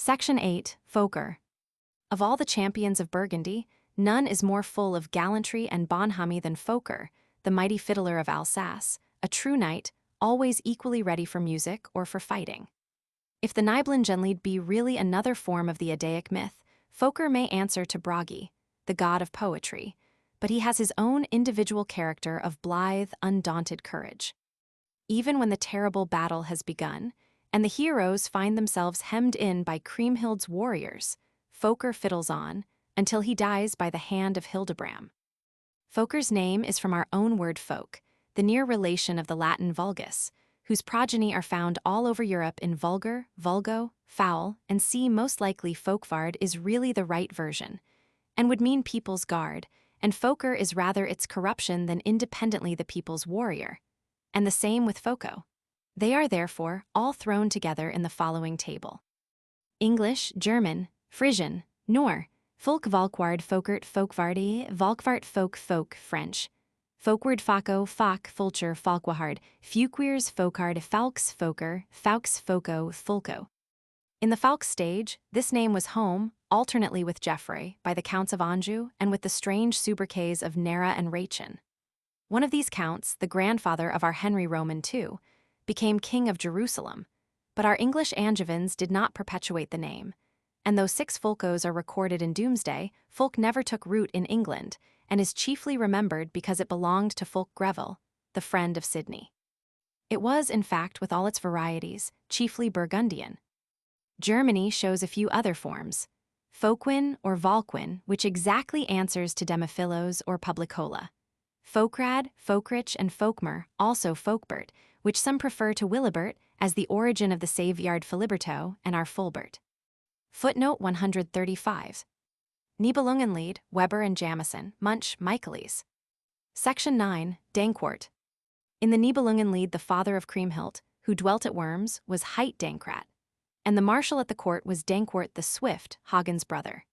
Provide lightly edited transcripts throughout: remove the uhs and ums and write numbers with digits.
Section 8, Folker. Of all the champions of Burgundy, none is more full of gallantry and bonhomie than Folker, the mighty fiddler of Alsace, a true knight, always equally ready for music or for fighting. If the Nibelungenlied be really another form of the Eddaic myth, Folker may answer to Bragi, the god of poetry, but he has his own individual character of blithe, undaunted courage. Even when the terrible battle has begun, and the heroes find themselves hemmed in by Kriemhild's warriors, Folker fiddles on, until he dies by the hand of Hildebram. Folker's name is from our own word folk, the near relation of the Latin vulgus, whose progeny are found all over Europe in vulgar, vulgo, foul, and see most likely folkvard is really the right version, and would mean people's guard, and Folker is rather its corruption than independently the people's warrior. And the same with Foko. They are therefore all thrown together in the following table. English, German, Frisian, Nor, Folk Volkward Folkert Folkvardi, Volkwart Folk Folk French, Folkward Fako, Fok, Fulcher, Falkwahard, Fuqueers Folkard, Falks Foker, Faux Foko, Fulko. In the Falk stage, this name was home, alternately with Geoffrey, by the Counts of Anjou, and with the strange sobriquets of Nera and Rachel. One of these counts, the grandfather of our Henry Roman II, became king of Jerusalem, but our English Angevins did not perpetuate the name, and though 6 Folkos are recorded in Doomsday, Folk never took root in England, and is chiefly remembered because it belonged to Fulk Greville, the friend of Sidney. It was, in fact, with all its varieties, chiefly Burgundian. Germany shows a few other forms. Folkwin or Volkwin, which exactly answers to Demophilos or Publicola. Folkrad, Folkrich, and Folkmer, also Folkbert, which some prefer to Willibert as the origin of the Savoyard Filiberto and our Fulbert. Footnote 135. Nibelungenlied, Weber and Jamison, Munch, Michaelis. Section 9, Dankwart. In the Nibelungenlied, the father of Kriemhild, who dwelt at Worms, was Heit Dankrat, and the marshal at the court was Dankwart the Swift, Hagen's brother.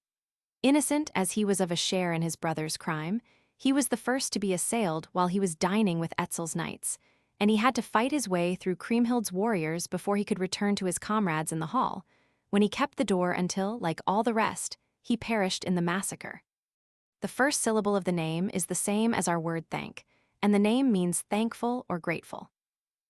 Innocent as he was of a share in his brother's crime, he was the first to be assailed while he was dining with Etzel's knights, and he had to fight his way through Kriemhild's warriors before he could return to his comrades in the hall, when he kept the door until, like all the rest, he perished in the massacre. The first syllable of the name is the same as our word thank, and the name means thankful or grateful.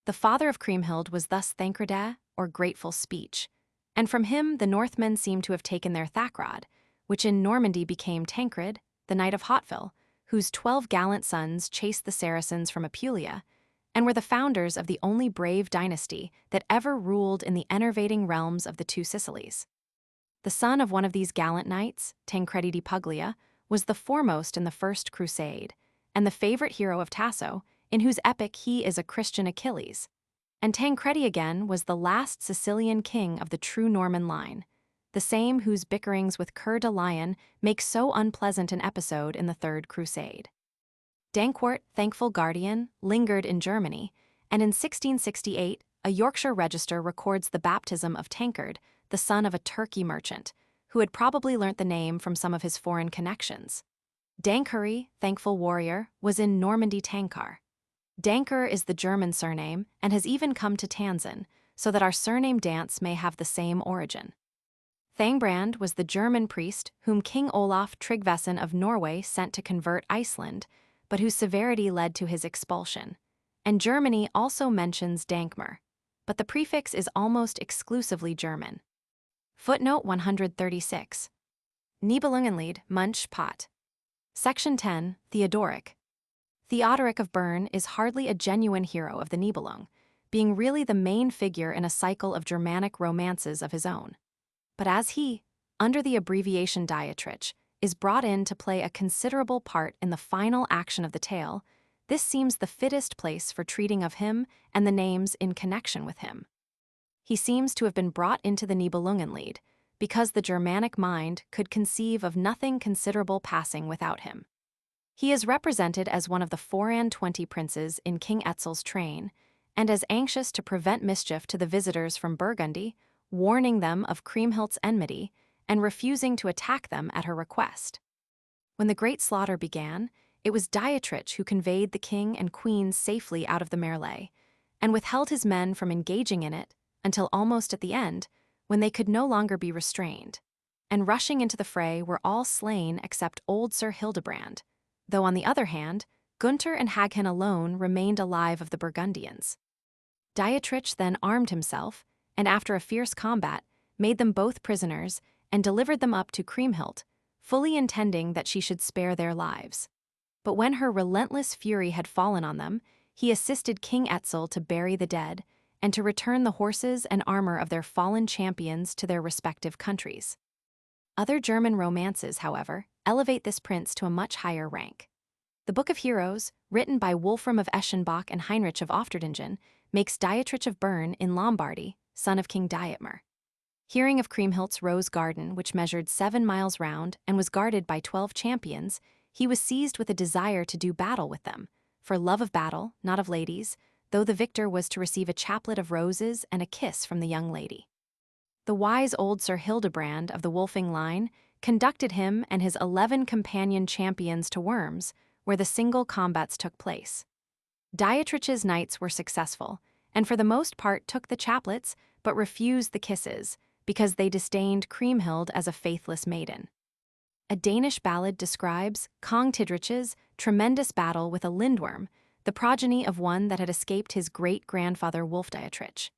The father of Kriemhild was thus Thancreda, or grateful speech, and from him the Northmen seem to have taken their Thackrod, which in Normandy became Tancred, the knight of Hauteville, whose 12 gallant sons chased the Saracens from Apulia, and were the founders of the only brave dynasty that ever ruled in the enervating realms of the two Sicilies. The son of one of these gallant knights, Tancredi di Puglia, was the foremost in the First Crusade, and the favorite hero of Tasso, in whose epic he is a Christian Achilles. And Tancredi again was the last Sicilian king of the true Norman line, the same whose bickerings with Coeur de Lion make so unpleasant an episode in the Third Crusade. Dankwart, thankful guardian, lingered in Germany, and in 1668, a Yorkshire register records the baptism of Tancred, the son of a Turkey merchant, who had probably learnt the name from some of his foreign connections. Dankuri, thankful warrior, was in Normandy Tankar. Danker is the German surname and has even come to Tanzan, so that our surname Dance may have the same origin. Thangbrand was the German priest whom King Olaf Tryggvason of Norway sent to convert Iceland, but whose severity led to his expulsion. And Germany also mentions Dankmer, but the prefix is almost exclusively German. Footnote 136. Nibelungenlied, Munch, Pot. Section 10, Theodoric. Theodoric of Bern is hardly a genuine hero of the Nibelung, being really the main figure in a cycle of Germanic romances of his own. But as he, under the abbreviation Dietrich, is brought in to play a considerable part in the final action of the tale, this seems the fittest place for treating of him and the names in connection with him. He seems to have been brought into the Nibelungenlied because the Germanic mind could conceive of nothing considerable passing without him. He is represented as one of the 24 princes in King Etzel's train, and as anxious to prevent mischief to the visitors from Burgundy, warning them of Kriemhild's enmity, and refusing to attack them at her request. When the great slaughter began, it was Dietrich who conveyed the king and queen safely out of the mêlée, and withheld his men from engaging in it until almost at the end, when they could no longer be restrained. And rushing into the fray were all slain except old Sir Hildebrand, though on the other hand, Gunther and Hagen alone remained alive of the Burgundians. Dietrich then armed himself, and after a fierce combat, made them both prisoners and delivered them up to Kriemhild, fully intending that she should spare their lives. But when her relentless fury had fallen on them, he assisted King Etzel to bury the dead and to return the horses and armor of their fallen champions to their respective countries. Other German romances, however, elevate this prince to a much higher rank. The Book of Heroes, written by Wolfram of Eschenbach and Heinrich of Ofterdingen, makes Dietrich of Bern in Lombardy, son of King Dietmar. Hearing of Kriemhild's rose garden, which measured 7 miles round and was guarded by 12 champions, he was seized with a desire to do battle with them, for love of battle, not of ladies, though the victor was to receive a chaplet of roses and a kiss from the young lady. The wise old Sir Hildebrand of the Wolfing line conducted him and his 11 companion champions to Worms, where the single combats took place. Dietrich's knights were successful, and for the most part took the chaplets, but refused the kisses, because they disdained Kriemhild as a faithless maiden. A Danish ballad describes Kong Tidrich's tremendous battle with a lindworm, the progeny of one that had escaped his great-grandfather Wolfdietrich.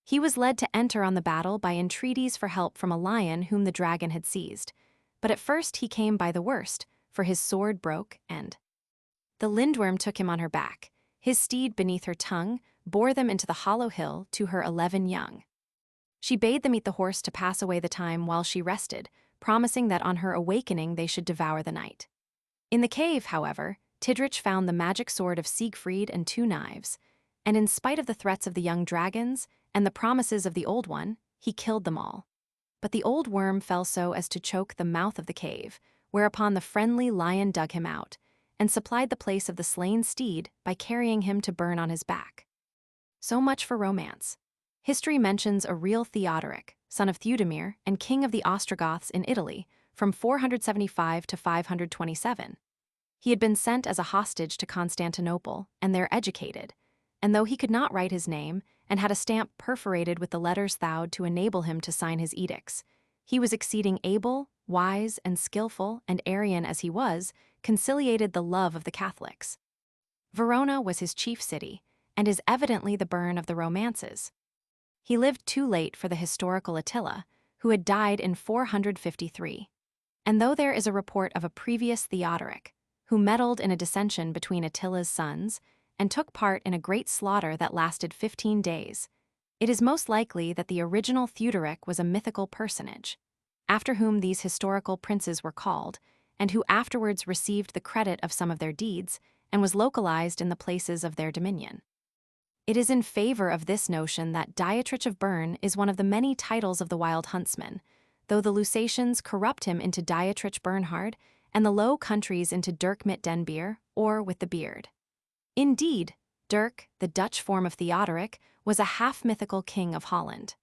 He was led to enter on the battle by entreaties for help from a lion whom the dragon had seized, but at first he came by the worst, for his sword broke, and the lindworm took him on her back. His steed beneath her tongue bore them into the hollow hill to her 11 young. She bade them eat the horse to pass away the time while she rested, promising that on her awakening they should devour the knight. In the cave, however, Tidrich found the magic sword of Siegfried and 2 knives, and in spite of the threats of the young dragons and the promises of the old one, he killed them all. But the old worm fell so as to choke the mouth of the cave, whereupon the friendly lion dug him out, and supplied the place of the slain steed by carrying him to burn on his back. So much for romance. History mentions a real Theodoric, son of Theudemir and king of the Ostrogoths in Italy, from 475 to 527. He had been sent as a hostage to Constantinople and there educated, and though he could not write his name and had a stamp perforated with the letters thou'd to enable him to sign his edicts, he was exceeding able, wise, and skillful, and Arian as he was, conciliated the love of the Catholics. Verona was his chief city, and is evidently the Bern of the romances. He lived too late for the historical Attila, who had died in 453. And though there is a report of a previous Theodoric, who meddled in a dissension between Attila's sons and took part in a great slaughter that lasted 15 days, it is most likely that the original Theuderic was a mythical personage, after whom these historical princes were called, and who afterwards received the credit of some of their deeds and was localized in the places of their dominion. It is in favor of this notion that Dietrich of Bern is one of the many titles of the Wild Huntsman, though the Lusatians corrupt him into Dietrich Bernhard and the Low Countries into Dirk mit den Bier, or with the beard. Indeed, Dirk, the Dutch form of Theodoric, was a half-mythical king of Holland.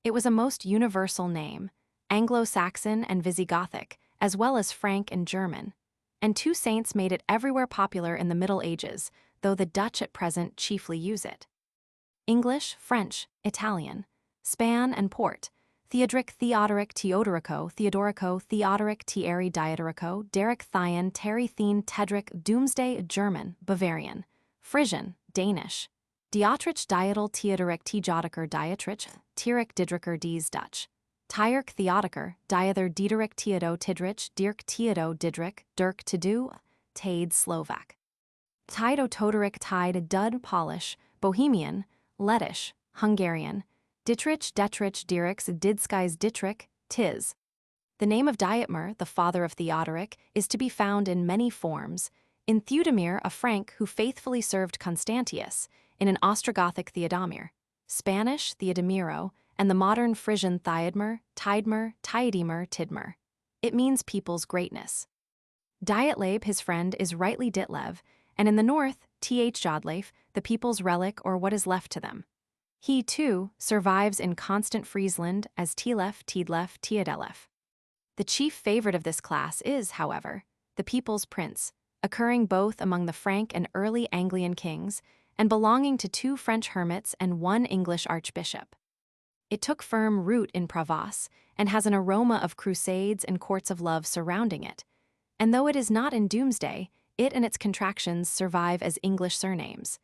It was a most universal name, Anglo-Saxon and Visigothic, as well as Frank and German, and 2 saints made it everywhere popular in the Middle Ages, though the Dutch at present chiefly use it. English, French, Italian, Span and Port, Theodric, Theodoric, Theodorico, Theodoric, Thierry, Dieterico, Derek, Thien, Terry, Thien, Tedric, Doomsday, German, Bavarian, Frisian, Danish, Dietrich, Dietel, Theodoric, Tjodiker, Dietrich, Tierik, Didriker, Dies, Dutch, Tyrk, Theodiker, Diether, Diederik, Theodo, Tidrich, Dirk, Theodo, Didrik, Dirk, Tidu, Tade, Slovak. Tido, Todoric, Tide, Dud, Polish, Bohemian, Lettish, Hungarian, Dittrich, Detrich, Dirix, Didskis, Dittrich, Tis. The name of Dietmar, the father of Theodoric, is to be found in many forms, in Theudemir, a Frank who faithfully served Constantius, in an Ostrogothic Theodomir, Spanish Theodomiro, and the modern Frisian Thyadmer, Tidmer, Tiadimir, Tidmer. It means people's greatness. Dietleb, his friend, is rightly Ditlev, and in the north, Jodleif, the people's relic or what is left to them. He, too, survives in constant Friesland as Tielef, Tiedlef, Tiedelef. The chief favorite of this class is, however, the people's prince, occurring both among the Frank and early Anglian kings, and belonging to 2 French hermits and 1 English archbishop. It took firm root in Provence and has an aroma of crusades and courts of love surrounding it. And though it is not in Doomsday, it and its contractions survive as English surnames.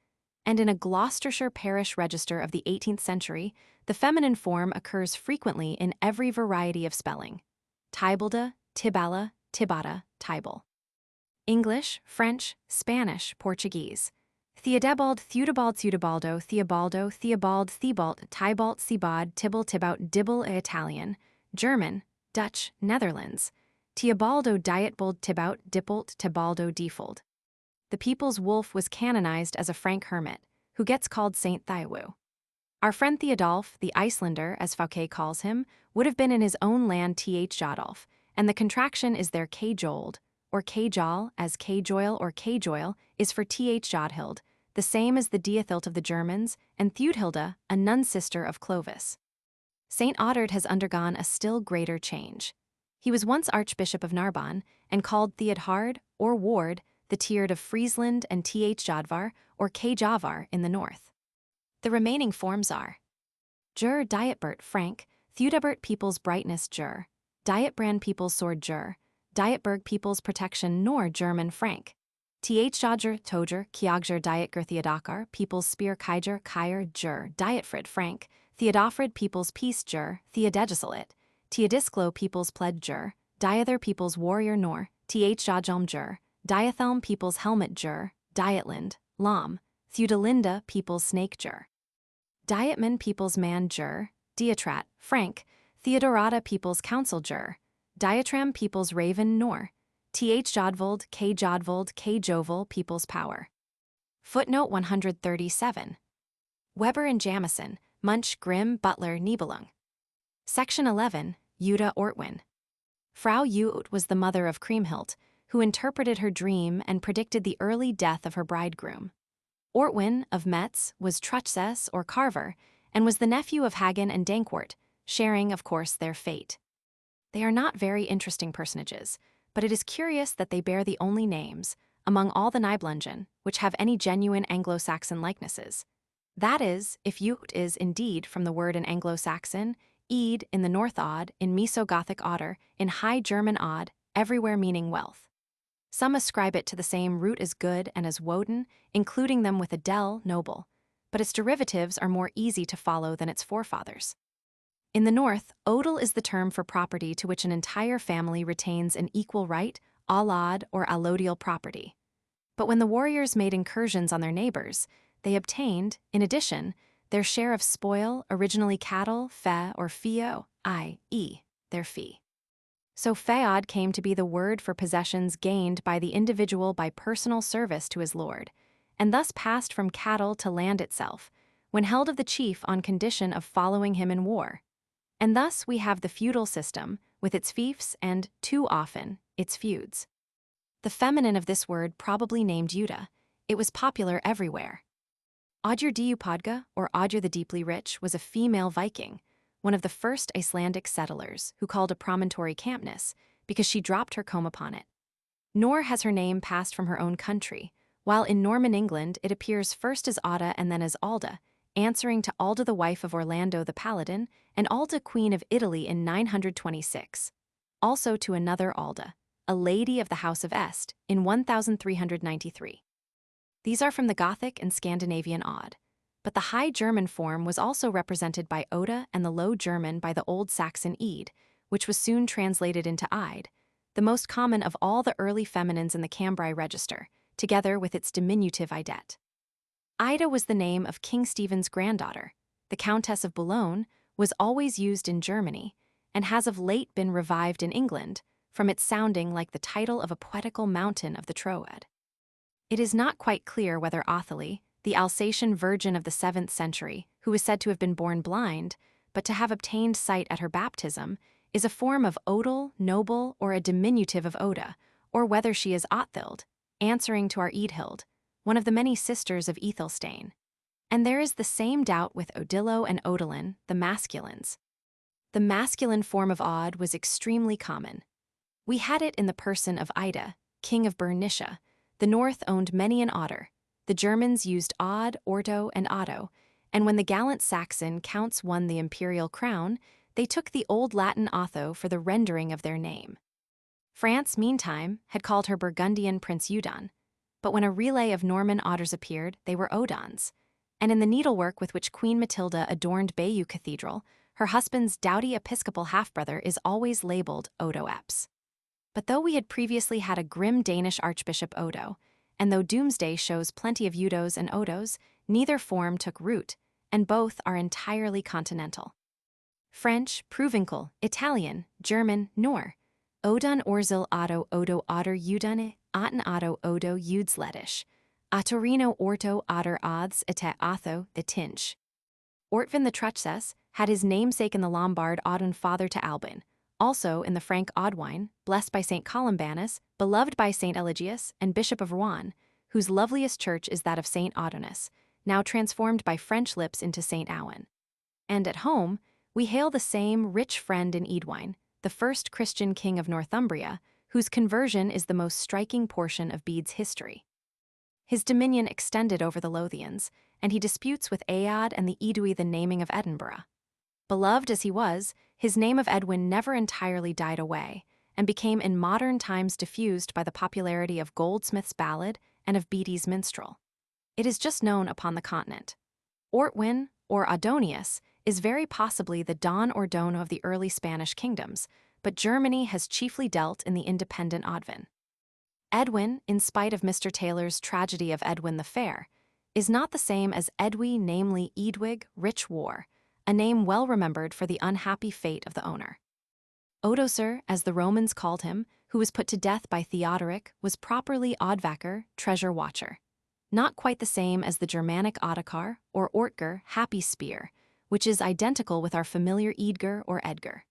And in a Gloucestershire parish register of the 18th century, the feminine form occurs frequently in every variety of spelling. Tibalda, Tibala, Tibata, Tibal. English, French, Spanish, Portuguese. Theodebald, Theudebald, Theudebaldo, Theobaldo, Theobald, Thibault, Tybalt, Thibald, Tibble, Tibout, Dibble, Italian. German, Dutch, Netherlands. Teobaldo, Dietbold, Tibout, Dippolt, Tebaldo, Defold. The people's wolf was canonized as a Frank hermit, who gets called Saint Thaiwu. Our friend Theodulf, the Icelander, as Fouquet calls him, would have been in his own land Th Jodolf, and the contraction is their Kjold, or Kjol, as Kjoil or Kjoil is for Th Jodhild, the same as the Diethilt of the Germans, and Theudhilda, a nun sister of Clovis. Saint Ottard has undergone a still greater change. He was once Archbishop of Narbonne and called Theodhard, or Ward, the Tyrd of Friesland and Th Jodvar, or Kjavar in the north. The remaining forms are Jur Dietbert Frank, Theudebert People's Brightness Jur, Dietbrand People's Sword Jur, Dietberg People's Protection Nor German Frank, Th Jodger Toger Kjogger Dietger Theodokar People's Spear Kaiger Kyer Jur, Dietfrid Frank, Theodofrid People's Peace Jur, Theodegisalit, Teodisklo People's Pled Jur, Diether People's Warrior Nor, Th Jodjelm Jur, Diathelm People's Helmet Jur, Dietland, Lam, Theudelinda People's Snake Jur. Dietman People's Man Jur, Dietrat, Frank, Theodorata People's Council Jur, Diatram People's Raven Nor, Th Jodvold, K Jovel People's Power. Footnote 137. Weber and Jamison, Munch, Grimm, Butler, Nibelung. Section 11, Jutta Ortwin. Frau Jut was the mother of Kriemhild, who interpreted her dream and predicted the early death of her bridegroom. Ortwin, of Metz, was Truchsess or Carver, and was the nephew of Hagen and Dankwart, sharing, of course, their fate. They are not very interesting personages, but it is curious that they bear the only names, among all the Nibelungen, which have any genuine Anglo-Saxon likenesses. That is, if Jut is indeed from the word in Anglo-Saxon, Eid in the North Odd, in Meso-Gothic Otter, in High German Odd, everywhere meaning wealth. Some ascribe it to the same root as good and as Woden, including them with a del, noble, but its derivatives are more easy to follow than its forefathers. In the North, odel is the term for property to which an entire family retains an equal right, allod or allodial property. But when the warriors made incursions on their neighbors, they obtained, in addition, their share of spoil, originally cattle, fe or fio, i.e., their fee. So feod came to be the word for possessions gained by the individual by personal service to his lord, and thus passed from cattle to land itself, when held of the chief on condition of following him in war. And thus we have the feudal system, with its fiefs and, too often, its feuds. The feminine of this word probably named Jutta. It was popular everywhere. Oddur Diupodga, or Oddur the Deeply Rich, was a female Viking, one of the first Icelandic settlers, who called a promontory Campness, because she dropped her comb upon it. Nor has her name passed from her own country, while in Norman England it appears first as Odda and then as Alda, answering to Alda the wife of Orlando the Paladin, and Alda Queen of Italy in 926. Also to another Alda, a lady of the House of Est, in 1393. These are from the Gothic and Scandinavian Odd, but the High German form was also represented by Oda and the Low German by the Old Saxon Eid, which was soon translated into Ide, the most common of all the early feminines in the Cambrai register, together with its diminutive Idet. Ida was the name of King Stephen's granddaughter. The Countess of Boulogne was always used in Germany, and has of late been revived in England, from its sounding like the title of a poetical mountain of the Troad. It is not quite clear whether Ottilie, the Alsatian virgin of the 7th century, who is said to have been born blind, but to have obtained sight at her baptism, is a form of Odel, noble, or a diminutive of Oda, or whether she is Otthild, answering to our Edhild, one of the many sisters of Ethelstane. And there is the same doubt with Odilo and Odilin, the masculines. The masculine form of Odd was extremely common. We had it in the person of Ida, king of Bernicia. The North owned many an otter. The Germans used Odd, Ordo, and Otto, and when the gallant Saxon counts won the imperial crown, they took the old Latin Otho for the rendering of their name. France, meantime, had called her Burgundian Prince Eudon, but when a relay of Norman otters appeared, they were Odons. And in the needlework with which Queen Matilda adorned Bayeux Cathedral, her husband's dowdy episcopal half-brother is always labeled Odo Epps. But though we had previously had a grim Danish Archbishop Odo, and though Doomsday shows plenty of Eudos and Odos, neither form took root, and both are entirely continental. French, Provencal, Italian, German, Nor. Odon Orzel Otto Odo Otter Eudone, Otten Otto Odo Eudsledish. Ottorino Orto Otter Oths Ete Otho, the Tinch. Ortvin the Truchsess had his namesake in the Lombard Audun father to Albin, also in the Frank Audwine, blessed by St. Columbanus, beloved by St. Eligius, and Bishop of Rouen, whose loveliest church is that of St. Audunus, now transformed by French lips into St. Owen. And at home, we hail the same rich friend in Eadwine, the first Christian king of Northumbria, whose conversion is the most striking portion of Bede's history. His dominion extended over the Lothians, and he disputes with Eadward and the Eadwy the naming of Edinburgh. Beloved as he was, his name of Edwin never entirely died away, and became in modern times diffused by the popularity of Goldsmith's ballad and of Beattie's minstrel. It is just known upon the continent. Ortwin, or Adonius, is very possibly the Don or Dono of the early Spanish kingdoms, but Germany has chiefly dealt in the independent Odvin. Edwin, in spite of Mr. Taylor's tragedy of Edwin the Fair, is not the same as Edwy, namely Eadwig, Rich War, a name well remembered for the unhappy fate of the owner. Odocer, as the Romans called him, who was put to death by Theodoric, was properly Odvaker, treasure watcher. Not quite the same as the Germanic Ottokar, or Ortger, happy spear, which is identical with our familiar Eadgar or Edgar.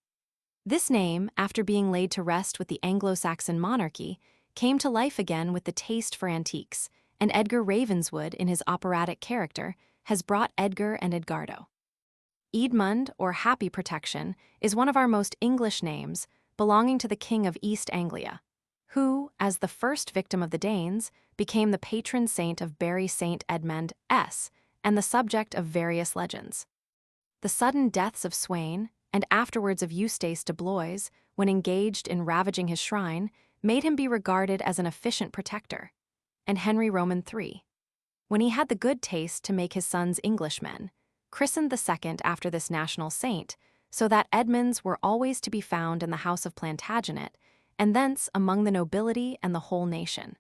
This name, after being laid to rest with the Anglo-Saxon monarchy, came to life again with the taste for antiques, and Edgar Ravenswood, in his operatic character, has brought Edgar and Edgardo. Eadmund, or Happy Protection, is one of our most English names, belonging to the King of East Anglia, who, as the first victim of the Danes, became the patron saint of Bury St. Edmund S., and the subject of various legends. The sudden deaths of Sweyn, and afterwards of Eustace de Blois, when engaged in ravaging his shrine, made him be regarded as an efficient protector, and Henry Roman III, when he had the good taste to make his sons Englishmen, christened the second after this national saint, so that Edmonds were always to be found in the house of Plantagenet, and thence among the nobility and the whole nation.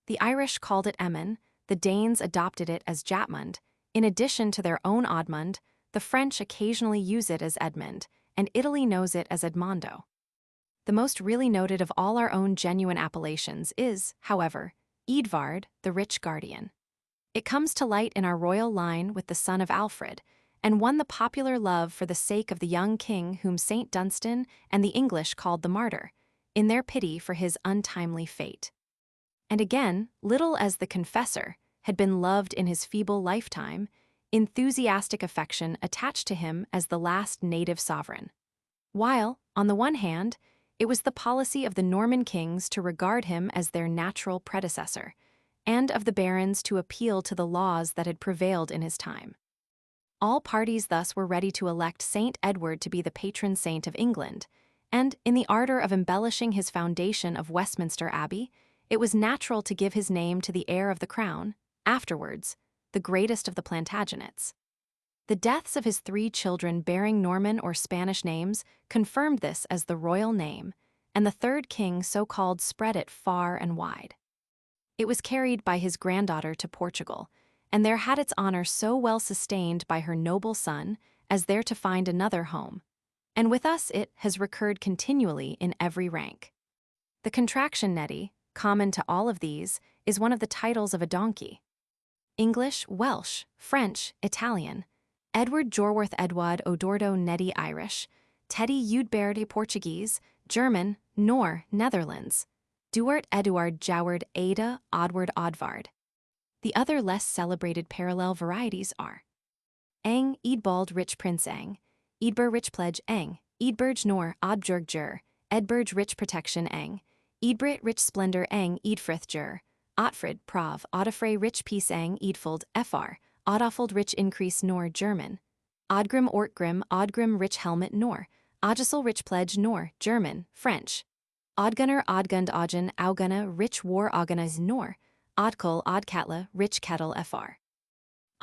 The Irish called it Emin, the Danes adopted it as Japmund. In addition to their own Odmund, the French occasionally use it as Edmund, and Italy knows it as Edmondo. The most really noted of all our own genuine appellations is, however, Eadvard, the rich guardian. It comes to light in our royal line with the son of Alfred, and won the popular love for the sake of the young king whom St. Dunstan and the English called the martyr, in their pity for his untimely fate. And again, little as the confessor had been loved in his feeble lifetime, enthusiastic affection attached to him as the last native sovereign. While, on the one hand, it was the policy of the Norman kings to regard him as their natural predecessor, and of the barons to appeal to the laws that had prevailed in his time. All parties thus were ready to elect Saint Edward to be the patron saint of England, and, in the ardor of embellishing his foundation of Westminster Abbey, it was natural to give his name to the heir of the crown, afterwards, the greatest of the Plantagenets. The deaths of his 3 children bearing Norman or Spanish names confirmed this as the royal name, and the third king so called spread it far and wide. It was carried by his granddaughter to Portugal, and there had its honor so well sustained by her noble son as there to find another home, and with us it has recurred continually in every rank. The contraction Neddy, common to all of these, is one of the titles of a donkey. English, Welsh, French, Italian, Edward Jorworth Edward Odordo Neddy Irish, Teddy Udberde Portuguese, German, Nor, Netherlands, Duart Eduard Joward Ada Odward Odvard. The other less celebrated parallel varieties are Eng, Eadbald Rich Prince Eng, Eadbur Rich Pledge Eng, Eadburge Nor Odbjerg Jur, Edburge Rich Protection Eng, Eadbrit Rich Splendor Eng Eadfrith Jur, Otfrid Prov Odifrey Rich Peace Eng Eadfold Fr, Odaffold rich increase nor German. Odgrim Ortgrim Odgrim rich helmet nor. Odgesel rich pledge nor German, French. Odgunner Odgund Oggen Augunna rich war Augunnas nor. Odkul Odkatla rich kettle fr.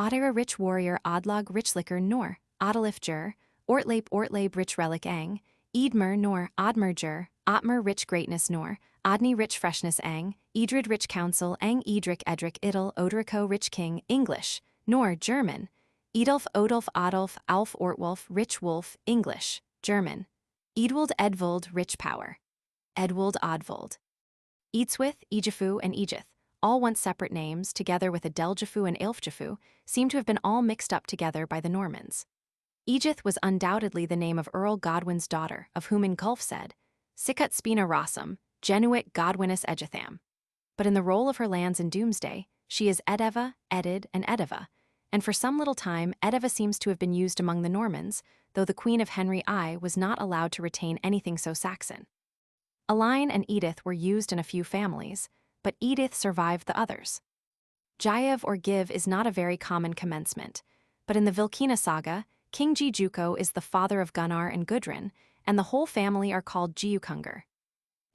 Odera rich warrior Odlog rich liquor nor. Odalif jur. Ortlape rich relic ang. Eadmer nor. Odmer jur. Otmer rich greatness nor. Odni rich freshness ang. Edred rich council ang. Edric Edric Idle Odrico rich king English nor German. Edulf Odulf Adolf Alf Ortwulf rich wolf English, German. Edwald Edvald rich power. Edwald Odvold. Eatswith, Egifu, and Egith, all once separate names, together with Adelgifu and Aelfgifu, seem to have been all mixed up together by the Normans. Egith was undoubtedly the name of Earl Godwin's daughter, of whom Ingulf said, Sicut spina Rossum, genuit Godwinus Egitham. But in the roll of her lands in Doomsday, she is Edeva, Edid, and Edeva, and for some little time Edeva seems to have been used among the Normans, though the Queen of Henry I was not allowed to retain anything so Saxon. Aline and Edith were used in a few families, but Edith survived the others. Jayev or Give is not a very common commencement, but in the Vilkina saga, King Gijuko is the father of Gunnar and Gudrun, and the whole family are called Giukunger.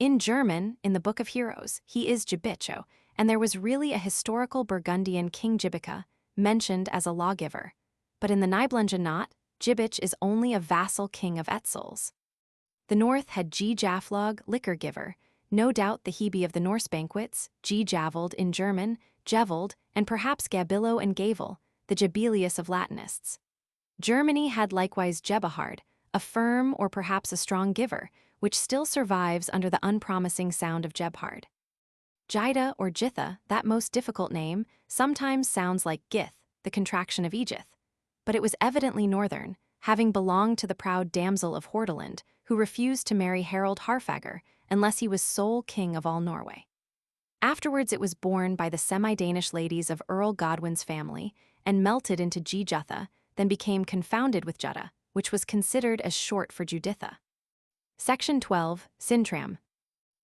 In German, in the Book of Heroes, he is Gibicho, and there was really a historical Burgundian King Gibica, mentioned as a lawgiver, but in the Nibelungen Gibbich is only a vassal king of Etzels. The North had G. Jaflog, liquor giver, no doubt the Hebe of the Norse banquets, G. Javold in German, Jevold, and perhaps Gabillo and Gavel, the Jabelius of Latinists. Germany had likewise Gebehard, a firm or perhaps a strong giver, which still survives under the unpromising sound of Gebhard. Jida or Jitha, that most difficult name, sometimes sounds like Gith, the contraction of Egith, but it was evidently northern, having belonged to the proud damsel of Hordaland, who refused to marry Harold Harfager unless he was sole king of all Norway. Afterwards it was borne by the semi-Danish ladies of Earl Godwin's family and melted into Gjutha, then became confounded with Jutta, which was considered as short for Juditha. Section 12, Sintram.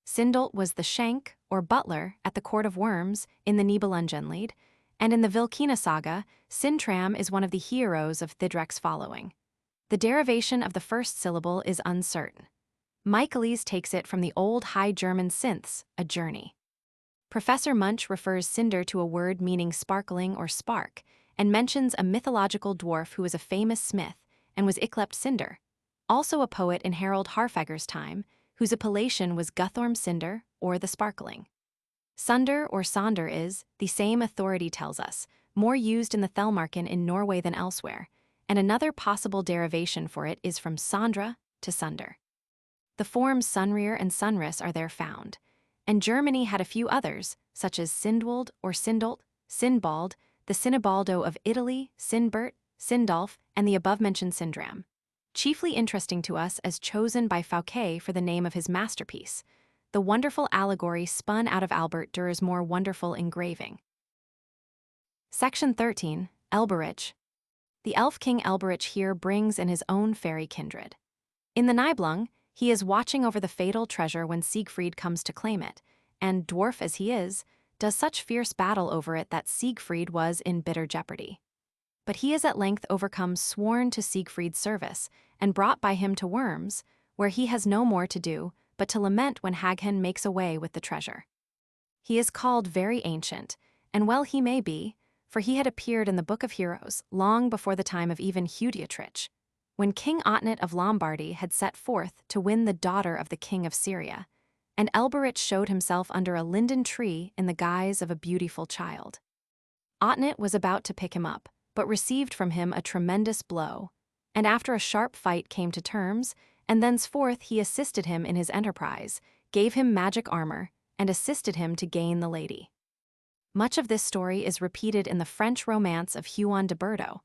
Sindolt was the shank, or butler, at the court of Worms in the Nibelungenlied, and in the Vilkina saga, Sintram is one of the heroes of Thidrek's following. The derivation of the first syllable is uncertain. Michaelis takes it from the old High German synths, a journey. Professor Munch refers cinder to a word meaning sparkling or spark, and mentions a mythological dwarf who was a famous smith and was yclept Cinder, also a poet in Harold Harfager's time, whose appellation was Guthorm Cinder, or the Sparkling. Sunder or Sonder is, the same authority tells us, more used in the Thelmarken in Norway than elsewhere, and another possible derivation for it is from Sondra to Sunder. The forms Sunrir and Sunris are there found, and Germany had a few others, such as Sindwald or Sindolt, Sinbald, the Sinibaldo of Italy, Sinbert, Sindolf, and the above-mentioned Sindram. Chiefly interesting to us as chosen by Fouquet for the name of his masterpiece, the wonderful allegory spun out of Albert Durer's more wonderful engraving. Section 13, Elberich. The elf king Elberich here brings in his own fairy kindred. In the Nibelung, he is watching over the fatal treasure when Siegfried comes to claim it, and, dwarf as he is, does such fierce battle over it that Siegfried was in bitter jeopardy. But he is at length overcome, sworn to Siegfried's service, and brought by him to Worms, where he has no more to do but to lament when Haghen makes away with the treasure. He is called very ancient, and well he may be, for he had appeared in the Book of Heroes long before the time of even Hudiotrich, when King Otnit of Lombardy had set forth to win the daughter of the king of Syria, and Elberich showed himself under a linden tree in the guise of a beautiful child. Otnit was about to pick him up, but received from him a tremendous blow, and after a sharp fight came to terms, and thenceforth he assisted him in his enterprise, gave him magic armor, and assisted him to gain the lady. Much of this story is repeated in the French romance of Huon de Bordeaux,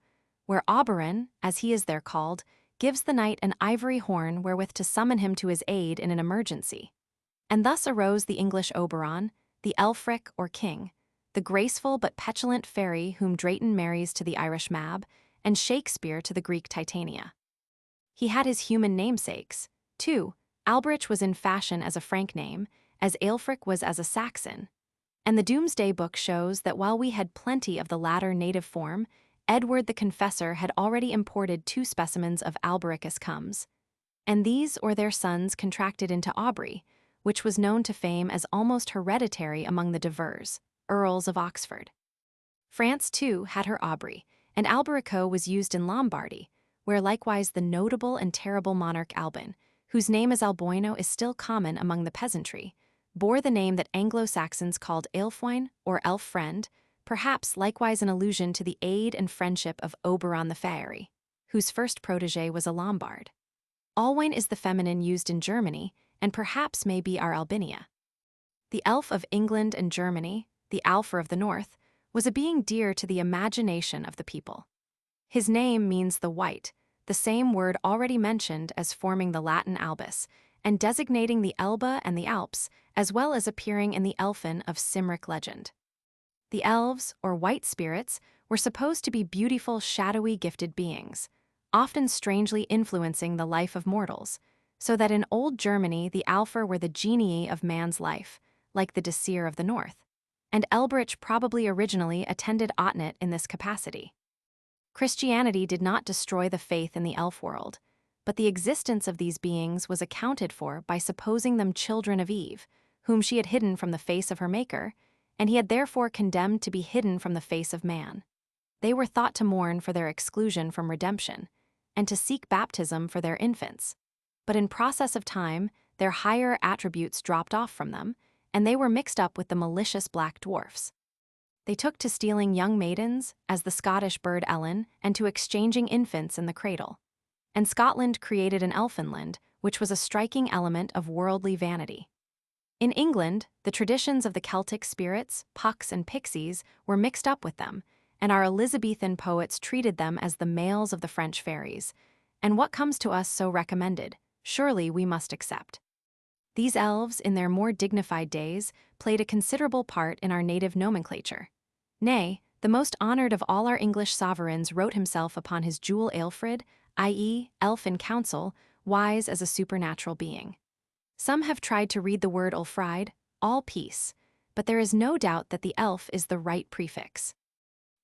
where Oberon, as he is there called, gives the knight an ivory horn wherewith to summon him to his aid in an emergency. And thus arose the English Oberon, the Elfric or king, the graceful but petulant fairy whom Drayton marries to the Irish Mab, and Shakespeare to the Greek Titania. He had his human namesakes, too. Alberich was in fashion as a Frank name, as Aelfric was as a Saxon, and the Doomsday Book shows that while we had plenty of the latter native form, Edward the Confessor had already imported 2 specimens of Albericus comes, and these or their sons contracted into Aubrey, which was known to fame as almost hereditary among the de Vers, Earls of Oxford. France, too, had her Aubrey, and Alberico was used in Lombardy, where likewise the notable and terrible monarch Alban, whose name as Alboino is still common among the peasantry, bore the name that Anglo-Saxons called Aelfwine or elf-friend, perhaps likewise an allusion to the aid and friendship of Oberon the Fiery, whose first protégé was a Lombard. Alwine is the feminine used in Germany, and perhaps may be our Albinia. The elf of England and Germany, the Alfr of the North, was a being dear to the imagination of the people. His name means the white, the same word already mentioned as forming the Latin albus, and designating the Elbe and the Alps, as well as appearing in the Elfin of Cymric legend. The elves, or white spirits, were supposed to be beautiful, shadowy, gifted beings, often strangely influencing the life of mortals, so that in old Germany the Alfr were the genii of man's life, like the Disir of the North, and Elberich probably originally attended Otnet in this capacity. Christianity did not destroy the faith in the elf world, but the existence of these beings was accounted for by supposing them children of Eve, whom she had hidden from the face of her Maker, and he had therefore condemned to be hidden from the face of man. They were thought to mourn for their exclusion from redemption, and to seek baptism for their infants. But in process of time, their higher attributes dropped off from them, and they were mixed up with the malicious black dwarfs. They took to stealing young maidens, as the Scottish bird Ellen, and to exchanging infants in the cradle. And Scotland created an Elfinland, which was a striking element of worldly vanity. In England, the traditions of the Celtic spirits, pucks and pixies, were mixed up with them, and our Elizabethan poets treated them as the males of the French fairies, and what comes to us so recommended, surely we must accept. These elves, in their more dignified days, played a considerable part in our native nomenclature. Nay, the most honored of all our English sovereigns wrote himself upon his jewel Aelfrid, i.e., elf in council, wise as a supernatural being. Some have tried to read the word Ulfride, all peace, but there is no doubt that the elf is the right prefix.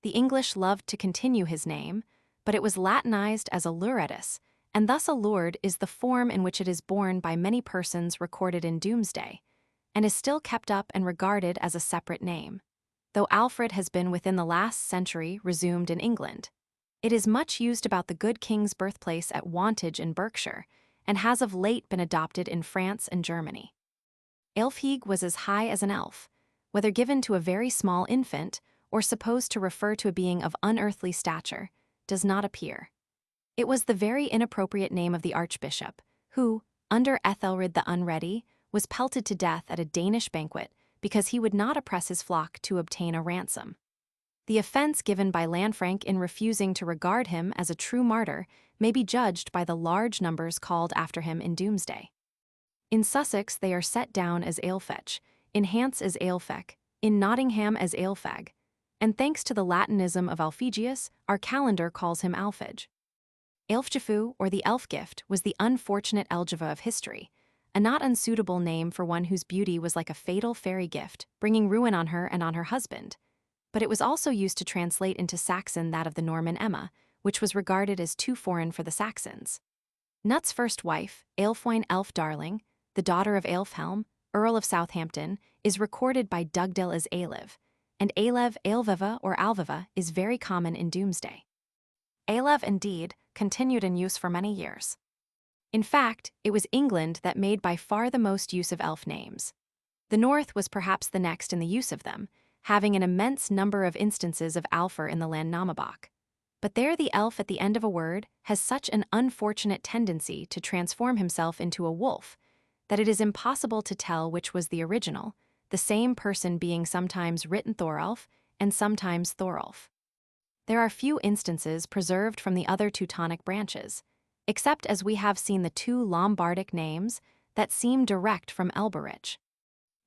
The English loved to continue his name, but it was Latinized as Alluretus, and thus allured is the form in which it is borne by many persons recorded in Doomsday, and is still kept up and regarded as a separate name, though Alfred has been within the last century resumed in England. It is much used about the good king's birthplace at Wantage in Berkshire, and has of late been adopted in France and Germany. Aelfheig was as high as an elf, whether given to a very small infant or supposed to refer to a being of unearthly stature, does not appear. It was the very inappropriate name of the archbishop, who, under Ethelred the Unready, was pelted to death at a Danish banquet because he would not oppress his flock to obtain a ransom. The offense given by Lanfranc in refusing to regard him as a true martyr may be judged by the large numbers called after him in Doomsday. In Sussex they are set down as Aelfech, in Hants as Aelfec, in Nottingham as Aelfag, and thanks to the Latinism of Alphegius, our calendar calls him Alphege. Aelfgifu, or the elf gift, was the unfortunate Elgiva of history, a not unsuitable name for one whose beauty was like a fatal fairy gift, bringing ruin on her and on her husband. But it was also used to translate into Saxon that of the Norman Emma, which was regarded as too foreign for the Saxons. Nut's first wife, Aelfwine Elf-Darling, the daughter of Aelfhelm, Earl of Southampton, is recorded by Dugdale as Aelev, and Aelev, Aelviva, or Alviva is very common in Doomsday. Aelev, indeed, continued in use for many years. In fact, it was England that made by far the most use of elf names. The North was perhaps the next in the use of them, having an immense number of instances of Alfr in the Landnámabók. But there the elf at the end of a word has such an unfortunate tendency to transform himself into a wolf that it is impossible to tell which was the original, the same person being sometimes written Thoralf and sometimes Thorolf. There are few instances preserved from the other Teutonic branches, except as we have seen the 2 Lombardic names that seem direct from Elberich.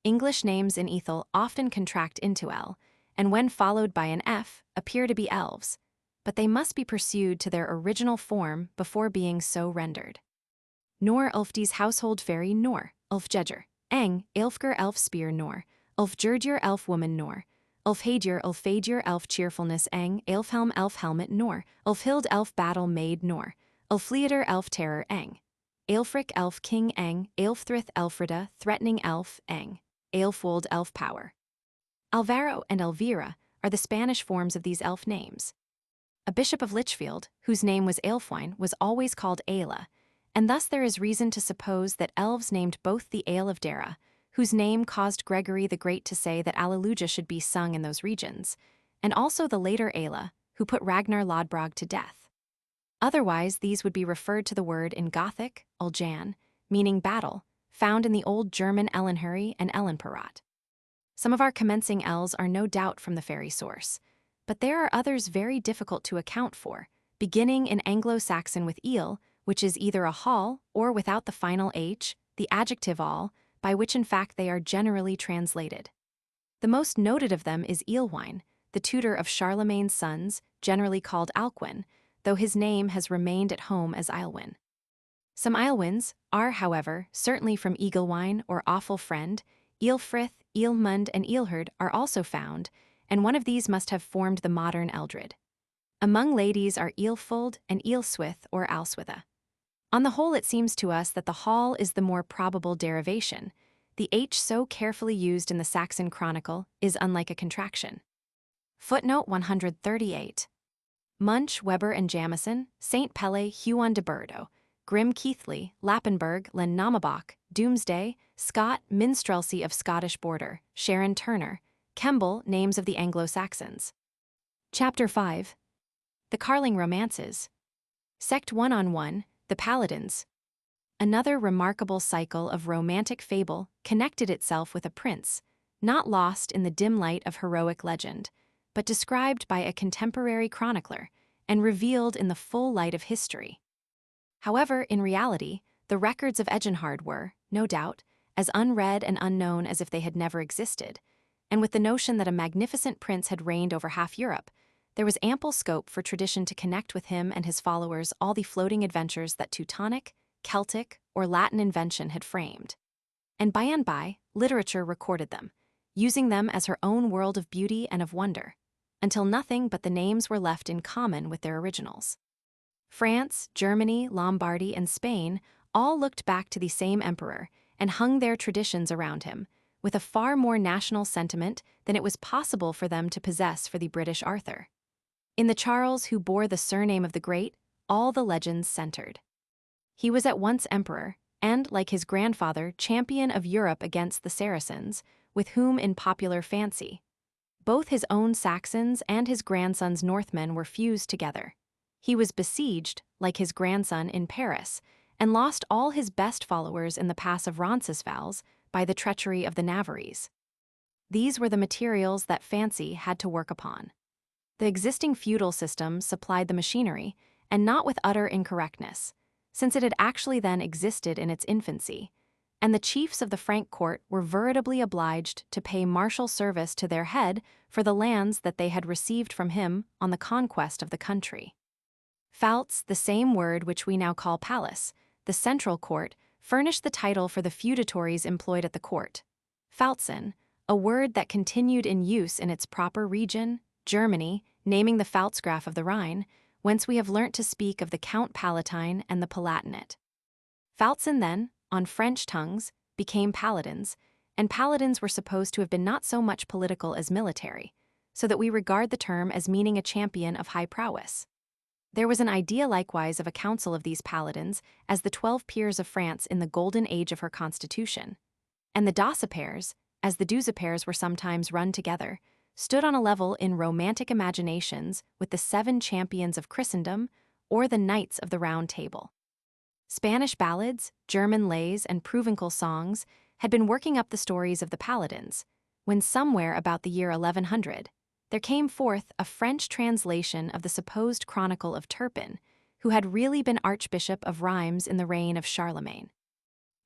English names in Ethel often contract into L, and when followed by an F, appear to be elves, but they must be pursued to their original form before being so rendered. Nor Ulfdi's household fairy nor, Ulfjeger, Eng, Elfger Elfspear nor, Ulfjurdir Elfwoman nor, Ulfhadir elf cheerfulness eng, Elfhelm elf helmet nor, Ulfhild elf battle maid nor, Ulfleader elf terror eng. Aelfric elf king eng, Aelfthrith Elfrida threatening elf eng, Aelfold elf power. Alvaro and Elvira are the Spanish forms of these elf names. A bishop of Lichfield, whose name was Aelfwine, was always called Aela, and thus there is reason to suppose that elves named both the Ale of Dara, whose name caused Gregory the Great to say that Alleluia should be sung in those regions, and also the later Aela, who put Ragnar Lodbrog to death. Otherwise, these would be referred to the word in Gothic, Uljan, meaning battle, found in the old German Ellenhuri and Ellenparat. Some of our commencing L's are no doubt from the fairy source, but there are others very difficult to account for, beginning in Anglo-Saxon with eel, which is either a hall or without the final h, the adjective all, by which in fact they are generally translated. The most noted of them is Ealwine, the tutor of Charlemagne's sons, generally called Alcuin, though his name has remained at home as Aelwin. Some Aelwins are, however, certainly from Eaglewine or Awful Friend. Ealfrith, Ealmund, and Ealherd are also found, and one of these must have formed the modern Eldred. Among ladies are Ealfold and Ealswith or Alswitha. On the whole, it seems to us that the hall is the more probable derivation. The h so carefully used in the Saxon Chronicle is unlike a contraction. Footnote 138. Munch, Weber and Jamieson, St. Pelle, Huon de Burdo, Grim Keithley, Lappenberg, Len Namabach, Doomsday, Scott, Minstrelsy of Scottish Border, Sharon Turner, Kemble, Names of the Anglo-Saxons. Chapter 5. The Carling Romances. Sect 1-on-1, The Paladins. Another remarkable cycle of romantic fable connected itself with a prince, not lost in the dim light of heroic legend, but described by a contemporary chronicler and revealed in the full light of history. However, in reality, the records of Eginhard were, no doubt, as unread and unknown as if they had never existed, and with the notion that a magnificent prince had reigned over half Europe, there was ample scope for tradition to connect with him and his followers all the floating adventures that Teutonic, Celtic, or Latin invention had framed. And by, literature recorded them, using them as her own world of beauty and of wonder, until nothing but the names were left in common with their originals. France, Germany, Lombardy, and Spain all looked back to the same emperor and hung their traditions around him, with a far more national sentiment than it was possible for them to possess for the British Arthur. In the Charles who bore the surname of the Great, all the legends centered. He was at once emperor, and, like his grandfather, champion of Europe against the Saracens, with whom in popular fancy, both his own Saxons and his grandson's Northmen were fused together. He was besieged, like his grandson, in Paris, and lost all his best followers in the pass of Roncesvalles by the treachery of the Navarrese. These were the materials that fancy had to work upon. The existing feudal system supplied the machinery, and not with utter incorrectness, since it had actually then existed in its infancy, and the chiefs of the Frank court were veritably obliged to pay martial service to their head for the lands that they had received from him on the conquest of the country. Pfalz, the same word which we now call palace, the central court, furnished the title for the feudatories employed at the court. Pfalzen, a word that continued in use in its proper region, Germany, naming the Pfalzgraf of the Rhine, whence we have learnt to speak of the Count Palatine and the Palatinate. Pfalzen then, on French tongues, became paladins, and paladins were supposed to have been not so much political as military, so that we regard the term as meaning a champion of high prowess. There was an idea likewise of a council of these paladins as the 12 peers of France in the golden age of her constitution, and the Docipaires, as the Douzipaires were sometimes run together, stood on a level in romantic imaginations with the 7 champions of Christendom or the Knights of the Round Table. Spanish ballads, German lays, and Provençal songs had been working up the stories of the paladins, when somewhere about the year 1100, there came forth a French translation of the supposed chronicle of Turpin, who had really been Archbishop of Rheims in the reign of Charlemagne.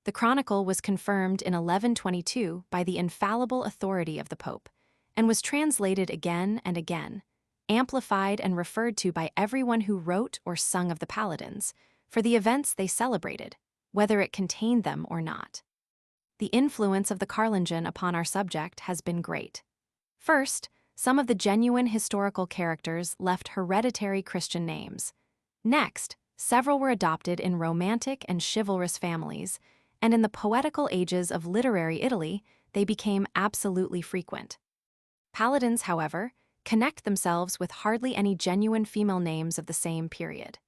The chronicle was confirmed in 1122 by the infallible authority of the Pope, and was translated again and again, amplified and referred to by everyone who wrote or sung of the paladins, for the events they celebrated, whether it contained them or not. The influence of the Carlingen upon our subject has been great. First, some of the genuine historical characters left hereditary Christian names. Next, several were adopted in romantic and chivalrous families, and in the poetical ages of literary Italy, they became absolutely frequent. Paladins, however, connect themselves with hardly any genuine female names of the same period.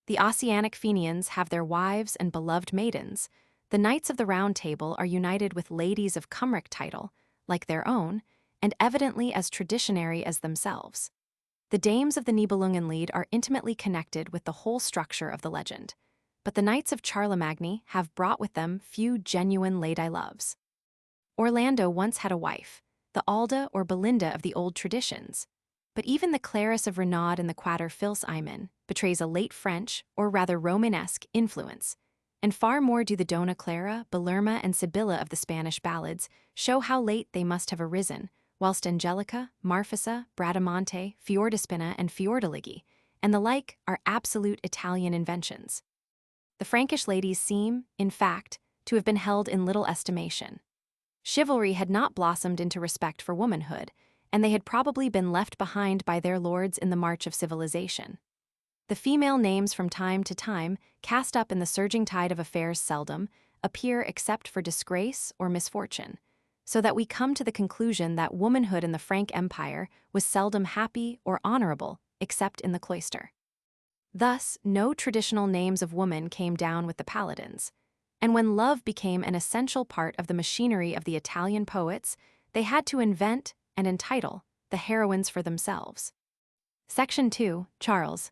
The Ossianic Fenians have their wives and beloved maidens. The Knights of the Round Table are united with ladies of Cymric title, like their own, and evidently as traditionary as themselves. The dames of the Nibelungenlied are intimately connected with the whole structure of the legend, but the Knights of Charlemagne have brought with them few genuine lady loves. Orlando once had a wife, the Alda or Belinda of the old traditions, but even the Clarice of Renaud in the Quater Fils Aymon betrays a late French, or rather Romanesque, influence, and far more do the Dona Clara, Belerma, and Sibylla of the Spanish ballads show how late they must have arisen, whilst Angelica, Marfisa, Bradamante, Fiordispina, and Fiordiligi, and the like are absolute Italian inventions. The Frankish ladies seem, in fact, to have been held in little estimation. Chivalry had not blossomed into respect for womanhood, and they had probably been left behind by their lords in the march of civilization. The female names from time to time, cast up in the surging tide of affairs seldom, appear except for disgrace or misfortune, so that we come to the conclusion that womanhood in the Frank Empire was seldom happy or honorable except in the cloister. Thus, no traditional names of woman came down with the Paladins, and when love became an essential part of the machinery of the Italian poets, they had to invent and entitle the heroines for themselves. Section 2, Charles.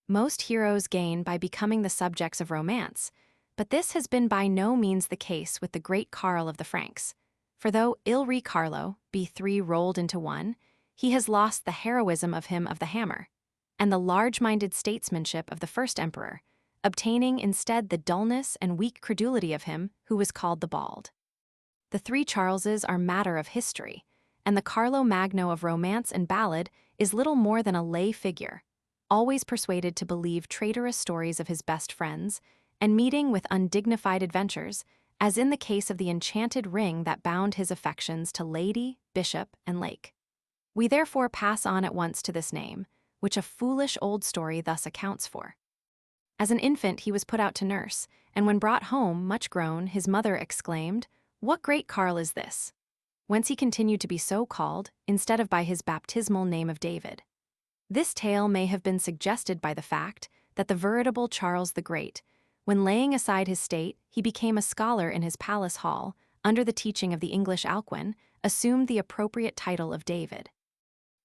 Most heroes gain by becoming the subjects of romance, but this has been by no means the case with the great Karl of the Franks, for though Il Re Carlo be three rolled into one, he has lost the heroism of him of the hammer, and the large-minded statesmanship of the first emperor, obtaining instead the dullness and weak credulity of him who was called the bald. The three Charleses are matter of history, and the Carlo Magno of romance and ballad is little more than a lay figure, always persuaded to believe traitorous stories of his best friends, and meeting with undignified adventures, as in the case of the enchanted ring that bound his affections to lady, bishop, and lake. We therefore pass on at once to this name, which a foolish old story thus accounts for. As an infant he was put out to nurse, and when brought home, much grown, his mother exclaimed, "What great Karl is this?" Whence he continued to be so called, instead of by his baptismal name of David. This tale may have been suggested by the fact that the veritable Charles the Great, when laying aside his state, he became a scholar in his palace hall, under the teaching of the English Alcuin, assumed the appropriate title of David.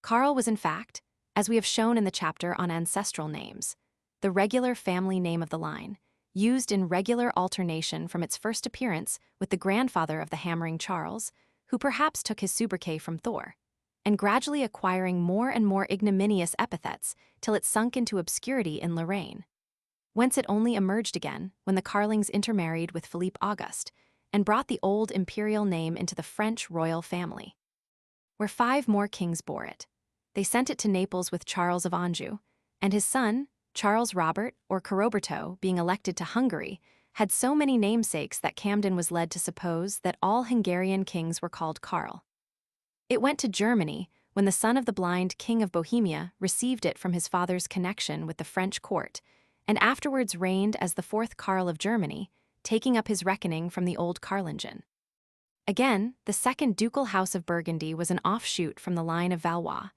Karl was in fact, as we have shown in the chapter on ancestral names, the regular family name of the line, used in regular alternation from its first appearance with the grandfather of the hammering Charles, who perhaps took his sobriquet from Thor, and gradually acquiring more and more ignominious epithets till it sunk into obscurity in Lorraine, whence it only emerged again when the Carlings intermarried with Philippe Auguste and brought the old imperial name into the French royal family, where 5 more kings bore it. They sent it to Naples with Charles of Anjou, and his son, Charles Robert, or Caroberto, being elected to Hungary, had so many namesakes that Camden was led to suppose that all Hungarian kings were called Karl. It went to Germany when the son of the blind King of Bohemia received it from his father's connection with the French court, and afterwards reigned as the 4th Karl of Germany, taking up his reckoning from the old Carlingen. Again, the 2nd ducal house of Burgundy was an offshoot from the line of Valois,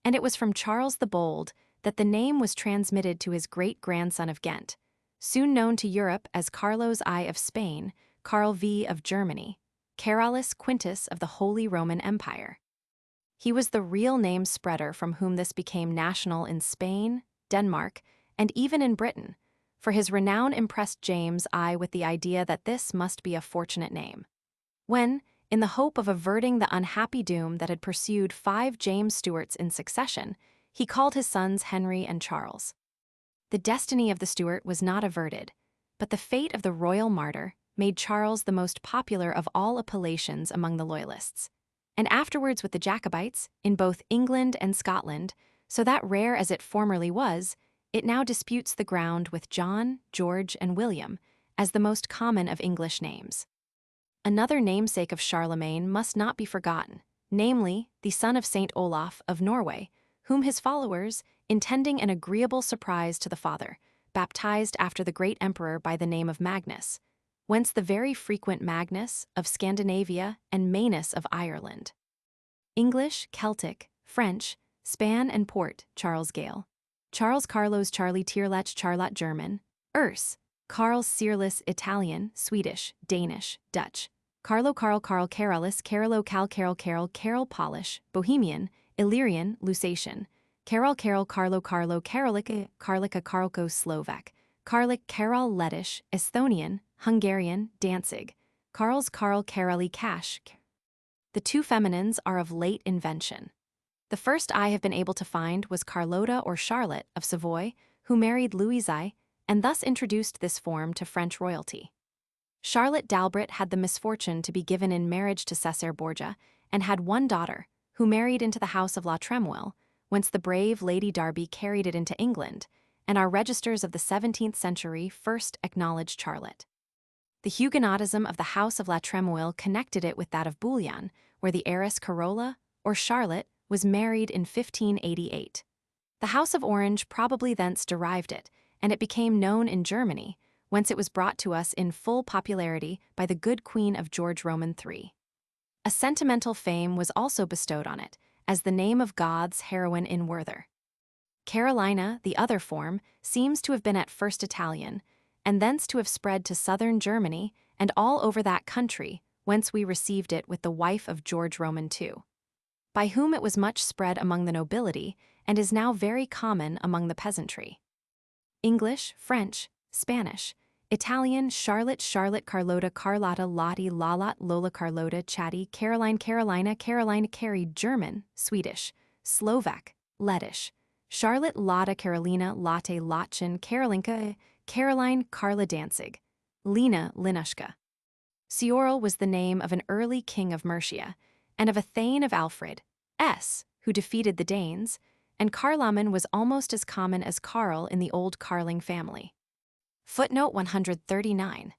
and it was from Charles the Bold that the name was transmitted to his great-grandson of Ghent, soon known to Europe as Carlos I of Spain, Karl V of Germany, Carolus Quintus of the Holy Roman Empire. He was the real name spreader from whom this became national in Spain, Denmark, and even in Britain, for his renown impressed James I with the idea that this must be a fortunate name. When, in the hope of averting the unhappy doom that had pursued 5 James Stuarts in succession, he called his sons Henry and Charles. The destiny of the Stuart was not averted, but the fate of the royal martyr made Charles the most popular of all appellations among the Loyalists, and afterwards with the Jacobites, in both England and Scotland, so that rare as it formerly was, it now disputes the ground with John, George, and William as the most common of English names. Another namesake of Charlemagne must not be forgotten, namely, the son of Saint Olaf of Norway, whom his followers, intending an agreeable surprise to the father, baptized after the great emperor by the name of Magnus, whence the very frequent Magnus of Scandinavia and Manus of Ireland. English, Celtic, French, Span and Port, Charles Gale. Charles Carlos Charlie Tierlach Charlotte German, Urs, Carl Searless Italian, Swedish, Danish, Dutch, Carlo Carl Carl Carolus Carolo Cal Carol Carol Carol Polish, Bohemian, Illyrian, Lusatian, Carol Carol Carlo Carlo Karolika Karlika Karlko Slovak, Karlik Karol Lettish, Esthonian, Hungarian, Danzig, Karls Karl Karoli Kash. The two feminines are of late invention. The first I have been able to find was Carlotta or Charlotte of Savoy, who married Louis I, and thus introduced this form to French royalty. Charlotte d'Albret had the misfortune to be given in marriage to Cesare Borgia, and had one daughter, who married into the house of La Tremoille, whence the brave Lady Derby carried it into England, and our registers of the 17th century first acknowledged Charlotte. The Huguenotism of the house of La Tremoille connected it with that of Bouillon, where the heiress Carola, or Charlotte, was married in 1588. The House of Orange probably thence derived it, and it became known in Germany, whence it was brought to us in full popularity by the good Queen of George Roman III. A sentimental fame was also bestowed on it, as the name of God's heroine in Werther. Carolina, the other form, seems to have been at first Italian, and thence to have spread to southern Germany and all over that country, whence we received it with the wife of George Roman II, by whom it was much spread among the nobility, and is now very common among the peasantry. English, French, Spanish, Italian, Charlotte, Charlotte, Carlotta, Carlotta, Lottie, Lola, Lola, Carlotta, Chatty, Caroline, Carolina, Caroline, Carrie, German, Swedish, Slovak, Lettish, Charlotte, Lotta, Carolina, Lotte, Lotchen, Karolinka, Caroline, Carla Danzig, Lena, Linushka. Ciorl was the name of an early king of Mercia, and of a thane of Alfred, who defeated the Danes, and Carloman was almost as common as Carl in the old Carling family. Footnote 139.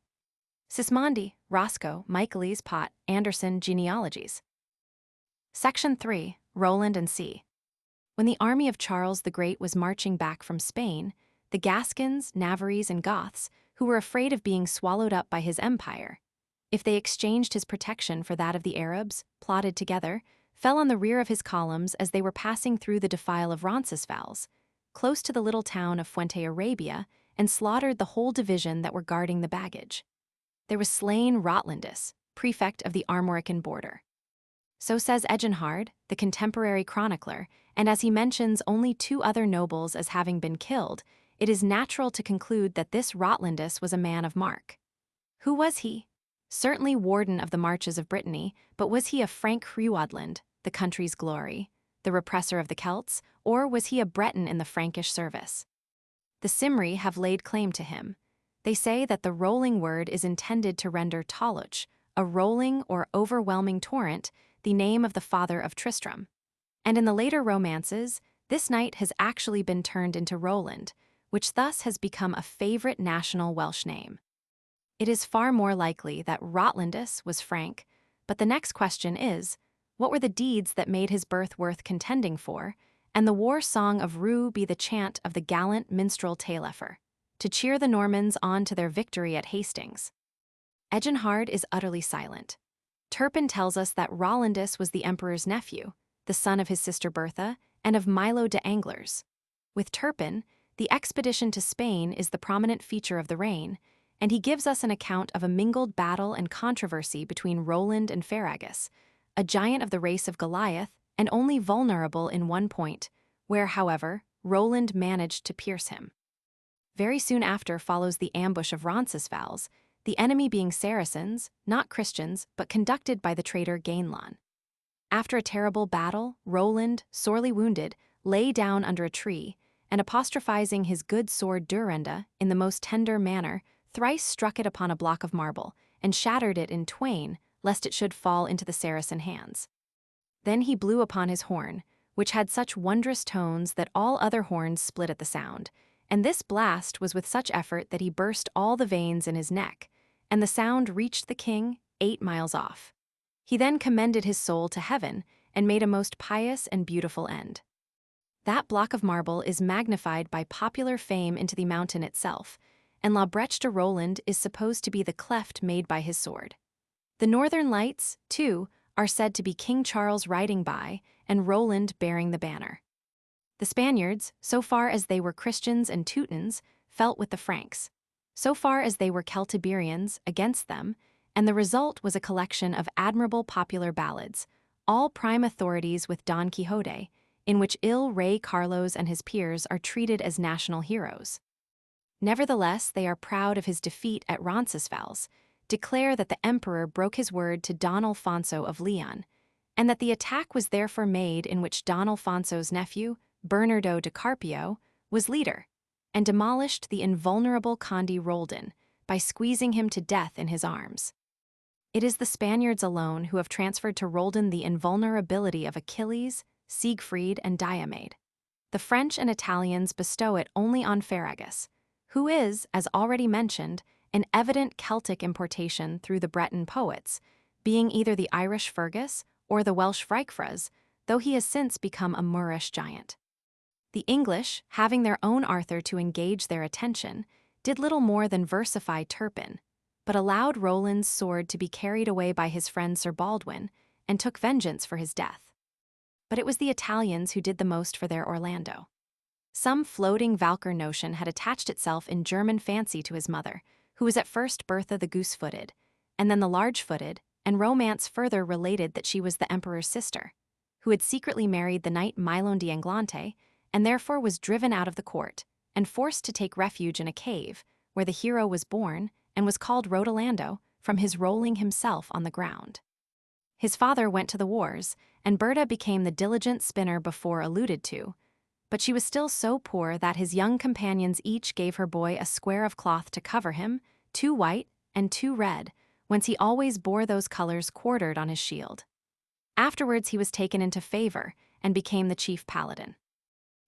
Sismondi, Roscoe, Michaelis, Pott, Anderson, Genealogies. Section 3, Roland and C. When the army of Charles the Great was marching back from Spain, the Gascons, Navarrese, and Goths, who were afraid of being swallowed up by his empire, if they exchanged his protection for that of the Arabs, plotted together, fell on the rear of his columns as they were passing through the defile of Roncesvalles, close to the little town of Fuente Arabia, and slaughtered the whole division that were guarding the baggage. There was slain Rotlandus, prefect of the Armorican border. So says Eginhard, the contemporary chronicler, and as he mentions only two other nobles as having been killed, it is natural to conclude that this Rotlandus was a man of mark. Who was he? Certainly warden of the marches of Brittany, but was he a Frank Hruodland, the country's glory, the repressor of the Celts, or was he a Breton in the Frankish service? The Cymri have laid claim to him. They say that the rolling word is intended to render Toluch, a rolling or overwhelming torrent, the name of the father of Tristram. And in the later romances, this knight has actually been turned into Roland, which thus has become a favorite national Welsh name. It is far more likely that Rotlandus was Frank, but the next question is, what were the deeds that made his birth worth contending for, and the war song of Rue be the chant of the gallant minstrel Taillefer, to cheer the Normans on to their victory at Hastings? Eginhard is utterly silent. Turpin tells us that Rolandus was the emperor's nephew, the son of his sister Bertha, and of Milo de Anglers. With Turpin, the expedition to Spain is the prominent feature of the reign, and he gives us an account of a mingled battle and controversy between Roland and Ferragus, a giant of the race of Goliath and only vulnerable in one point, where, however, Roland managed to pierce him. Very soon after follows the ambush of Roncesvalles, the enemy being Saracens, not Christians, but conducted by the traitor Gainlon. After a terrible battle, Roland, sorely wounded, lay down under a tree, and apostrophizing his good sword Durenda in the most tender manner, thrice struck it upon a block of marble, and shattered it in twain, lest it should fall into the Saracen hands. Then he blew upon his horn, which had such wondrous tones that all other horns split at the sound, and this blast was with such effort that he burst all the veins in his neck, and the sound reached the king 8 miles off. He then commended his soul to heaven, and made a most pious and beautiful end. That block of marble is magnified by popular fame into the mountain itself, and La Brèche de Roland is supposed to be the cleft made by his sword. The northern lights, too, are said to be King Charles riding by and Roland bearing the banner. The Spaniards, so far as they were Christians and Teutons, felt with the Franks, so far as they were Celtiberians, against them, and the result was a collection of admirable popular ballads, all prime authorities with Don Quixote, in which Rey Carlos and his peers are treated as national heroes. Nevertheless, they are proud of his defeat at Roncesvalles, declare that the emperor broke his word to Don Alfonso of Leon, and that the attack was therefore made in which Don Alfonso's nephew, Bernardo de Carpio, was leader, and demolished the invulnerable Conde Roldan by squeezing him to death in his arms. It is the Spaniards alone who have transferred to Roldan the invulnerability of Achilles, Siegfried, and Diomed. The French and Italians bestow it only on Ferragus, who is, as already mentioned, an evident Celtic importation through the Breton poets, being either the Irish Fergus or the Welsh Freycfras, though he has since become a Moorish giant. The English, having their own Arthur to engage their attention, did little more than versify Turpin, but allowed Roland's sword to be carried away by his friend Sir Baldwin, and took vengeance for his death. But it was the Italians who did the most for their Orlando. Some floating Valkyr notion had attached itself in German fancy to his mother, who was at first Bertha the goose-footed, and then the large-footed, and romance further related that she was the emperor's sister, who had secretly married the knight Milon de Anglante, and therefore was driven out of the court, and forced to take refuge in a cave, where the hero was born, and was called Rodolando, from his rolling himself on the ground. His father went to the wars, and Berta became the diligent spinner before alluded to, but she was still so poor that his young companions each gave her boy a square of cloth to cover him, 2 white and 2 red, whence he always bore those colors quartered on his shield. Afterwards he was taken into favor, and became the chief paladin.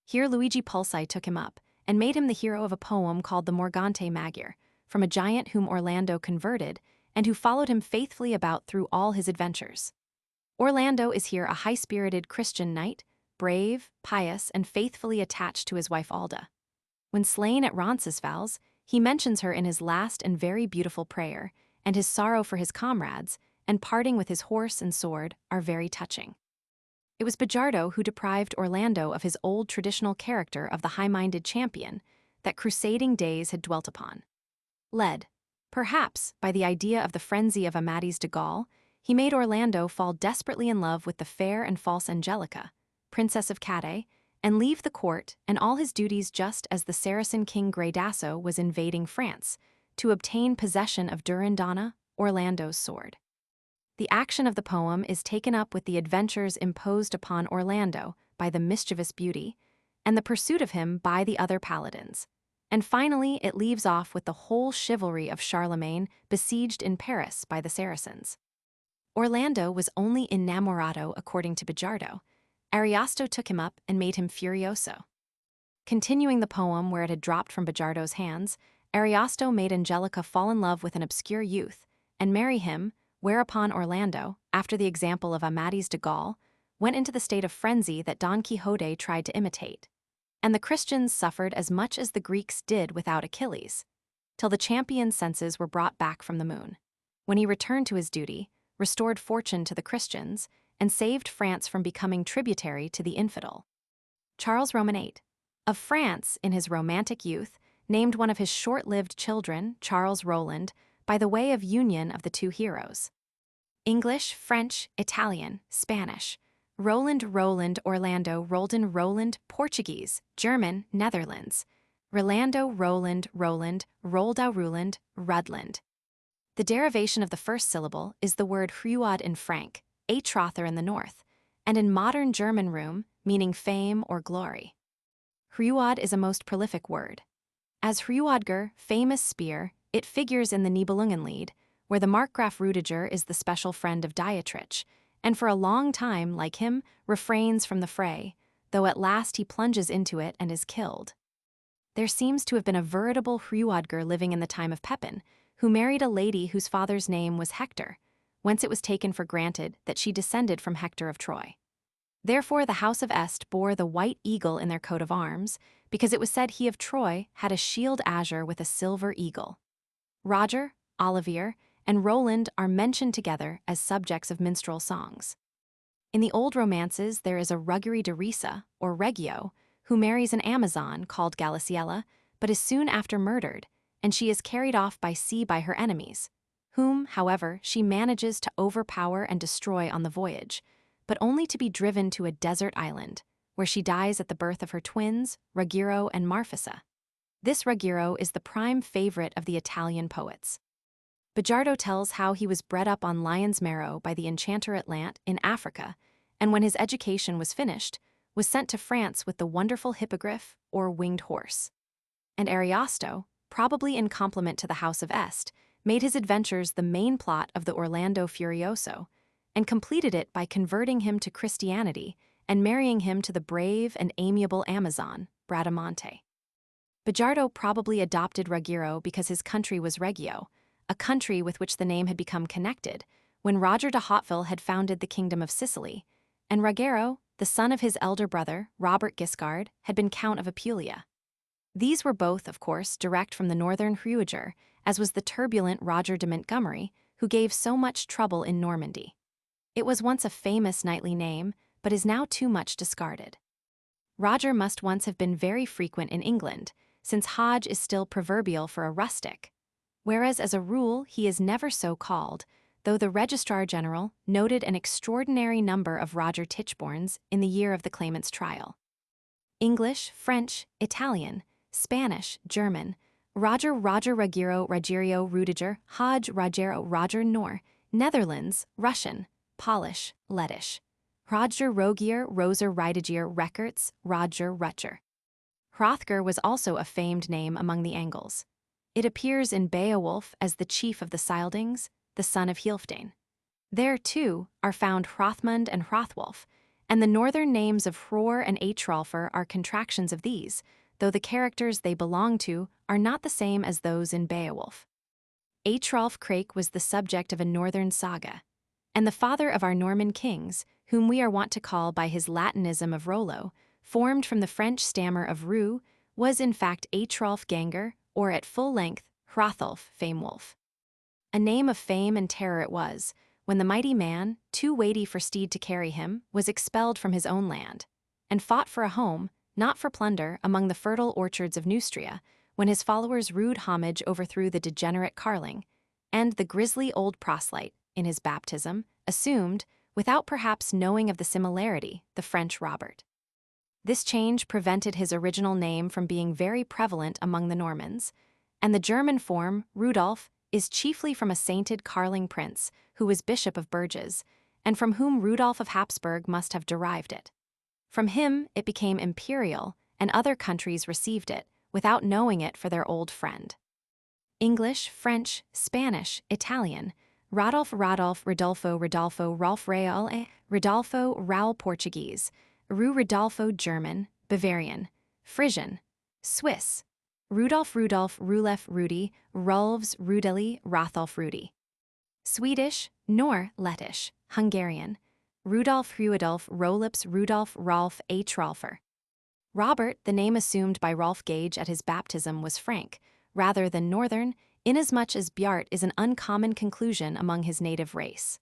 Here Luigi Pulci took him up, and made him the hero of a poem called the Morgante Maggiore, from a giant whom Orlando converted, and who followed him faithfully about through all his adventures. Orlando is here a high-spirited Christian knight, brave, pious, and faithfully attached to his wife Alda. When slain at Roncesvalles, he mentions her in his last and very beautiful prayer, and his sorrow for his comrades, and parting with his horse and sword, are very touching. It was Bajardo who deprived Orlando of his old traditional character of the high-minded champion that crusading days had dwelt upon. Led, perhaps, by the idea of the frenzy of Amadis de Gaul, he made Orlando fall desperately in love with the fair and false Angelica, Princess of Cadé, and leave the court and all his duties just as the Saracen king Gradasso was invading France, to obtain possession of Durindana, Orlando's sword. The action of the poem is taken up with the adventures imposed upon Orlando by the mischievous beauty, and the pursuit of him by the other paladins. And finally it leaves off with the whole chivalry of Charlemagne besieged in Paris by the Saracens. Orlando was only innamorado according to Bajardo. Ariosto took him up and made him furioso. Continuing the poem where it had dropped from Bajardo's hands, Ariosto made Angelica fall in love with an obscure youth, and marry him, whereupon Orlando, after the example of Amadis de Gaul, went into the state of frenzy that Don Quixote tried to imitate. And the Christians suffered as much as the Greeks did without Achilles, till the champion's senses were brought back from the moon, when he returned to his duty, restored fortune to the Christians, and saved France from becoming tributary to the infidel. Charles Roman VIII, of France in his romantic youth, named one of his short-lived children, Charles Roland, by the way of union of the two heroes. English, French, Italian, Spanish. Roland, Orlando, Roldan, Roland, Portuguese, German, Netherlands. Rolando, Roland, Rolda, Ruland, Rudland. The derivation of the first syllable is the word Hruod in Frank, Atrother in the north, and in modern German room, meaning fame or glory. Hruod is a most prolific word. As Hruodger, famous spear, it figures in the Nibelungenlied, where the Markgraf Rudiger is the special friend of Dietrich, and for a long time, like him, refrains from the fray, though at last he plunges into it and is killed. There seems to have been a veritable Hruodger living in the time of Pepin, who married a lady whose father's name was Hector, whence it was taken for granted that she descended from Hector of Troy. Therefore the house of Est bore the white eagle in their coat of arms, because it was said he of Troy had a shield azure with a silver eagle. Roger, Olivier, and Roland are mentioned together as subjects of minstrel songs. In the old romances there is a Ruggery de Risa, or Reggio, who marries an Amazon called Galiciella, but is soon after murdered, and she is carried off by sea by her enemies, whom, however, she manages to overpower and destroy on the voyage, but only to be driven to a desert island, where she dies at the birth of her twins, Ruggiero and Marfisa. This Ruggiero is the prime favorite of the Italian poets. Bajardo tells how he was bred up on lion's marrow by the enchanter Atlant in Africa, and when his education was finished, was sent to France with the wonderful hippogriff, or winged horse. And Ariosto, probably in compliment to the House of Est, made his adventures the main plot of the Orlando Furioso, and completed it by converting him to Christianity and marrying him to the brave and amiable Amazon, Bradamante. Bajardo probably adopted Ruggiero because his country was Reggio, a country with which the name had become connected, when Roger de Hauteville had founded the Kingdom of Sicily, and Ruggiero, the son of his elder brother, Robert Guiscard, had been Count of Apulia. These were both, of course, direct from the northern Hrewger, as was the turbulent Roger de Montgomery, who gave so much trouble in Normandy. It was once a famous knightly name, but is now too much discarded. Roger must once have been very frequent in England, since Hodge is still proverbial for a rustic, whereas as a rule he is never so called, though the Registrar General noted an extraordinary number of Roger Tichbornes in the year of the claimant's trial. English, French, Italian, Spanish, German, Roger Ruggiero Ruggiero Rudiger, Hodge Rogero Roger Nor, Netherlands, Russian, Polish, Lettish, Roger Rogier Roser Reidigier Reckerts, Roger Rutger. Hrothgar was also a famed name among the Angles. It appears in Beowulf as the chief of the Scyldings, the son of Healfdene. There, too, are found Hrothmund and Hrothwulf, and the northern names of Hror and Aetralfr are contractions of these, though the characters they belong to are not the same as those in Beowulf. Aetralf Crake was the subject of a northern saga, and the father of our Norman kings, whom we are wont to call by his Latinism of Rollo, formed from the French stammer of Rue, was in fact Aetralf Ganger, or at full length, Hrothulf Famewulf. A name of fame and terror it was, when the mighty man, too weighty for steed to carry him, was expelled from his own land, and fought for a home, not for plunder, among the fertile orchards of Neustria, when his followers' rude homage overthrew the degenerate Carling, and the grisly old proselyte, in his baptism, assumed, without perhaps knowing of the similarity, the French Robert. This change prevented his original name from being very prevalent among the Normans, and the German form, Rudolf, is chiefly from a sainted Carling prince who was Bishop of Bourges, and from whom Rudolf of Habsburg must have derived it. From him it became imperial, and other countries received it, without knowing it for their old friend. English, French, Spanish, Italian, Rodolfo, Rolf Real, Rodolfo, Raul Portuguese, Rodolfo German, Bavarian, Frisian, Swiss, Rudolf, Rulef, Rudi, Rulvs, Rudeli, Rotholf, Rudi. Swedish, Nor, Lettish, Hungarian, Rudolf, Rolips, Rudolf, Rolf, Aetralfr. Robert, the name assumed by Rolf Gage at his baptism, was Frank, rather than Northern, inasmuch as Bjart is an uncommon conclusion among his native race.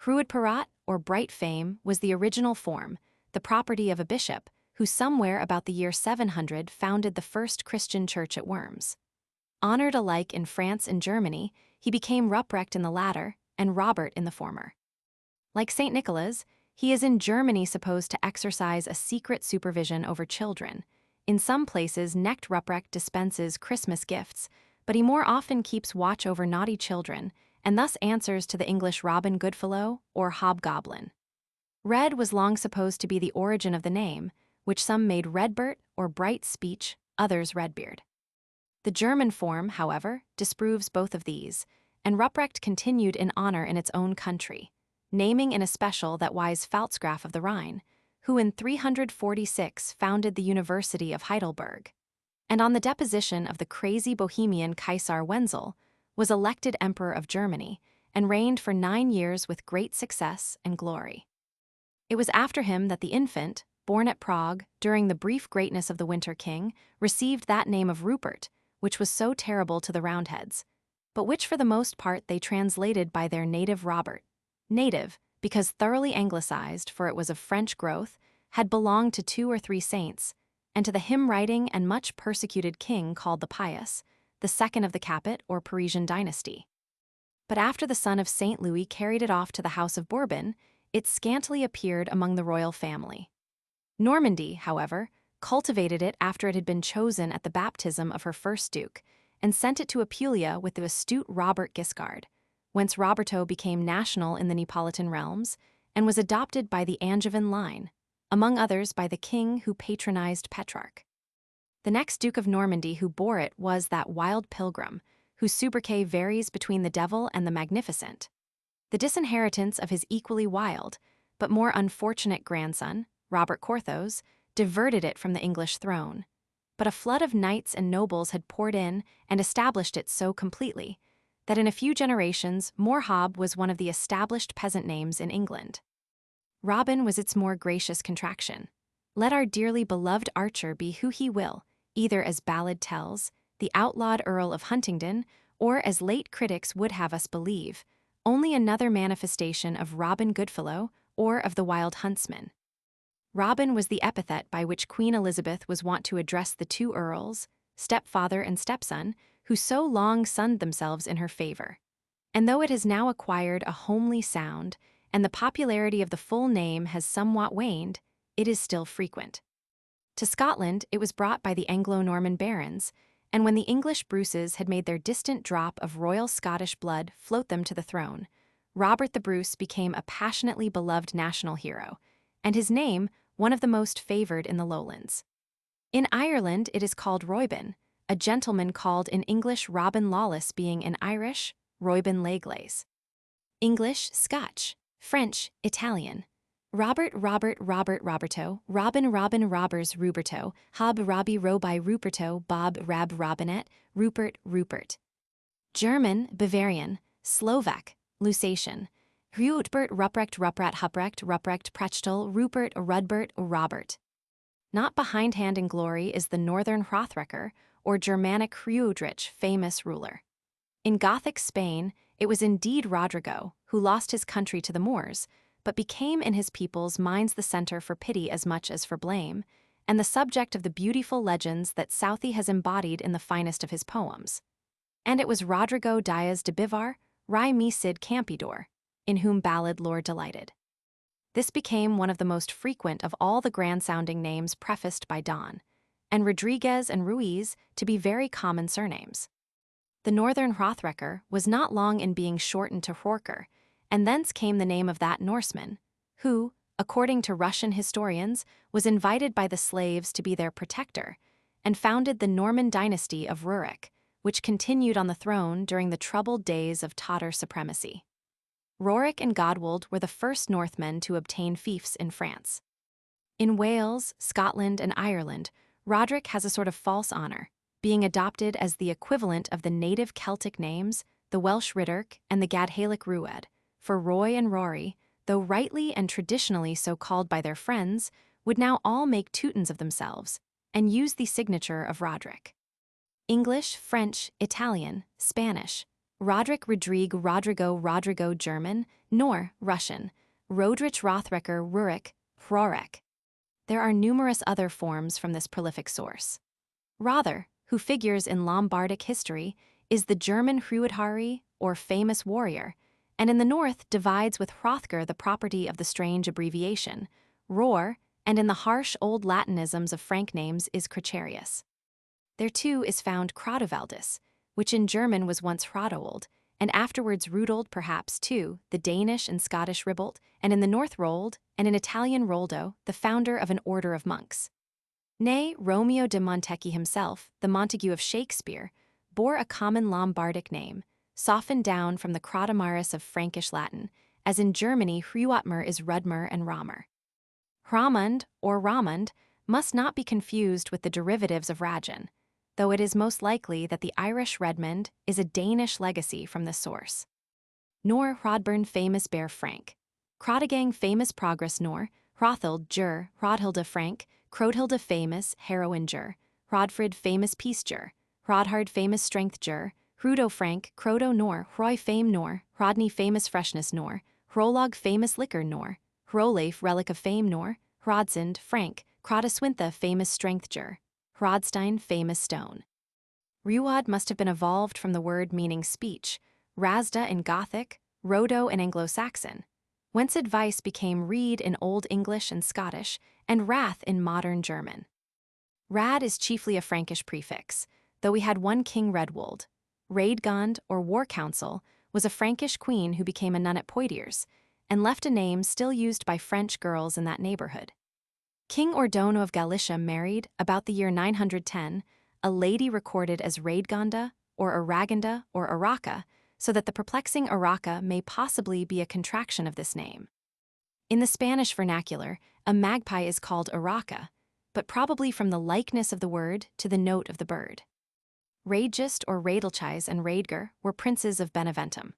Hruidparat, or bright fame, was the original form, the property of a bishop, who somewhere about the year 700 founded the first Christian church at Worms. Honored alike in France and Germany, he became Ruprecht in the latter, and Robert in the former. Like St. Nicholas, he is in Germany supposed to exercise a secret supervision over children. In some places, Knecht Ruprecht dispenses Christmas gifts, but he more often keeps watch over naughty children, and thus answers to the English Robin Goodfellow or Hobgoblin. Red was long supposed to be the origin of the name, which some made Redbert or Bright Speech, others Redbeard. The German form, however, disproves both of these, and Ruprecht continued in honor in its own country, naming in especial that wise Pfalzgraf of the Rhine, who in 346 founded the University of Heidelberg, and on the deposition of the crazy Bohemian Caesar Wenzel, was elected Emperor of Germany and reigned for 9 years with great success and glory. It was after him that the infant, born at Prague during the brief greatness of the Winter King, received that name of Rupert, which was so terrible to the Roundheads, but which for the most part they translated by their native Robert. Native, because thoroughly anglicized, for it was of French growth, had belonged to 2 or 3 saints, and to the hymn-writing and much persecuted king called the Pious, the second of the Capet or Parisian dynasty. But after the son of Saint Louis carried it off to the House of Bourbon, it scantily appeared among the royal family. Normandy, however, cultivated it after it had been chosen at the baptism of her first duke, and sent it to Apulia with the astute Robert Guiscard, whence Roberto became national in the Neapolitan realms, and was adopted by the Angevin line, among others by the king who patronized Petrarch. The next Duke of Normandy who bore it was that wild pilgrim, whose sobriquet varies between the devil and the magnificent. The disinheritance of his equally wild, but more unfortunate grandson, Robert Corthos, diverted it from the English throne. But a flood of knights and nobles had poured in and established it so completely that in a few generations Morhob was one of the established peasant names in England. Robin was its more gracious contraction. Let our dearly beloved archer be who he will, either as ballad tells, the outlawed Earl of Huntingdon, or as late critics would have us believe, only another manifestation of Robin Goodfellow or of the wild huntsman. Robin was the epithet by which Queen Elizabeth was wont to address the 2 earls, stepfather and stepson, who so long sunned themselves in her favor. And though it has now acquired a homely sound, and the popularity of the full name has somewhat waned, it is still frequent. To Scotland it was brought by the Anglo-Norman barons, and when the English Bruces had made their distant drop of royal Scottish blood float them to the throne, Robert the Bruce became a passionately beloved national hero, and his name one of the most favored in the Lowlands. In Ireland it is called Roybin, a gentleman called in English Robin Lawless being in Irish Roybin Leglaise. English, Scotch, French, Italian. Robert Roberto, Robin Robbers Ruberto, Hob Robbie Robi Ruperto, Bob Rab Robinet, Rupert. German, Bavarian, Slovak, Lusatian. Rupert Ruprecht Prechtel, Rupert Rudbert Robert. Not behindhand in glory is the northern Hrothrecker, or Germanic Hruodrich, famous ruler. In Gothic Spain, it was indeed Rodrigo, who lost his country to the Moors, but became in his people's minds the center for pity as much as for blame, and the subject of the beautiful legends that Southey has embodied in the finest of his poems. And it was Rodrigo Diaz de Bivar, Rai mi Cid Campidor, in whom ballad lore delighted. This became one of the most frequent of all the grand-sounding names prefaced by Don, and Rodriguez and Ruiz to be very common surnames. The northern Hrothrecker was not long in being shortened to Hrorker, and thence came the name of that Norseman, who, according to Russian historians, was invited by the slaves to be their protector, and founded the Norman dynasty of Rurik, which continued on the throne during the troubled days of Tatar supremacy. Rorik and Godwold were the first Northmen to obtain fiefs in France. In Wales, Scotland, and Ireland, Roderick has a sort of false honor, being adopted as the equivalent of the native Celtic names, the Welsh Ridderk and the Gadhailic Rued, for Roy and Rory, though rightly and traditionally so called by their friends, would now all make Teutons of themselves, and use the signature of Roderick. English, French, Italian, Spanish, Roderick Rodrigo German, nor Russian, Rodrich Rothrecker Rurik, Hrorek. There are numerous other forms from this prolific source. Rother, who figures in Lombardic history, is the German Hruidhari, or famous warrior, and in the north divides with Hrothgar the property of the strange abbreviation, Roar, and in the harsh old Latinisms of Frank names is Cracharius. There too is found Crodovaldus, which in German was once Hrodoald, and afterwards Rudold perhaps too, the Danish and Scottish Ribolt, and in the north Rold, and in Italian Roldo, the founder of an order of monks. Nay, Romeo de Montecchi himself, the Montague of Shakespeare, bore a common Lombardic name, softened down from the Crotomaris of Frankish Latin, as in Germany Hruotmer is Rudmer and Romer. Hramund, or Ramund, must not be confused with the derivatives of Rajan, though it is most likely that the Irish Redmond is a Danish legacy from this source. Nor Hrodburn famous Bear Frank. Crotagang famous Progress nor, Hrothilde jur, Hrodhilda frank, Crodhilda famous heroine jur, Hrodfrid famous peace jur, Hrodhard famous strength jur, Hrudo frank, Crodo nor, Hroy fame nor, Hrodni famous freshness nor, Hrolog famous liquor nor, Hrolleif relic of fame nor, Hrodsund frank, Hrodaswintha famous strength jur, Hrodstein famous stone. Ruad must have been evolved from the word meaning speech, Rasda in Gothic, Rodo in Anglo-Saxon, whence advice became read in Old English and Scottish, and wrath in modern German. Rad is chiefly a Frankish prefix, though we had one king Redwold. Raedgond, or war council, was a Frankish queen who became a nun at Poitiers, and left a name still used by French girls in that neighborhood. King Ordono of Galicia married, about the year 910, a lady recorded as Raedgonda, or Araganda, or Araka, so that the perplexing Araka may possibly be a contraction of this name. In the Spanish vernacular, a magpie is called Araka, but probably from the likeness of the word to the note of the bird. Raedgist or Radelchise and Raedger were princes of Beneventum.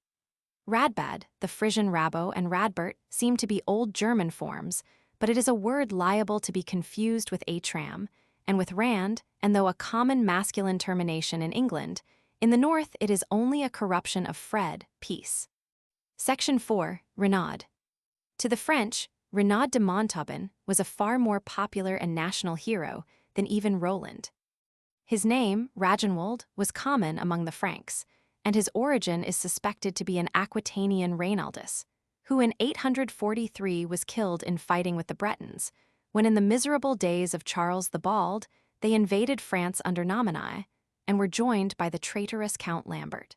Radbad, the Frisian Rabo, and Radbert seem to be Old German forms, but it is a word liable to be confused with Atram, and with Rand, and though a common masculine termination in England, in the North it is only a corruption of Fred, peace. Section 4, Renaud. To the French, Renaud de Montauban was a far more popular and national hero than even Roland. His name, Ragnwald, was common among the Franks, and his origin is suspected to be an Aquitanian Reinaldus, who in 843 was killed in fighting with the Bretons, when in the miserable days of Charles the Bald, they invaded France under Nomenclature, and were joined by the traitorous Count Lambert.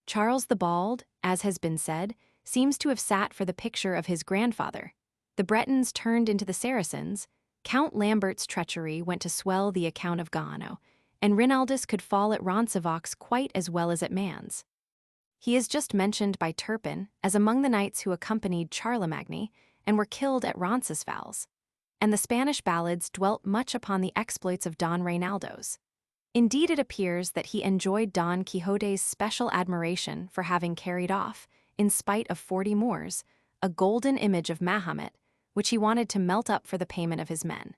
Charles the Bald, as has been said, seems to have sat for the picture of his grandfather. The Bretons turned into the Saracens, Count Lambert's treachery went to swell the account of Gano, and Rinaldus could fall at Roncesvalles quite as well as at Mans. He is just mentioned by Turpin as among the knights who accompanied Charlemagne and were killed at Roncesvalles, and the Spanish ballads dwelt much upon the exploits of Don Reinaldos. Indeed, it appears that he enjoyed Don Quixote's special admiration for having carried off, in spite of 40 Moors, a golden image of Mahomet, which he wanted to melt up for the payment of his men.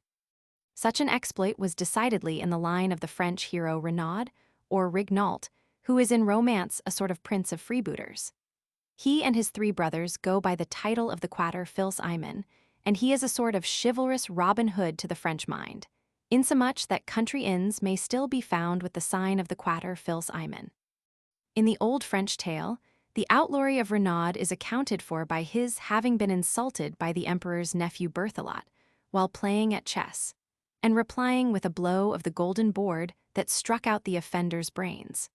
Such an exploit was decidedly in the line of the French hero Renaud, or Rignault, who is in romance a sort of prince of freebooters. He and his 3 brothers go by the title of the Quater Fils Aymon, and he is a sort of chivalrous Robin Hood to the French mind, insomuch that country inns may still be found with the sign of the Quater Fils Aymon. In the old French tale, the outlawry of Renaud is accounted for by his having been insulted by the emperor's nephew Berthelot while playing at chess, and replying with a blow of the golden board that struck out the offender's brains.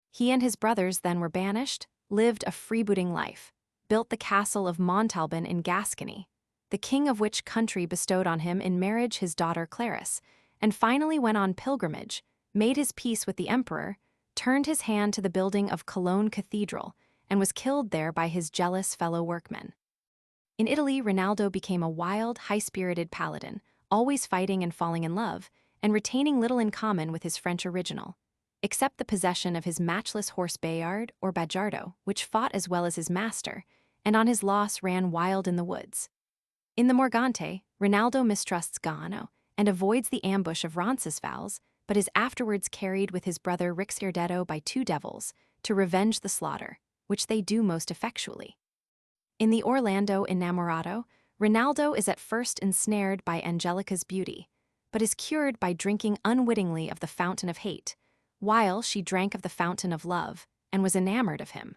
He and his brothers then were banished, lived a freebooting life, built the castle of Montalban in Gascony, the king of which country bestowed on him in marriage his daughter Clarice, and finally went on pilgrimage, made his peace with the emperor, turned his hand to the building of Cologne Cathedral, and was killed there by his jealous fellow workmen. In Italy, Rinaldo became a wild, high-spirited paladin, always fighting and falling in love, and retaining little in common with his French original, except the possession of his matchless horse Bayard, or Bajardo, which fought as well as his master, and on his loss ran wild in the woods. In the Morgante, Rinaldo mistrusts Gano, and avoids the ambush of Roncesvalles, but is afterwards carried with his brother Rixardetto by 2 devils, to revenge the slaughter, which they do most effectually. In the Orlando Innamorado, Rinaldo is at first ensnared by Angelica's beauty, but is cured by drinking unwittingly of the fountain of hate, while she drank of the fountain of love, and was enamored of him.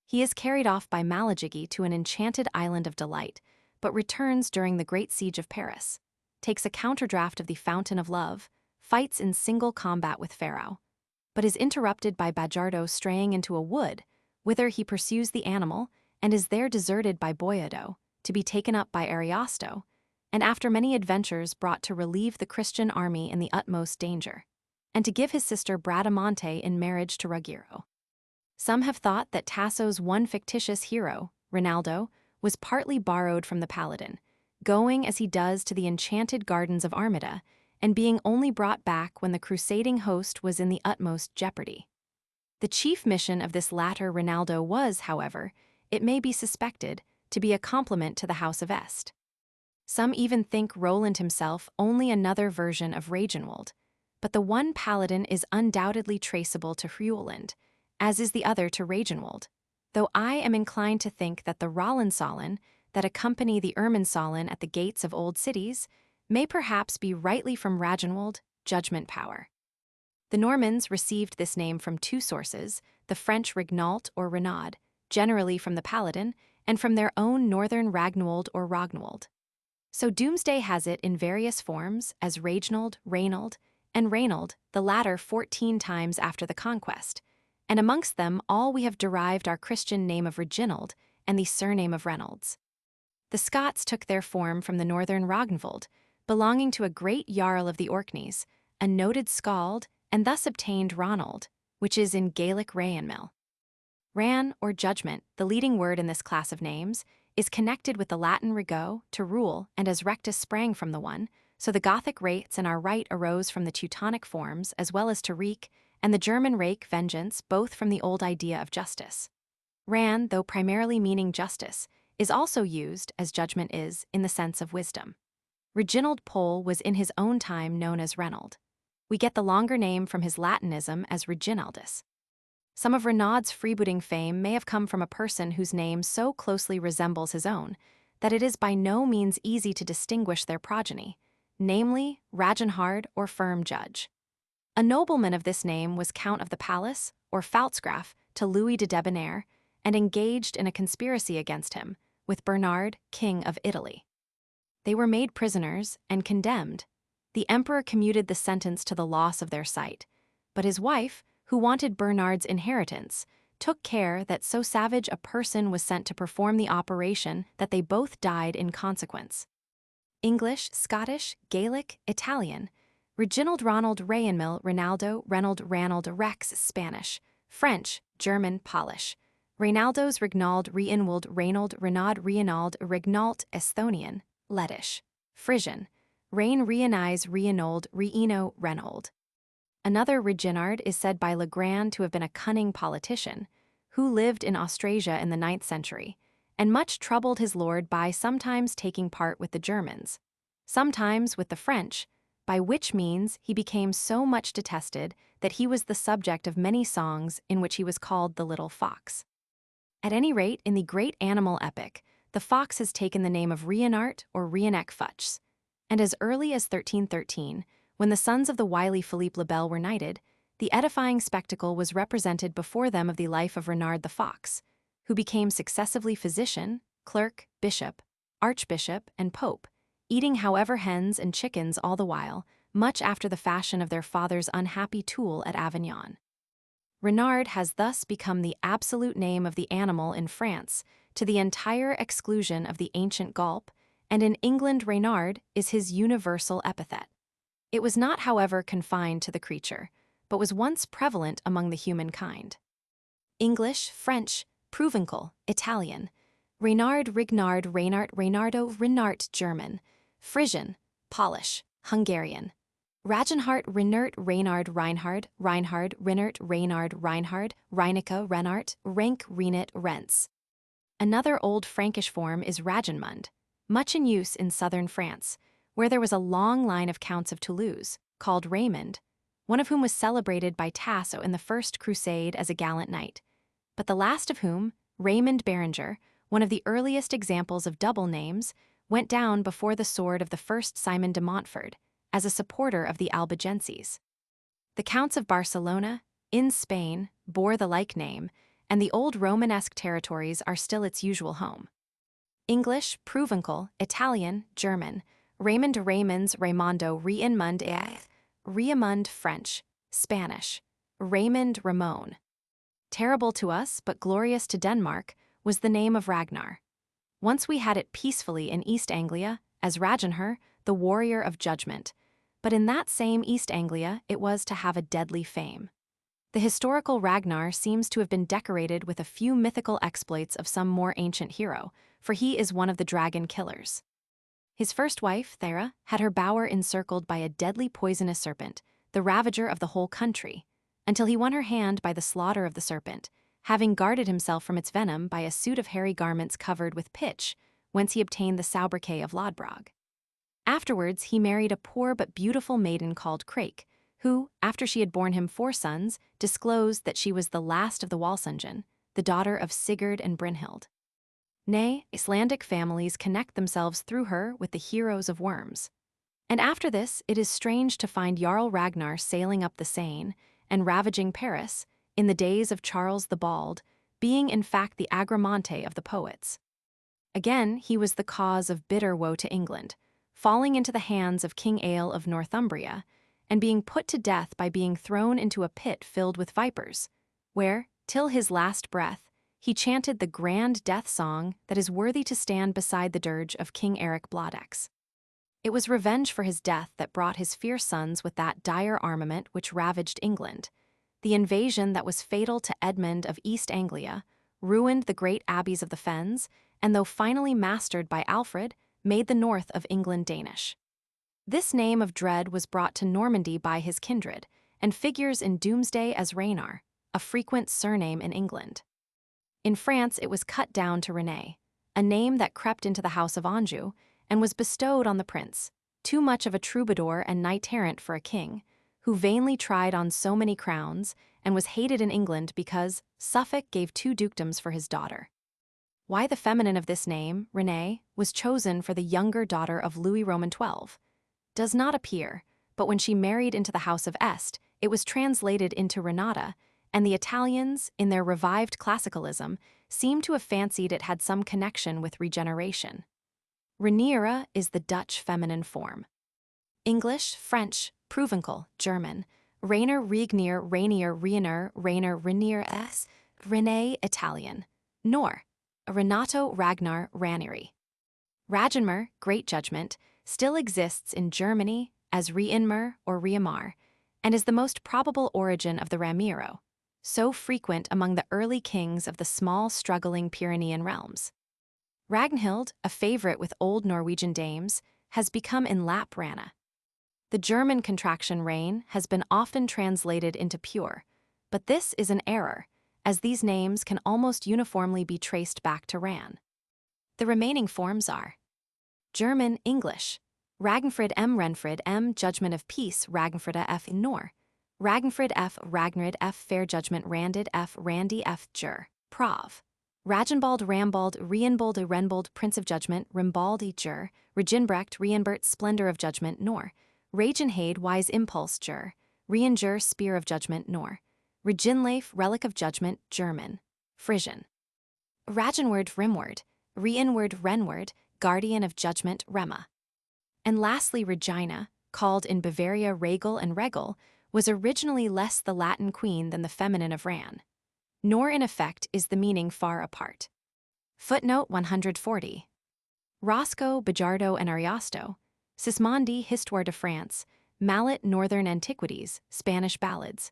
He is carried off by Malagigi to an enchanted island of delight, but returns during the great siege of Paris, takes a counterdraft of the fountain of love, fights in single combat with Pharaoh, but is interrupted by Bajardo straying into a wood, whither he pursues the animal, and is there deserted by Boiado, to be taken up by Ariosto, and after many adventures brought to relieve the Christian army in the utmost danger, and to give his sister Bradamante in marriage to Ruggiero. Some have thought that Tasso's one fictitious hero, Rinaldo, was partly borrowed from the paladin, going as he does to the enchanted gardens of Armida, and being only brought back when the crusading host was in the utmost jeopardy. The chief mission of this latter Rinaldo was, however, it may be suspected, to be a compliment to the House of Este. Some even think Roland himself only another version of Reginald, but the one paladin is undoubtedly traceable to Hruoland, as is the other to Reginwald, though I am inclined to think that the Rolandsollen that accompany the Irminsollen at the gates of old cities may perhaps be rightly from Raginwald, judgment power. The Normans received this name from two sources, the French Rignault or Renaud, generally from the paladin, and from their own northern Ragnwald or Rognwald. So Doomsday has it in various forms as Ragnald, Reynold, and Reynold, the latter 14 times after the conquest, and amongst them all we have derived our Christian name of Reginald and the surname of Reynolds. The Scots took their form from the northern Ragnvald, belonging to a great Jarl of the Orkneys, a noted skald, and thus obtained Ronald, which is in Gaelic Rayanmil. Ran, or judgment, the leading word in this class of names, is connected with the Latin rego, to rule, and as rectus sprang from the one, so the Gothic rates and our right arose from the Teutonic forms as well as to reek, and the German rake, vengeance, both from the old idea of justice. Ran, though primarily meaning justice, is also used, as judgment is, in the sense of wisdom. Reginald Pole was in his own time known as Reynold. We get the longer name from his Latinism as Reginaldus. Some of Renaud's freebooting fame may have come from a person whose name so closely resembles his own that it is by no means easy to distinguish their progeny, namely Ragenhard or Firm Judge. A nobleman of this name was Count of the Palace, or Pfalzgraf, to Louis de Debonair, and engaged in a conspiracy against him, with Bernard, King of Italy. They were made prisoners and condemned. The emperor commuted the sentence to the loss of their sight, but his wife, who wanted Bernard's inheritance, took care that so savage a person was sent to perform the operation that they both died in consequence. English, Scottish, Gaelic, Italian, Reginald Ronald Rayanmil Ronaldo Reynold Ranald Rex Spanish, French, German, Polish, Reynaldos Rignald Reinwald Reynold Renaud Reinald Rignault Esthonian, Lettish, Frisian, Rein Rienais Rienold Reino Renold. Another Reginald is said by Legrand to have been a cunning politician, who lived in Austrasia in the 9th century, and much troubled his lord by sometimes taking part with the Germans, sometimes with the French, by which means he became so much detested that he was the subject of many songs in which he was called the Little Fox. At any rate, in the great animal epic, the fox has taken the name of Rionart or Rionek Futchs, and as early as 1313, when the sons of the wily Philippe le Bel were knighted, the edifying spectacle was represented before them of the life of Renard the Fox, who became successively physician, clerk, bishop, archbishop, and pope, eating however hens and chickens all the while, much after the fashion of their father's unhappy tool at Avignon. Renard has thus become the absolute name of the animal in France, to the entire exclusion of the ancient Gulp, and in England Reynard is his universal epithet. It was not, however, confined to the creature, but was once prevalent among the human kind. English, French, Provençal, Italian, Reynard Rignard Reynard Reynardo Renart German, Frisian, Polish, Hungarian, Ragenhart Reinert Reynard Reinhard Reinhard Reinert Reynard Reinhard Reinica Renart Renk Renit Rents. Another old Frankish form is Ragenmund, much in use in southern France, where there was a long line of counts of Toulouse, called Raymond, one of whom was celebrated by Tasso in the First Crusade as a gallant knight, but the last of whom, Raymond Berenger, one of the earliest examples of double names, went down before the sword of the first Simon de Montfort, as a supporter of the Albigenses. The Counts of Barcelona, in Spain, bore the like name, and the old Romanesque territories are still its usual home. English, Provençal, Italian, German, Raymond Raymonds Raymondo Rienmund Riemund French, Spanish, Raymond Ramon. Terrible to us, but glorious to Denmark, was the name of Ragnar. Once we had it peacefully in East Anglia, as Ragenher, the warrior of judgment, but in that same East Anglia it was to have a deadly fame. The historical Ragnar seems to have been decorated with a few mythical exploits of some more ancient hero, for he is one of the dragon killers. His first wife, Thera, had her bower encircled by a deadly poisonous serpent, the ravager of the whole country, until he won her hand by the slaughter of the serpent, having guarded himself from its venom by a suit of hairy garments covered with pitch, whence he obtained the sobriquet of Lodbrog. Afterwards, he married a poor but beautiful maiden called Crake, who, after she had borne him 4 sons, disclosed that she was the last of the Walsungen, the daughter of Sigurd and Brynhild. Nay, Icelandic families connect themselves through her with the heroes of Worms. And after this, it is strange to find Jarl Ragnar sailing up the Seine and ravaging Paris, in the days of Charles the Bald, being in fact the Agramante of the poets. Again, he was the cause of bitter woe to England, falling into the hands of King Aelle of Northumbria, and being put to death by being thrown into a pit filled with vipers, where, till his last breath, he chanted the grand death song that is worthy to stand beside the dirge of King Eric Blodex. It was revenge for his death that brought his fierce sons with that dire armament which ravaged England. The invasion that was fatal to Edmund of East Anglia ruined the great abbeys of the Fens, and though finally mastered by Alfred, made the north of England Danish. This name of dread was brought to Normandy by his kindred, and figures in Doomsday as Raynar, a frequent surname in England. In France, it was cut down to René, a name that crept into the house of Anjou, and was bestowed on the prince, too much of a troubadour and knight-errant for a king, who vainly tried on so many crowns, and was hated in England because Suffolk gave 2 dukedoms for his daughter. Why the feminine of this name, René, was chosen for the younger daughter of Louis Roman XII, does not appear, but when she married into the house of Este, it was translated into Renata, and the Italians, in their revived classicalism, seem to have fancied it had some connection with regeneration. Reniera is the Dutch feminine form. English, French, Provençal, German, Rainer, Regnier, Rainier, Rainer, Rainer, Renier s, René, Italian, Nor, Renato, Ragnar, Ranieri. Ragenmer, Great Judgment, still exists in Germany as Reinmer or Riamar, and is the most probable origin of the Ramiro, so frequent among the early kings of the small struggling Pyrenean realms. Ragnhild, a favorite with old Norwegian dames, has become in Lap Rana. The German contraction Rain has been often translated into pure, but this is an error, as these names can almost uniformly be traced back to Ran. The remaining forms are German, English, Ragnfrid M. Renfrid M. Judgment of Peace Ragnfrida F. Nor, Ragnfrid F. Ragnrid F. Fair Judgment Randid F. Randy F. Jur, Prov. Ragenbald Rambald Rienbold Renbold Prince of Judgment Rimbald E. Jur, Reginbrecht Rienbert Splendor of Judgment Nor, Regenhade Wise Impulse Jur, Rienjur Spear of Judgment Nor, Reginleif Relic of Judgment German, Frisian. Ragenward Rimward, Rienward Renward, Guardian of Judgment Rema. And lastly Regina, called in Bavaria Regel and Regel, was originally less the Latin queen than the feminine of Ran. Nor in effect is the meaning far apart. Footnote 140. Roscoe, Bajardo, and Ariosto, Sismondi, Histoire de France, Mallet, Northern Antiquities, Spanish Ballads.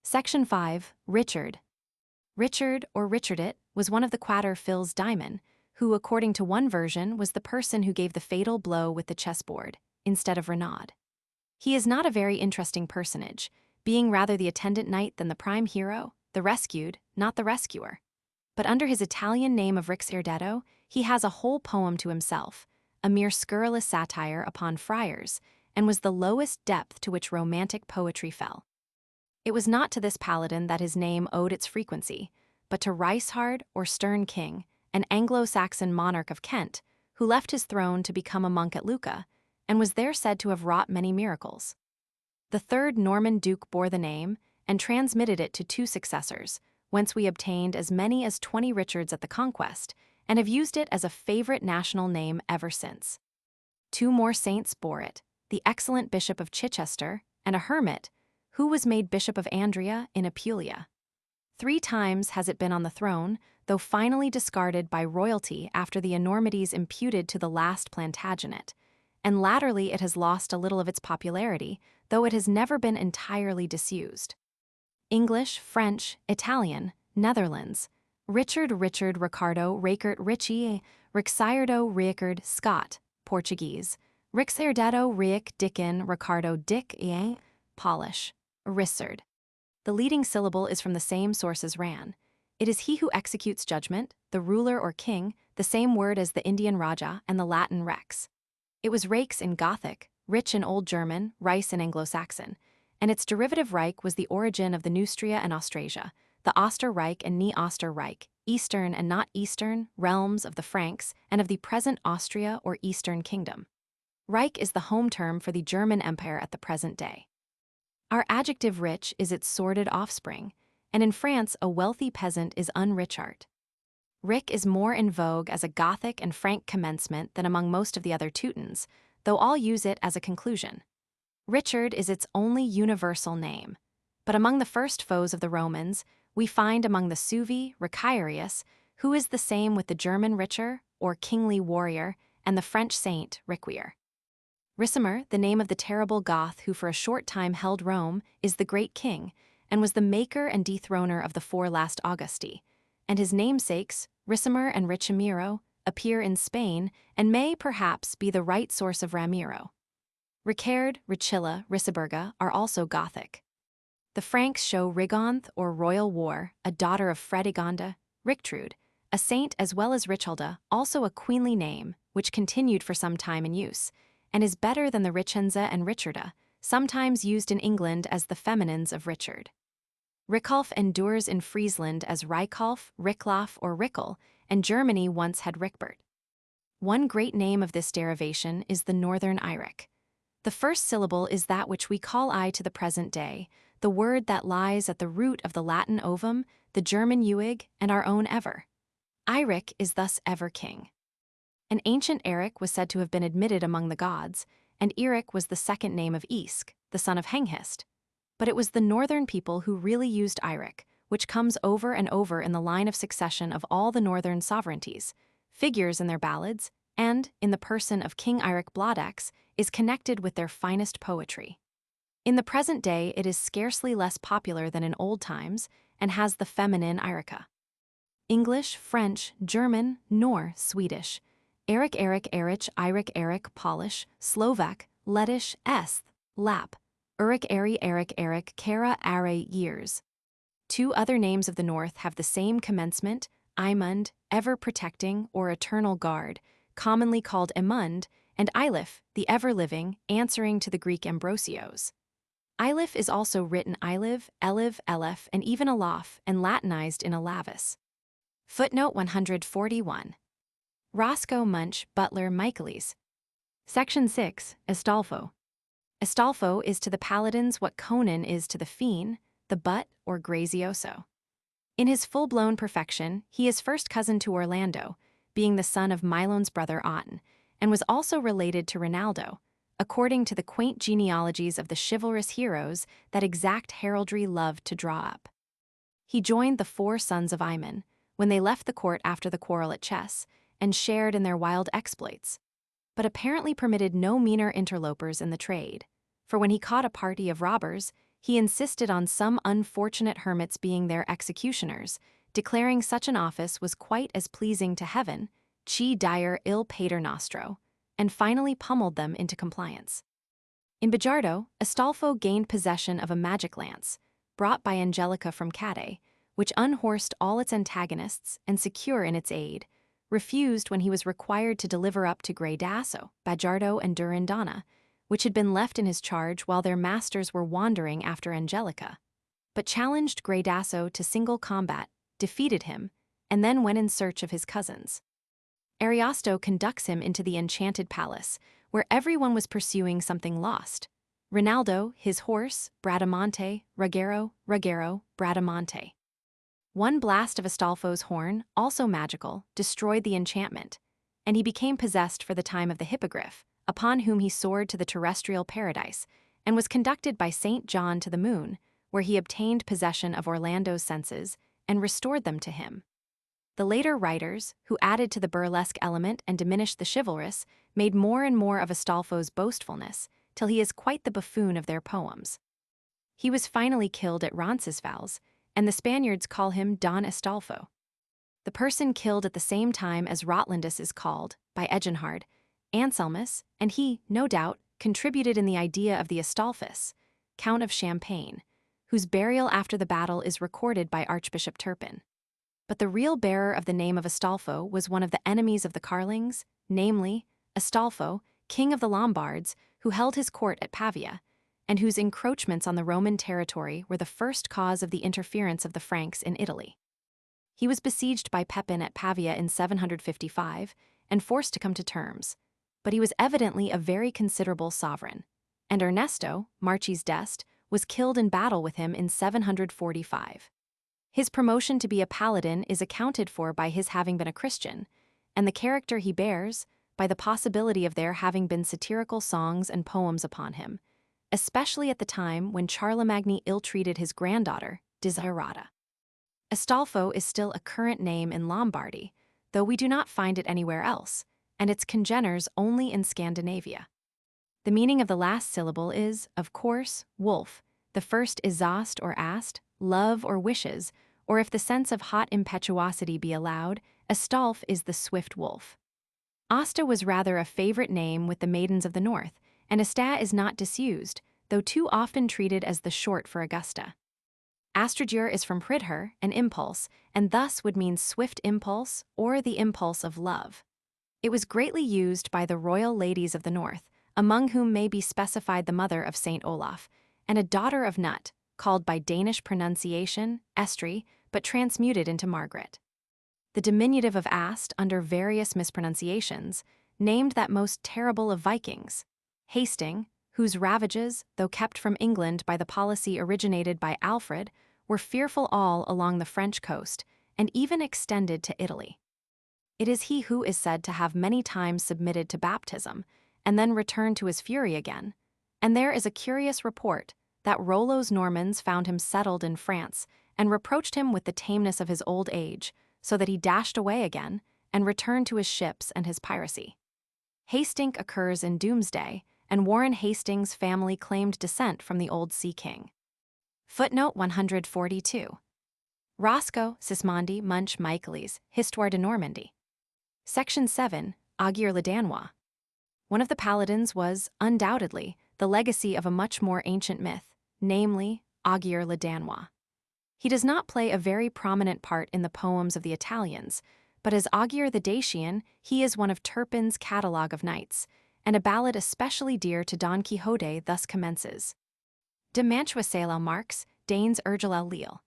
Section 5. Richard. Richard, or Richardit, was one of the Quater Fils Daimon, who, according to one version, was the person who gave the fatal blow with the chessboard, instead of Renaud. He is not a very interesting personage, being rather the attendant knight than the prime hero, the rescued, not the rescuer. But under his Italian name of Rixardetto, he has a whole poem to himself, a mere scurrilous satire upon friars, and was the lowest depth to which romantic poetry fell. It was not to this paladin that his name owed its frequency, but to Ricehard, or Stern King, an Anglo-Saxon monarch of Kent, who left his throne to become a monk at Lucca, and was there said to have wrought many miracles. The third Norman duke bore the name, and transmitted it to 2 successors, whence we obtained as many as 20 Richards at the Conquest, and have used it as a favorite national name ever since. 2 more saints bore it, the excellent Bishop of Chichester, and a hermit, who was made Bishop of Andria in Apulia. 3 times has it been on the throne, though finally discarded by royalty after the enormities imputed to the last Plantagenet, and latterly it has lost a little of its popularity, though it has never been entirely disused. English, French, Italian, Netherlands, Richard Ricardo Rakert Ritchie, Rixardo Rickard Scott, Portuguese, Rixardetto Rick Dickon Ricardo Dick Polish, Rissard. The leading syllable is from the same source as Ran. It is he who executes judgment, the ruler or king, the same word as the Indian Raja and the Latin Rex. It was Rex in Gothic, rich in Old German, Reichs in Anglo-Saxon, and its derivative Reich was the origin of the Neustria and Austrasia, the Osterreich and Nie-Osterreich, Eastern and not Eastern, realms of the Franks and of the present Austria or Eastern Kingdom. Reich is the home term for the German Empire at the present day. Our adjective rich is its sordid offspring, and in France a wealthy peasant is unrichart. Rick is more in vogue as a Gothic and Frank commencement than among most of the other Teutons, though all use it as a conclusion. Richard is its only universal name, but among the first foes of the Romans, we find among the Suevi, Ricarius, who is the same with the German Richer, or kingly warrior, and the French saint, Riquier. Ricimer, the name of the terrible Goth who for a short time held Rome, is the great king, and was the maker and dethroner of the four last Augusti, and his namesakes, Ricimer and Ricimero, appear in Spain and may, perhaps, be the right source of Ramiro. Ricard, Richilla, Riciburga are also Gothic. The Franks show Rigonth or Royal War, a daughter of Fredegonda, Rictrude, a saint as well as Richelda, also a queenly name, which continued for some time in use, and is better than the Richenza and Richarda, sometimes used in England as the feminines of Richard. Rickulf endures in Friesland as Reikulf, Ricklaf, or Rickel, and Germany once had Rickbert. One great name of this derivation is the Northern Iric. The first syllable is that which we call I to the present day, the word that lies at the root of the Latin ovum, the German Uig, and our own ever. Iric is thus ever king. An ancient Eric was said to have been admitted among the gods, and Eric was the second name of Esk, the son of Hengist. But it was the northern people who really used Iric, which comes over and over in the line of succession of all the northern sovereignties, figures in their ballads, and, in the person of King Eric Blodex, is connected with their finest poetry. In the present day, it is scarcely less popular than in old times, and has the feminine Irica. English, French, German, Nor, Swedish, Eric, Erich, Eric, Polish, Slovak, Lettish, Esth, Lap, Eric, Kara, Are, years. Two other names of the North have the same commencement, Eimund, ever-protecting or eternal guard, commonly called Emund, and Eilif, the ever-living, answering to the Greek Ambrosios. Eilif is also written Eiliv, Eliv, Elef, and even Elaf, and Latinized in Elavis. Footnote 141. Roscoe Munch, Butler, Michaelis. Section 6, Astolfo. Astolfo is to the paladins what Conan is to the fiend, the butt, or grazioso. In his full-blown perfection, he is first cousin to Orlando, being the son of Milon's brother Otten, and was also related to Rinaldo, according to the quaint genealogies of the chivalrous heroes that exact heraldry loved to draw up. He joined the four sons of Aymon, when they left the court after the quarrel at chess, and shared in their wild exploits, but apparently permitted no meaner interlopers in the trade, for when he caught a party of robbers, he insisted on some unfortunate hermits being their executioners, declaring such an office was quite as pleasing to heaven, ci dire il pater nostro, and finally pummeled them into compliance. In Bugiardo, Astolfo gained possession of a magic lance, brought by Angelica from Cade, which unhorsed all its antagonists and, secure in its aid, refused when he was required to deliver up to Gradasso, Bajardo, and Durindana, which had been left in his charge while their masters were wandering after Angelica, but challenged Gradasso to single combat, defeated him, and then went in search of his cousins. Ariosto conducts him into the enchanted palace, where everyone was pursuing something lost. Rinaldo, his horse, Bradamante, Ruggiero, Bradamante. One blast of Astolfo's horn, also magical, destroyed the enchantment, and he became possessed for the time of the Hippogriff, upon whom he soared to the terrestrial paradise, and was conducted by St. John to the moon, where he obtained possession of Orlando's senses and restored them to him. The later writers, who added to the burlesque element and diminished the chivalrous, made more and more of Astolfo's boastfulness, till he is quite the buffoon of their poems. He was finally killed at Roncesvalles, and the Spaniards call him Don Astolfo. The person killed at the same time as Rotlandus is called, by Eginhard, Anselmus, and he, no doubt, contributed in the idea of the Astolphus, Count of Champagne, whose burial after the battle is recorded by Archbishop Turpin. But the real bearer of the name of Astolfo was one of the enemies of the Carlings, namely, Astolpho, king of the Lombards, who held his court at Pavia, and whose encroachments on the Roman territory were the first cause of the interference of the Franks in Italy. He was besieged by Pepin at Pavia in 755 and forced to come to terms, but he was evidently a very considerable sovereign, and Ernesto, Marchi's Dest, was killed in battle with him in 745. His promotion to be a paladin is accounted for by his having been a Christian, and the character he bears by the possibility of there having been satirical songs and poems upon him, especially at the time when Charlemagne ill-treated his granddaughter, Desiderata. Astolfo is still a current name in Lombardy, though we do not find it anywhere else, and its congeners only in Scandinavia. The meaning of the last syllable is, of course, wolf. The first is zost or ast, love or wishes, or if the sense of hot impetuosity be allowed, Astolf is the swift wolf. Asta was rather a favorite name with the maidens of the north, and Asta is not disused, though too often treated as the short for Augusta. Astradur is from pridher, an impulse, and thus would mean swift impulse or the impulse of love. It was greatly used by the royal ladies of the north, among whom may be specified the mother of Saint Olaf, and a daughter of Nut, called by Danish pronunciation Estri, but transmuted into Margaret. The diminutive of Ast, under various mispronunciations, named that most terrible of Vikings, Hasting, whose ravages, though kept from England by the policy originated by Alfred, were fearful all along the French coast, and even extended to Italy. It is he who is said to have many times submitted to baptism, and then returned to his fury again, and there is a curious report that Rollo's Normans found him settled in France, and reproached him with the tameness of his old age, so that he dashed away again, and returned to his ships and his piracy. Hastings occurs in Doomsday, and Warren Hastings' family claimed descent from the old sea king. Footnote 142. Roscoe, Sismondi, Munch, Michaelis, Histoire de Normandie. Section 7, Aguirre le Danois. One of the paladins was, undoubtedly, the legacy of a much more ancient myth, namely, Aguirre le Danois. He does not play a very prominent part in the poems of the Italians, but as Aguirre the Dacian, he is one of Turpin's catalogue of knights, and a ballad especially dear to Don Quixote thus commences. De Mantuasela Marx, Danes Urgel Lille.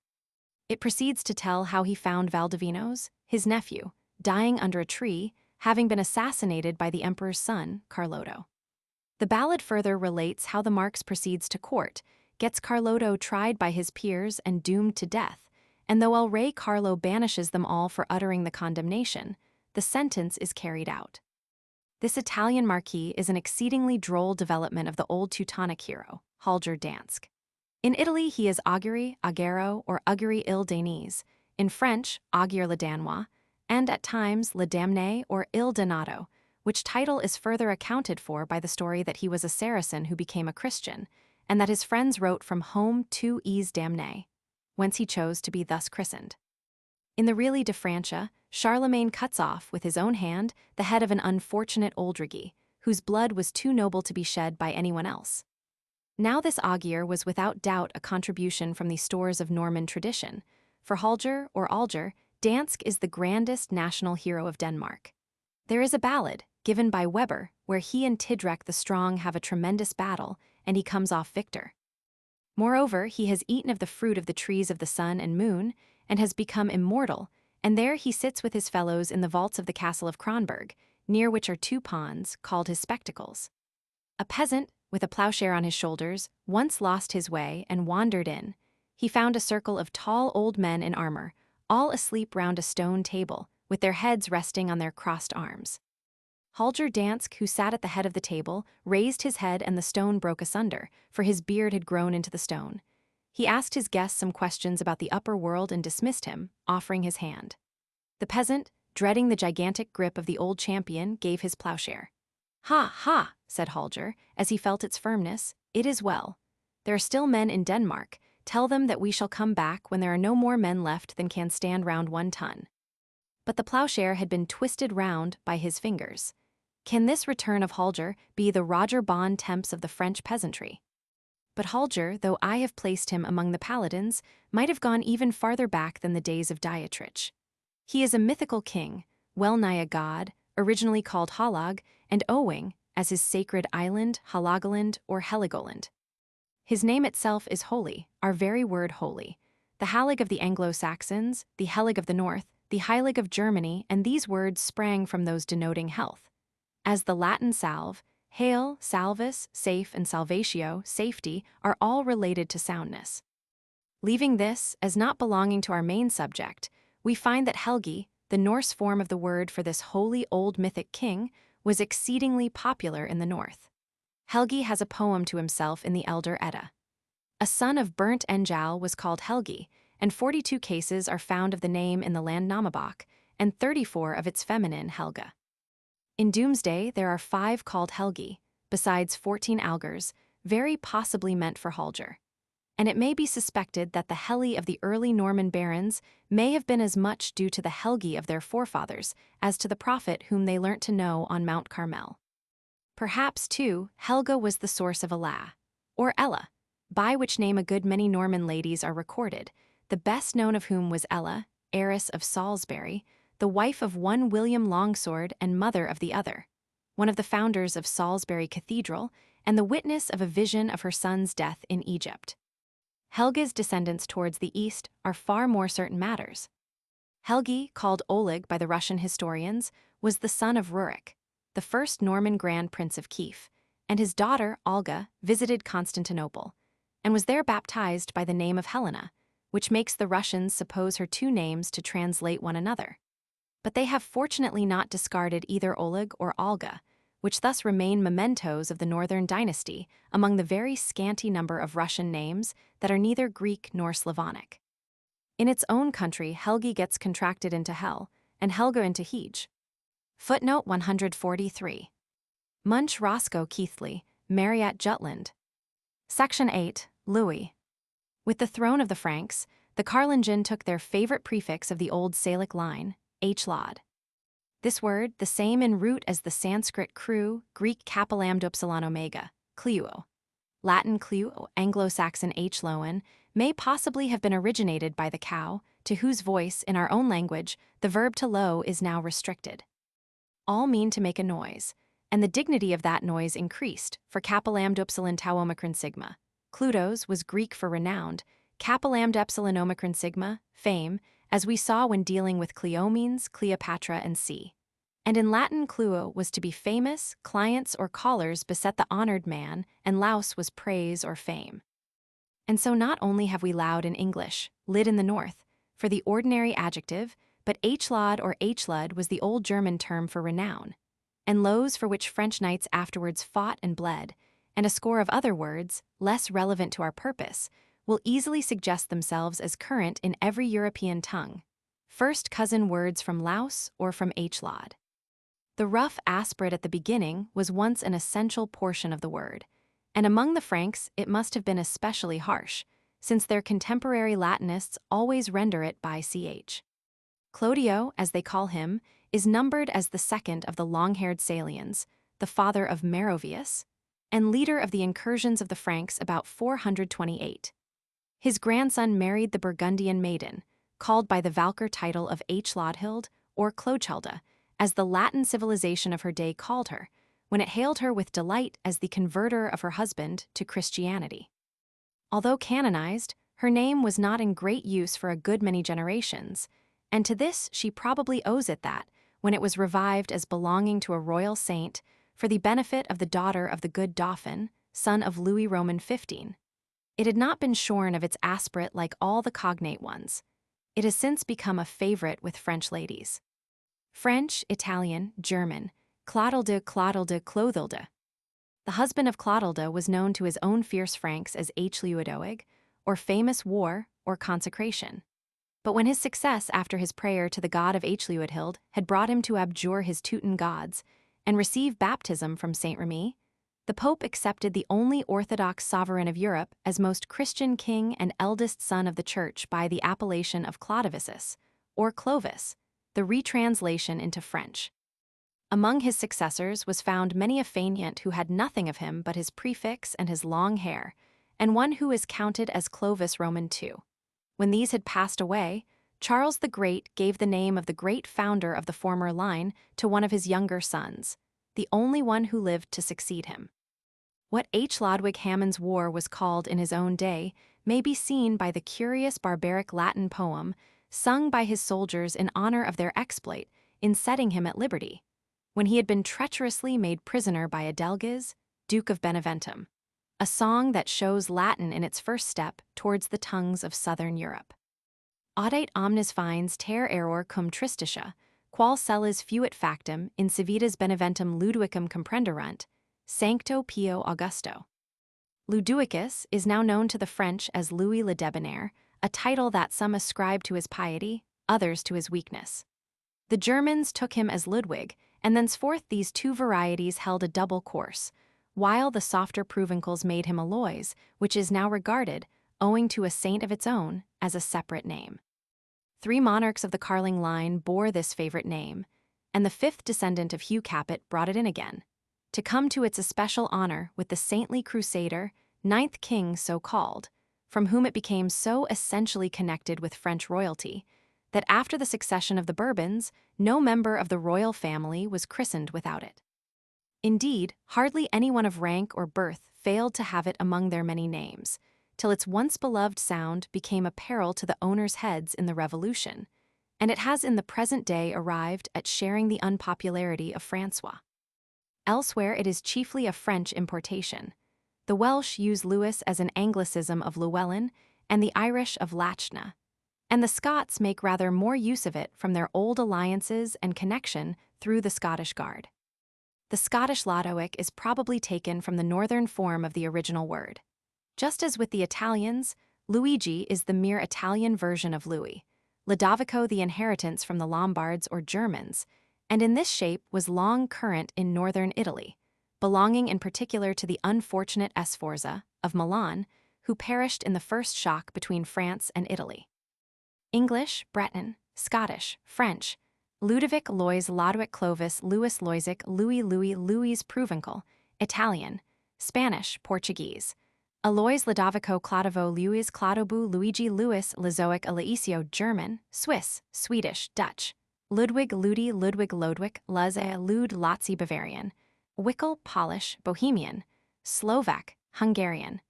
It proceeds to tell how he found Valdivinos, his nephew, dying under a tree, having been assassinated by the emperor's son, Carloto. The ballad further relates how the Marx proceeds to court, gets Carloto tried by his peers and doomed to death, and though El Rey Carlo banishes them all for uttering the condemnation, the sentence is carried out. This Italian marquis is an exceedingly droll development of the old Teutonic hero, Holger Dansk. In Italy he is Augury, Aguero, or Augury il Danese, in French, Aguirre le Danois, and at times Le Damné or Il Donato, which title is further accounted for by the story that he was a Saracen who became a Christian, and that his friends wrote from home to Is Damné, whence he chose to be thus christened. In the Really de Francia, Charlemagne cuts off, with his own hand, the head of an unfortunate Oldrigi, whose blood was too noble to be shed by anyone else. Now this Aguirre was without doubt a contribution from the stores of Norman tradition. For Holger, or Alger, Dansk is the grandest national hero of Denmark. There is a ballad, given by Weber, where he and Tidrek the Strong have a tremendous battle, and he comes off victor. Moreover, he has eaten of the fruit of the trees of the sun and moon, and has become immortal, and there he sits with his fellows in the vaults of the castle of Kronborg, near which are two ponds, called his spectacles. A peasant, with a plowshare on his shoulders, once lost his way and wandered in. He found a circle of tall old men in armor, all asleep round a stone table, with their heads resting on their crossed arms. Holger Dansk, who sat at the head of the table, raised his head and the stone broke asunder, for his beard had grown into the stone. He asked his guest some questions about the upper world and dismissed him, offering his hand. The peasant, dreading the gigantic grip of the old champion, gave his plowshare. "Ha, ha," said Holger, as he felt its firmness, "it is well. There are still men in Denmark. Tell them that we shall come back when there are no more men left than can stand round 1 ton." But the plowshare had been twisted round by his fingers. Can this return of Holger be the Roger Bon Temps of the French peasantry? But Holger, though I have placed him among the paladins, might have gone even farther back than the days of Dietrich. He is a mythical king, well nigh a god, originally called Halag, and owing, as his sacred island, Halagoland, or Heligoland. His name itself is holy, our very word holy. The Halig of the Anglo-Saxons, the Helig of the North, the Heilig of Germany, and these words sprang from those denoting health. As the Latin salve, hail, salvus, safe, and salvatio, safety, are all related to soundness. Leaving this as not belonging to our main subject, we find that Helgi, the Norse form of the word for this holy old mythic king, was exceedingly popular in the north. Helgi has a poem to himself in the Elder Edda. A son of burnt Engjal was called Helgi, and 42 cases are found of the name in the Landnámabók, and 34 of its feminine Helga. In Doomsday, there are 5 called Helgi, besides 14 Algers, very possibly meant for Halger. And it may be suspected that the Heli of the early Norman barons may have been as much due to the Helgi of their forefathers as to the prophet whom they learnt to know on Mount Carmel. Perhaps, too, Helga was the source of Ella, or Ella, by which name a good many Norman ladies are recorded, the best known of whom was Ella, heiress of Salisbury, the wife of one William Longsword and mother of the other, one of the founders of Salisbury Cathedral, and the witness of a vision of her son's death in Egypt. Helga's descendants towards the east are far more certain matters. Helgi, called Oleg by the Russian historians, was the son of Rurik, the first Norman Grand Prince of Kiev, and his daughter, Olga, visited Constantinople, and was there baptized by the name of Helena, which makes the Russians suppose her 2 names to translate one another. But they have fortunately not discarded either Oleg or Olga, which thus remain mementos of the Northern dynasty among the very scanty number of Russian names that are neither Greek nor Slavonic. In its own country, Helgi gets contracted into Hel, and Helga into Hege. Footnote 143. Munch Roscoe Keithley, Marriott Jutland. Section 8, Louis. With the throne of the Franks, the Carlingin took their favorite prefix of the old Salic line, H-Lod. This word, the same in root as the Sanskrit crew, Greek kappa lambda epsilon omega, Cleuo, Latin Cleuo, Anglo-Saxon H-Loan, may possibly have been originated by the cow, to whose voice, in our own language, the verb to low is now restricted. All mean to make a noise, and the dignity of that noise increased, for kappa lambda epsilon tau omicron sigma. Kludos was Greek for renowned, kappa lambda epsilon omicron sigma, fame, as we saw when dealing with Cleomenes, Cleopatra, and C. And in Latin, cluo was to be famous, clients or callers beset the honored man, and laus was praise or fame. And so not only have we loud in English, lid in the north, for the ordinary adjective, but H-Lod or H-Lud was the old German term for renown, and lows for which French knights afterwards fought and bled, and a score of other words, less relevant to our purpose, will easily suggest themselves as current in every European tongue, first cousin words from Laos or from H-Lod. The rough aspirate at the beginning was once an essential portion of the word, and among the Franks it must have been especially harsh, since their contemporary Latinists always render it by ch. Clodio, as they call him, is numbered as the second of the long-haired Salians, the father of Meroveus, and leader of the incursions of the Franks about 428. His grandson married the Burgundian maiden, called by the Valkyr title of H-Lodhild or Clochilda, as the Latin civilization of her day called her, when it hailed her with delight as the converter of her husband to Christianity. Although canonized, her name was not in great use for a good many generations, and to this she probably owes it that, when it was revived as belonging to a royal saint for the benefit of the daughter of the good Dauphin, son of Louis Roman XV, it had not been shorn of its aspirate like all the cognate ones. It has since become a favorite with French ladies. French, Italian, German, Clotilde, Clotilde, Clothilde. The husband of Clotilde was known to his own fierce Franks as H-Leudoeg, or famous war, or consecration. But when his success after his prayer to the god of H-Leudhild had brought him to abjure his Teuton gods and receive baptism from Saint Remy, the Pope accepted the only Orthodox sovereign of Europe as most Christian king and eldest son of the Church by the appellation of Clodovisus, or Clovis, the retranslation into French. Among his successors was found many a faineant who had nothing of him but his prefix and his long hair, and one who is counted as Clovis Roman II. When these had passed away, Charles the Great gave the name of the great founder of the former line to one of his younger sons, the only one who lived to succeed him. What H. Lodwig Hammond's war was called in his own day may be seen by the curious barbaric Latin poem sung by his soldiers in honor of their exploit in setting him at liberty, when he had been treacherously made prisoner by Adelgiz, Duke of Beneventum, a song that shows Latin in its first step towards the tongues of southern Europe. Audite omnes fines ter error cum tristitia, qual cellis fuit factum in civitas Beneventum Ludovicum comprenderunt, Sancto Pio Augusto. Ludovicus is now known to the French as Louis le Debonair, a title that some ascribe to his piety, others to his weakness. The Germans took him as Ludwig, and thenceforth these two varieties held a double course, while the softer Provencals made him Alois, which is now regarded, owing to a saint of its own, as a separate name. 3 monarchs of the Carling line bore this favorite name, and the 5th descendant of Hugh Capet brought it in again, to come to its especial honor with the saintly crusader, 9th king so called, from whom it became so essentially connected with French royalty, that after the succession of the Bourbons, no member of the royal family was christened without it. Indeed, hardly anyone of rank or birth failed to have it among their many names, till its once beloved sound became a peril to the owners' heads in the Revolution, and it has in the present day arrived at sharing the unpopularity of Francois. Elsewhere it is chiefly a French importation. The Welsh use Lewis as an anglicism of Llewellyn, and the Irish of Lachna, and the Scots make rather more use of it from their old alliances and connection through the Scottish Guard. The Scottish Lodowick is probably taken from the northern form of the original word. Just as with the Italians, Luigi is the mere Italian version of Louis, Lodovico the inheritance from the Lombards or Germans, and in this shape was long current in northern Italy, belonging in particular to the unfortunate Sforza of Milan, who perished in the first shock between France and Italy. English, Breton, Scottish, French, Ludovic Lois Lodowick Clovis Louis Loisic Louis Louis Provencal, Italian, Spanish, Portuguese, Alois Lodovico Clodovo Luis Clodobu Luigi Louis Lizoic Aloisio German, Swiss, Swedish, Dutch, Ludwig Ludi Ludwig Lodwig Luz Lud Lotzi Bavarian, Wickel Polish, Bohemian, Slovak, Hungarian,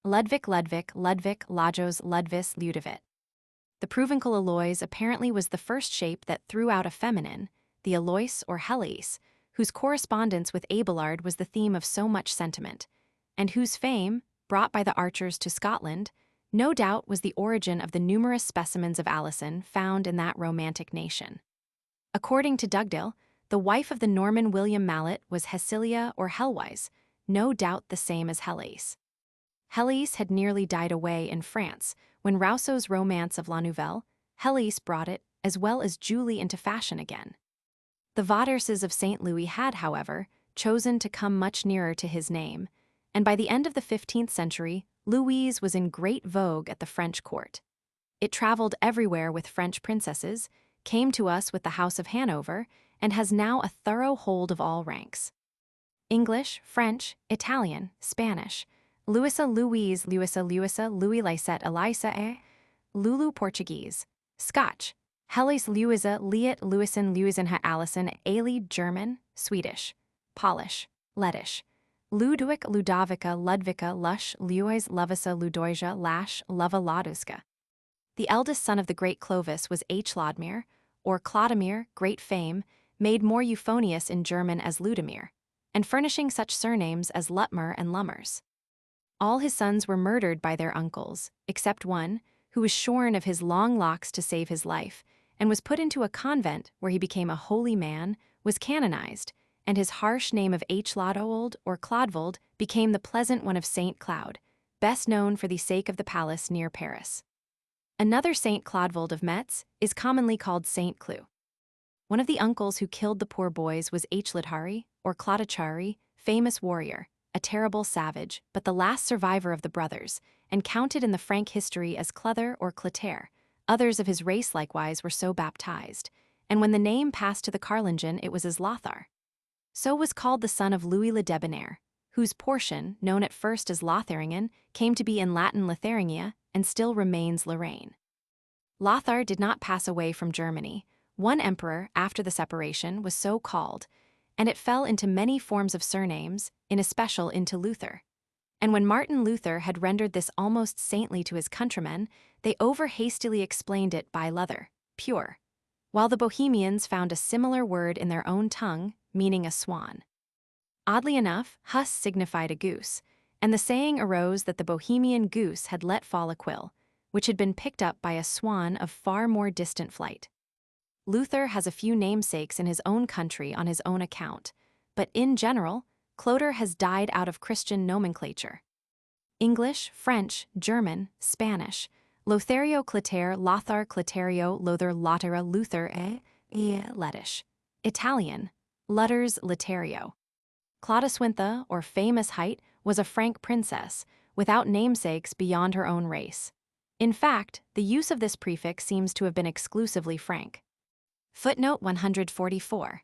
Ludwig Ludwig Lajos Ludvis Ludovic. The Provencal Alois apparently was the first shape that threw out a feminine, the Alois or Helois, whose correspondence with Abelard was the theme of so much sentiment, and whose fame, brought by the archers to Scotland, no doubt was the origin of the numerous specimens of Alison found in that romantic nation. According to Dugdale, the wife of the Norman William Mallet was Hesilia or Helwise, no doubt the same as Helais. Helais had nearly died away in France when Rousseau's romance of La Nouvelle, Helais brought it, as well as Julie, into fashion again. The Vauderces of St. Louis had, however, chosen to come much nearer to his name, and by the end of the 15th century, Louise was in great vogue at the French court. It traveled everywhere with French princesses, came to us with the House of Hanover, and has now a thorough hold of all ranks. English, French, Italian, Spanish, Luisa Louise Luisa Louis Lysette Elisa Lulu Portuguese, Scotch, Helis Luisa Liet Luisin Ha Alison Ali German, Swedish, Polish, Lettish, Ludwig Ludovica Ludvika Lush Luis Lovisa Ludoisia Lash Lova Laduska. The eldest son of the great Clovis was H. Lodmir, or Clodomir, great fame, made more euphonious in German as Ludimir, and furnishing such surnames as Lutmer and Lummers. All his sons were murdered by their uncles, except one, who was shorn of his long locks to save his life, and was put into a convent where he became a holy man, was canonized, and his harsh name of H. Lodowold or Clodvold became the pleasant one of Saint Cloud, best known for the sake of the palace near Paris. Another Saint Clodvold of Metz is commonly called Saint Cloud. One of the uncles who killed the poor boys was H. Lidhari, or Clodachari, famous warrior, a terrible savage, but the last survivor of the brothers, and counted in the Frank history as Clother or Clotaire. Others of his race likewise were so baptized, and when the name passed to the Carlingen it was as Lothar. So was called the son of Louis le Debonair, whose portion, known at first as Lotharingen, came to be in Latin Lotharingia, and still remains Lorraine. Lothar did not pass away from Germany. One emperor, after the separation, was so called, and it fell into many forms of surnames, in especial into Luther. And when Martin Luther had rendered this almost saintly to his countrymen, they over-hastily explained it by Luther, pure, while the Bohemians found a similar word in their own tongue, meaning a swan. Oddly enough, Huss signified a goose, and the saying arose that the Bohemian goose had let fall a quill, which had been picked up by a swan of far more distant flight. Luther has a few namesakes in his own country on his own account, but in general, Clotaire has died out of Christian nomenclature. English, French, German, Spanish, Lothario Clotaire, Lothar Clotario, Lother Lotera, Luther Lettish. Italian, Luthers Lothario. Clodiswintha, or famous height, was a Frank princess, without namesakes beyond her own race. In fact, the use of this prefix seems to have been exclusively Frank. Footnote 144.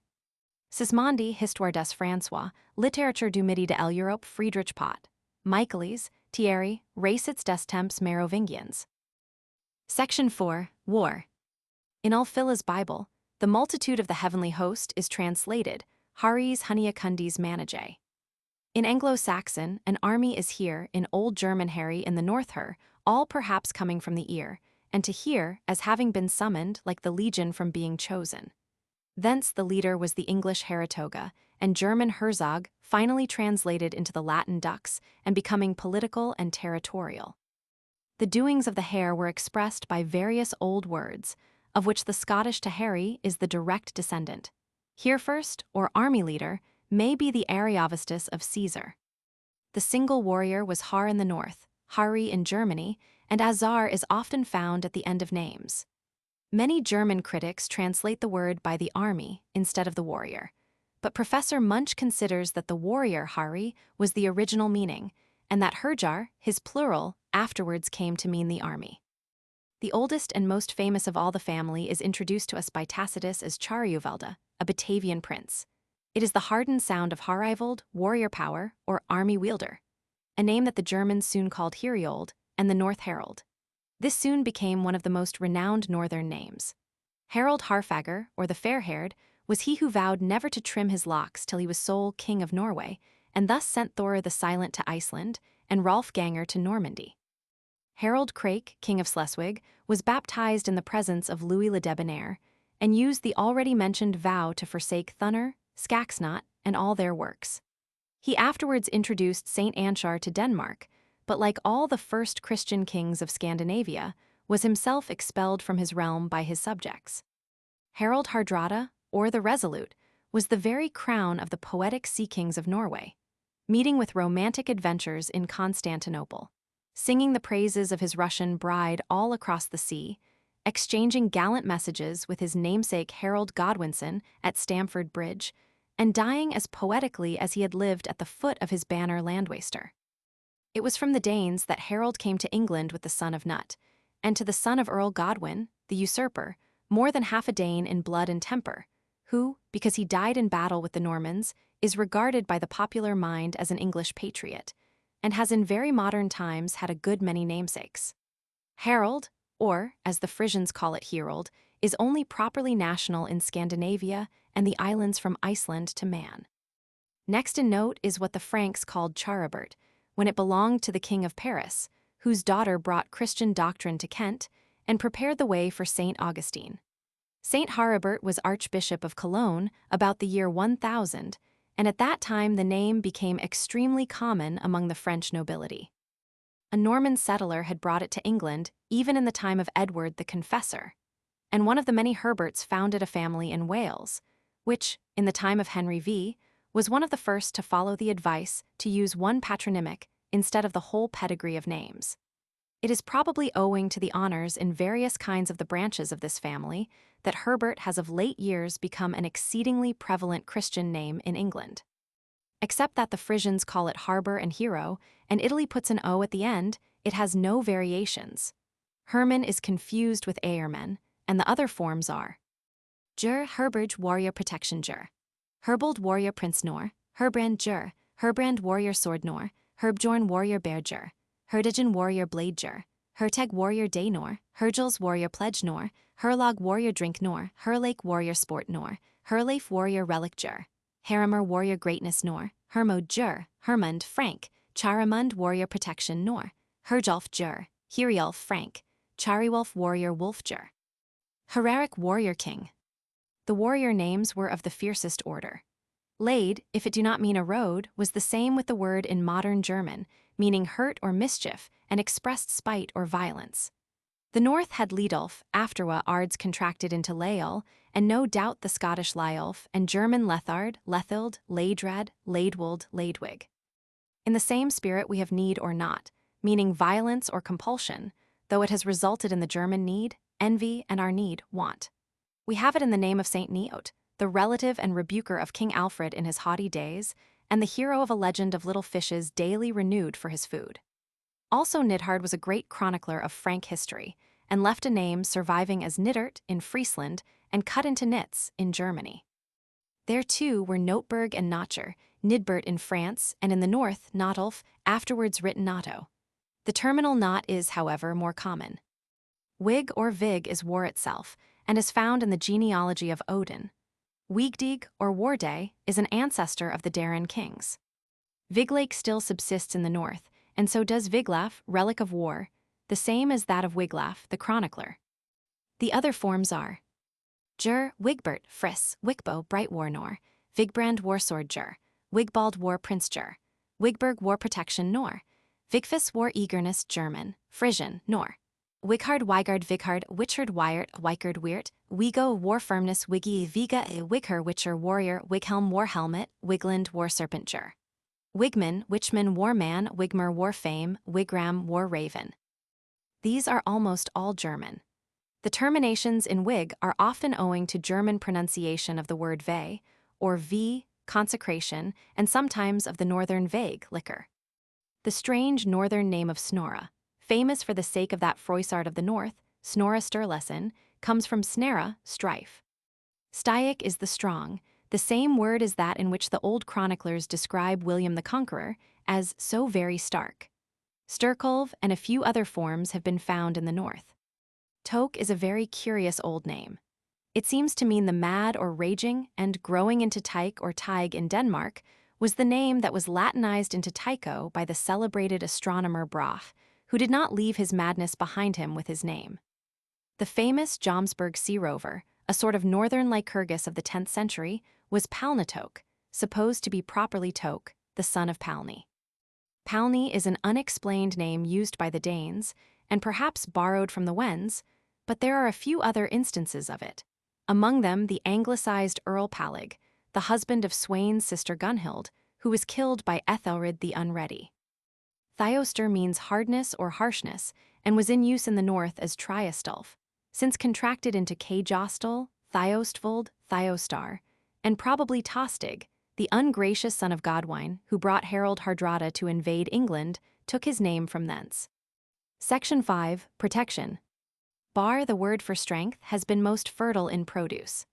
Sismondi, Histoire des François, Littérature du Midi de l'Europe, Friedrich Pott. Michaelis, Thierry, Récits des Temps Mérovingiens. Section 4, War. In Ulfilas' Bible, the multitude of the heavenly host is translated, Haris Huniacundis Manage. In Anglo-Saxon, an army is here, in Old German Harry in the North her, all perhaps coming from the ear, and to hear, as having been summoned, like the legion from being chosen. Thence the leader was the English Heratoga, and German Herzog, finally translated into the Latin dux, and becoming political and territorial. The doings of the hare were expressed by various old words, of which the Scottish Taheri is the direct descendant. Heerfirst, or army leader, may be the Ariovistus of Caesar. The single warrior was Har in the north, Hari in Germany, and Azar is often found at the end of names. Many German critics translate the word by the army instead of the warrior, but Professor Munch considers that the warrior Hari was the original meaning, and that Herjar, his plural, afterwards came to mean the army. The oldest and most famous of all the family is introduced to us by Tacitus as Chariuvelde, a Batavian prince. It is the hardened sound of Harivold, warrior power, or army wielder, a name that the Germans soon called Heriold and the North Herald. This soon became one of the most renowned northern names. Harold Harfager, or the fair-haired, was he who vowed never to trim his locks till he was sole king of Norway, and thus sent Thor the Silent to Iceland and Rolf Ganger to Normandy. Harold Crake, king of Schleswig, was baptized in the presence of Louis le Debonair, and used the already mentioned vow to forsake Thunner, Skaxnot, and all their works. He afterwards introduced Saint Anchar to Denmark, but like all the first Christian kings of Scandinavia, was himself expelled from his realm by his subjects. Harald Hardrada, or the Resolute, was the very crown of the poetic sea kings of Norway, meeting with romantic adventures in Constantinople, singing the praises of his Russian bride all across the sea, exchanging gallant messages with his namesake Harold Godwinson at Stamford Bridge, and dying as poetically as he had lived at the foot of his banner Landwaster. It was from the Danes that Harold came to England with the son of Nut, and to the son of Earl Godwin, the usurper, more than half a Dane in blood and temper, who, because he died in battle with the Normans, is regarded by the popular mind as an English patriot, and has in very modern times had a good many namesakes. Harold, or, as the Frisians call it Herold, is only properly national in Scandinavia and the islands from Iceland to Man. Next in note is what the Franks called Charibert, when it belonged to the King of Paris, whose daughter brought Christian doctrine to Kent and prepared the way for Saint Augustine. Saint Haribert was Archbishop of Cologne about the year 1000, and at that time the name became extremely common among the French nobility. A Norman settler had brought it to England even in the time of Edward the Confessor, and one of the many Herberts founded a family in Wales, which, in the time of Henry V, was one of the first to follow the advice to use one patronymic instead of the whole pedigree of names. It is probably owing to the honors in various kinds of the branches of this family that Herbert has of late years become an exceedingly prevalent Christian name in England. Except that the Frisians call it Harbour and Hero, and Italy puts an O at the end, it has no variations. Herman is confused with Eärmen, and the other forms are Jur Herberg Warrior Protection Jur, Herbold Warrior Prince Nor, Herbrand Jur, Herbrand Warrior Sword Nor, Herbjorn Warrior Bear Jur, Herdigen Warrior Blade Jur, Herteg Warrior Day Nor, Herjels Warrior Pledge Nor, Herlog Warrior Drink Nor, Herlake Warrior Sport Nor, Herleif Warrior Relic Jur, Harimer warrior greatness nor, Hermod jur, Hermund Frank, Charamund warrior protection nor, Herjolf jur, Hiriolf Frank, Chariwolf warrior wolf jur. Hereric warrior king. The warrior names were of the fiercest order. Lade, if it do not mean a road, was the same with the word in modern German, meaning hurt or mischief, and expressed spite or violence. The North had Lidolf, afterwa Ards contracted into Leol, and no doubt the Scottish Lyolf, and German Lethard, Lethild, Laedrad, Laedwold, Laedwig. In the same spirit we have need or not, meaning violence or compulsion, though it has resulted in the German need, envy, and our need, want. We have it in the name of Saint Neot, the relative and rebuker of King Alfred in his haughty days, and the hero of a legend of little fishes daily renewed for his food. Also Nidhard was a great chronicler of Frank history, and left a name surviving as Niddert in Friesland and cut into Nitz in Germany. There too were Notberg and Notcher, Nidbert in France, and in the north, Notulf, afterwards written Notto. The terminal not is, however, more common. Wig or Vig is war itself, and is found in the genealogy of Odin. Wiegdig or Warday is an ancestor of the Darren kings. Viglake still subsists in the north, and so does Wiglaf, relic of war, the same as that of Wiglaf, the chronicler. The other forms are Jur, Wigbert, Friss, Wickbo, Bright War Nor, Vigbrand Warsword Jur, Wigbald War Prince Jur, Wigberg War Protection Nor, Vigfis War Eagerness German, Frisian Nor, Wighard Wygard Vighard Wichard Wyert Wykard Weert, Wigo War Firmness Wiggy Viga Wigher Witcher Warrior Wighelm War Helmet, Wigland War Serpent Jur, Wigman Witchman War Man Wigmer War Fame, Wigram War Raven. These are almost all German. The terminations in wig are often owing to German pronunciation of the word ve, or v, consecration, and sometimes of the northern vague, liquor. The strange northern name of Snorra, famous for the sake of that Froissart of the north, Snorra Sturluson, comes from snera, strife. Staic is the strong, the same word as that in which the old chroniclers describe William the Conqueror as so very stark. Sturkolv and a few other forms have been found in the north. Tok is a very curious old name. It seems to mean the mad or raging, and growing into Tyke or Tig in Denmark was the name that was Latinized into Tycho by the celebrated astronomer Brahe, who did not leave his madness behind him with his name. The famous Jomsburg sea rover, a sort of northern Lycurgus of the 10th century, was Palnatok, supposed to be properly Tok, the son of Palni. Palni is an unexplained name used by the Danes, and perhaps borrowed from the Wends, but there are a few other instances of it. Among them the anglicized Earl Palig, the husband of Sweyn's sister Gunhild, who was killed by Ethelred the Unready. Thioster means hardness or harshness, and was in use in the north as Triastulf, since contracted into Kjostal, Thiostvold, Thiostar, and probably Tostig, the ungracious son of Godwine, who brought Harold Hardrada to invade England, took his name from thence. Section 5, Protection. Bar, the word for strength, has been most fertile in produce.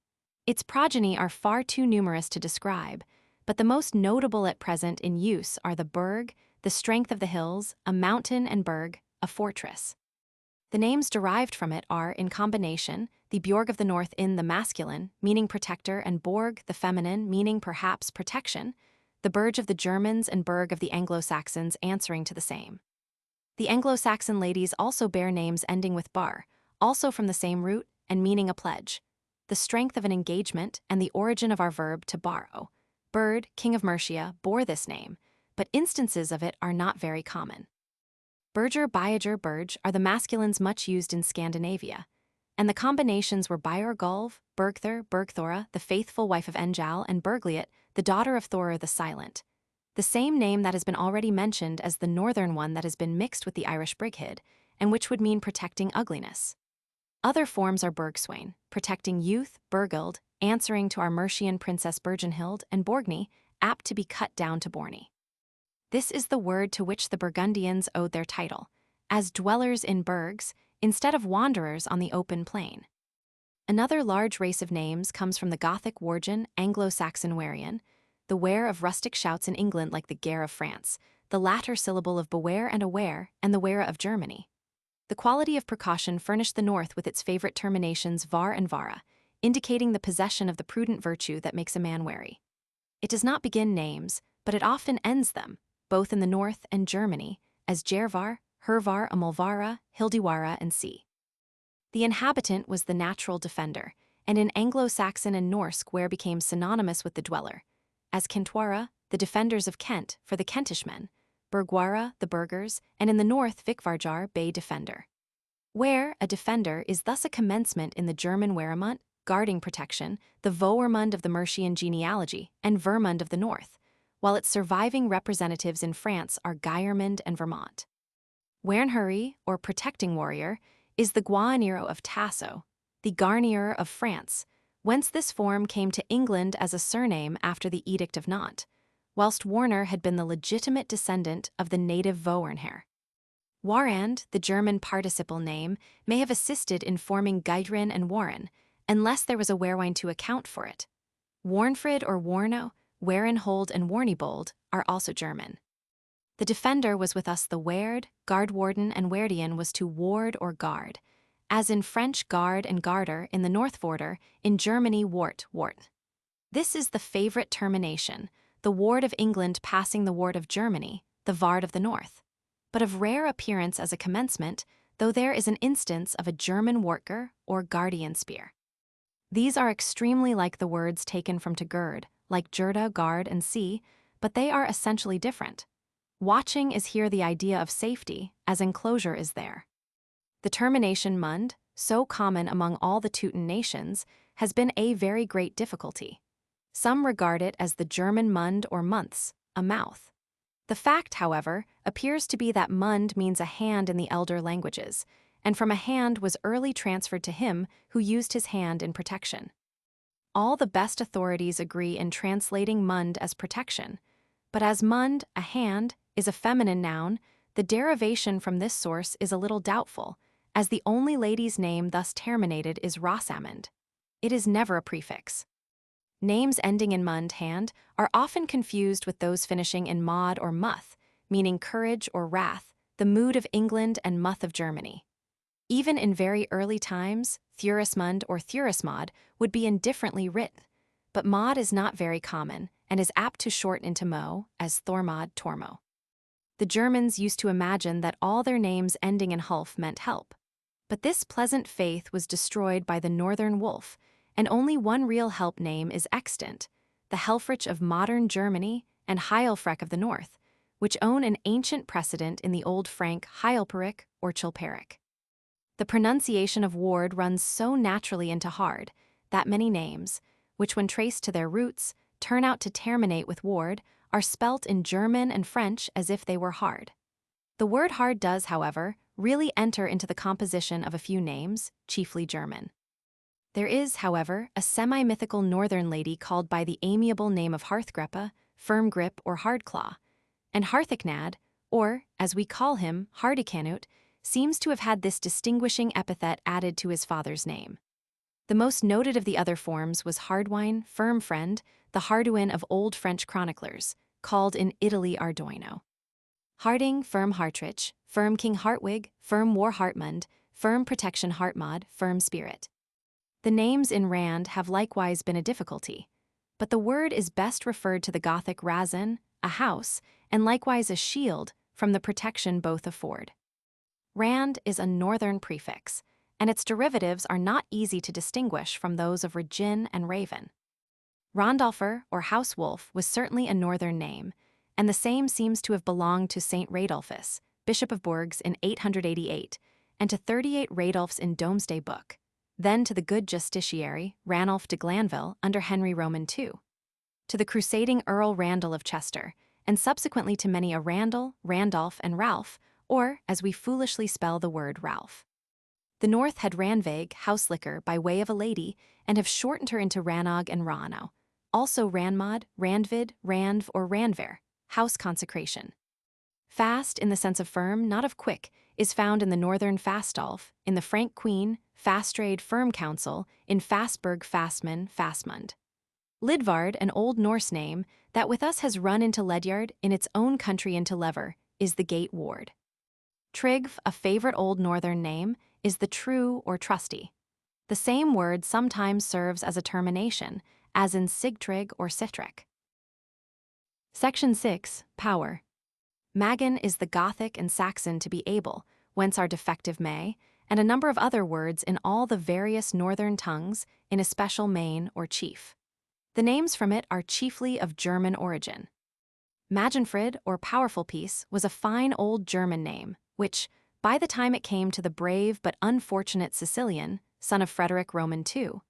Its progeny are far too numerous to describe, but the most notable at present in use are the burg, the strength of the hills, a mountain, and berg, a fortress. The names derived from it are, in combination, the Bjorg of the North in the masculine, meaning protector, and Borg, the feminine, meaning perhaps protection, the Burge of the Germans and Berg of the Anglo-Saxons answering to the same. The Anglo-Saxon ladies also bear names ending with bar, also from the same root, and meaning a pledge. The strength of an engagement and the origin of our verb to borrow. Byrd, king of Mercia, bore this name, but instances of it are not very common. Berger, Byager, Burge are the masculines much used in Scandinavia, and the combinations were Bjorgulv, Bergthor, Bergthora, the faithful wife of Enjal, and Bergliot, the daughter of Thorir the Silent. The same name that has been already mentioned as the northern one that has been mixed with the Irish Brigid, and which would mean protecting ugliness. Other forms are Bergswain, protecting youth, Bergild, answering to our Mercian princess Bergenhild, and Borgny, apt to be cut down to Borny. This is the word to which the Burgundians owed their title, as dwellers in burgs, instead of wanderers on the open plain. Another large race of names comes from the Gothic Wargen, Anglo-Saxon Warian, the ware of rustic shouts in England like the gare of France, the latter syllable of beware and aware, and the ware of Germany. The quality of precaution furnished the North with its favorite terminations var and vara, indicating the possession of the prudent virtue that makes a man wary. It does not begin names, but it often ends them, both in the north and Germany, as Gervar, Hervar, Amulvara, Hildewara, and C. The inhabitant was the natural defender, and in Anglo-Saxon and Norse where became synonymous with the dweller, as Kentwara, the defenders of Kent for the Kentish men, Burgwara, the burghers, and in the north Vikvarjar, bay defender. Where, a defender, is thus a commencement in the German Wehrmund, guarding protection, the Voermund of the Mercian genealogy, and Vermund of the north, while its surviving representatives in France are Geiermund and Vermont. Wernhuri, or protecting warrior, is the Guarnier of Tasso, the Garnier of France, whence this form came to England as a surname after the Edict of Nantes, whilst Warner had been the legitimate descendant of the native Voernher. Warand, the German participle name, may have assisted in forming Geidrin and Warren, unless there was a Werwine to account for it. Warnfrid or Warno, Warenhold and Warnibold are also German. The defender was with us the Ward, Guardwarden, and Wardian was to ward or guard, as in French guard and garter in the Northvorder, in Germany wart. This is the favorite termination, the ward of England passing the ward of Germany, the Vard of the North, but of rare appearance as a commencement, though there is an instance of a German Wartger or guardian spear. These are extremely like the words taken from to gird, like Gerda, guard, and see, but they are essentially different. Watching is here the idea of safety, as enclosure is there. The termination mund, so common among all the Teuton nations, has been a very great difficulty. Some regard it as the German mund or months, a mouth. The fact, however, appears to be that mund means a hand in the elder languages, and from a hand was early transferred to him who used his hand in protection. All the best authorities agree in translating mund as protection, but as mund, a hand, is a feminine noun, the derivation from this source is a little doubtful, as the only lady's name thus terminated is Rosamund. It is never a prefix. Names ending in mund, hand, are often confused with those finishing in mod or muth, meaning courage or wrath, the mood of England and muth of Germany. Even in very early times, Thurismund or Thurismod would be indifferently written, but mod is not very common and is apt to shorten into mo, as Thormod, Tormo. The Germans used to imagine that all their names ending in hulf meant help, but this pleasant faith was destroyed by the northern wolf, and only one real help name is extant, the Helfrich of modern Germany and Heilfrek of the north, which own an ancient precedent in the Old Frank Heilperich or Chilperic. The pronunciation of ward runs so naturally into hard that many names, which when traced to their roots, turn out to terminate with ward, are spelt in German and French as if they were hard. The word hard does, however, really enter into the composition of a few names, chiefly German. There is, however, a semi-mythical northern lady called by the amiable name of Hearthgreppa, Firm Grip, or Hardclaw, and Harthicnad, or, as we call him, Hardicanute, seems to have had this distinguishing epithet added to his father's name. The most noted of the other forms was Hardwine, Firm Friend, the Harduin of old French chroniclers, called in Italy Arduino. Harding, Firm Hartrich, Firm King Hartwig, Firm War Hartmund, Firm Protection Hartmod, Firm Spirit. The names in Rand have likewise been a difficulty, but the word is best referred to the Gothic razon, a house, and likewise a shield, from the protection both afford. Rand is a northern prefix, and its derivatives are not easy to distinguish from those of Regin and Raven. Rondolfer, or House Wolf, was certainly a northern name, and the same seems to have belonged to Saint Radulfus, Bishop of Bourges in 888, and to 38 Radulfs in Domesday Book, then to the good justiciary, Ranulf de Glanville, under Henry Roman II, to the crusading Earl Randall of Chester, and subsequently to many a Randall, Randolph, and Ralph, or, as we foolishly spell the word, Ralph. The North had Ranvaig, houselicker, by way of a lady, and have shortened her into Ranog and Rano, also Ranmod, Randvid, Randv, or Ranver, house consecration. Fast, in the sense of firm, not of quick, is found in the northern Fastolf, in the Frank Queen, Fastrade Firm Council, in Fastburg Fastman, Fastmund. Lidvard, an Old Norse name, that with us has run into Ledyard, in its own country into Lever, is the gate ward. Trigv, a favorite Old Northern name, is the true or trusty. The same word sometimes serves as a termination, as in Sigtrig or Sitrick. Section 6. Power. Magan is the Gothic and Saxon to be able, whence our defective may, and a number of other words in all the various northern tongues, in especial main or chief. The names from it are chiefly of German origin. Magenfrid, or powerful peace, was a fine old German name, which, by the time it came to the brave but unfortunate Sicilian, son of Frederick Roman II,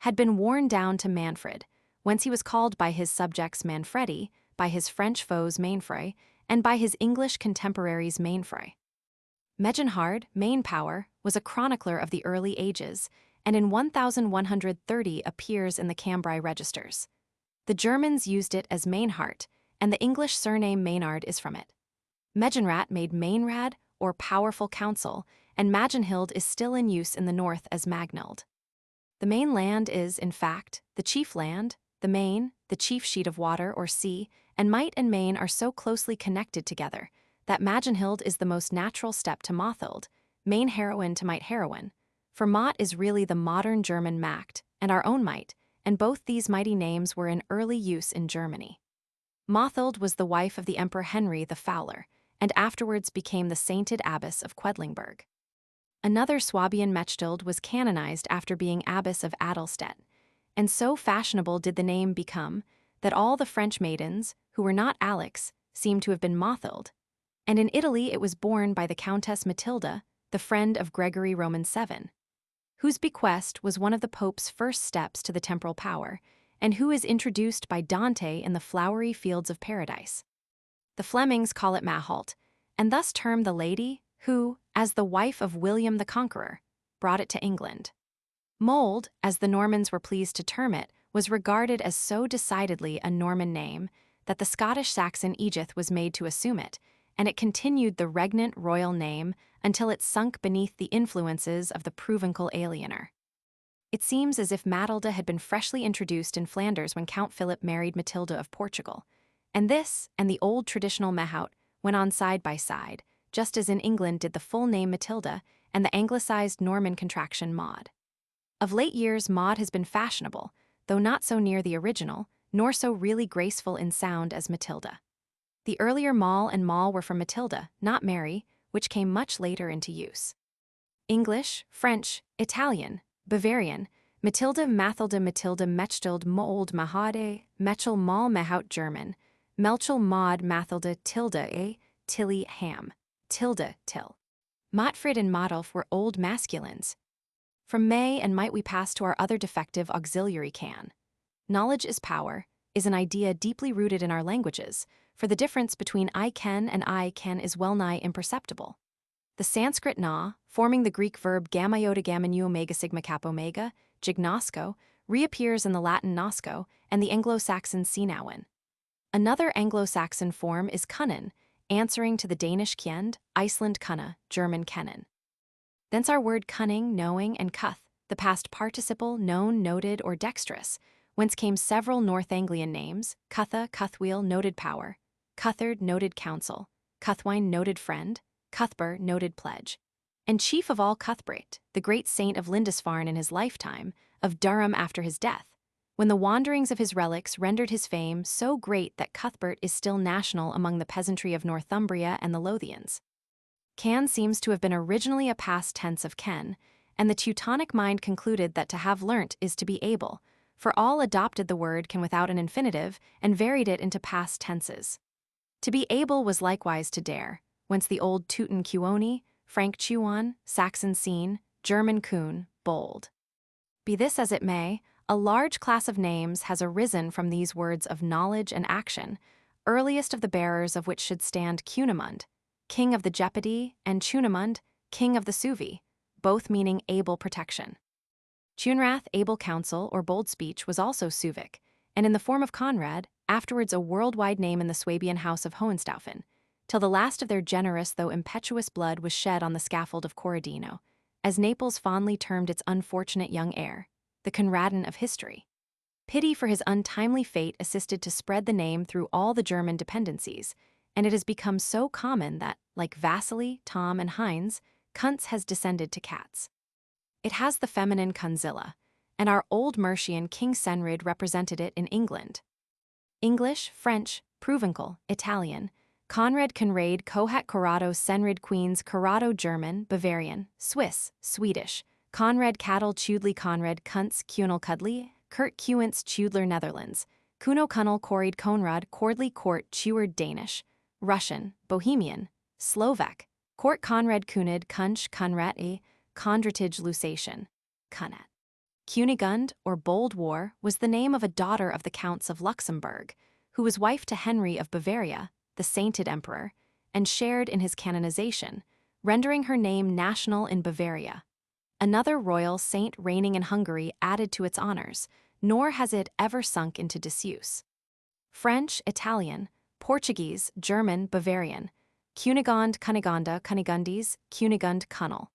had been worn down to Manfred, whence he was called by his subjects Manfredi, by his French foes Mainfrey, and by his English contemporaries Mainfrey. Meginhard, main power, was a chronicler of the early ages, and in 1130 appears in the Cambrai registers. The Germans used it as Mainhart, and the English surname Maynard is from it. Meginrat made Mainrad, or powerful council, and Magenhild is still in use in the north as Magnhild. The main land is, in fact, the chief land, the main, the chief sheet of water or sea, and might and main are so closely connected together that Magenhild is the most natural step to Mothild, main heroine to might heroine, for Mott is really the modern German Macht, and our own might, and both these mighty names were in early use in Germany. Mothild was the wife of the Emperor Henry the Fowler, and afterwards became the sainted abbess of Quedlinburg. Another Swabian Mechthild was canonized after being abbess of Adelstedt, and so fashionable did the name become that all the French maidens, who were not Alex, seem to have been Mothild, and in Italy it was borne by the Countess Matilda, the friend of Gregory Roman VII, whose bequest was one of the Pope's first steps to the temporal power, and who is introduced by Dante in the flowery fields of paradise. The Flemings call it Maholt, and thus term the lady who, as the wife of William the Conqueror, brought it to England. Mold, as the Normans were pleased to term it, was regarded as so decidedly a Norman name that the Scottish Saxon Edith was made to assume it, and it continued the regnant royal name until it sunk beneath the influences of the Provencal aliener. It seems as if Matilda had been freshly introduced in Flanders when Count Philip married Matilda of Portugal, and this and the old traditional Mahout went on side by side, just as in England did the full name Matilda and the anglicized Norman contraction Maud. Of late years, Maud has been fashionable, though not so near the original, nor so really graceful in sound as Matilda. The earlier Mall and Mall were from Matilda, not Mary, which came much later into use. English, French, Italian, Bavarian, Matilda, Mathilda, Matilda, Mechthild, Mold, Mahade, Mechel, Mal, Mahout, German, Melchel, Maud, Mathilda, Tilda, Tilly, Ham, Tilda, Till. Motfrid and Modulf were old masculines. From may and might we pass to our other defective auxiliary can. Knowledge is power, is an idea deeply rooted in our languages, for the difference between I can and I can is well nigh imperceptible. The Sanskrit na, forming the Greek verb gamma iota gamma nu omega sigma kappa omega, gignosco, reappears in the Latin nosco and the Anglo-Saxon sinawen. Another Anglo-Saxon form is kunnan, answering to the Danish kjend, Iceland kunna, German kennen. Thence our word cunning, knowing, and cuth, the past participle, known, noted, or dexterous, whence came several North Anglian names, Cutha, Cuthwheel, noted power, Cuthard, noted counsel, Cuthwine, noted friend, Cuthber, noted pledge, and chief of all Cuthbert, the great saint of Lindisfarne in his lifetime, of Durham after his death, when the wanderings of his relics rendered his fame so great that Cuthbert is still national among the peasantry of Northumbria and the Lothians. Can seems to have been originally a past tense of ken, and the Teutonic mind concluded that to have learnt is to be able, for all adopted the word can without an infinitive and varied it into past tenses. To be able was likewise to dare, whence the old Teuton Kuoni, Frank Chuan, Saxon scene, German Kuhn, bold. Be this as it may, a large class of names has arisen from these words of knowledge and action, earliest of the bearers of which should stand Cunimund, king of the Gepidae, and Chunamund, king of the Suevi, both meaning able protection. Chunrath, able counsel, or bold speech, was also Suevic, and in the form of Conrad, afterwards a worldwide name in the Swabian house of Hohenstaufen, till the last of their generous though impetuous blood was shed on the scaffold of Corradino, as Naples fondly termed its unfortunate young heir, the Conradin of history. Pity for his untimely fate assisted to spread the name through all the German dependencies, and it has become so common that, like Vasily, Tom, and Heinz, Kuntz has descended to cats. It has the feminine Kunzilla, and our old Mercian King Senrid represented it in England. English, French, Provencal, Italian. Conrad Conrad Kohat Corrado Senrid Queens Corrado German, Bavarian, Swiss, Swedish. Conrad Cattle Chudley Conrad Kuntz Kunel Kudley, Kurt Kuentz Chudler Netherlands. Kuno Kunnel Corried Konrad Cordley Court Cheward Danish. Russian, Bohemian, Slovak. Court Conrad Kunid Kunsch Kunrat a Kondratij Lusatian. Kunat. Kunigund, or Bold War, was the name of a daughter of the Counts of Luxembourg, who was wife to Henry of Bavaria, the sainted emperor, and shared in his canonization, rendering her name national in Bavaria. Another royal saint reigning in Hungary added to its honors, nor has it ever sunk into disuse. French, Italian, Portuguese, German, Bavarian. Kunigund, Kuniganda, Kunigundis, Kunigund, Kunnel.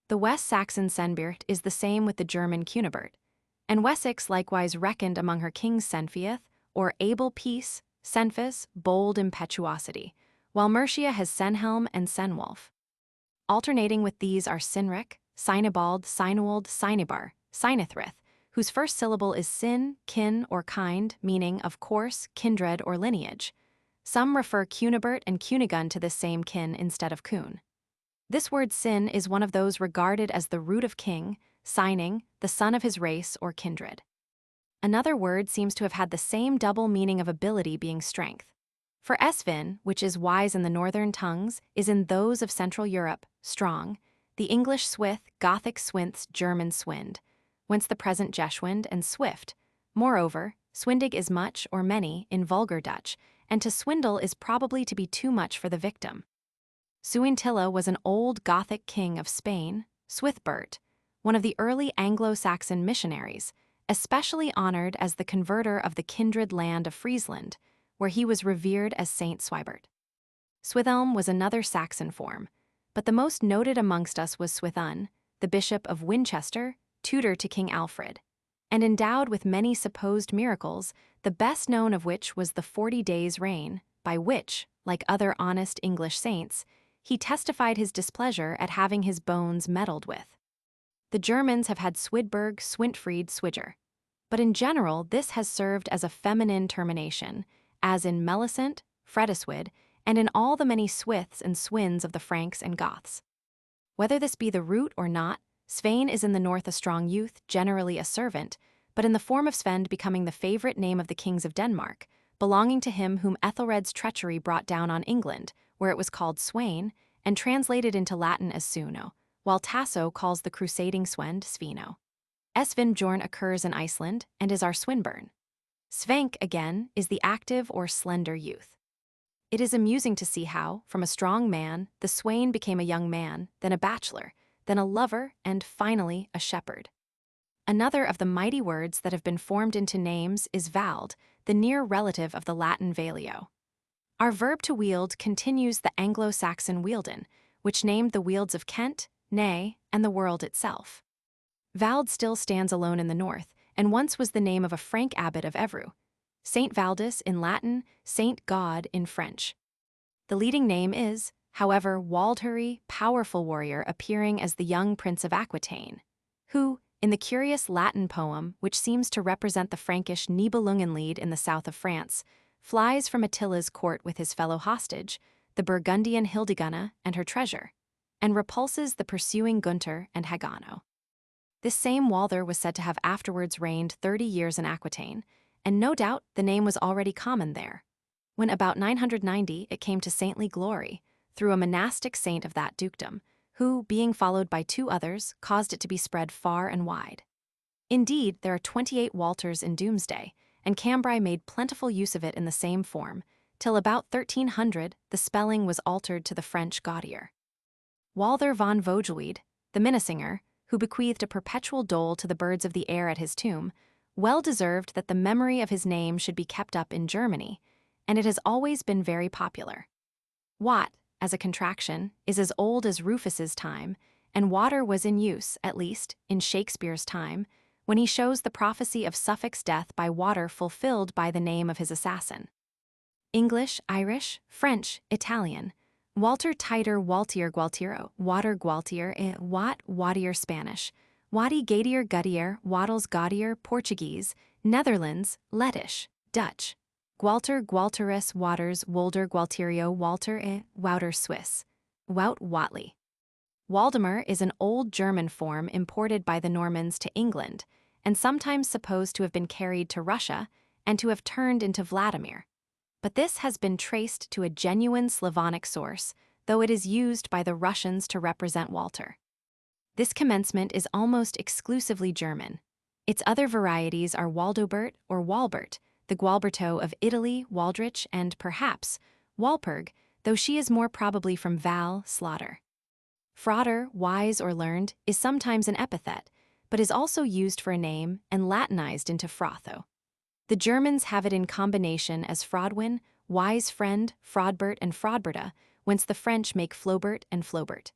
The West Saxon Senbirt is the same with the German Kunibert, and Wessex likewise reckoned among her kings Senfieth, or able peace, Senfis, bold impetuosity, while Mercia has Senhelm and Senwolf. Alternating with these are Sinric, Sinibald, Sinewold, Sinibar, Sinithrith, whose first syllable is sin, kin, or kind, meaning, of course, kindred or lineage. Some refer Kunibert and Kunigund to this same kin instead of kun. This word sin is one of those regarded as the root of king, signing, the son of his race or kindred. Another word seems to have had the same double meaning of ability being strength. For Svin, which is wise in the northern tongues, is in those of Central Europe, strong, the English swith, Gothic swinths, German swind, whence the present Geschwind and swift. Moreover, swindig is much or many in vulgar Dutch, and to swindle is probably to be too much for the victim. Suintila was an old Gothic king of Spain, Swithbert, one of the early Anglo-Saxon missionaries, especially honored as the converter of the kindred land of Friesland, where he was revered as Saint Swibert. Swithelm was another Saxon form, but the most noted amongst us was Swithun, the Bishop of Winchester, tutor to King Alfred, and endowed with many supposed miracles, the best known of which was the 40 days' reign, by which, like other honest English saints, he testified his displeasure at having his bones meddled with. The Germans have had Swidberg, Swintfried, Swidger, but in general this has served as a feminine termination, as in Melicent, Fredeswid, and in all the many Swiths and Swins of the Franks and Goths. Whether this be the root or not, Svein is in the north a strong youth, generally a servant, but in the form of Svend becoming the favorite name of the kings of Denmark, belonging to him whom Ethelred's treachery brought down on England, where it was called Swain, and translated into Latin as Suno, while Tasso calls the crusading Swend Svino. Svindbjorn occurs in Iceland and is our Swinburne. Svenk, again, is the active or slender youth. It is amusing to see how, from a strong man, the swain became a young man, then a bachelor, then a lover, and finally a shepherd. Another of the mighty words that have been formed into names is vald, the near relative of the Latin valio. Our verb to wield continues the Anglo-Saxon wielden, which named the Wealds of Kent, Nay, and the world itself. Vald still stands alone in the north, and once was the name of a Frank abbot of Evru. Saint Valdis in Latin, Saint God in French. The leading name is, however, Waldhuri, powerful warrior appearing as the young Prince of Aquitaine, who, in the curious Latin poem which seems to represent the Frankish Nibelungenlied in the south of France, flies from Attila's court with his fellow hostage, the Burgundian Hildegunna and her treasure, and repulses the pursuing Gunther and Hagano. This same Walther was said to have afterwards reigned 30 years in Aquitaine, and no doubt the name was already common there, when about 990 it came to saintly glory, through a monastic saint of that dukedom, who, being followed by 2 others, caused it to be spread far and wide. Indeed, there are 28 Walters in Doomsday, and Cambrai made plentiful use of it in the same form, till about 1300 the spelling was altered to the French Gaudier. Walther von Vogelweid, the Minnesinger, who bequeathed a perpetual dole to the birds of the air at his tomb, well deserved that the memory of his name should be kept up in Germany, and it has always been very popular. Watt, as a contraction, is as old as Rufus's time, and water was in use, at least, in Shakespeare's time, when he shows the prophecy of Suffolk's death by water fulfilled by the name of his assassin. English, Irish, French, Italian. Walter Titer Waltier Gualtiero, Water Gualtier, Watt Wattier Spanish, Wadi Gadier Guttier, Waddles Gaudier Portuguese, Netherlands, Lettish, Dutch. Gualter, Gualterus, Waters, Wolder, Gualterio, Walter, Wouter, Swiss. Wout, Watley. Waldemar is an old German form imported by the Normans to England, and sometimes supposed to have been carried to Russia and to have turned into Vladimir. But this has been traced to a genuine Slavonic source, though it is used by the Russians to represent Walter. This commencement is almost exclusively German. Its other varieties are Waldobert or Walbert, the Gualberto of Italy, Waldrich, and perhaps Walpurg, though she is more probably from Val, slaughter. Frauder, wise or learned, is sometimes an epithet, but is also used for a name and Latinized into Frotho. The Germans have it in combination as Frodwin, wise friend, Frodbert, and Frodberta, whence the French make Flobert and Flobert.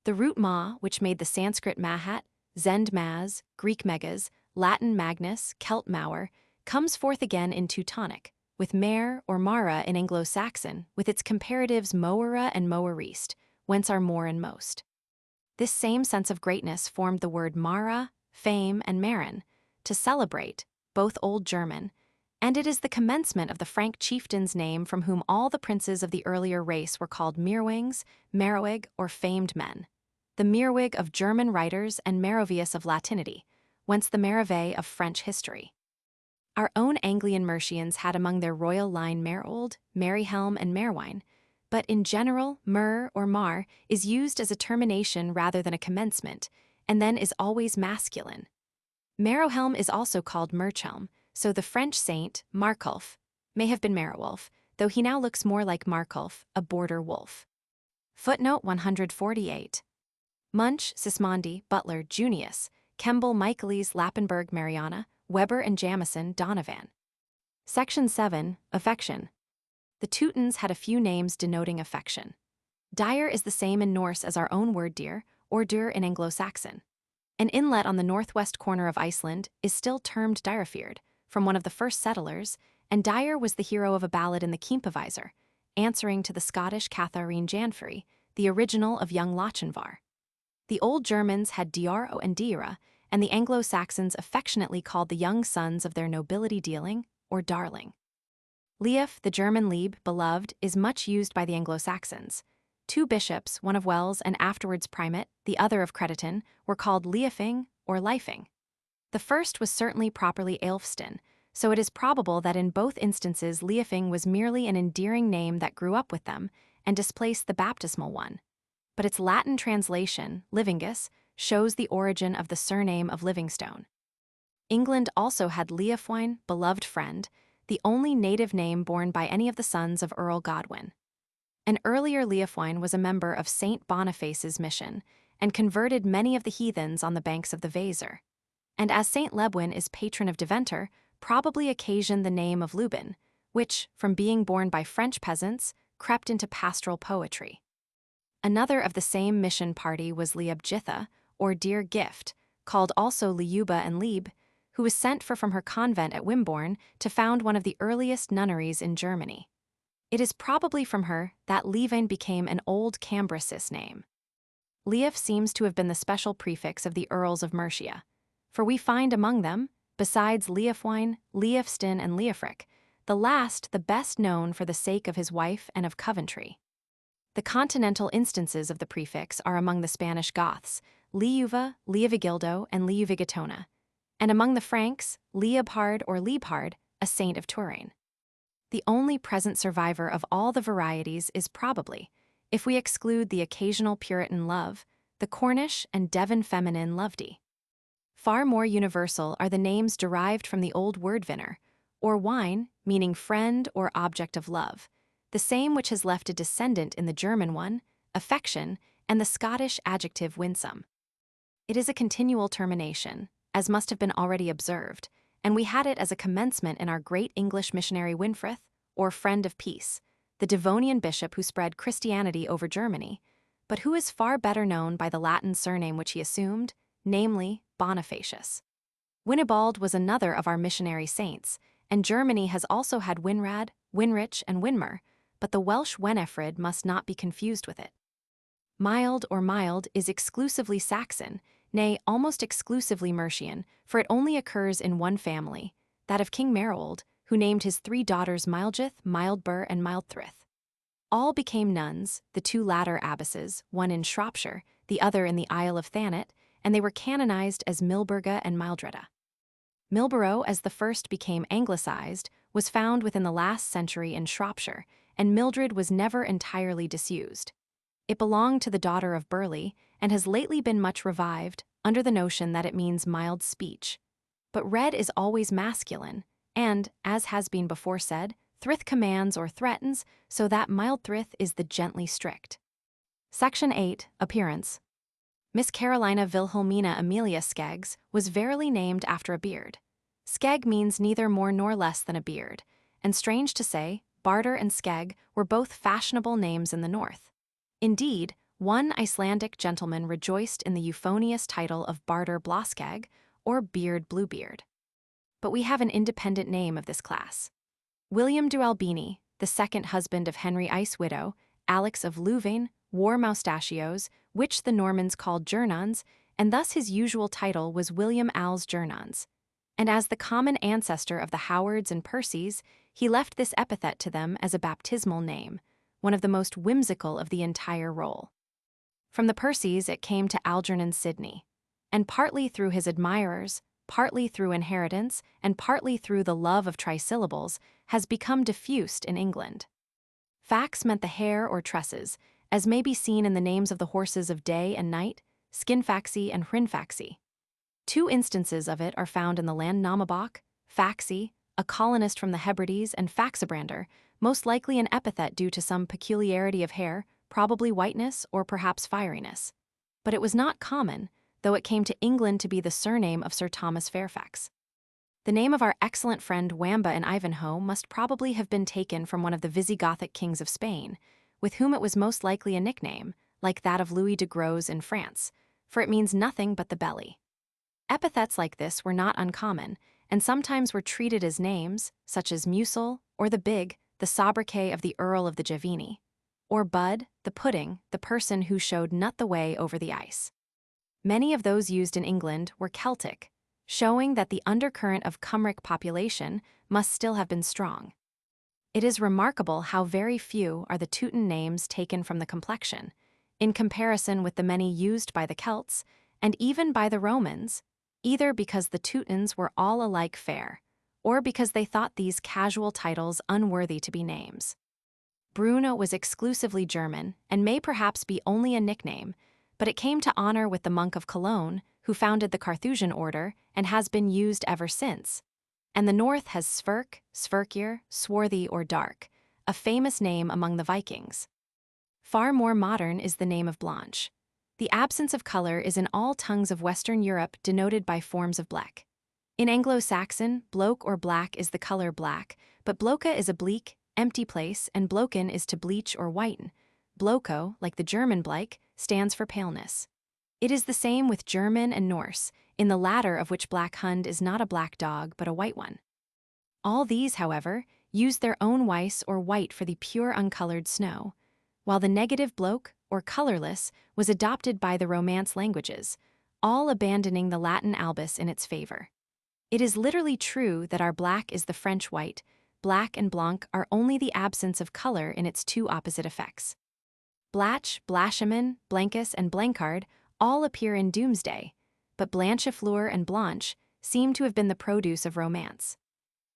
The root ma, which made the Sanskrit mahat, Zend maz, Greek megas, Latin magnus, Celt mauer, comes forth again in Teutonic, with mare or mara in Anglo-Saxon, with its comparatives moera and moerist, whence are more and most. This same sense of greatness formed the word mara, fame, and marin, to celebrate, both Old German, and it is the commencement of the Frank chieftain's name from whom all the princes of the earlier race were called Meerwangs, Merowig, or famed men. The Meerwig of German writers and Merovius of Latinity, whence the Merove of French history. Our own Anglian Mercians had among their royal line Merold, Maryhelm, and Merwine, but in general, mer or mar is used as a termination rather than a commencement, and then is always masculine. Merohelm is also called Merchelm, so the French saint, Marculf, may have been Merowulf, though he now looks more like Marculf, a border wolf. Footnote 148. Munch, Sismondi, Butler, Junius, Kemble, Michaelis, Lappenberg, Mariana, Weber, and Jamison, Donovan. Section 7, Affection. The Teutons had a few names denoting affection. Dyer is the same in Norse as our own word deer, or dur in Anglo-Saxon. An inlet on the northwest corner of Iceland is still termed Dyrafjord, from one of the first settlers, and Dyer was the hero of a ballad in the Keempavisor, answering to the Scottish Catharine Janfrey, the original of Young Lochinvar. The Old Germans had Diaro and Dira, and the Anglo-Saxons affectionately called the young sons of their nobility dealing, or darling. Leif, the German Lieb, beloved, is much used by the Anglo-Saxons. Two bishops, one of Wells and afterwards primate, the other of Crediton, were called Leifing or Leifing. The first was certainly properly Aelfstin, so it is probable that in both instances Leifing was merely an endearing name that grew up with them and displaced the baptismal one. But its Latin translation, Livingus, shows the origin of the surname of Livingstone. England also had Leofwine, beloved friend, the only native name borne by any of the sons of Earl Godwin. An earlier Leofwine was a member of Saint Boniface's mission and converted many of the heathens on the banks of the Weser. And as Saint Lebwin is patron of Deventer, probably occasioned the name of Lubin, which, from being borne by French peasants, crept into pastoral poetry. Another of the same mission party was Liebjitha, or Dear Gift, called also Liuba and Lieb, who was sent for from her convent at Wimborne to found one of the earliest nunneries in Germany. It is probably from her that Lieven became an Old Cambricis name. Leif seems to have been the special prefix of the Earls of Mercia, for we find among them, besides Leofwine, Leofstin, and Leofric, the last the best known for the sake of his wife and of Coventry. The continental instances of the prefix are among the Spanish Goths, Liuva, Leovigildo, and Liuvigatona, and among the Franks, Leobhard or Liebhard, a saint of Touraine. The only present survivor of all the varieties is probably, if we exclude the occasional Puritan love, the Cornish and Devon feminine Lovedy. Far more universal are the names derived from the old word vinner, or wine, meaning friend or object of love, the same which has left a descendant in the German one, affection, and the Scottish adjective winsome. It is a continual termination, as must have been already observed, and we had it as a commencement in our great English missionary Winfrith, or friend of peace, the Devonian bishop who spread Christianity over Germany, but who is far better known by the Latin surname which he assumed, namely Bonifacius. Winibald was another of our missionary saints, and Germany has also had Winrad, Winrich, and Winmer, but the Welsh Wenefrid must not be confused with it. Mild or mild is exclusively Saxon, nay, almost exclusively Mercian, for it only occurs in one family, that of King Merold, who named his 3 daughters Mildgyth, Mildbur, and Mildthryth. All became nuns, the 2 latter abbesses, one in Shropshire, the other in the Isle of Thanet, and they were canonized as Milburga and Mildreda. Milborough, as the first became anglicized, was found within the last century in Shropshire, and Mildred was never entirely disused. It belonged to the daughter of Burleigh, and has lately been much revived, under the notion that it means mild speech. But red is always masculine, and, as has been before said, Thryth commands or threatens, so that Mildthryth is the gently strict. Section 8. Appearance. Miss Carolina Wilhelmina Amelia Skeggs was verily named after a beard. Skegg means neither more nor less than a beard, and strange to say, Barter and Skegg were both fashionable names in the north. Indeed, one Icelandic gentleman rejoiced in the euphonious title of Barter Bloskegg, or Beard Bluebeard. But we have an independent name of this class. William de Albini, the second husband of Henry I's widow, Alex of Louvain, wore moustachios, which the Normans called Gernons, and thus his usual title was William Als Gernons. And as the common ancestor of the Howards and Percys, he left this epithet to them as a baptismal name, one of the most whimsical of the entire roll. From the Percys it came to Algernon Sidney, and partly through his admirers, partly through inheritance, and partly through the love of trisyllables, has become diffused in England. Fax meant the hair or tresses, as may be seen in the names of the horses of Day and Night, Skinfaxi and Hrinfaxi. 2 instances of it are found in the Land Namabok, Faxi, a colonist from the Hebrides, and Faxabrander, most likely an epithet due to some peculiarity of hair, probably whiteness or perhaps fieriness. But it was not common, though it came to England to be the surname of Sir Thomas Fairfax. The name of our excellent friend Wamba in Ivanhoe must probably have been taken from one of the Visigothic kings of Spain, with whom it was most likely a nickname, like that of Louis de Gros in France, for it means nothing but the belly. Epithets like this were not uncommon, and sometimes were treated as names, such as Musel, or the Big, the sobriquet of the Earl of the Javini, or Bud, the pudding, the person who showed Nut the way over the ice. Many of those used in England were Celtic, showing that the undercurrent of Cymric population must still have been strong. It is remarkable how very few are the Teuton names taken from the complexion, in comparison with the many used by the Celts, and even by the Romans, either because the Teutons were all alike fair, or because they thought these casual titles unworthy to be names. Bruno was exclusively German, and may perhaps be only a nickname, but it came to honor with the monk of Cologne, who founded the Carthusian order and has been used ever since. And the north has Sverk, Sverkir, Swarthy or Dark, a famous name among the Vikings. Far more modern is the name of Blanche. The absence of color is in all tongues of Western Europe denoted by forms of bleck. In Anglo-Saxon, bloke or black is the color black, but bloka is a bleak, empty place, and bloken is to bleach or whiten. Bloko, like the German bleik, stands for paleness. It is the same with German and Norse, in the latter of which black hund is not a black dog but a white one. All these, however, use their own weiss or white for the pure uncolored snow, while the negative bloke, or colorless, was adopted by the Romance languages, all abandoning the Latin albus in its favor. It is literally true that our black is the French white. Black and blanc are only the absence of color in its 2 opposite effects. Blach, Blasheman, Blancus, and Blancard all appear in Doomsday, but Blanchefleur and Blanche seem to have been the produce of Romance.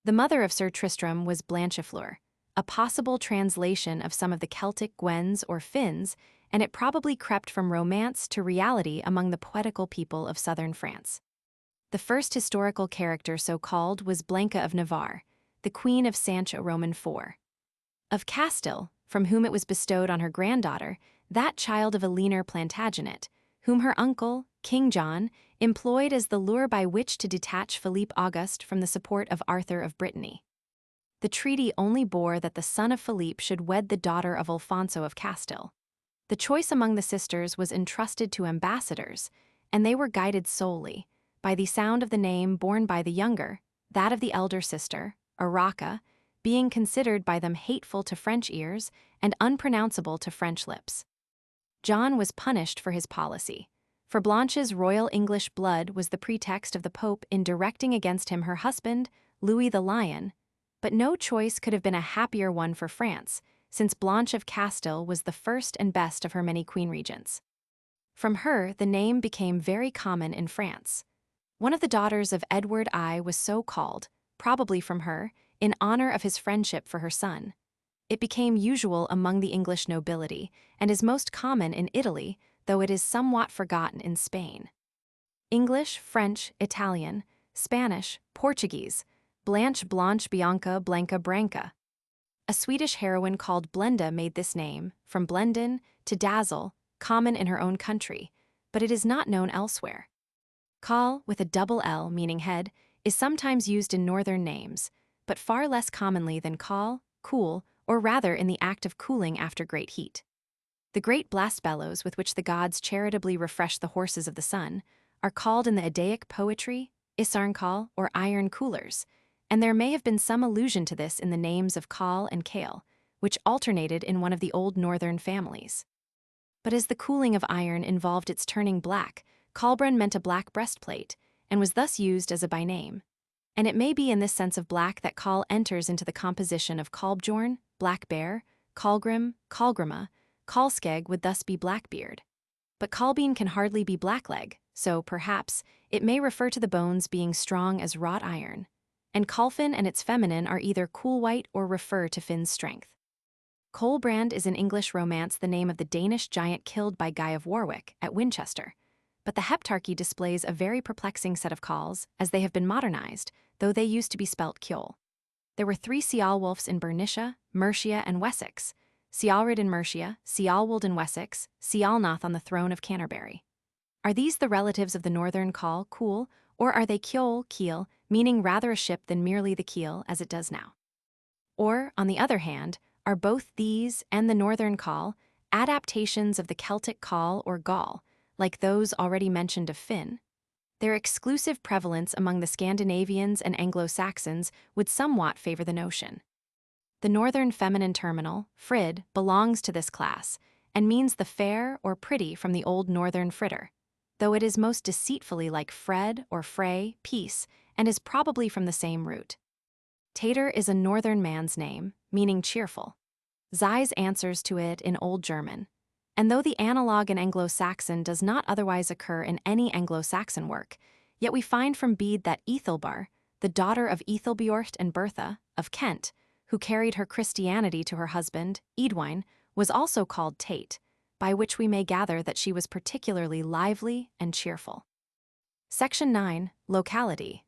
The mother of Sir Tristram was Blanchefleur, a possible translation of some of the Celtic Gwens or Finns, and it probably crept from Romance to reality among the poetical people of southern France. The first historical character so called was Blanca of Navarre, the queen of Sancho-Roman IV. Of Castile, from whom it was bestowed on her granddaughter, that child of a leaner Plantagenet, whom her uncle, King John, employed as the lure by which to detach Philippe Auguste from the support of Arthur of Brittany. The treaty only bore that the son of Philippe should wed the daughter of Alfonso of Castile. The choice among the sisters was entrusted to ambassadors, and they were guided solely by the sound of the name borne by the younger, that of the elder sister, Araca, being considered by them hateful to French ears and unpronounceable to French lips. John was punished for his policy, for Blanche's royal English blood was the pretext of the Pope in directing against him her husband, Louis the Lion, But no choice could have been a happier one for France, since Blanche of Castile was the first and best of her many queen regents. From her, the name became very common in France. One of the daughters of Edward I was so called, probably from her, in honor of his friendship for her son. It became usual among the English nobility and is most common in Italy, though it is somewhat forgotten in Spain. English, French, Italian, Spanish, Portuguese, Blanche, Blanche, Bianca, Blanca, Branca. A Swedish heroine called Blenda made this name, from Blenden to dazzle, common in her own country, but it is not known elsewhere. Karl, with a double L meaning head, is sometimes used in northern names, but far less commonly than Karl, cool, or rather in the act of cooling after great heat. The great blast bellows with which the gods charitably refresh the horses of the sun are called in the Eddaic poetry Isarnkal or iron coolers, and there may have been some allusion to this in the names of Kal and Kale, which alternated in one of the old northern families. But as the cooling of iron involved its turning black, Kalbrun meant a black breastplate, and was thus used as a byname. And it may be in this sense of black that Kal enters into the composition of Kalbjorn, black bear, Kalgrim, Kalgrima. Kalskeg would thus be Blackbeard. But Kalbein can hardly be blackleg, so perhaps it may refer to the bones being strong as wrought iron. And Kalfin and its feminine are either cool white or refer to Finn's strength. Colbrand is in English romance the name of the Danish giant killed by Guy of Warwick at Winchester, but the Heptarchy displays a very perplexing set of calls as they have been modernized, though they used to be spelt Kjol. There were 3 Ceolwulfs in Bernicia, Mercia, and Wessex, Ceolred in Mercia, Ceolwald in Wessex, Ceolnoth on the throne of Canterbury. Are these the relatives of the northern call, Cool, or are they Kjol, keel, meaning rather a ship than merely the keel as it does now? Or, on the other hand, are both these and the northern call adaptations of the Celtic call or Gaul, like those already mentioned of Finn? Their exclusive prevalence among the Scandinavians and Anglo-Saxons would somewhat favor the notion. The northern feminine terminal, frid, belongs to this class, and means the fair or pretty from the old northern fritter, though it is most deceitfully like Fred or Frey, peace, and is probably from the same root. Tater is a northern man's name, meaning cheerful. Zeiss answers to it in Old German, and though the analog in Anglo-Saxon does not otherwise occur in any Anglo-Saxon work, yet we find from Bede that Ethelbar, the daughter of Ethelbjort and Bertha, of Kent, who carried her Christianity to her husband, Eadwine, was also called Tate, by which we may gather that she was particularly lively and cheerful. Section 9, Locality.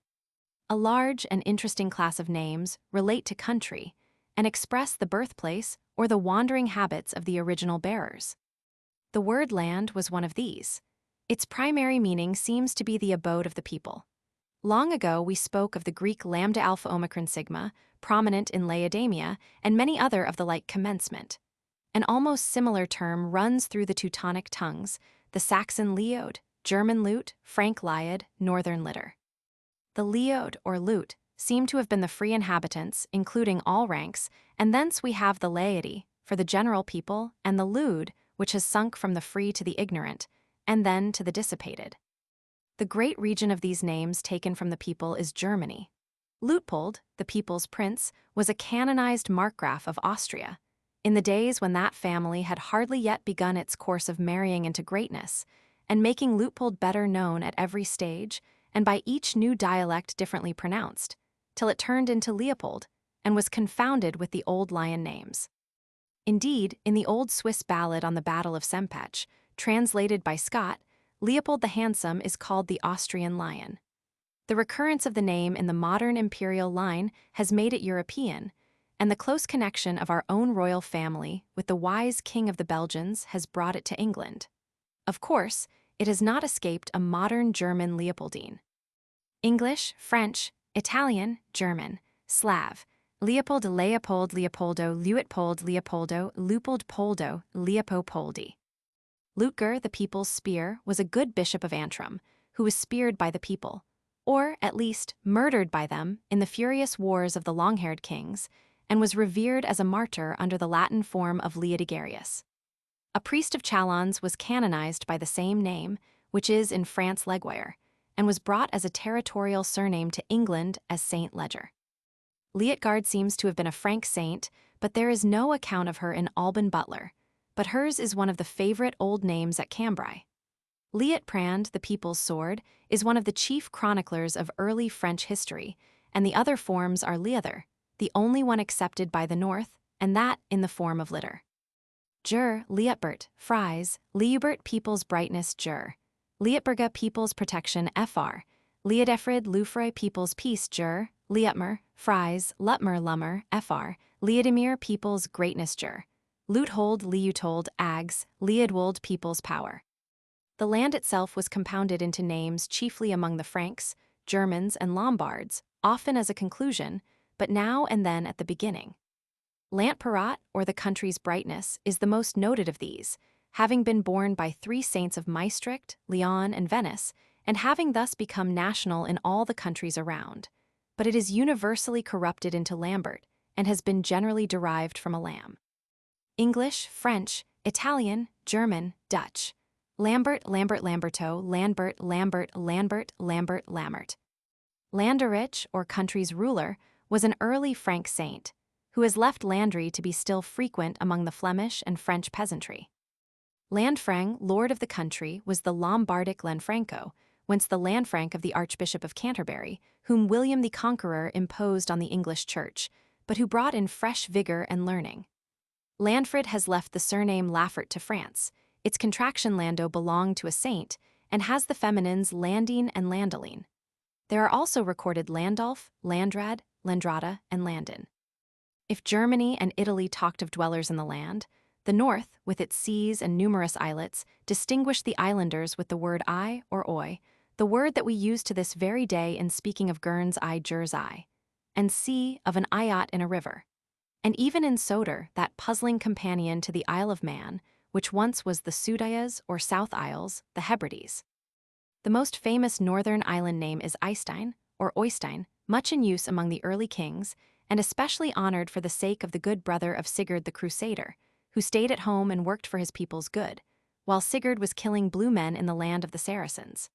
A large and interesting class of names relate to country and express the birthplace or the wandering habits of the original bearers. The word land was one of these. Its primary meaning seems to be the abode of the people. Long ago we spoke of the Greek lambda alpha omicron sigma, prominent in Laodamia, and many other of the like commencement. An almost similar term runs through the Teutonic tongues, the Saxon leod, German lute, Frank liod, northern litter. The leod, or lute, seem to have been the free inhabitants, including all ranks, and thence we have the laity, for the general people, and the lude, which has sunk from the free to the ignorant, and then to the dissipated. The great region of these names taken from the people is Germany. Luitpold, the people's prince, was a canonized markgraf of Austria, in the days when that family had hardly yet begun its course of marrying into greatness, and making Luitpold better known at every stage, and by each new dialect differently pronounced, till it turned into Leopold, and was confounded with the old lion names. Indeed, in the old Swiss ballad on the Battle of Sempach, translated by Scott, Leopold the Handsome is called the Austrian lion. The recurrence of the name in the modern imperial line has made it European, and the close connection of our own royal family with the wise king of the Belgians has brought it to England. Of course, it has not escaped a modern German Leopoldine. English, French, Italian, German, Slav, Leopold, Leopold, Leopoldo, Luitpold, Leopoldo, Lupold, Poldo, Leopopoldi. Lutger, the people's spear, was a good bishop of Antrim, who was speared by the people, or, at least, murdered by them in the furious wars of the long-haired kings, and was revered as a martyr under the Latin form of Leodigarius. A priest of Chalons was canonized by the same name, which is in France Leguire, and was brought as a territorial surname to England as Saint Leger. Liutgard seems to have been a Frank saint, but there is no account of her in Alban Butler, but hers is one of the favorite old names at Cambrai. Liutprand, the people's sword, is one of the chief chroniclers of early French history, and the other forms are Liuther, the only one accepted by the North, and that in the form of litter. Jur, Liutbert, Fries, Liubert people's brightness Jur, Liutberga people's protection Fr, Liudefrid Lufroy people's peace Jur, Liutmer, Fries, Lutmer Lummer Fr, Liudimir people's greatness Jur, Luthold Liutold Ags, Liudwold people's power. The land itself was compounded into names chiefly among the Franks, Germans, and Lombards, often as a conclusion, but now and then at the beginning. Lantperat, or the country's brightness, is the most noted of these, having been borne by 3 saints of Maastricht, Lyon, and Venice, and having thus become national in all the countries around. But it is universally corrupted into Lambert, and has been generally derived from a lamb. English, French, Italian, German, Dutch. Lambert, Lambert, Lamberto, Lambert, Lambert, Lambert, Lambert, Lammert. Landerich, or country's ruler, was an early Frank saint, who has left Landry to be still frequent among the Flemish and French peasantry. Lanfranc, lord of the country, was the Lombardic Lanfranco, whence the Lanfranc of the Archbishop of Canterbury, whom William the Conqueror imposed on the English Church, but who brought in fresh vigor and learning. Lanfrid has left the surname Laffert to France. Its contraction Lando belonged to a saint, and has the feminines Landine and Landeline. There are also recorded Landulf, Landrad, Landrada, and Landin. If Germany and Italy talked of dwellers in the land, the north, with its seas and numerous islets, distinguished the islanders with the word I or oi, the word that we use to this very day in speaking of Guerns I Jers I, and sea of an eyot in a river. And even in Soder, that puzzling companion to the Isle of Man, which once was the Sudayas or South Isles, the Hebrides. The most famous northern island name is Eystein, or Oystein, much in use among the early kings, and especially honored for the sake of the good brother of Sigurd the Crusader, who stayed at home and worked for his people's good, while Sigurd was killing blue men in the land of the Saracens.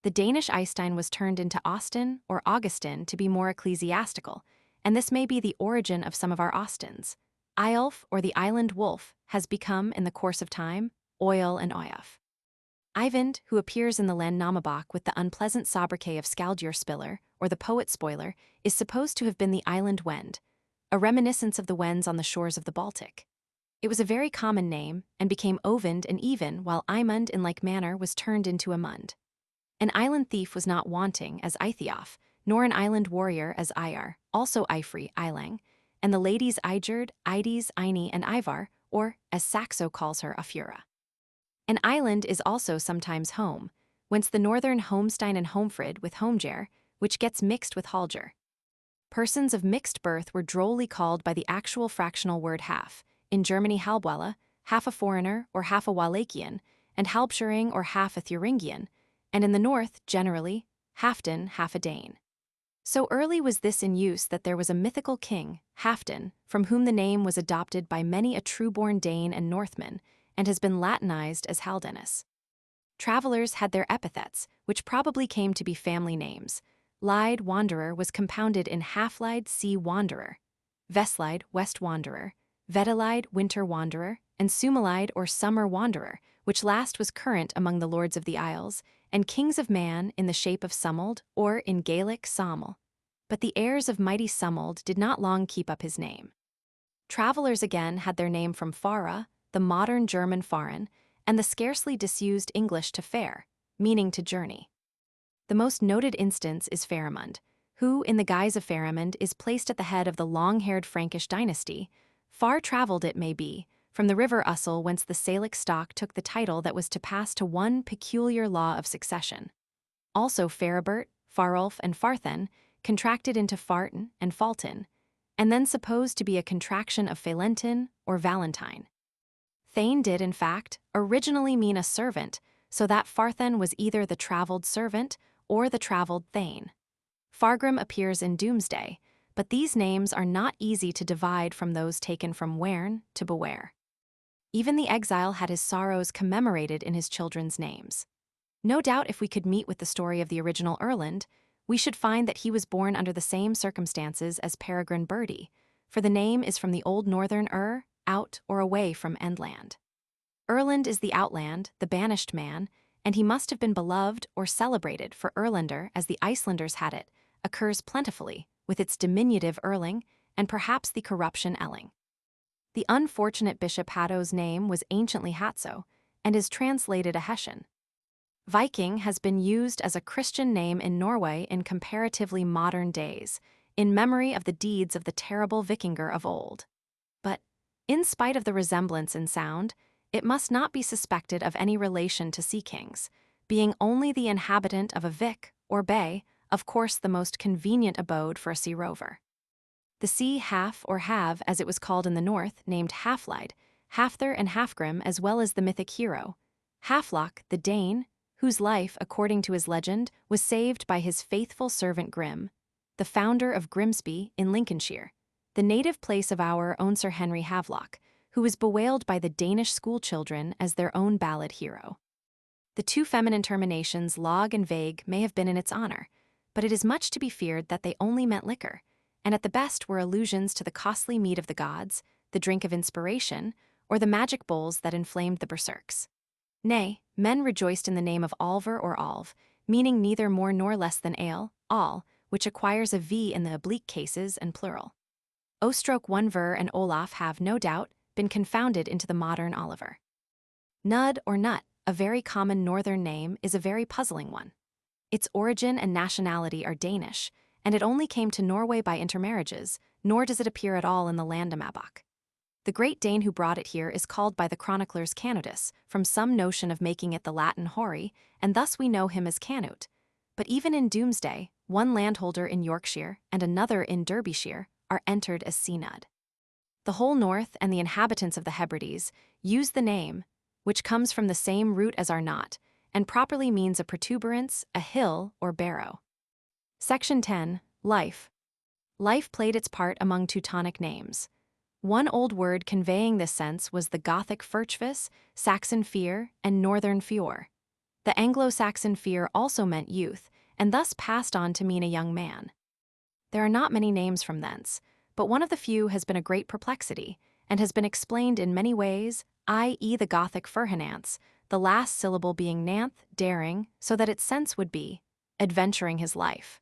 The Danish Eystein was turned into Austin or Augustin to be more ecclesiastical, and this may be the origin of some of our Austins. Eyolf, or the island wolf, has become, in the course of time, Oil and Oyaf. Eyvind, who appears in the Landnámabók with the unpleasant sobriquet of Skaldjur Spiller, or the poet spoiler, is supposed to have been the island Wend, a reminiscence of the Wends on the shores of the Baltic. It was a very common name, and became Ovind and Even, while Eymund in like manner was turned into Emund. An island thief was not wanting as Eithiof, nor an island warrior as Iar, also Eifri, Eilang, and the ladies Eijerd, Eides, Eini, and Ivar, or, as Saxo calls her, Afura. An island is also sometimes home, whence the northern Homestein and Homfrid with Homger, which gets mixed with Halger. Persons of mixed birth were drolly called by the actual fractional word half, in Germany Halbwala, half a foreigner or half a Wallachian, and Halbschuring or half a Thuringian, and in the north, generally, Halfdan, half a Dane. So early was this in use that there was a mythical king, Halfdan, from whom the name was adopted by many a true-born Dane and Northman, and has been Latinized as Haldenus. Travelers had their epithets, which probably came to be family names. Lide, wanderer, was compounded in Halflide, sea wanderer, Veslide, west wanderer, Vedelide, winter wanderer, and Sumalide, or summer wanderer, which last was current among the lords of the Isles, and kings of Man in the shape of Sumald, or in Gaelic Samel. But the heirs of mighty Sumald did not long keep up his name. Travelers again had their name from Fara, the modern German Fahren, and the scarcely disused English to fare, meaning to journey. The most noted instance is Pharamond, who, in the guise of Pharamond, is placed at the head of the long-haired Frankish dynasty, far-traveled it may be, from the river Ussel whence the Salic stock took the title that was to pass to one peculiar law of succession. Also Farabert, Farulf, and Farthen, contracted into Farten and Falten, and then supposed to be a contraction of Phalentin or Valentine. Thane did, in fact, originally mean a servant, so that Farthen was either the travelled servant or the travelled Thane. Fargrim appears in Doomsday, but these names are not easy to divide from those taken from Wern to Beware. Even the exile had his sorrows commemorated in his children's names. No doubt if we could meet with the story of the original Erland, we should find that he was born under the same circumstances as Peregrine Birdie, for the name is from the Old Northern out or away from endland. Erland is the outland, the banished man, and he must have been beloved or celebrated, for Erlander, as the Icelanders had it, occurs plentifully, with its diminutive Erling, and perhaps the corruption Elling. The unfortunate Bishop Hatto's name was anciently Hatso, and is translated a Hessian. Viking has been used as a Christian name in Norway in comparatively modern days, in memory of the deeds of the terrible Vikinger of old. But, in spite of the resemblance in sound, it must not be suspected of any relation to sea kings, being only the inhabitant of a vic, or bay, of course the most convenient abode for a sea rover. The sea half or have, as it was called in the north, named Halflide, Halfthor and Halfgrim, as well as the mythic hero, Halflock, the Dane, whose life, according to his legend, was saved by his faithful servant Grim, the founder of Grimsby in Lincolnshire, the native place of our own Sir Henry Havelock, who was bewailed by the Danish schoolchildren as their own ballad hero. The two feminine terminations log and vague may have been in its honor, but it is much to be feared that they only meant liquor, and at the best were allusions to the costly mead of the gods, the drink of inspiration, or the magic bowls that inflamed the berserks. Nay, men rejoiced in the name of Alver or Alv, meaning neither more nor less than ale, all, which acquires a v in the oblique cases and plural. O-stroke one ver and Olaf have, no doubt, been confounded into the modern Oliver. Nud or Nut, a very common northern name, is a very puzzling one. Its origin and nationality are Danish, and it only came to Norway by intermarriages, nor does it appear at all in the Landamabok. The Great Dane who brought it here is called by the chroniclers Canudus, from some notion of making it the Latin Hori, and thus we know him as Canute. But even in Doomsday, one landholder in Yorkshire and another in Derbyshire are entered as Seanud. The whole north and the inhabitants of the Hebrides use the name, which comes from the same root as our knot, and properly means a protuberance, a hill, or barrow. Section 10. Life. Life played its part among Teutonic names. One old word conveying this sense was the Gothic Furchvis, Saxon fear, and Northern fior. The Anglo-Saxon fear also meant youth, and thus passed on to mean a young man. There are not many names from thence, but one of the few has been a great perplexity, and has been explained in many ways, i.e. the Gothic Furhenance, the last syllable being nanth, daring, so that its sense would be adventuring his life.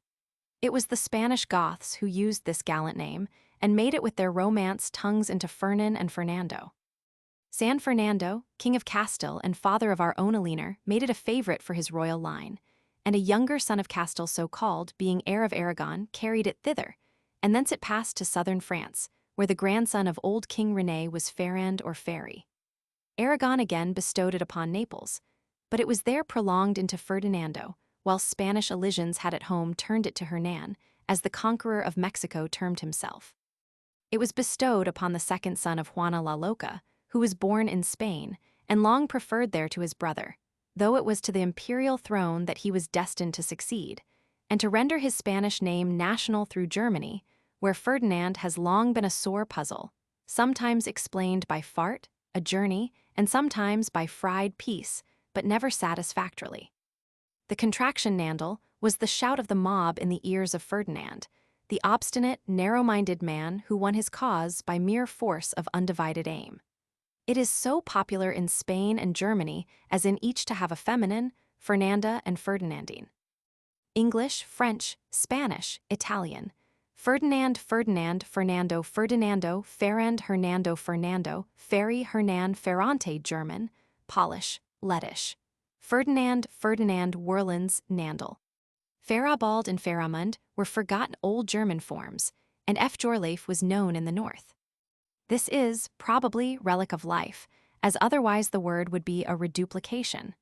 It was the Spanish Goths who used this gallant name, and made it with their romance tongues into Fernan and Fernando. San Fernando, king of Castile and father of our own Alinar, made it a favorite for his royal line, and a younger son of Castile so called, being heir of Aragon, carried it thither, and thence it passed to southern France, where the grandson of old King René was Ferrand or Ferry. Aragon again bestowed it upon Naples, but it was there prolonged into Ferdinando, while Spanish elisions had at home turned it to Hernan, as the conqueror of Mexico termed himself. It was bestowed upon the second son of Juana la Loca, who was born in Spain, and long preferred there to his brother, though it was to the imperial throne that he was destined to succeed, and to render his Spanish name national through Germany, where Ferdinand has long been a sore puzzle, sometimes explained by fart, a journey, and sometimes by fried peace, but never satisfactorily. The contraction Nandel was the shout of the mob in the ears of Ferdinand, the obstinate, narrow-minded man who won his cause by mere force of undivided aim. It is so popular in Spain and Germany as in each to have a feminine, Fernanda and Ferdinandine. English, French, Spanish, Italian. Ferdinand, Ferdinand, Fernando, Ferdinando, Ferrand, Hernando, Fernando, Ferry, Hernan, Ferrante, German, Polish, Lettish. Ferdinand, Ferdinand, Werlands, Nandel. Farabald and Faramund were forgotten old German forms, and Fjorleif was known in the north. This is, probably, relic of life, as otherwise the word would be a reduplication.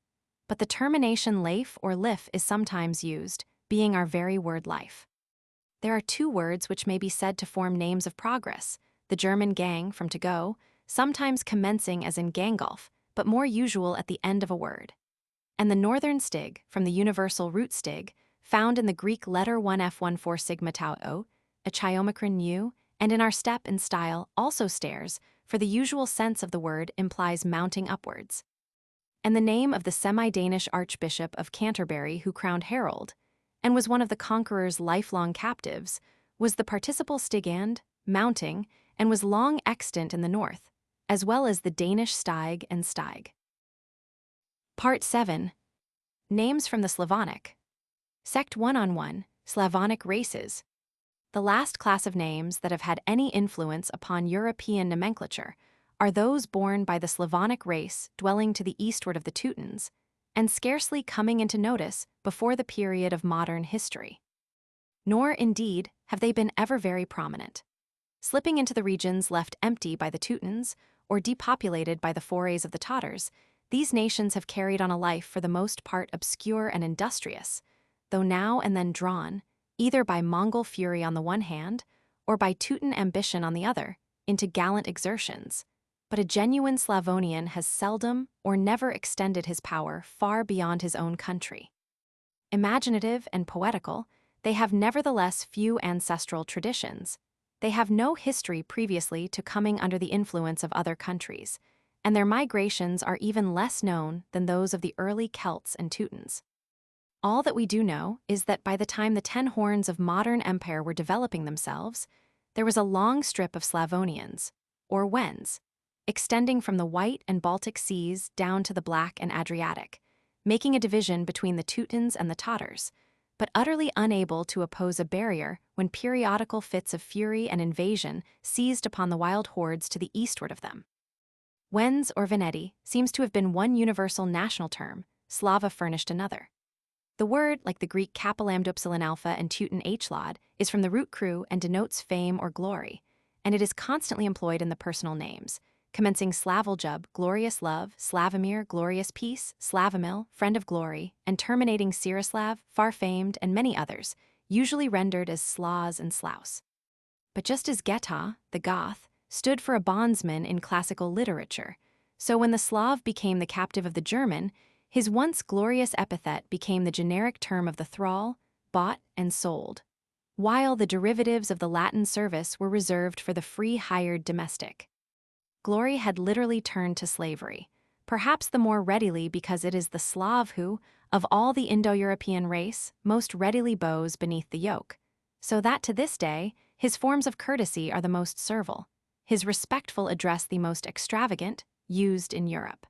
But the termination leif or lif is sometimes used, being our very word life. There are two words which may be said to form names of progress, the German gang, from to go, sometimes commencing as in gangolf, but more usual at the end of a word. And the northern stig, from the universal root stig, found in the Greek letter 1f14 sigma tau o, a chiomicron u, and in our step and style also stairs, for the usual sense of the word implies mounting upwards. And the name of the semi-Danish Archbishop of Canterbury who crowned Harold, and was one of the conqueror's lifelong captives, was the participle stigand, mounting, and was long extant in the north, as well as the Danish stig and stig. Part 7. Names from the Slavonic. Sect 1-on-1, Slavonic races. The last class of names that have had any influence upon European nomenclature are those borne by the Slavonic race dwelling to the eastward of the Teutons, and scarcely coming into notice before the period of modern history. Nor, indeed, have they been ever very prominent. Slipping into the regions left empty by the Teutons, or depopulated by the forays of the Tatars, these nations have carried on a life for the most part obscure and industrious, though now and then drawn, either by Mongol fury on the one hand, or by Teuton ambition on the other, into gallant exertions. But a genuine Slavonian has seldom or never extended his power far beyond his own country. Imaginative and poetical, they have nevertheless few ancestral traditions. They have no history previously to coming under the influence of other countries, and their migrations are even less known than those of the early Celts and Teutons. All that we do know is that by the time the 10 horns of modern empire were developing themselves, there was a long strip of Slavonians, or Wends, extending from the White and Baltic seas down to the Black and Adriatic, making a division between the Teutons and the Tatars, but utterly unable to oppose a barrier when periodical fits of fury and invasion seized upon the wild hordes to the eastward of them. Wends or Veneti seems to have been one universal national term, Slava furnished another. The word, like the Greek kappa-lambda-upsilon alpha and Teuton h-lod, is from the root crew and denotes fame or glory, and it is constantly employed in the personal names, commencing Slavoljub, glorious love, Slavomir, glorious peace, Slavomil, friend of glory, and terminating Siroslav, far-famed, and many others, usually rendered as Slaws and Slaus. But just as Geta, the Goth, stood for a bondsman in classical literature, so when the Slav became the captive of the German, his once glorious epithet became the generic term of the thrall, bought and sold, while the derivatives of the Latin service were reserved for the free hired domestic. Glory had literally turned to slavery, perhaps the more readily because it is the Slav who, of all the Indo-European race, most readily bows beneath the yoke, so that to this day, his forms of courtesy are the most servile, his respectful address the most extravagant, used in Europe.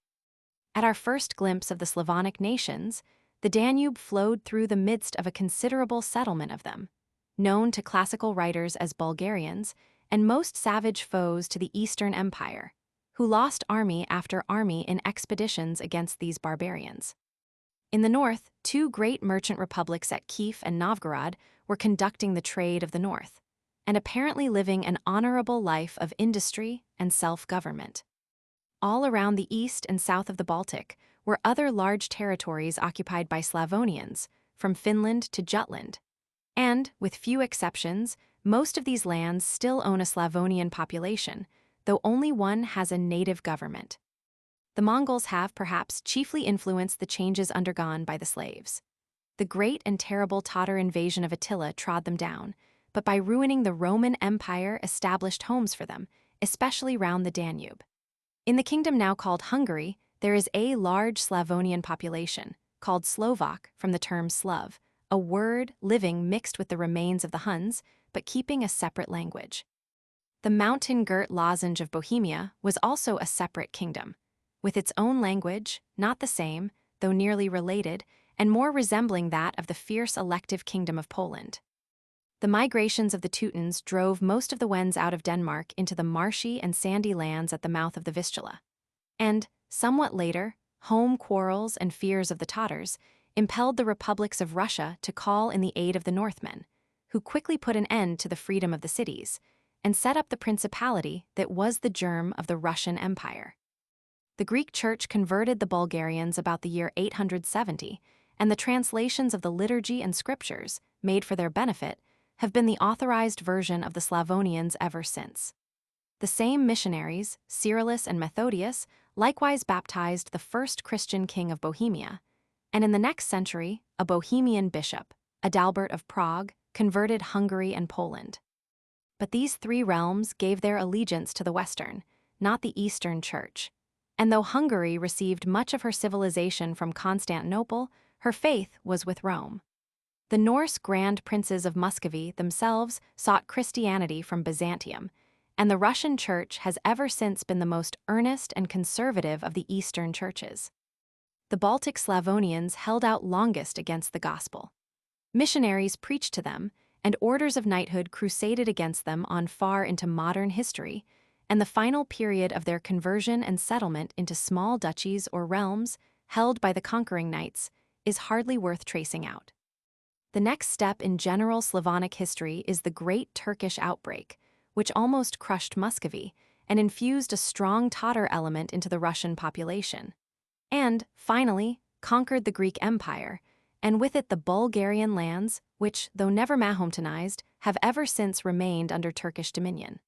At our first glimpse of the Slavonic nations, the Danube flowed through the midst of a considerable settlement of them, known to classical writers as Bulgarians, and most savage foes to the Eastern Empire, who lost army after army in expeditions against these barbarians. In the north, 2 great merchant republics at Kiev and Novgorod were conducting the trade of the north, and apparently living an honorable life of industry and self-government. All around the east and south of the Baltic were other large territories occupied by Slavonians, from Finland to Jutland, and, with few exceptions, most of these lands still own a Slavonian population, though only one has a native government. The Mongols have perhaps chiefly influenced the changes undergone by the slaves. The great and terrible Tatar invasion of Attila trod them down, but by ruining the Roman Empire established homes for them, especially round the Danube. In the kingdom now called Hungary, there is a large Slavonian population, called Slovak from the term Slav, a word living mixed with the remains of the Huns, but keeping a separate language. The mountain-girt lozenge of Bohemia was also a separate kingdom, with its own language, not the same, though nearly related, and more resembling that of the fierce elective kingdom of Poland. The migrations of the Teutons drove most of the Wends out of Denmark into the marshy and sandy lands at the mouth of the Vistula. And, somewhat later, home quarrels and fears of the Tatars impelled the republics of Russia to call in the aid of the Northmen, who quickly put an end to the freedom of the cities, and set up the principality that was the germ of the Russian Empire. The Greek Church converted the Bulgarians about the year 870, and the translations of the liturgy and scriptures, made for their benefit, have been the authorized version of the Slavonians ever since. The same missionaries, Cyrillus and Methodius, likewise baptized the first Christian king of Bohemia, and in the next century, a Bohemian bishop, Adalbert of Prague, converted Hungary and Poland. But these 3 realms gave their allegiance to the Western, not the Eastern Church, and though Hungary received much of her civilization from Constantinople, her faith was with Rome. The Norse Grand Princes of Muscovy themselves sought Christianity from Byzantium, and the Russian Church has ever since been the most earnest and conservative of the Eastern churches. The Baltic Slavonians held out longest against the gospel. Missionaries preached to them, and orders of knighthood crusaded against them on far into modern history, and the final period of their conversion and settlement into small duchies or realms held by the conquering knights is hardly worth tracing out. The next step in general Slavonic history is the Great Turkish Outbreak, which almost crushed Muscovy and infused a strong Tatar element into the Russian population, and, finally, conquered the Greek Empire, and with it the Bulgarian lands, which, though never Mahometanized, have ever since remained under Turkish dominion.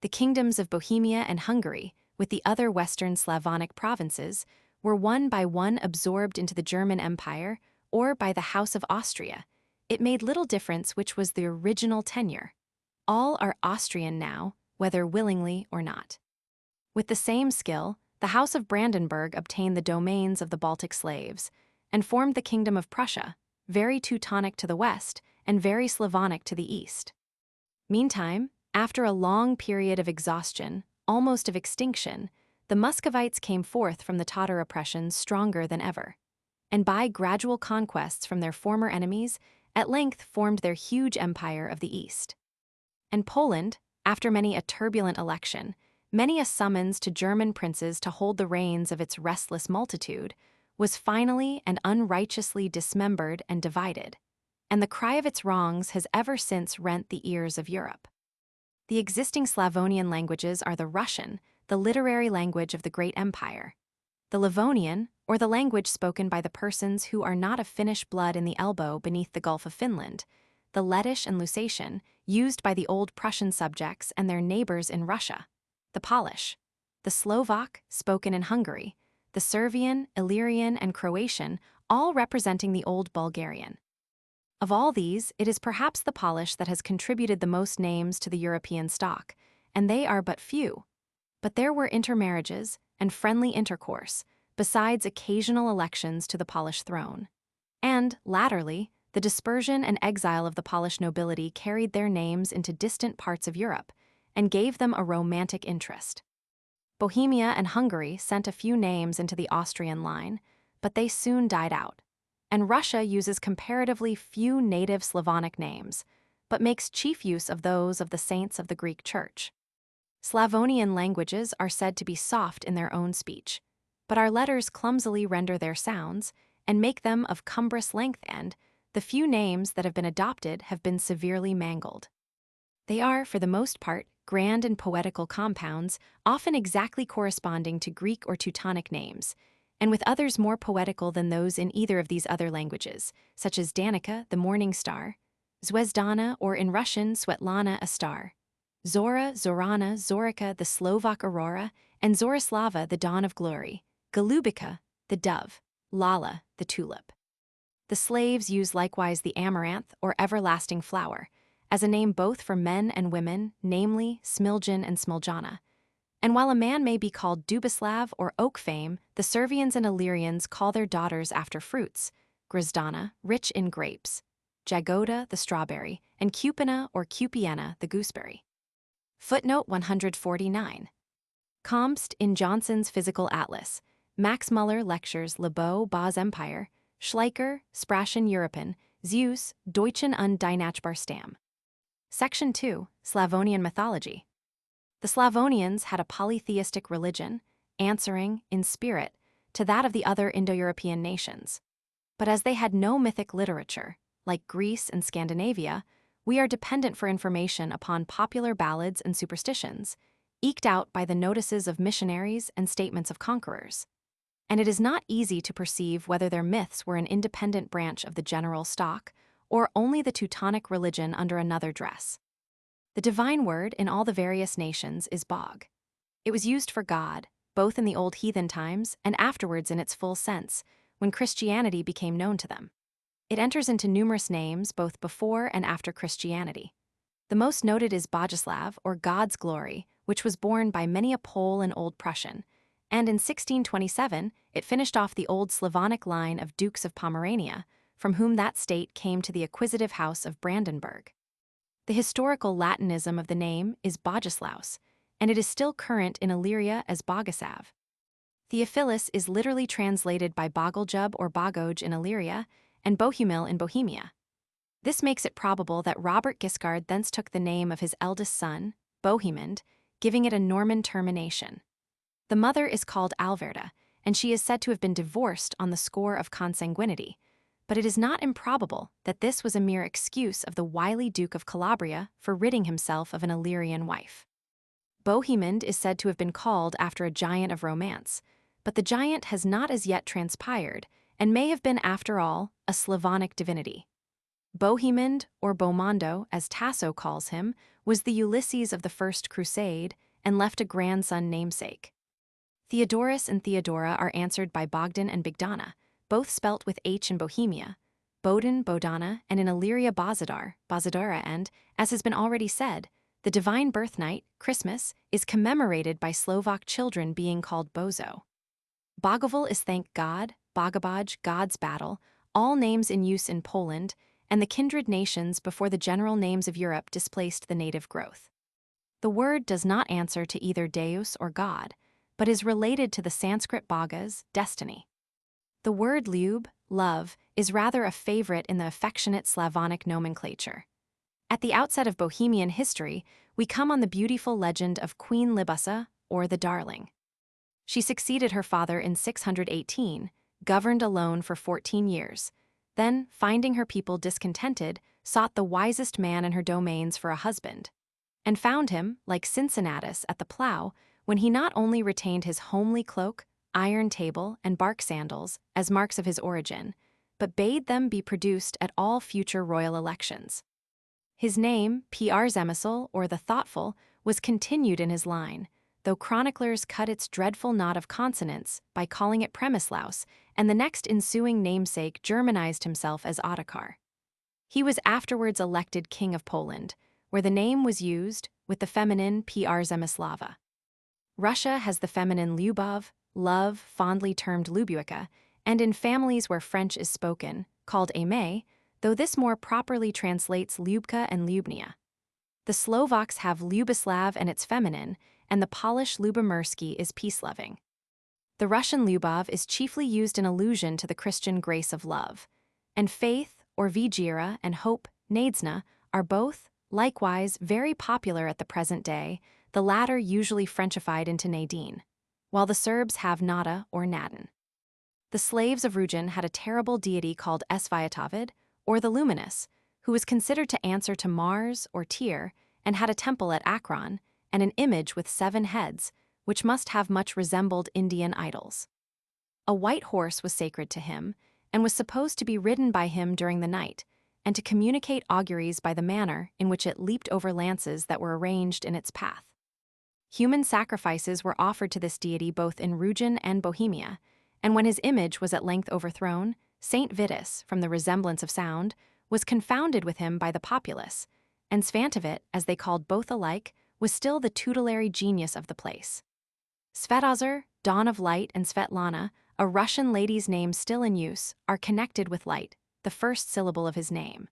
The kingdoms of Bohemia and Hungary, with the other Western Slavonic provinces, were one by one absorbed into the German Empire or by the House of Austria. It made little difference which was the original tenure. All are Austrian now, whether willingly or not. With the same skill, the House of Brandenburg obtained the domains of the Baltic slaves and formed the Kingdom of Prussia, very Teutonic to the west and very Slavonic to the east. Meantime, after a long period of exhaustion, almost of extinction, the Muscovites came forth from the Tatar oppression stronger than ever, and by gradual conquests from their former enemies, at length formed their huge empire of the East. And Poland, after many a turbulent election, many a summons to German princes to hold the reins of its restless multitude, was finally and unrighteously dismembered and divided, and the cry of its wrongs has ever since rent the ears of Europe. The existing Slavonian languages are the Russian, the literary language of the great empire, the Livonian, or the language spoken by the persons who are not of Finnish blood in the elbow beneath the Gulf of Finland, the Lettish and Lusatian, used by the old Prussian subjects and their neighbors in Russia, the Polish, the Slovak, spoken in Hungary, the Servian, Illyrian, and Croatian, all representing the old Bulgarian. Of all these, it is perhaps the Polish that has contributed the most names to the European stock, and they are but few. But there were intermarriages and friendly intercourse, besides occasional elections to the Polish throne. And, latterly, the dispersion and exile of the Polish nobility carried their names into distant parts of Europe and gave them a romantic interest. Bohemia and Hungary sent a few names into the Austrian line, but they soon died out. And Russia uses comparatively few native Slavonic names, but makes chief use of those of the saints of the Greek Church. Slavonian languages are said to be soft in their own speech, but our letters clumsily render their sounds and make them of cumbrous length, and the few names that have been adopted have been severely mangled. They are, for the most part, grand and poetical compounds, often exactly corresponding to Greek or Teutonic names, and with others more poetical than those in either of these other languages, such as Danica, the morning star, Zvezdana, or in Russian, Svetlana, a star, Zora, Zorana, Zorica, the Slovak aurora, and Zorislava, the dawn of glory, Golubika, the dove, Lala, the tulip. The slaves use likewise the amaranth, or everlasting flower, as a name both for men and women, namely Smiljan and Smiljana. And while a man may be called Dubislav or Oakfame, the Servians and Illyrians call their daughters after fruits, Grizdana, rich in grapes, Jagoda, the strawberry, and Cupina or Cupiena, the gooseberry. Footnote 149. Comst in Johnson's Physical Atlas, Max Muller lectures Lebeau, Bas Empire, Schleicher, Sprachen Europen, Zeus, Deutschen und die Nachbarstam. Section 2, Slavonian Mythology. The Slavonians had a polytheistic religion, answering, in spirit, to that of the other Indo-European nations. But as they had no mythic literature, like Greece and Scandinavia, we are dependent for information upon popular ballads and superstitions, eked out by the notices of missionaries and statements of conquerors. And it is not easy to perceive whether their myths were an independent branch of the general stock, or only the Teutonic religion under another dress. The divine word in all the various nations is Bog. It was used for God, both in the old heathen times and afterwards in its full sense, when Christianity became known to them. It enters into numerous names both before and after Christianity. The most noted is Bogislav, or God's glory, which was borne by many a Pole and Old Prussian, and in 1627 it finished off the old Slavonic line of Dukes of Pomerania, from whom that state came to the acquisitive house of Brandenburg. The historical Latinism of the name is Bogislaus, and it is still current in Illyria as Bogisav. Theophilus is literally translated by Bogoljub or Bogoj in Illyria, and Bohumil in Bohemia. This makes it probable that Robert Guiscard thence took the name of his eldest son, Bohemund, giving it a Norman termination. The mother is called Alverda, and she is said to have been divorced on the score of consanguinity, but it is not improbable that this was a mere excuse of the wily Duke of Calabria for ridding himself of an Illyrian wife. Bohemund is said to have been called after a giant of romance, but the giant has not as yet transpired and may have been, after all, a Slavonic divinity. Bohemund, or Bomondo, as Tasso calls him, was the Ulysses of the First Crusade and left a grandson namesake. Theodorus and Theodora are answered by Bogdan and Bigdana, both spelt with H in Bohemia, Bodin, Bodana, and in Illyria Bozidar, Bozidara, and, as has been already said, the divine birthnight, Christmas, is commemorated by Slovak children being called Bozo. Bogoval is thank God, Bogoboj, God's battle, all names in use in Poland, and the kindred nations before the general names of Europe displaced the native growth. The word does not answer to either Deus or God, but is related to the Sanskrit Bhagas, destiny. The word lyub, love, is rather a favorite in the affectionate Slavonic nomenclature. At the outset of Bohemian history, we come on the beautiful legend of Queen Libussa, or the Darling. She succeeded her father in 618, governed alone for 14 years, then, finding her people discontented, sought the wisest man in her domains for a husband, and found him, like Cincinnatus at the plough, when he not only retained his homely cloak, iron table, and bark sandals as marks of his origin, but bade them be produced at all future royal elections. His name, P.R. Zemisel, or the Thoughtful, was continued in his line, though chroniclers cut its dreadful knot of consonants by calling it Przemyslaus, and the next ensuing namesake Germanized himself as Ottokar. He was afterwards elected King of Poland, where the name was used with the feminine P.R. Zemislava. Russia has the feminine Lyubov, love, fondly termed Lubuika, and in families where French is spoken, called Aimee, though this more properly translates Lyubka and Lyubnia. The Slovaks have Lyuboslav and its feminine, and the Polish Lubomirsky is peace-loving. The Russian Lyubov is chiefly used in allusion to the Christian grace of love, and faith, or Vijira, and hope, Nadzna, are both, likewise, very popular at the present day, the latter usually Frenchified into Nadine, while the Serbs have Nada or Naden. The slaves of Rugen had a terrible deity called Sviatovid, or the Luminous, who was considered to answer to Mars or Tyr, and had a temple at Akron, and an image with 7 heads, which must have much resembled Indian idols. A white horse was sacred to him, and was supposed to be ridden by him during the night, and to communicate auguries by the manner in which it leaped over lances that were arranged in its path. Human sacrifices were offered to this deity both in Rugen and Bohemia, and when his image was at length overthrown, Saint Vitus, from the resemblance of sound, was confounded with him by the populace, and Svantovit, as they called both alike, was still the tutelary genius of the place. Svetozar, Dawn of Light, and Svetlana, a Russian lady's name still in use, are connected with light, the first syllable of his name.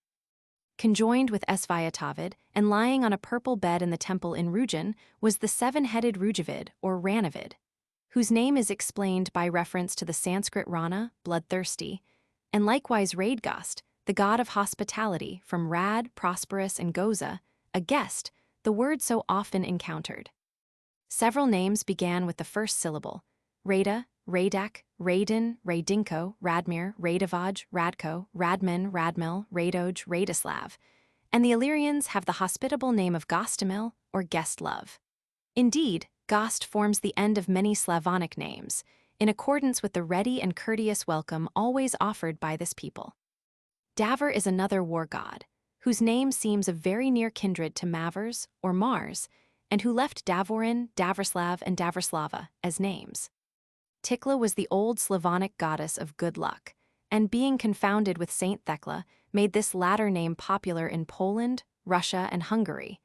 Conjoined with Sviatovid, and lying on a purple bed in the temple in Rugen, was the 7-headed Rujavid, or Ranavid, whose name is explained by reference to the Sanskrit Rana, bloodthirsty, and likewise Radgast, the god of hospitality, from Rad, prosperous, and Goza, a guest, the word so often encountered. Several names began with the first syllable: Rada, Radak, Radin, Radinko, Radmir, Radovaj, Radko, Radmin, Radmil, Radoj, Radislav, and the Illyrians have the hospitable name of Gostomil, or guest love. Indeed, Gost forms the end of many Slavonic names, in accordance with the ready and courteous welcome always offered by this people. Davor is another war god, whose name seems a very near kindred to Mavers, or Mars, and who left Davorin, Davroslav, and Davroslava as names. Tikla was the old Slavonic goddess of good luck, and being confounded with Saint Thecla, made this latter name popular in Poland, Russia, and Hungary,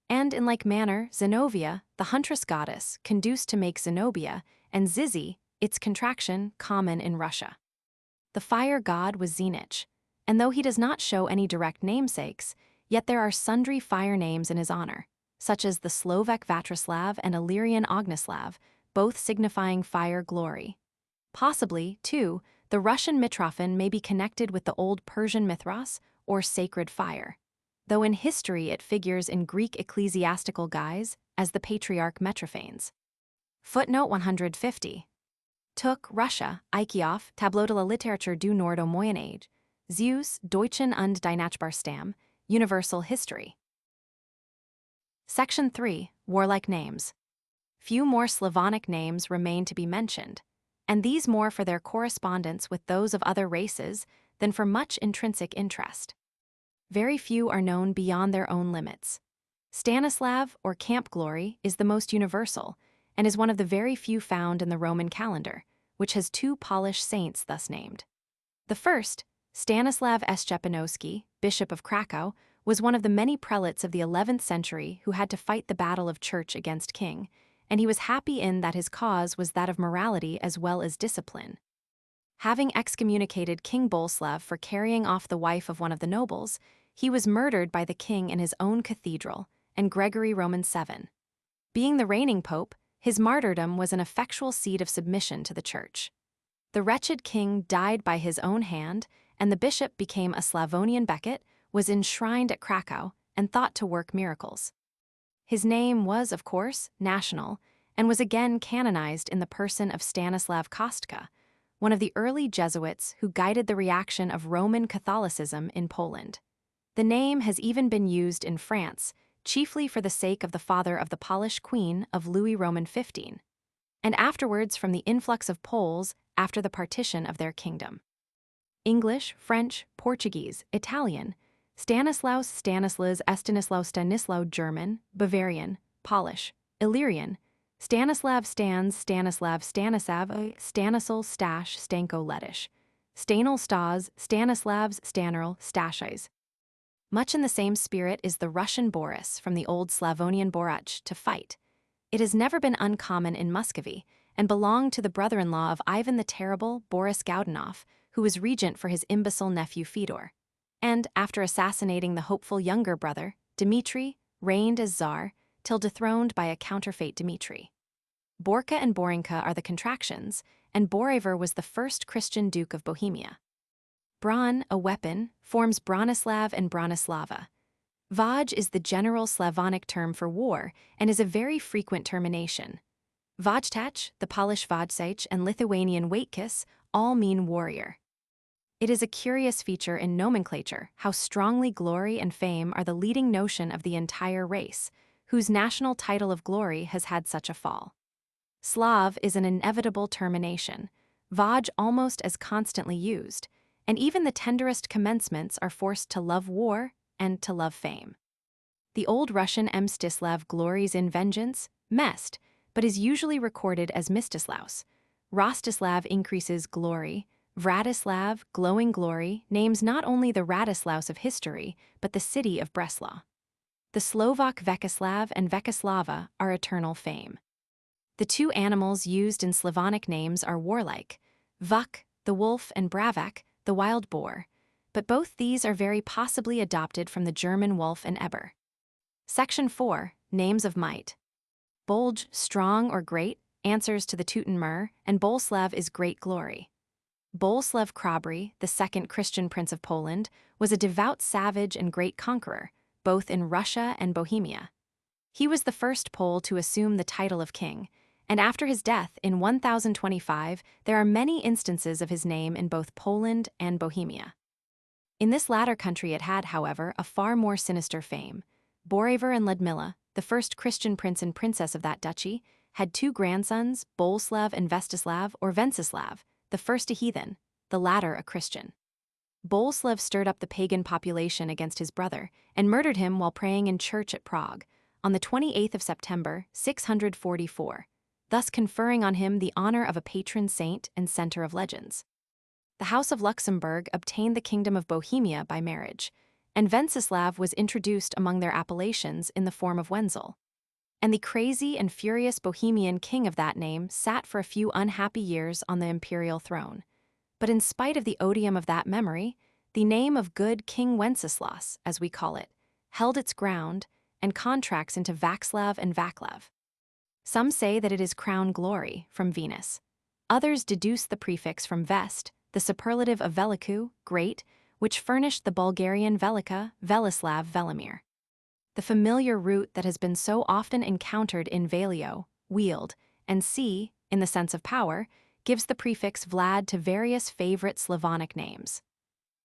and in like manner Zenobia, the huntress goddess, conduced to make Zenobia, and Zizi, its contraction, common in Russia. The fire god was Zenich, and though he does not show any direct namesakes, yet there are sundry fire names in his honor, such as the Slovak Vatroslav and Illyrian Ognislav, both signifying fire glory. Possibly, too, the Russian Mitrofan may be connected with the old Persian Mithras, or sacred fire, though in history it figures in Greek ecclesiastical guise as the Patriarch Metrophanes. Footnote 150. Took Russia, Eichhoff, Tableau de la littérature du Nord au Moyen Age, Zeus, Deutschen und die Nachbarstam, Universal History. Section 3. Warlike names. Few more Slavonic names remain to be mentioned, and these more for their correspondence with those of other races than for much intrinsic interest. Very few are known beyond their own limits. Stanislav, or camp glory, is the most universal, and is one of the very few found in the Roman calendar, which has 2 Polish saints thus named. The first, Stanislav Szczepanowski, Bishop of Krakow, was one of the many prelates of the 11th century who had to fight the battle of church against king, and he was happy in that his cause was that of morality as well as discipline. Having excommunicated King Boleslav for carrying off the wife of one of the nobles, he was murdered by the king in his own cathedral, and Gregory Roman VII. Being the reigning pope, his martyrdom was an effectual seed of submission to the church. The wretched king died by his own hand, and the bishop became a Slavonian Becket, was enshrined at Krakow, and thought to work miracles. His name was, of course, national, and was again canonized in the person of Stanislav Kostka, one of the early Jesuits who guided the reaction of Roman Catholicism in Poland. The name has even been used in France, chiefly for the sake of the father of the Polish queen of Louis Roman XV, and afterwards from the influx of Poles after the partition of their kingdom. English, French, Portuguese, Italian, Stanislaus, Stanislas, Estanislaus, Stanislaw, German, Bavarian, Polish, Illyrian, Stanislav, Stans, Stanislav, Stanisav, Stanisl, Stash, Stanko, Lettish, Stanil, Stas, Stanislavs, Stanirl, Stashis. Much in the same spirit is the Russian Boris from the old Slavonian Borach, to fight. It has never been uncommon in Muscovy, and belonged to the brother-in-law of Ivan the Terrible, Boris Godunov, who was regent for his imbecile nephew Fyodor, and, after assassinating the hopeful younger brother, Dmitri, reigned as Tsar, till dethroned by a counterfeit Dmitri. Borka and Borinka are the contractions, and Borever was the first Christian Duke of Bohemia. Bran, a weapon, forms Branislav and Branislava. Vaj is the general Slavonic term for war, and is a very frequent termination. Vajtach, the Polish Vajsach, and Lithuanian Waitkis all mean warrior. It is a curious feature in nomenclature how strongly glory and fame are the leading notion of the entire race, whose national title of glory has had such a fall. Slav is an inevitable termination, Vaj almost as constantly used, and even the tenderest commencements are forced to love war and to love fame. The Old Russian Mstislav glories in vengeance, mest, but is usually recorded as Mistislaus. Rostislav increases glory. Vratislav, glowing glory, names not only the Radislaus of history, but the city of Breslau. The Slovak Vekislav and Vekislava are eternal fame. The 2 animals used in Slavonic names are warlike, Vuk, the wolf, and Bravak, the wild boar, but both these are very possibly adopted from the German wolf and Eber. Section 4. Names of might. Bolj, strong or great, answers to the Teuton Mur, and Boleslav is great glory. Boleslav Chrabry, the second Christian prince of Poland, was a devout savage and great conqueror, both in Russia and Bohemia. He was the first Pole to assume the title of king, and after his death in 1025, there are many instances of his name in both Poland and Bohemia. In this latter country it had, however, a far more sinister fame. Borever and Ludmilla, the first Christian prince and princess of that duchy, had 2 grandsons, Boleslav and Vestislav or Venceslav, the first a heathen, the latter a Christian. Boleslav stirred up the pagan population against his brother and murdered him while praying in church at Prague on the 28th of September, 644, thus conferring on him the honor of a patron saint and center of legends. The House of Luxembourg obtained the Kingdom of Bohemia by marriage, and Venceslav was introduced among their appellations in the form of Wenzel. And the crazy and furious Bohemian king of that name sat for a few unhappy years on the imperial throne. But in spite of the odium of that memory, the name of good King Wenceslas, as we call it, held its ground and contracts into Václav and Vaclav. Some say that it is crown glory, from Venus. Others deduce the prefix from vest, the superlative of veliku, great, which furnished the Bulgarian Velika, Velislav, Velimir. The familiar root that has been so often encountered in velio, wield, and see, in the sense of power, gives the prefix Vlad to various favorite Slavonic names.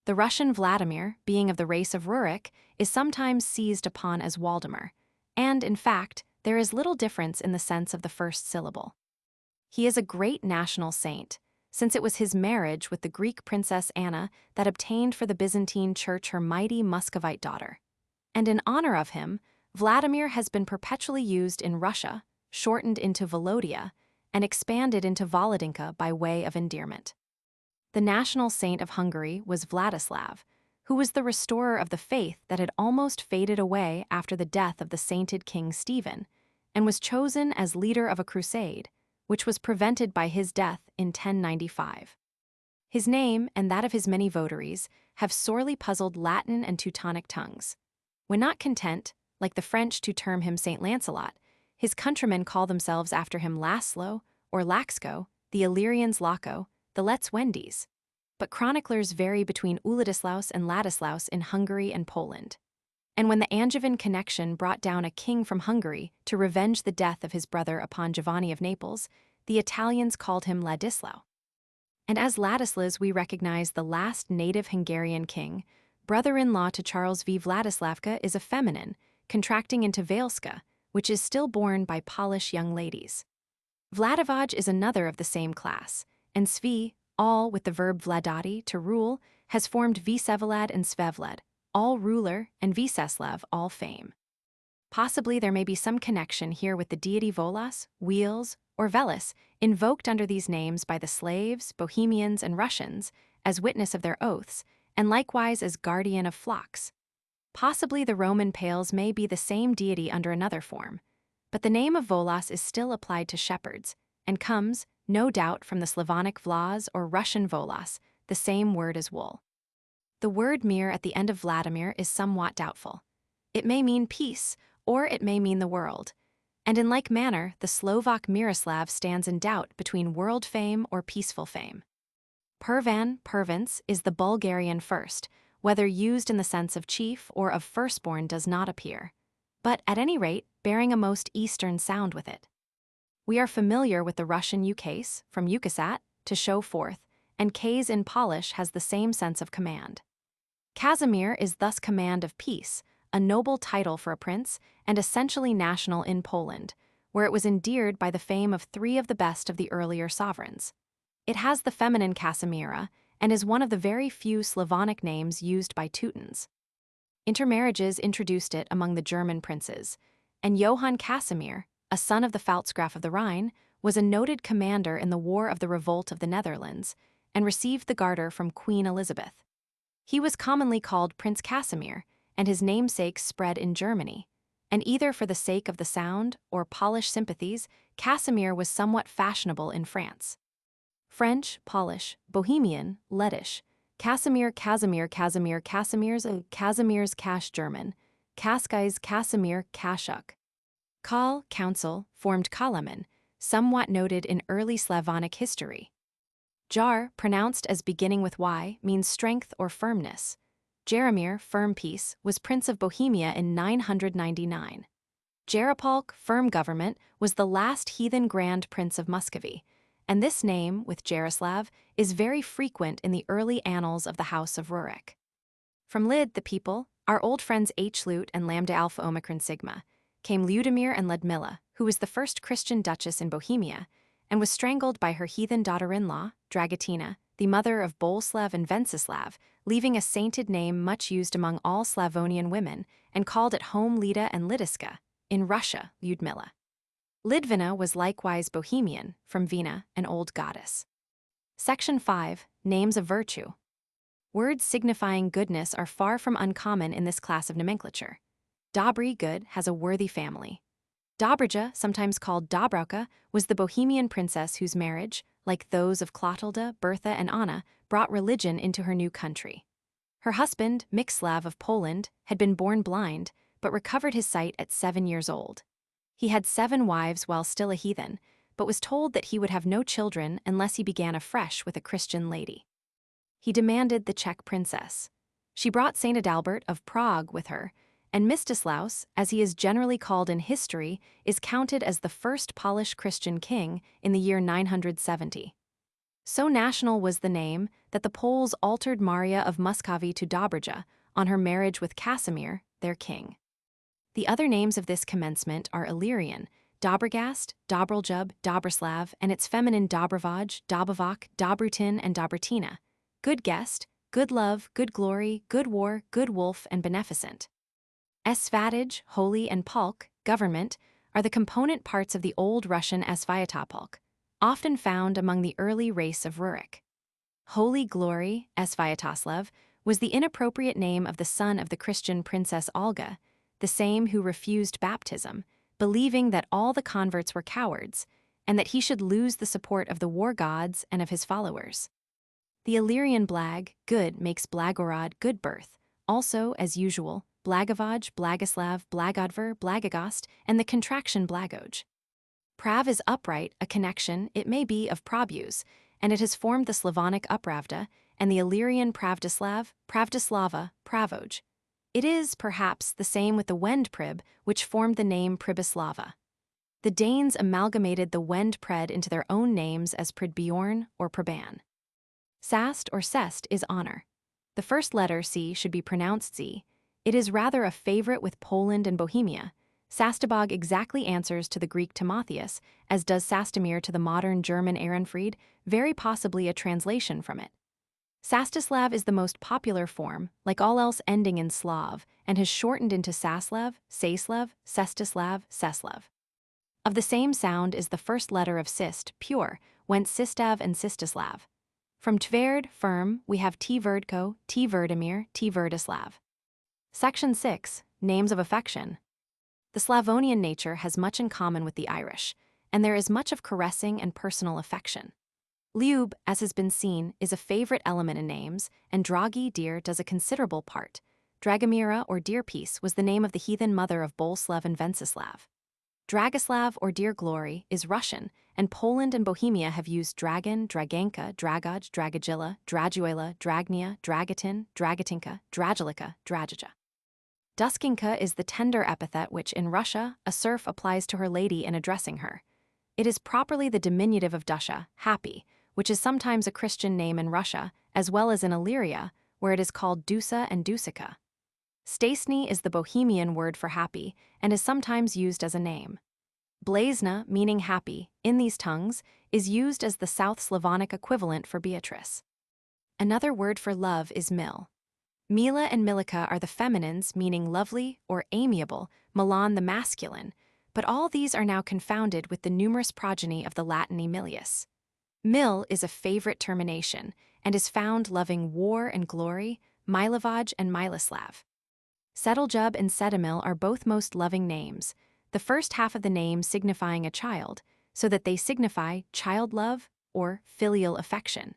The Russian Vladimir, being of the race of Rurik, is sometimes seized upon as Waldemar, and, in fact, there is little difference in the sense of the first syllable. He is a great national saint, since it was his marriage with the Greek princess Anna that obtained for the Byzantine Church her mighty Muscovite daughter. And in honor of him, Vladimir has been perpetually used in Russia, shortened into Volodia, and expanded into Volodinka by way of endearment. The national saint of Hungary was Vladislav, who was the restorer of the faith that had almost faded away after the death of the sainted King Stephen, and was chosen as leader of a crusade, which was prevented by his death in 1095. His name and that of his many votaries have sorely puzzled Latin and Teutonic tongues. When not content, like the French, to term him Saint Lancelot, his countrymen call themselves after him Laszlo or Laxco, the Illyrians Laco, the Lets Wendies. But chroniclers vary between Uladislaus and Ladislaus in Hungary and Poland. And when the Angevin connection brought down a king from Hungary to revenge the death of his brother upon Giovanni of Naples, the Italians called him Ladislau. And as Ladislas we recognize the last native Hungarian king, brother-in-law to Charles V. Vladislavka is a feminine, contracting into Vailska, which is still borne by Polish young ladies. Vladivaj is another of the same class, and Svi, all with the verb vladati, to rule, has formed Vsevolad and Svevled, all ruler, and Vseslav, all fame. Possibly there may be some connection here with the deity Volas, Wheels, or Velis, invoked under these names by the slaves, Bohemians, and Russians, as witness of their oaths, and likewise as guardian of flocks. Possibly the Roman Pales may be the same deity under another form, but the name of Volas is still applied to shepherds, and comes, no doubt, from the Slavonic Vlas or Russian Volas, the same word as wool. The word mir at the end of Vladimir is somewhat doubtful. It may mean peace, or it may mean the world. And in like manner, the Slovak Miroslav stands in doubt between world fame or peaceful fame. Pervan, Pervins, is the Bulgarian first, whether used in the sense of chief or of firstborn does not appear, but at any rate, bearing a most Eastern sound with it. We are familiar with the Russian ukase, from ukasat, to show forth, and kase in Polish has the same sense of command. Casimir is thus command of peace, a noble title for a prince, and essentially national in Poland, where it was endeared by the fame of three of the best of the earlier sovereigns. It has the feminine Casimira, and is one of the very few Slavonic names used by Teutons. Intermarriages introduced it among the German princes, and Johann Casimir, a son of the Pfalzgraf of the Rhine, was a noted commander in the War of the Revolt of the Netherlands, and received the Garter from Queen Elizabeth. He was commonly called Prince Casimir, and his namesake spread in Germany, and either for the sake of the sound or Polish sympathies, Casimir was somewhat fashionable in France. French, Polish, Bohemian, Lettish, Casimir, Casimir, Casimir, Casimir's, Casimir's Cash German, Kaskai's Casimir, Kashuk. Kal, council, formed Kalaman, somewhat noted in early Slavonic history. Jar, pronounced as beginning with Y, means strength or firmness. Jaromir, firm peace, was Prince of Bohemia in 999. Jarapolk, firm government, was the last heathen Grand Prince of Muscovy, and this name, with Jaroslav, is very frequent in the early annals of the House of Rurik. From Lid, the people, our old friends H. Lut and Lambda Alpha Omicron Sigma, came Ludimir and Ludmilla, who was the first Christian duchess in Bohemia, and was strangled by her heathen daughter-in-law, Dragatina, the mother of Boleslav and Venceslav, leaving a sainted name much used among all Slavonian women, and called at home Lida and Lidiska, in Russia, Lyudmila. Lidvina was likewise Bohemian, from Vina, an old goddess. Section 5. Names of virtue. Words signifying goodness are far from uncommon in this class of nomenclature. Dobry, good, has a worthy family. Dobrija, sometimes called Dobrauka, was the Bohemian princess whose marriage, like those of Clotilda, Bertha, and Anna, brought religion into her new country. Her husband, Mixslav of Poland, had been born blind, but recovered his sight at 7 years old. He had 7 wives while still a heathen, but was told that he would have no children unless he began afresh with a Christian lady. He demanded the Czech princess. She brought Saint Adalbert of Prague with her, and Mstislaus, as he is generally called in history, is counted as the first Polish Christian king in the year 970. So national was the name that the Poles altered Maria of Muscovy to Dobroja on her marriage with Casimir, their king. The other names of this commencement are Illyrian, Dobrogast, Dobroljub, Dobroslav, and its feminine Dobrovaj, Dobovok, Dobrutin, and Dobrutina. Good guest, good love, good glory, good war, good wolf, and beneficent. Svatage, holy, and polk, government, are the component parts of the Old Russian Svyatopolk, often found among the early race of Rurik. Holy glory, Svyatoslav, was the inappropriate name of the son of the Christian princess Olga, the same who refused baptism, believing that all the converts were cowards, and that he should lose the support of the war gods and of his followers. The Illyrian Blag, good, makes Blagorod, good birth, also, as usual, Blagovaj, Blagoslav, Blagodver, Blagagost, and the contraction Blagoj. Prav is upright, a connection, it may be, of Prabus, and it has formed the Slavonic Upravda and the Illyrian Pravdislav, Pravdislava, Pravoj. It is, perhaps, the same with the Wendprib, which formed the name Pribislava. The Danes amalgamated the Wendpred into their own names as Pridbjorn or Praban. Sast or Sest is honor. The first letter, C, should be pronounced Z. It is rather a favorite with Poland and Bohemia. Sastabog exactly answers to the Greek Timotheus, as does Sastamir to the modern German Ehrenfried, very possibly a translation from it. Sastislav is the most popular form, like all else ending in Slav, and has shortened into Saslav, Saslav, Sestislav, Seslav. Of the same sound is the first letter of Sist, pure, whence Sistav and Sistislav. From Tverd, firm, we have Tverdko, Tverdimir, Tverdislav. Section 6, Names of Affection. The Slavonian nature has much in common with the Irish, and there is much of caressing and personal affection. Liub, as has been seen, is a favorite element in names, and Dragi, dear, does a considerable part. Dragomira, or Dear Peace, was the name of the heathen mother of Boleslav and Venceslav. Dragoslav, or Dear Glory, is Russian, and Poland and Bohemia have used Dragon, Draganka, Dragoj, Dragogilla, Draguela, Dragnia, Dragatin, Dragatinka, Dragilica, Dragija. Duskinka is the tender epithet which, in Russia, a serf applies to her lady in addressing her. It is properly the diminutive of Dusha, happy, which is sometimes a Christian name in Russia, as well as in Illyria, where it is called Dusa and Dusica. Stasny is the Bohemian word for happy, and is sometimes used as a name. Blazna, meaning happy, in these tongues, is used as the South Slavonic equivalent for Beatrice. Another word for love is mil. Mila and Milica are the feminines, meaning lovely or amiable, Milan the masculine, but all these are now confounded with the numerous progeny of the Latin Emilius. Mil is a favorite termination, and is found loving war and glory, Milovaj and Miloslav. Sedaljub and Sedamil are both most loving names, the first half of the name signifying a child, so that they signify child love or filial affection.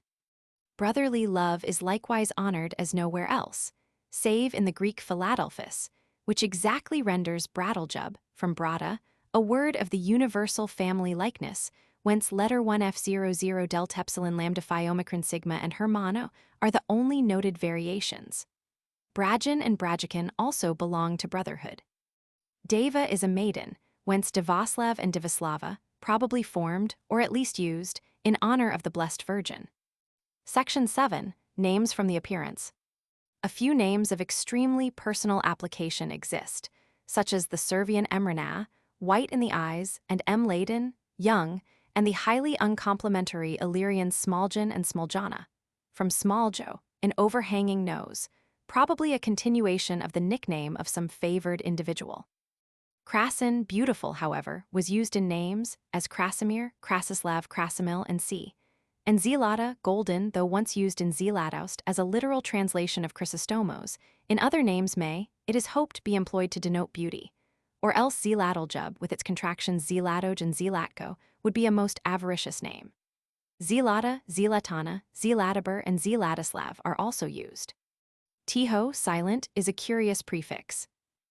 Brotherly love is likewise honored as nowhere else, save in the Greek Philadelphus, which exactly renders Bradaljub, from Brada, a word of the universal family likeness, whence letter 1F00 delta epsilon lambda phi omicron sigma and Hermano are the only noted variations. Brajan and Brajikin also belong to brotherhood. Deva is a maiden, whence Devaslav and Divislava, probably formed, or at least used, in honor of the Blessed Virgin. Section 7, Names from the Appearance. A few names of extremely personal application exist, such as the Servian Emrana, white in the eyes, and Laden, young, and the highly uncomplimentary Illyrian Smoljan and Smoljana, from Smoljo, an overhanging nose, probably a continuation of the nickname of some favored individual. Krasin, beautiful, however, was used in names as Krasimir, Krasislav, Krasimil, and C. And Zelata, golden, though once used in Zelatoust as a literal translation of Chrysostomos, in other names may, it is hoped, be employed to denote beauty. Or else Zelatoljub, with its contractions Zelatoj and Zelatko, would be a most avaricious name. Zelata, Zelatana, Zelatiber, and Zelatislav are also used. Tiho, silent, is a curious prefix.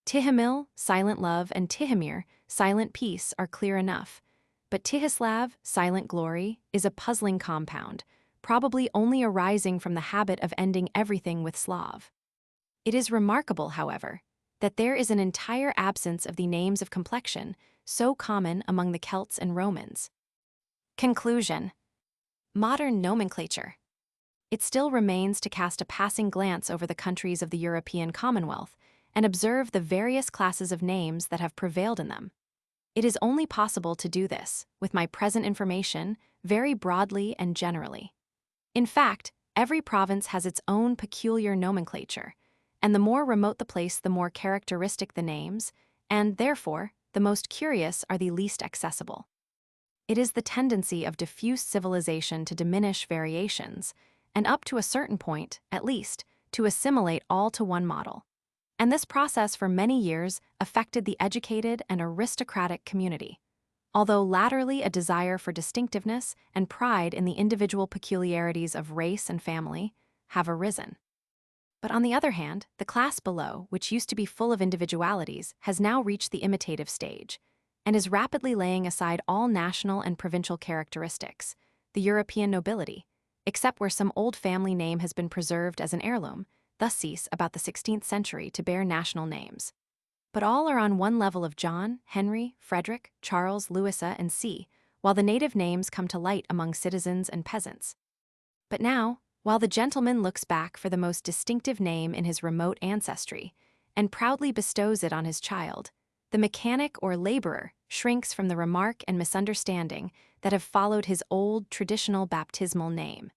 Tihomil, silent love, and Tihomir, silent peace, are clear enough. But Tihislav, silent glory, is a puzzling compound, probably only arising from the habit of ending everything with Slav. It is remarkable, however, that there is an entire absence of the names of complexion so common among the Celts and Romans. Conclusion. Modern nomenclature. It still remains to cast a passing glance over the countries of the European Commonwealth and observe the various classes of names that have prevailed in them. It is only possible to do this, with my present information, very broadly and generally. In fact, every province has its own peculiar nomenclature, and the more remote the place, the more characteristic the names, and, therefore, the most curious are the least accessible. It is the tendency of diffuse civilization to diminish variations, and up to a certain point, at least, to assimilate all to one model. And this process for many years affected the educated and aristocratic community, although latterly a desire for distinctiveness and pride in the individual peculiarities of race and family have arisen. But on the other hand, the class below, which used to be full of individualities, has now reached the imitative stage, and is rapidly laying aside all national and provincial characteristics, the European nobility, except where some old family name has been preserved as an heirloom, thus cease about the 16th century to bear national names. But all are on one level of John, Henry, Frederick, Charles, Louisa, and C, while the native names come to light among citizens and peasants. But now, while the gentleman looks back for the most distinctive name in his remote ancestry, and proudly bestows it on his child, the mechanic or laborer shrinks from the remark and misunderstanding that have followed his old, traditional baptismal name,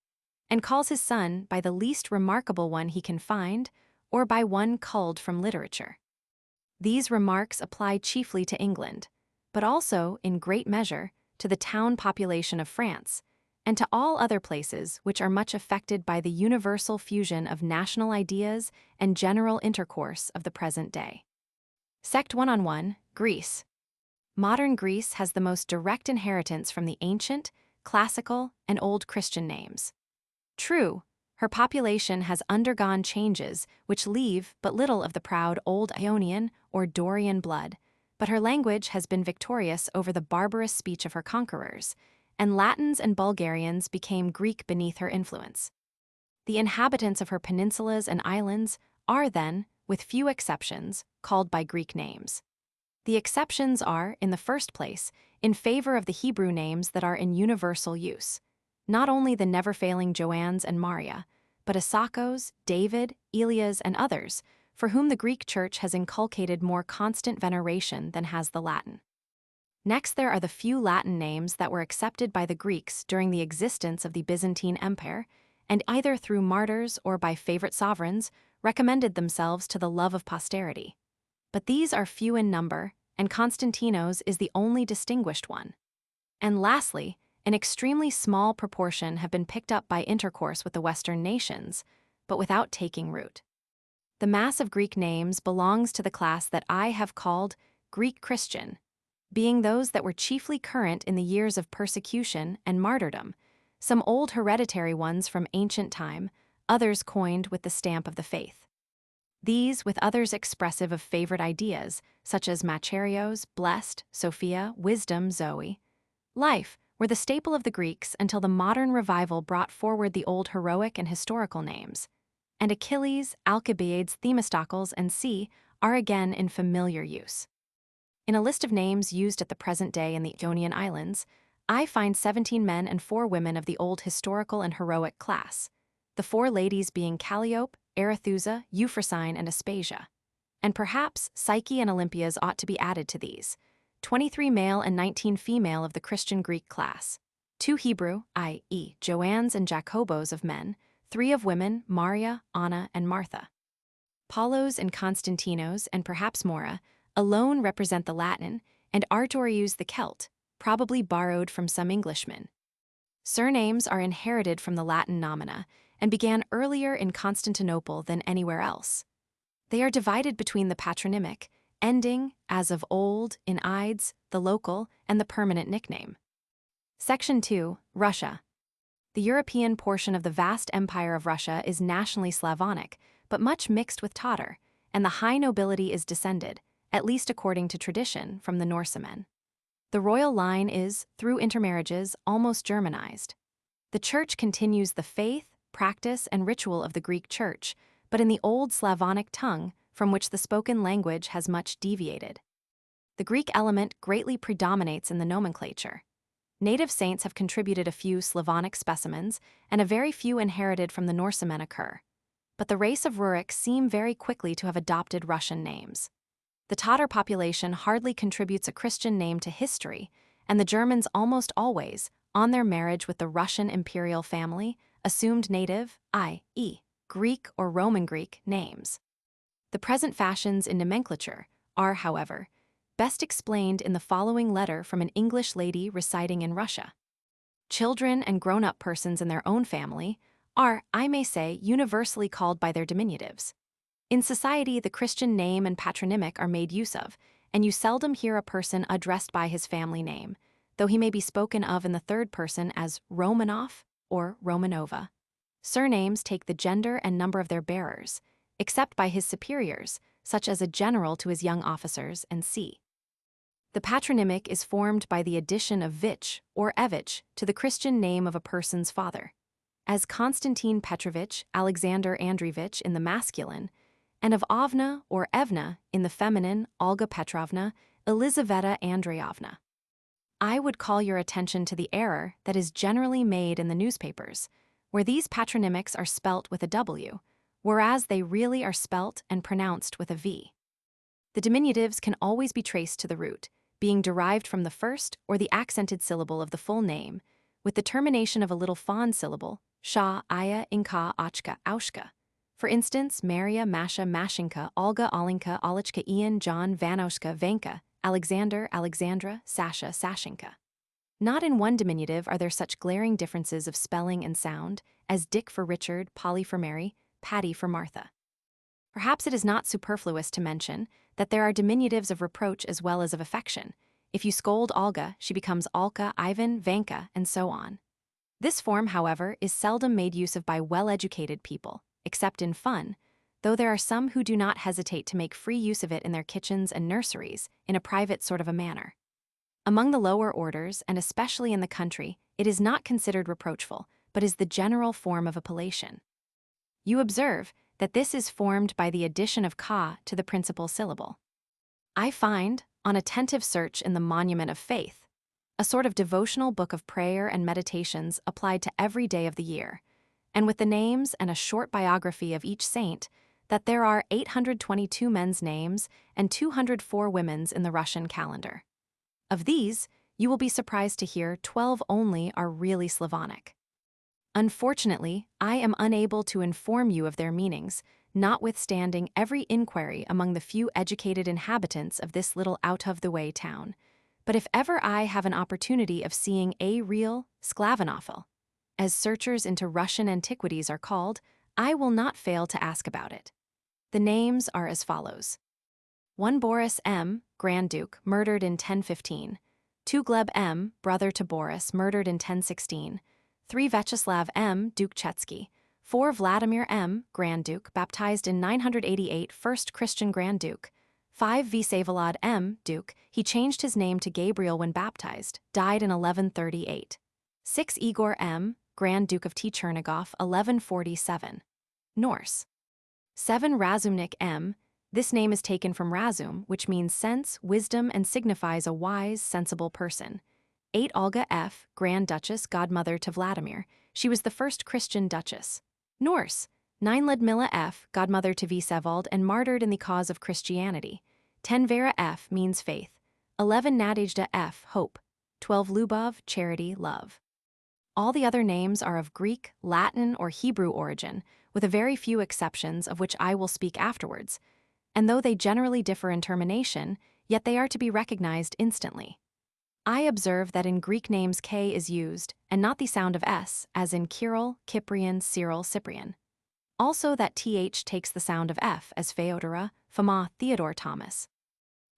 and calls his son by the least remarkable one he can find, or by one culled from literature. These remarks apply chiefly to England, but also, in great measure, to the town population of France, and to all other places which are much affected by the universal fusion of national ideas and general intercourse of the present day. Sect 1-on-1, Greece. Modern Greece has the most direct inheritance from the ancient, classical, and old Christian names. True, her population has undergone changes which leave but little of the proud old Ionian or Dorian blood, but her language has been victorious over the barbarous speech of her conquerors, and Latins and Bulgarians became Greek beneath her influence. The inhabitants of her peninsulas and islands are then, with few exceptions, called by Greek names. The exceptions are, in the first place, in favor of the Hebrew names that are in universal use, not only the never-failing Joannes and Maria, but Asakos, David, Elias, and others, for whom the Greek Church has inculcated more constant veneration than has the Latin. Next, there are the few Latin names that were accepted by the Greeks during the existence of the Byzantine Empire, and either through martyrs or by favorite sovereigns, recommended themselves to the love of posterity. But these are few in number, and Constantinos is the only distinguished one. And lastly, an extremely small proportion have been picked up by intercourse with the Western nations, but without taking root. The mass of Greek names belongs to the class that I have called Greek Christian, being those that were chiefly current in the years of persecution and martyrdom, some old hereditary ones from ancient time, others coined with the stamp of the faith. These, with others expressive of favorite ideas, such as Macharios, blessed, Sophia, wisdom, Zoe, life, were the staple of the Greeks until the modern revival brought forward the old heroic and historical names, and Achilles, Alcibiades, Themistocles, and C are again in familiar use. In a list of names used at the present day in the Ionian Islands, I find 17 men and 4 women of the old historical and heroic class, the 4 ladies being Calliope, Arethusa, Euphrosyne, and Aspasia. And perhaps Psyche and Olympias ought to be added to these, 23 male and 19 female of the Christian Greek class, 2 Hebrew, i.e., Joannes and Jacobos of men, 3 of women, Maria, Anna, and Martha. Paulos and Constantinos, and perhaps Mora, alone represent the Latin, and Artorius the Celt, probably borrowed from some Englishmen. Surnames are inherited from the Latin nomina, and began earlier in Constantinople than anywhere else. They are divided between the patronymic, ending, as of old, in ides, the local, and the permanent nickname. Section 2, Russia. The European portion of the vast empire of Russia is nationally Slavonic, but much mixed with Tatar, and the high nobility is descended, at least according to tradition, from the Norsemen. The royal line is, through intermarriages, almost Germanized. The Church continues the faith, practice, and ritual of the Greek Church, but in the old Slavonic tongue, from which the spoken language has much deviated. The Greek element greatly predominates in the nomenclature. Native saints have contributed a few Slavonic specimens, and a very few inherited from the Norsemen occur. But the race of Rurik seem very quickly to have adopted Russian names. The Tatar population hardly contributes a Christian name to history, and the Germans almost always, on their marriage with the Russian imperial family, assumed native, i.e., Greek or Roman Greek, names. The present fashions in nomenclature are, however, best explained in the following letter from an English lady residing in Russia. Children and grown-up persons in their own family are, I may say, universally called by their diminutives. In society, the Christian name and patronymic are made use of, and you seldom hear a person addressed by his family name, though he may be spoken of in the third person as Romanov or Romanova. Surnames take the gender and number of their bearers, except by his superiors, such as a general to his young officers, and c. The patronymic is formed by the addition of Vich or Evich to the Christian name of a person's father, as Konstantin Petrovich, Alexander Andreevich in the masculine, and of Ovna or Evna in the feminine, Olga Petrovna, Elizaveta Andreevna. I would call your attention to the error that is generally made in the newspapers, where these patronymics are spelt with a W, whereas they really are spelt and pronounced with a V. The diminutives can always be traced to the root, being derived from the first or the accented syllable of the full name, with the termination of a little fond syllable, Sha, Aya, Inka, Achka, Aushka. For instance, Maria, Masha, Mashinka, Olga, Olinka, Olichka, Ian, John, Vanoshka, Vanka, Alexander, Alexandra, Sasha, Sashinka. Not in one diminutive are there such glaring differences of spelling and sound as Dick for Richard, Polly for Mary, Patty for Martha. Perhaps it is not superfluous to mention that there are diminutives of reproach as well as of affection. If you scold Olga, she becomes Alka, Ivan, Vanka, and so on. This form, however, is seldom made use of by well-educated people, except in fun, though there are some who do not hesitate to make free use of it in their kitchens and nurseries, in a private sort of a manner. Among the lower orders, and especially in the country, it is not considered reproachful, but is the general form of appellation. You observe that this is formed by the addition of ka to the principal syllable. I find, on attentive search in the Monument of Faith, a sort of devotional book of prayer and meditations applied to every day of the year, and with the names and a short biography of each saint, that there are 822 men's names and 204 women's in the Russian calendar. Of these, you will be surprised to hear 12 only are really Slavonic. Unfortunately, I am unable to inform you of their meanings, notwithstanding every inquiry among the few educated inhabitants of this little out-of-the-way town. But if ever I have an opportunity of seeing a real Sklavenophil, as searchers into Russian antiquities are called, I will not fail to ask about it. The names are as follows. 1 Boris M., Grand Duke, murdered in 1015. 2 Gleb M., brother to Boris, murdered in 1016. 3 Vyacheslav M., Duke Chetsky. 4 Vladimir M., Grand Duke, baptized in 988, first Christian Grand Duke. 5 Vsevolod M., Duke, he changed his name to Gabriel when baptized, died in 1138. 6 Igor M., Grand Duke of Chernigov, 1147. Norse. 7 Razumnik M., this name is taken from Razum, which means sense, wisdom, and signifies a wise, sensible person. 8 Olga F., Grand Duchess, godmother to Vladimir. She was the first Christian duchess. Norse. 9 Ludmilla F., godmother to Vsevolod and martyred in the cause of Christianity. 10 Vera F. means faith. 11 Nadezhda F. hope. 12 Lubov, charity, love. All the other names are of Greek, Latin, or Hebrew origin, with a very few exceptions of which I will speak afterwards, and though they generally differ in termination, yet they are to be recognized instantly. I observe that in Greek names K is used, and not the sound of S, as in Kirill, Cyprian, Cyril, Cyprian. Also that TH takes the sound of F, as Feodora, Foma, Theodore, Thomas.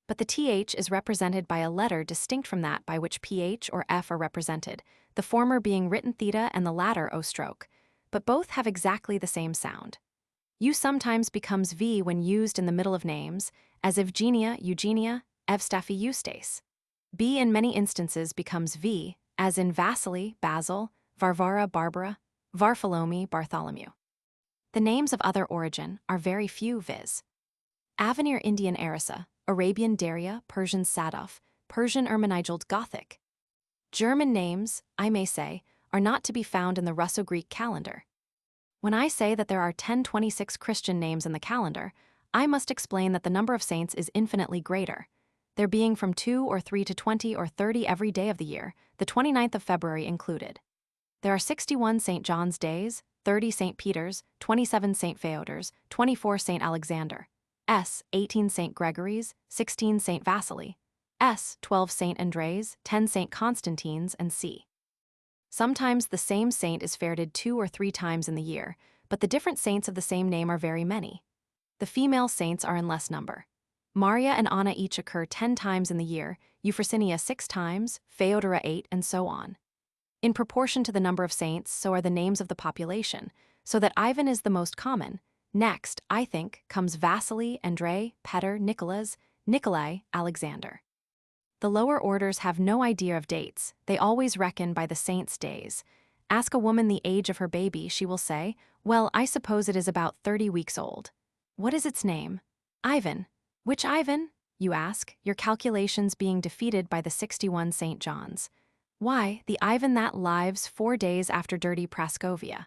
But the TH is represented by a letter distinct from that by which PH or F are represented, the former being written theta and the latter O stroke, but both have exactly the same sound. U sometimes becomes V when used in the middle of names, as Evgenia, Eugenia, Evstafi, Eustace. B in many instances becomes V, as in Vasily, Basil, Varvara, Barbara, Vartholomew, Bartholomew. The names of other origin are very few, viz. Avenir Indian Arisa, Arabian Daria, Persian Sadaf, Persian Ermenigeld Gothic. German names, I may say, are not to be found in the Russo-Greek calendar. When I say that there are 1026 Christian names in the calendar, I must explain that the number of saints is infinitely greater, there being from 2 or 3 to 20 or 30 every day of the year, the 29th of February included. There are 61 St. John's days, 30 St. Peter's, 27 St. Feodor's, 24 St. Alexander, 18 St. Gregory's, 16 St. Vasily, 12 St. Andres, 10 St. Constantines, and c. Sometimes the same saint is feted 2 or 3 times in the year, but the different saints of the same name are very many. The female saints are in less number. Maria and Anna each occur 10 times in the year, Euphrosynia 6 times, Feodora 8, and so on. In proportion to the number of saints, so are the names of the population, so that Ivan is the most common. Next, I think, comes Vasily, Andrei, Petr, Nicholas, Nikolai, Alexander. The lower orders have no idea of dates, they always reckon by the saints' days. Ask a woman the age of her baby, she will say, well, I suppose it is about 30 weeks old. What is its name? Ivan. Which Ivan? You ask, your calculations being defeated by the 61 St. John's. Why, the Ivan that lives 4 days after dirty Praskovia.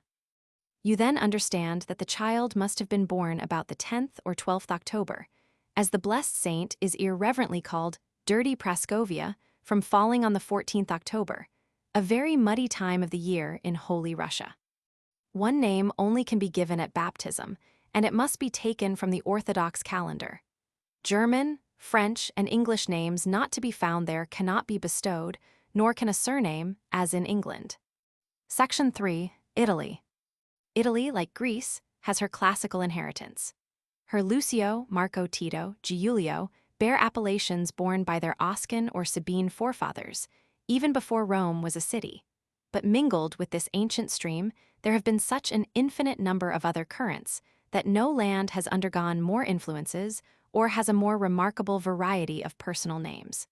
You then understand that the child must have been born about the 10th or 12th October, as the blessed saint is irreverently called dirty Praskovia from falling on the 14th October, a very muddy time of the year in Holy Russia. One name only can be given at baptism, and it must be taken from the Orthodox calendar. German, French, and English names not to be found there cannot be bestowed, nor can a surname, as in England. Section 3. Italy. Italy, like Greece, has her classical inheritance. Her Lucio, Marco, Tito, Giulio bear appellations borne by their Oscan or Sabine forefathers, even before Rome was a city. But mingled with this ancient stream, there have been such an infinite number of other currents that no land has undergone more influences or has a more remarkable variety of personal names.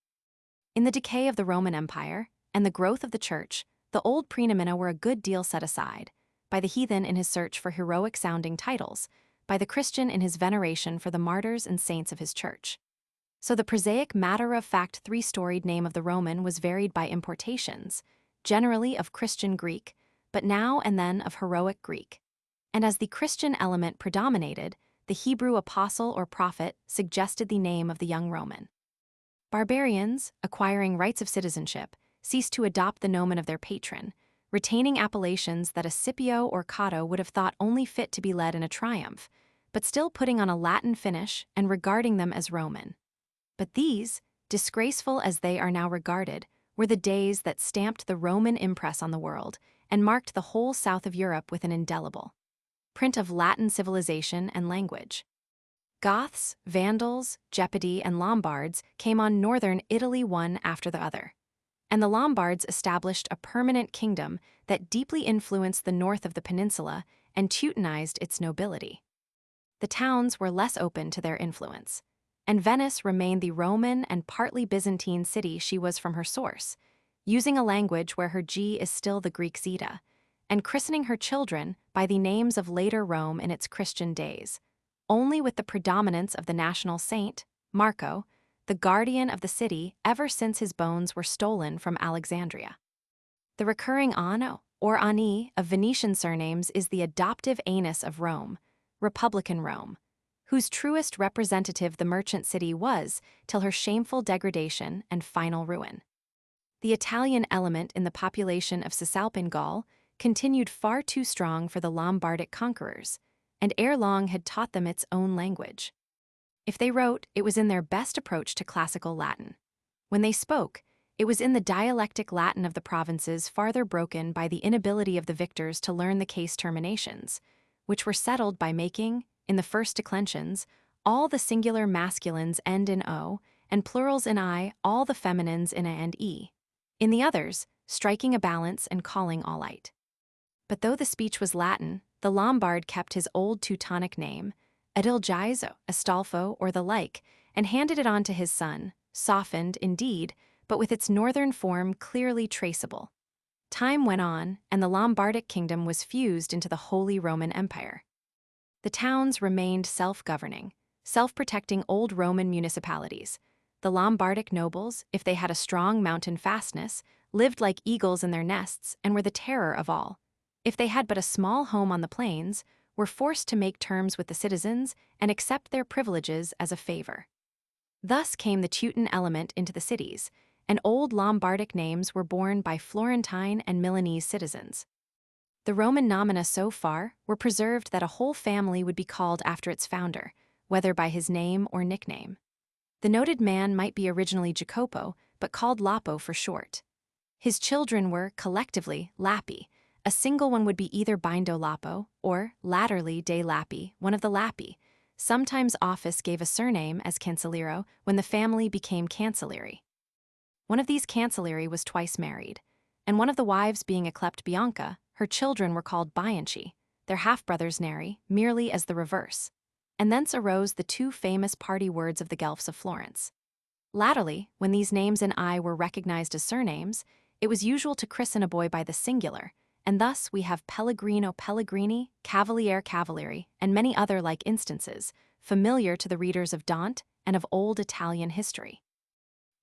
In the decay of the Roman Empire and the growth of the Church, the old praenomina were a good deal set aside, by the heathen in his search for heroic-sounding titles, by the Christian in his veneration for the martyrs and saints of his Church. So the prosaic matter-of-fact 3-storied name of the Roman was varied by importations, generally of Christian Greek, but now and then of heroic Greek. And as the Christian element predominated, the Hebrew apostle or prophet suggested the name of the young Roman. Barbarians, acquiring rights of citizenship, ceased to adopt the nomen of their patron, retaining appellations that a Scipio or Cato would have thought only fit to be led in a triumph, but still putting on a Latin finish and regarding them as Roman. But these, disgraceful as they are now regarded, were the days that stamped the Roman impress on the world and marked the whole south of Europe with an indelible print of Latin civilization and language. Goths, Vandals, Gepidi, and Lombards came on northern Italy one after the other, and the Lombards established a permanent kingdom that deeply influenced the north of the peninsula and Teutonized its nobility. The towns were less open to their influence, and Venice remained the Roman and partly Byzantine city she was from her source, using a language where her G is still the Greek zeta, and christening her children by the names of later Rome in its Christian days, only with the predominance of the national saint, Marco, the guardian of the city ever since his bones were stolen from Alexandria. The recurring Anno, or Ani, of Venetian surnames is the adoptive anus of Rome, Republican Rome, whose truest representative the merchant city was till her shameful degradation and final ruin. The Italian element in the population of Cisalpine Gaul continued far too strong for the Lombardic conquerors, and ere long had taught them its own language. If they wrote, it was in their best approach to classical Latin. When they spoke, it was in the dialectic Latin of the provinces farther broken by the inability of the victors to learn the case terminations, which were settled by making, in the first declensions, all the singular masculines end in O, and plurals in I, all the feminines in A and E. In the others, striking a balance and calling all light. But though the speech was Latin, the Lombard kept his old Teutonic name, Adilgizo, Astolfo, or the like, and handed it on to his son, softened, indeed, but with its northern form clearly traceable. Time went on, and the Lombardic kingdom was fused into the Holy Roman Empire. The towns remained self-governing, self-protecting old Roman municipalities. The Lombardic nobles, if they had a strong mountain fastness, lived like eagles in their nests and were the terror of all. If they had but a small home on the plains, were forced to make terms with the citizens and accept their privileges as a favor. Thus came the Teuton element into the cities, and old Lombardic names were borne by Florentine and Milanese citizens. The Roman nomina so far were preserved that a whole family would be called after its founder, whether by his name or nickname. The noted man might be originally Jacopo, but called Lapo for short. His children were, collectively, Lappi. A single one would be either Bindo Lapo, or, latterly de Lappi, one of the Lappi. Sometimes office gave a surname as Cancelliero when the family became Cancellieri. One of these Cancellieri was twice married, and one of the wives being yclept Bianca, her children were called Bianchi, their half-brothers Neri, merely as the reverse. And thence arose the two famous party words of the Guelphs of Florence. Latterly, when these names in I were recognized as surnames, it was usual to christen a boy by the singular, and thus we have Pellegrino Pellegrini, Cavaliere Cavalieri, and many other like instances, familiar to the readers of Dante and of old Italian history.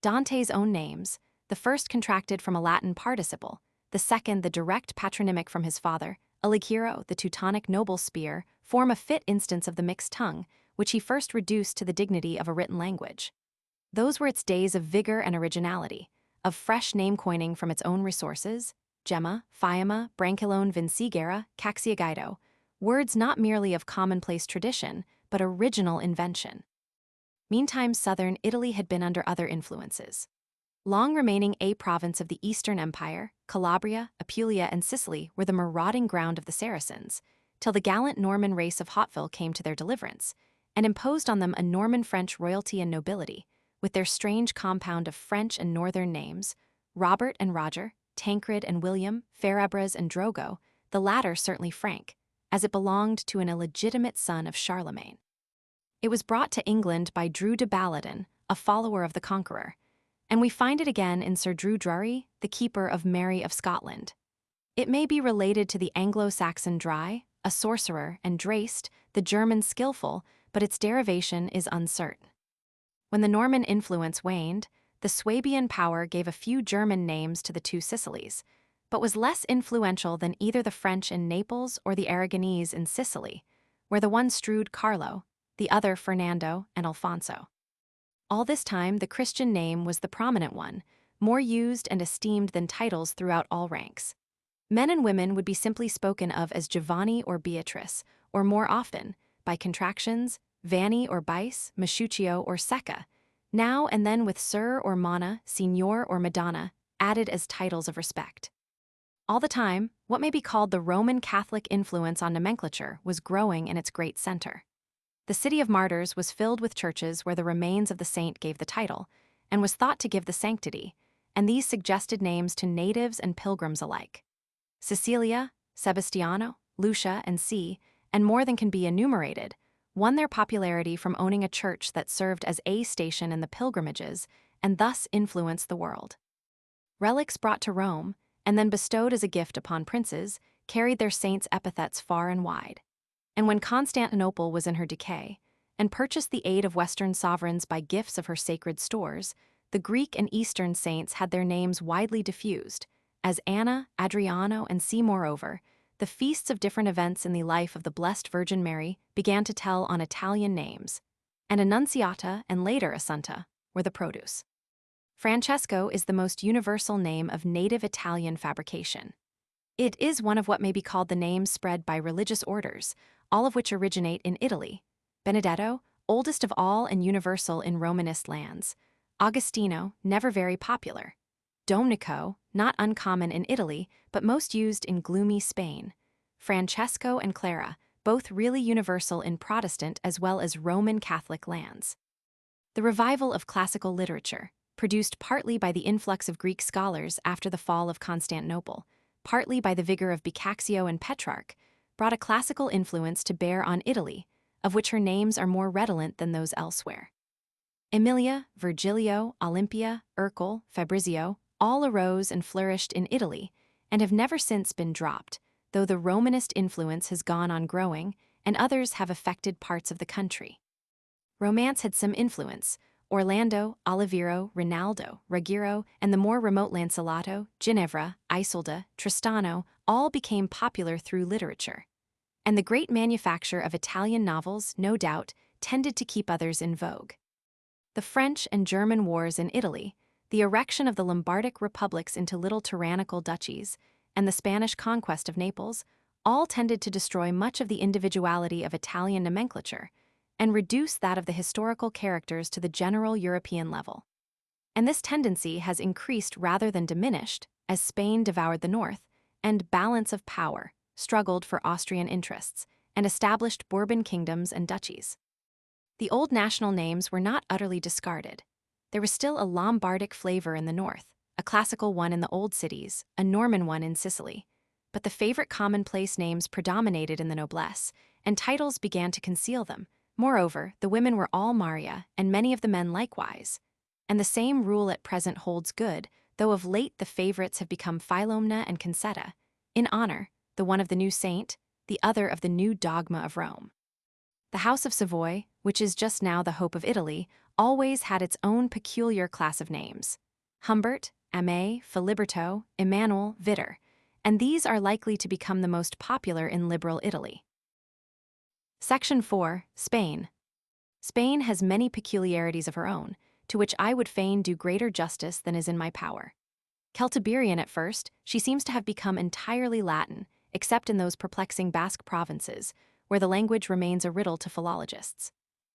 Dante's own names, the first contracted from a Latin participle, the second the direct patronymic from his father, Alighiero, the Teutonic noble spear, form a fit instance of the mixed tongue, which he first reduced to the dignity of a written language. Those were its days of vigor and originality, of fresh name coining from its own resources, Gemma, Fiamma, Brancalone Vincigera, Caxiagaido, words not merely of commonplace tradition, but original invention. Meantime, southern Italy had been under other influences. Long remaining a province of the Eastern Empire, Calabria, Apulia, and Sicily were the marauding ground of the Saracens, till the gallant Norman race of Hauteville came to their deliverance, and imposed on them a Norman-French royalty and nobility, with their strange compound of French and Northern names, Robert and Roger, Tancred and William, Ferabras and Drogo, the latter certainly Frank, as it belonged to an illegitimate son of Charlemagne. It was brought to England by Drew de Baladin, a follower of the Conqueror, and we find it again in Sir Drew Drury, the keeper of Mary of Scotland. It may be related to the Anglo-Saxon Dry, a sorcerer, and Draist, the German skillful, but its derivation is uncertain. When the Norman influence waned, the Swabian power gave a few German names to the two Sicilies, but was less influential than either the French in Naples or the Aragonese in Sicily, where the one strewed Carlo, the other Fernando and Alfonso. All this time, the Christian name was the prominent one, more used and esteemed than titles throughout all ranks. Men and women would be simply spoken of as Giovanni or Beatrice, or more often, by contractions, Vanni or Bice, Mashuccio or Secca, now and then with Sir or Mana, Signor or Madonna, added as titles of respect. All the time, what may be called the Roman Catholic influence on nomenclature was growing in its great center. The city of martyrs was filled with churches where the remains of the saint gave the title, and was thought to give the sanctity, and these suggested names to natives and pilgrims alike. Cecilia, Sebastiano, Lucia, and C, and more than can be enumerated, won their popularity from owning a church that served as a station in the pilgrimages and thus influenced the world. Relics brought to Rome, and then bestowed as a gift upon princes, carried their saints' epithets far and wide. And when Constantinople was in her decay, and purchased the aid of Western sovereigns by gifts of her sacred stores, the Greek and Eastern saints had their names widely diffused, as Anna, Adriano, and C. Moreover, the feasts of different events in the life of the Blessed Virgin Mary began to tell on Italian names, and Annunziata and later Assunta were the produce. Francesco is the most universal name of native Italian fabrication. It is one of what may be called the names spread by religious orders, all of which originate in Italy. Benedetto, oldest of all and universal in Romanist lands. Agostino, never very popular. Domenico, not uncommon in Italy, but most used in gloomy Spain. Francesco and Clara, both really universal in Protestant as well as Roman Catholic lands. The revival of classical literature, produced partly by the influx of Greek scholars after the fall of Constantinople, partly by the vigor of Boccaccio and Petrarch, brought a classical influence to bear on Italy, of which her names are more redolent than those elsewhere. Emilia, Virgilio, Olympia, Ercole, Fabrizio, all arose and flourished in Italy, and have never since been dropped, though the Romanist influence has gone on growing, and others have affected parts of the country. Romance had some influence. Orlando, Olivero, Rinaldo, Ruggiero, and the more remote Lancelotto, Ginevra, Isolde, Tristano all became popular through literature. And the great manufacture of Italian novels, no doubt, tended to keep others in vogue. The French and German wars in Italy, the erection of the Lombardic republics into little tyrannical duchies, and the Spanish conquest of Naples all tended to destroy much of the individuality of Italian nomenclature and reduce that of the historical characters to the general European level. And this tendency has increased rather than diminished as Spain devoured the north, and balance of power struggled for Austrian interests and established Bourbon kingdoms and duchies. The old national names were not utterly discarded. There was still a Lombardic flavor in the north, a classical one in the old cities, a Norman one in Sicily. But the favorite commonplace names predominated in the noblesse, and titles began to conceal them. Moreover, the women were all Maria, and many of the men likewise. And the same rule at present holds good, though of late the favorites have become Philomena and Concetta, in honor, the one of the new saint, the other of the new dogma of Rome. The House of Savoy, which is just now the hope of Italy, always had its own peculiar class of names. Humbert, Aimé, Filiberto, Emmanuel, Vitter, and these are likely to become the most popular in liberal Italy. Section 4. Spain. Spain has many peculiarities of her own, to which I would fain do greater justice than is in my power. Celtiberian at first, she seems to have become entirely Latin, except in those perplexing Basque provinces, where the language remains a riddle to philologists.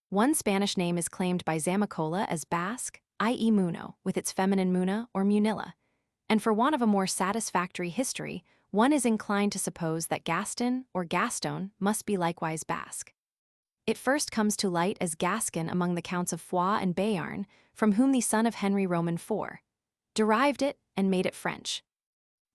One Spanish name is claimed by Zamacola as Basque, i.e. Muno, with its feminine Muna or Munilla, and for want of a more satisfactory history, one is inclined to suppose that Gaston or Gaston must be likewise Basque. It first comes to light as Gascon among the counts of Foix and Béarn, from whom the son of Henry Roman IV derived it and made it French.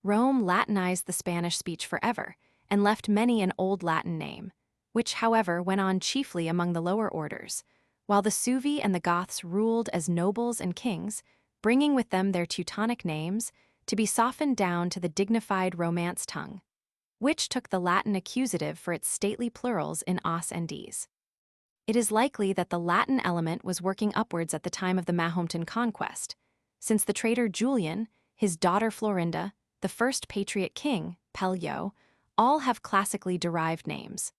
Rome Latinized the Spanish speech forever, and left many an old Latin name, which, however, went on chiefly among the lower orders, while the Suevi and the Goths ruled as nobles and kings, bringing with them their Teutonic names, to be softened down to the dignified Romance tongue, which took the Latin accusative for its stately plurals in os and des. It is likely that the Latin element was working upwards at the time of the Mahometan conquest, since the traitor Julian, his daughter Florinda, the first patriot king, Pelleau, all have classically derived names.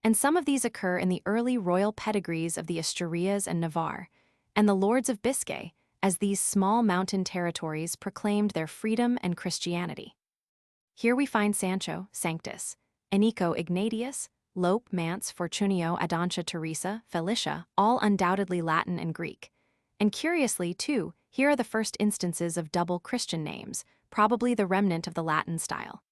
And some of these occur in the early royal pedigrees of the Asturias and Navarre, and the lords of Biscay, as these small mountain territories proclaimed their freedom and Christianity. Here we find Sancho, Sanctus, Enico, Ignatius, Lope, Mance, Fortunio, Adoncia, Teresa, Felicia, all undoubtedly Latin and Greek. And curiously, too, here are the first instances of double Christian names, probably the remnant of the Latin style.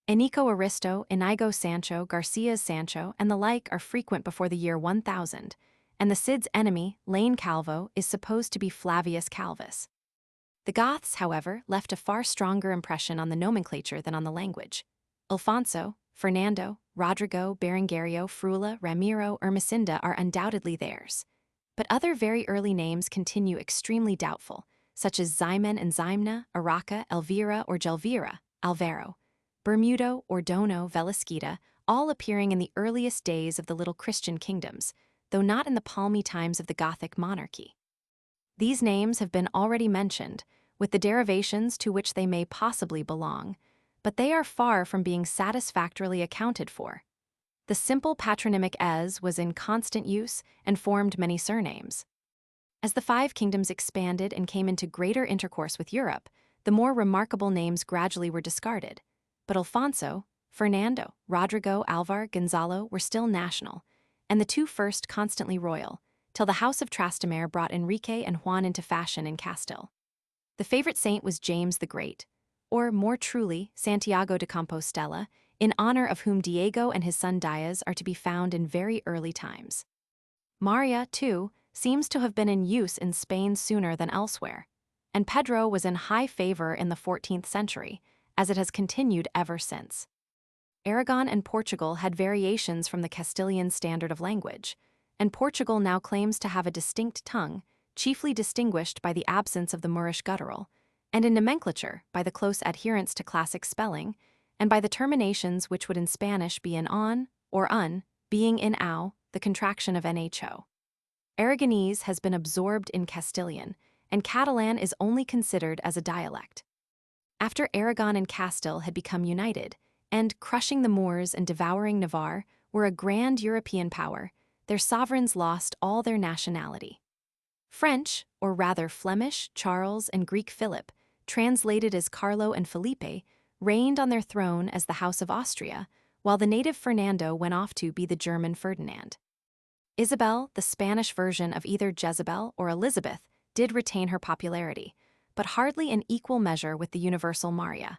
Enico Aristo, Inigo Sancho, Garcia's Sancho, and the like are frequent before the year 1000, and the Cid's enemy, Lane Calvo, is supposed to be Flavius Calvus. The Goths, however, left a far stronger impression on the nomenclature than on the language. Alfonso, Fernando, Rodrigo, Berengario, Frula, Ramiro, Ermesinda are undoubtedly theirs. But other very early names continue extremely doubtful, such as Zymen and Zymna, Araca, Elvira or Gelvira, Alvaro, Bermudo, Ordono, Velasquita, all appearing in the earliest days of the little Christian kingdoms, though not in the palmy times of the Gothic monarchy. These names have been already mentioned, with the derivations to which they may possibly belong, but they are far from being satisfactorily accounted for. The simple patronymic es was in constant use and formed many surnames. As the five kingdoms expanded and came into greater intercourse with Europe, the more remarkable names gradually were discarded. But Alfonso, Fernando, Rodrigo, Alvar, Gonzalo were still national, and the two first constantly royal, till the House of Trastamare brought Enrique and Juan into fashion in Castile. The favorite saint was James the Great, or more truly, Santiago de Compostela, in honor of whom Diego and his son Diaz are to be found in very early times. Maria, too, seems to have been in use in Spain sooner than elsewhere, and Pedro was in high favor in the 14th century, as it has continued ever since. Aragon and Portugal had variations from the Castilian standard of language, and Portugal now claims to have a distinct tongue, chiefly distinguished by the absence of the Moorish guttural, and in nomenclature by the close adherence to classic spelling, and by the terminations which would in Spanish be in on or un, being in au, the contraction of nho. Aragonese has been absorbed in Castilian, and Catalan is only considered as a dialect. After Aragon and Castile had become united, and, crushing the Moors and devouring Navarre, were a grand European power, their sovereigns lost all their nationality. French, or rather Flemish, Charles, and Greek Philip, translated as Carlo and Felipe, reigned on their throne as the House of Austria, while the native Fernando went off to be the German Ferdinand. Isabel, the Spanish version of either Jezebel or Elizabeth, did retain her popularity, but hardly in equal measure with the universal Maria.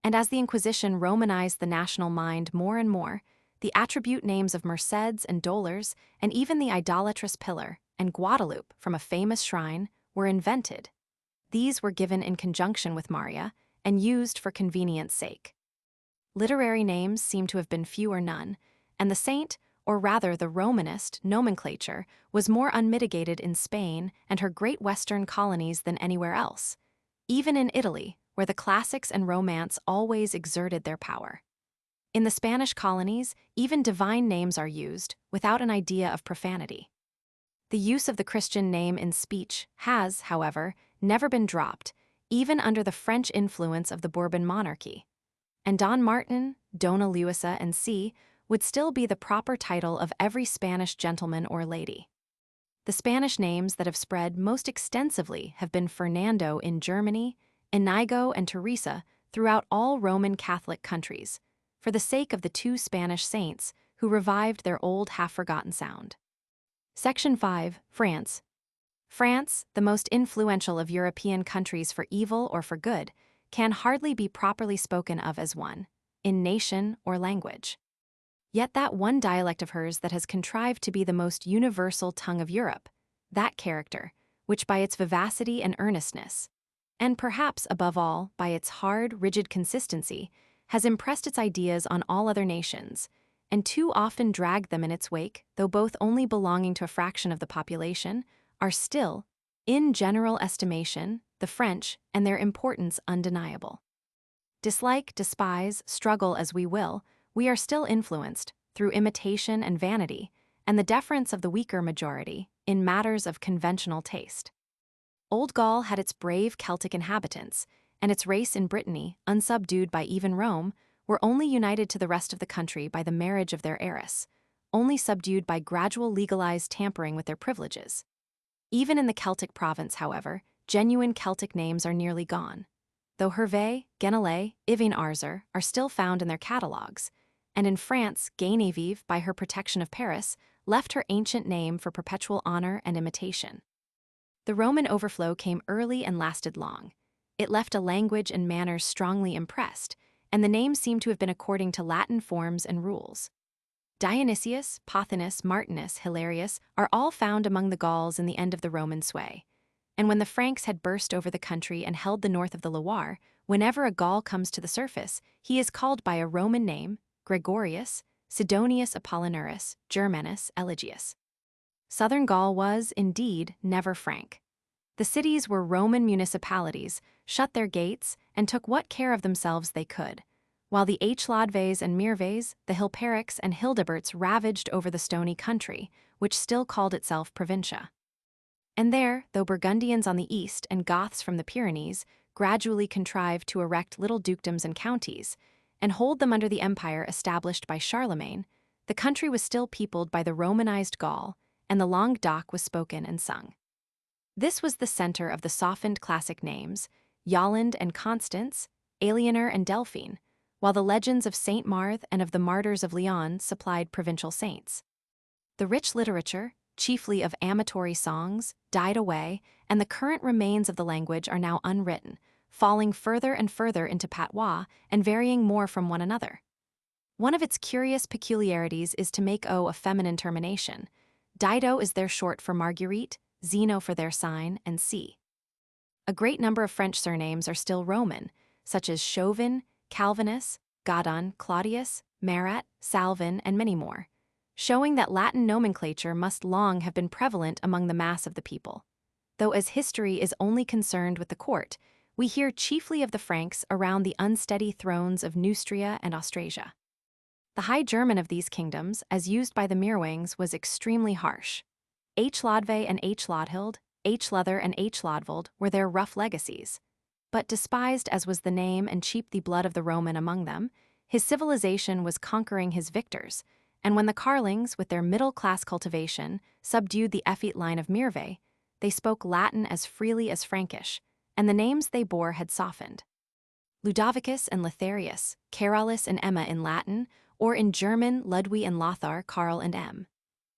And as the Inquisition Romanized the national mind more and more, the attribute names of Merceds and Dolors, and even the idolatrous Pillar and Guadalupe from a famous shrine, were invented. These were given in conjunction with Maria and used for convenience sake. Literary names seem to have been few or none, and the saint, or rather the Romanist, nomenclature was more unmitigated in Spain and her great western colonies than anywhere else, even in Italy, where the classics and romance always exerted their power. In the Spanish colonies, even divine names are used, without an idea of profanity. The use of the Christian name in speech has, however, never been dropped, even under the French influence of the Bourbon monarchy. And Don Martin, Dona Luisa, and C. would still be the proper title of every Spanish gentleman or lady. The Spanish names that have spread most extensively have been Fernando in Germany, Inigo and Teresa throughout all Roman Catholic countries, for the sake of the two Spanish saints who revived their old half-forgotten sound. Section 5. France. France, the most influential of European countries for evil or for good, can hardly be properly spoken of as one, in nation or language. Yet that one dialect of hers that has contrived to be the most universal tongue of Europe, that character, which by its vivacity and earnestness, and perhaps above all by its hard, rigid consistency, has impressed its ideas on all other nations, and too often dragged them in its wake, though both only belonging to a fraction of the population, are still, in general estimation, the French, and their importance undeniable. Dislike, despise, struggle as we will, we are still influenced, through imitation and vanity, and the deference of the weaker majority, in matters of conventional taste. Old Gaul had its brave Celtic inhabitants, and its race in Brittany, unsubdued by even Rome, were only united to the rest of the country by the marriage of their heiress, only subdued by gradual legalized tampering with their privileges. Even in the Celtic province, however, genuine Celtic names are nearly gone, though Hervé, Genelay, Yvain Arzer are still found in their catalogues, and in France, Genevieve, by her protection of Paris, left her ancient name for perpetual honor and imitation. The Roman overflow came early and lasted long. It left a language and manners strongly impressed, and the names seem to have been according to Latin forms and rules. Dionysius, Pothinus, Martinus, Hilarius are all found among the Gauls in the end of the Roman sway. And when the Franks had burst over the country and held the north of the Loire, whenever a Gaul comes to the surface, he is called by a Roman name, Gregorius, Sidonius Apollinaris, Germanus, Eligius. Southern Gaul was, indeed, never Frank. The cities were Roman municipalities, shut their gates, and took what care of themselves they could, while the Hlodves and Mirves, the Hilperics and Hildeberts ravaged over the stony country, which still called itself Provincia. And there, though Burgundians on the east and Goths from the Pyrenees gradually contrived to erect little dukedoms and counties, and hold them under the empire established by Charlemagne, the country was still peopled by the Romanized Gaul, and the Languedoc was spoken and sung. This was the center of the softened classic names, Yolande and Constance, Aliénor and Delphine, while the legends of Saint Marthe and of the martyrs of Lyon supplied provincial saints. The rich literature, chiefly of amatory songs, died away, and the current remains of the language are now unwritten, falling further and further into patois and varying more from one another. One of its curious peculiarities is to make O a feminine termination. Dido is their short for Marguerite, Zeno for their sign, and C. A great number of French surnames are still Roman, such as Chauvin, Calvinus, Godon, Claudius, Marat, Salvin, and many more, showing that Latin nomenclature must long have been prevalent among the mass of the people. Though as history is only concerned with the court, we hear chiefly of the Franks around the unsteady thrones of Neustria and Austrasia. The High German of these kingdoms, as used by the Meerwangs, was extremely harsh. H. Lodve and H. Lodhild, H. Lother and H. Lodvold were their rough legacies. But despised as was the name and cheap the blood of the Roman among them, his civilization was conquering his victors, and when the Carlings, with their middle-class cultivation, subdued the effete line of Mirve, they spoke Latin as freely as Frankish, and the names they bore had softened. Ludovicus and Lotharius, Carolus and Emma in Latin, or in German Ludwig and Lothar, Karl and M.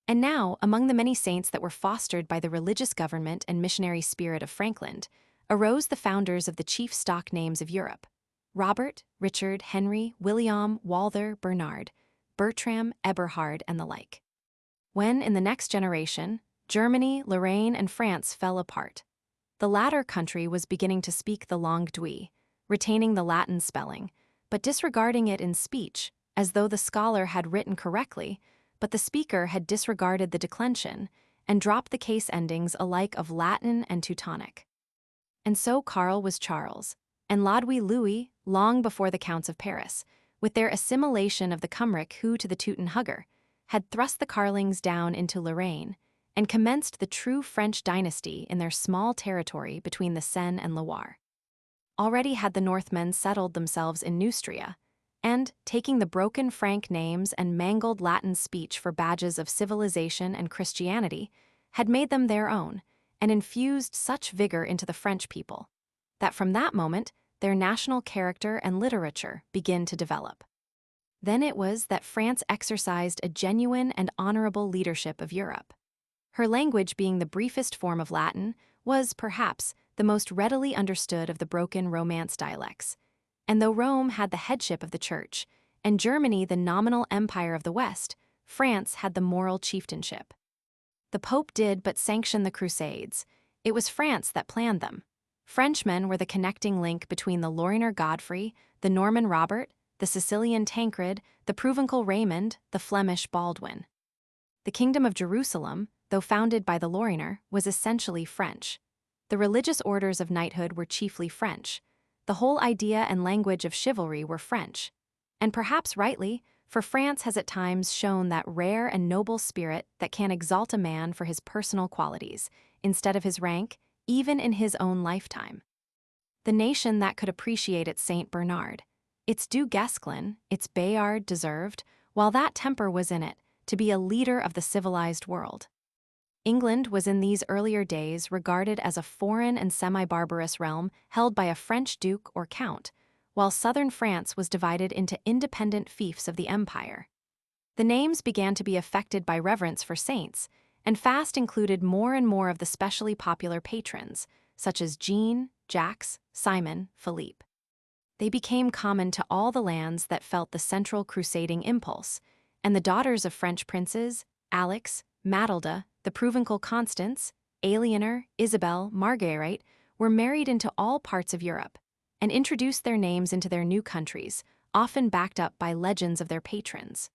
And now, among the many saints that were fostered by the religious government and missionary spirit of Frankland, arose the founders of the chief stock names of Europe: Robert, Richard, Henry, William, Walther, Bernard, Bertram, Eberhard, and the like. When, in the next generation, Germany, Lorraine, and France fell apart, the latter country was beginning to speak the langue d'oil, retaining the Latin spelling, but disregarding it in speech, as though the scholar had written correctly, but the speaker had disregarded the declension and dropped the case endings alike of Latin and Teutonic. And so Karl was Charles, and Lodwy Louis long before the Counts of Paris, with their assimilation of the Cymric who to the Teuton Hugger, had thrust the Carlings down into Lorraine and commenced the true French dynasty in their small territory between the Seine and Loire. Already had the Northmen settled themselves in Neustria, and, taking the broken Frank names and mangled Latin speech for badges of civilization and Christianity, had made them their own, and infused such vigor into the French people, that from that moment their national character and literature begin to develop. Then it was that France exercised a genuine and honorable leadership of Europe. Her language, being the briefest form of Latin, was, perhaps, the most readily understood of the broken Romance dialects, and though Rome had the headship of the Church, and Germany the nominal empire of the West, France had the moral chieftainship. The Pope did but sanction the Crusades. It was France that planned them. Frenchmen were the connecting link between the Lorrainer Godfrey, the Norman Robert, the Sicilian Tancred, the Provencal Raymond, the Flemish Baldwin. The Kingdom of Jerusalem, though founded by the Lorrainer, was essentially French. The religious orders of knighthood were chiefly French. The whole idea and language of chivalry were French. And perhaps rightly, for France has at times shown that rare and noble spirit that can exalt a man for his personal qualities, instead of his rank, even in his own lifetime. The nation that could appreciate its Saint Bernard, its Du Guesclin, its Bayard deserved, while that temper was in it, to be a leader of the civilized world. England was in these earlier days regarded as a foreign and semi-barbarous realm held by a French duke or count, while southern France was divided into independent fiefs of the empire. The names began to be affected by reverence for saints, and fast included more and more of the specially popular patrons, such as Jean, Jacques, Simon, Philippe. They became common to all the lands that felt the central crusading impulse, and the daughters of French princes, Alix, Matilda, the Provencal Constance, Eleanor, Isabel, Marguerite, were married into all parts of Europe, and introduced their names into their new countries, often backed up by legends of their patrons.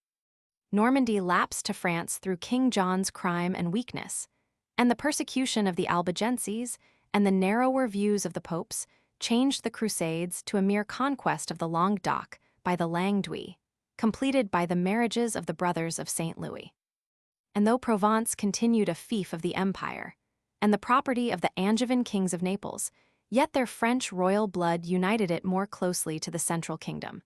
Normandy lapsed to France through King John's crime and weakness, and the persecution of the Albigenses and the narrower views of the popes changed the Crusades to a mere conquest of the Languedoc by the langue d'oil, completed by the marriages of the brothers of St. Louis. And though Provence continued a fief of the empire, and the property of the Angevin kings of Naples, yet their French royal blood united it more closely to the central kingdom,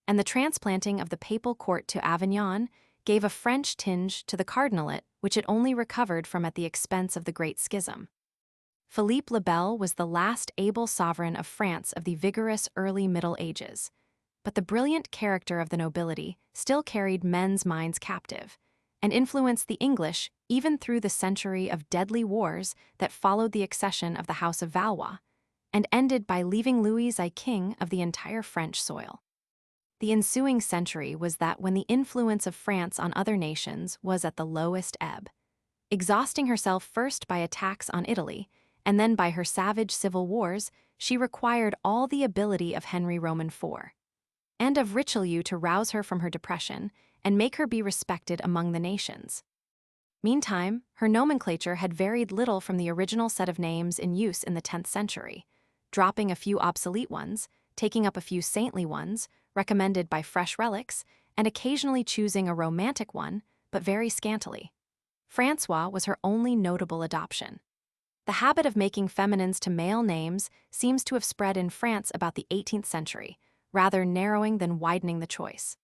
and the transplanting of the papal court to Avignon gave a French tinge to the cardinalate which it only recovered from at the expense of the Great Schism. Philippe le Bel was the last able sovereign of France of the vigorous early Middle Ages, but the brilliant character of the nobility still carried men's minds captive, and influenced the English even through the century of deadly wars that followed the accession of the House of Valois, and ended by leaving Louis I king of the entire French soil. The ensuing century was that when the influence of France on other nations was at the lowest ebb. Exhausting herself first by attacks on Italy, and then by her savage civil wars, she required all the ability of Henry Roman IV. and of Richelieu to rouse her from her depression and make her be respected among the nations. Meantime, her nomenclature had varied little from the original set of names in use in the 10th century, dropping a few obsolete ones, taking up a few saintly ones, recommended by fresh relics, and occasionally choosing a romantic one, but very scantily. François was her only notable adoption. The habit of making feminines to male names seems to have spread in France about the 18th century, rather narrowing than widening the choice.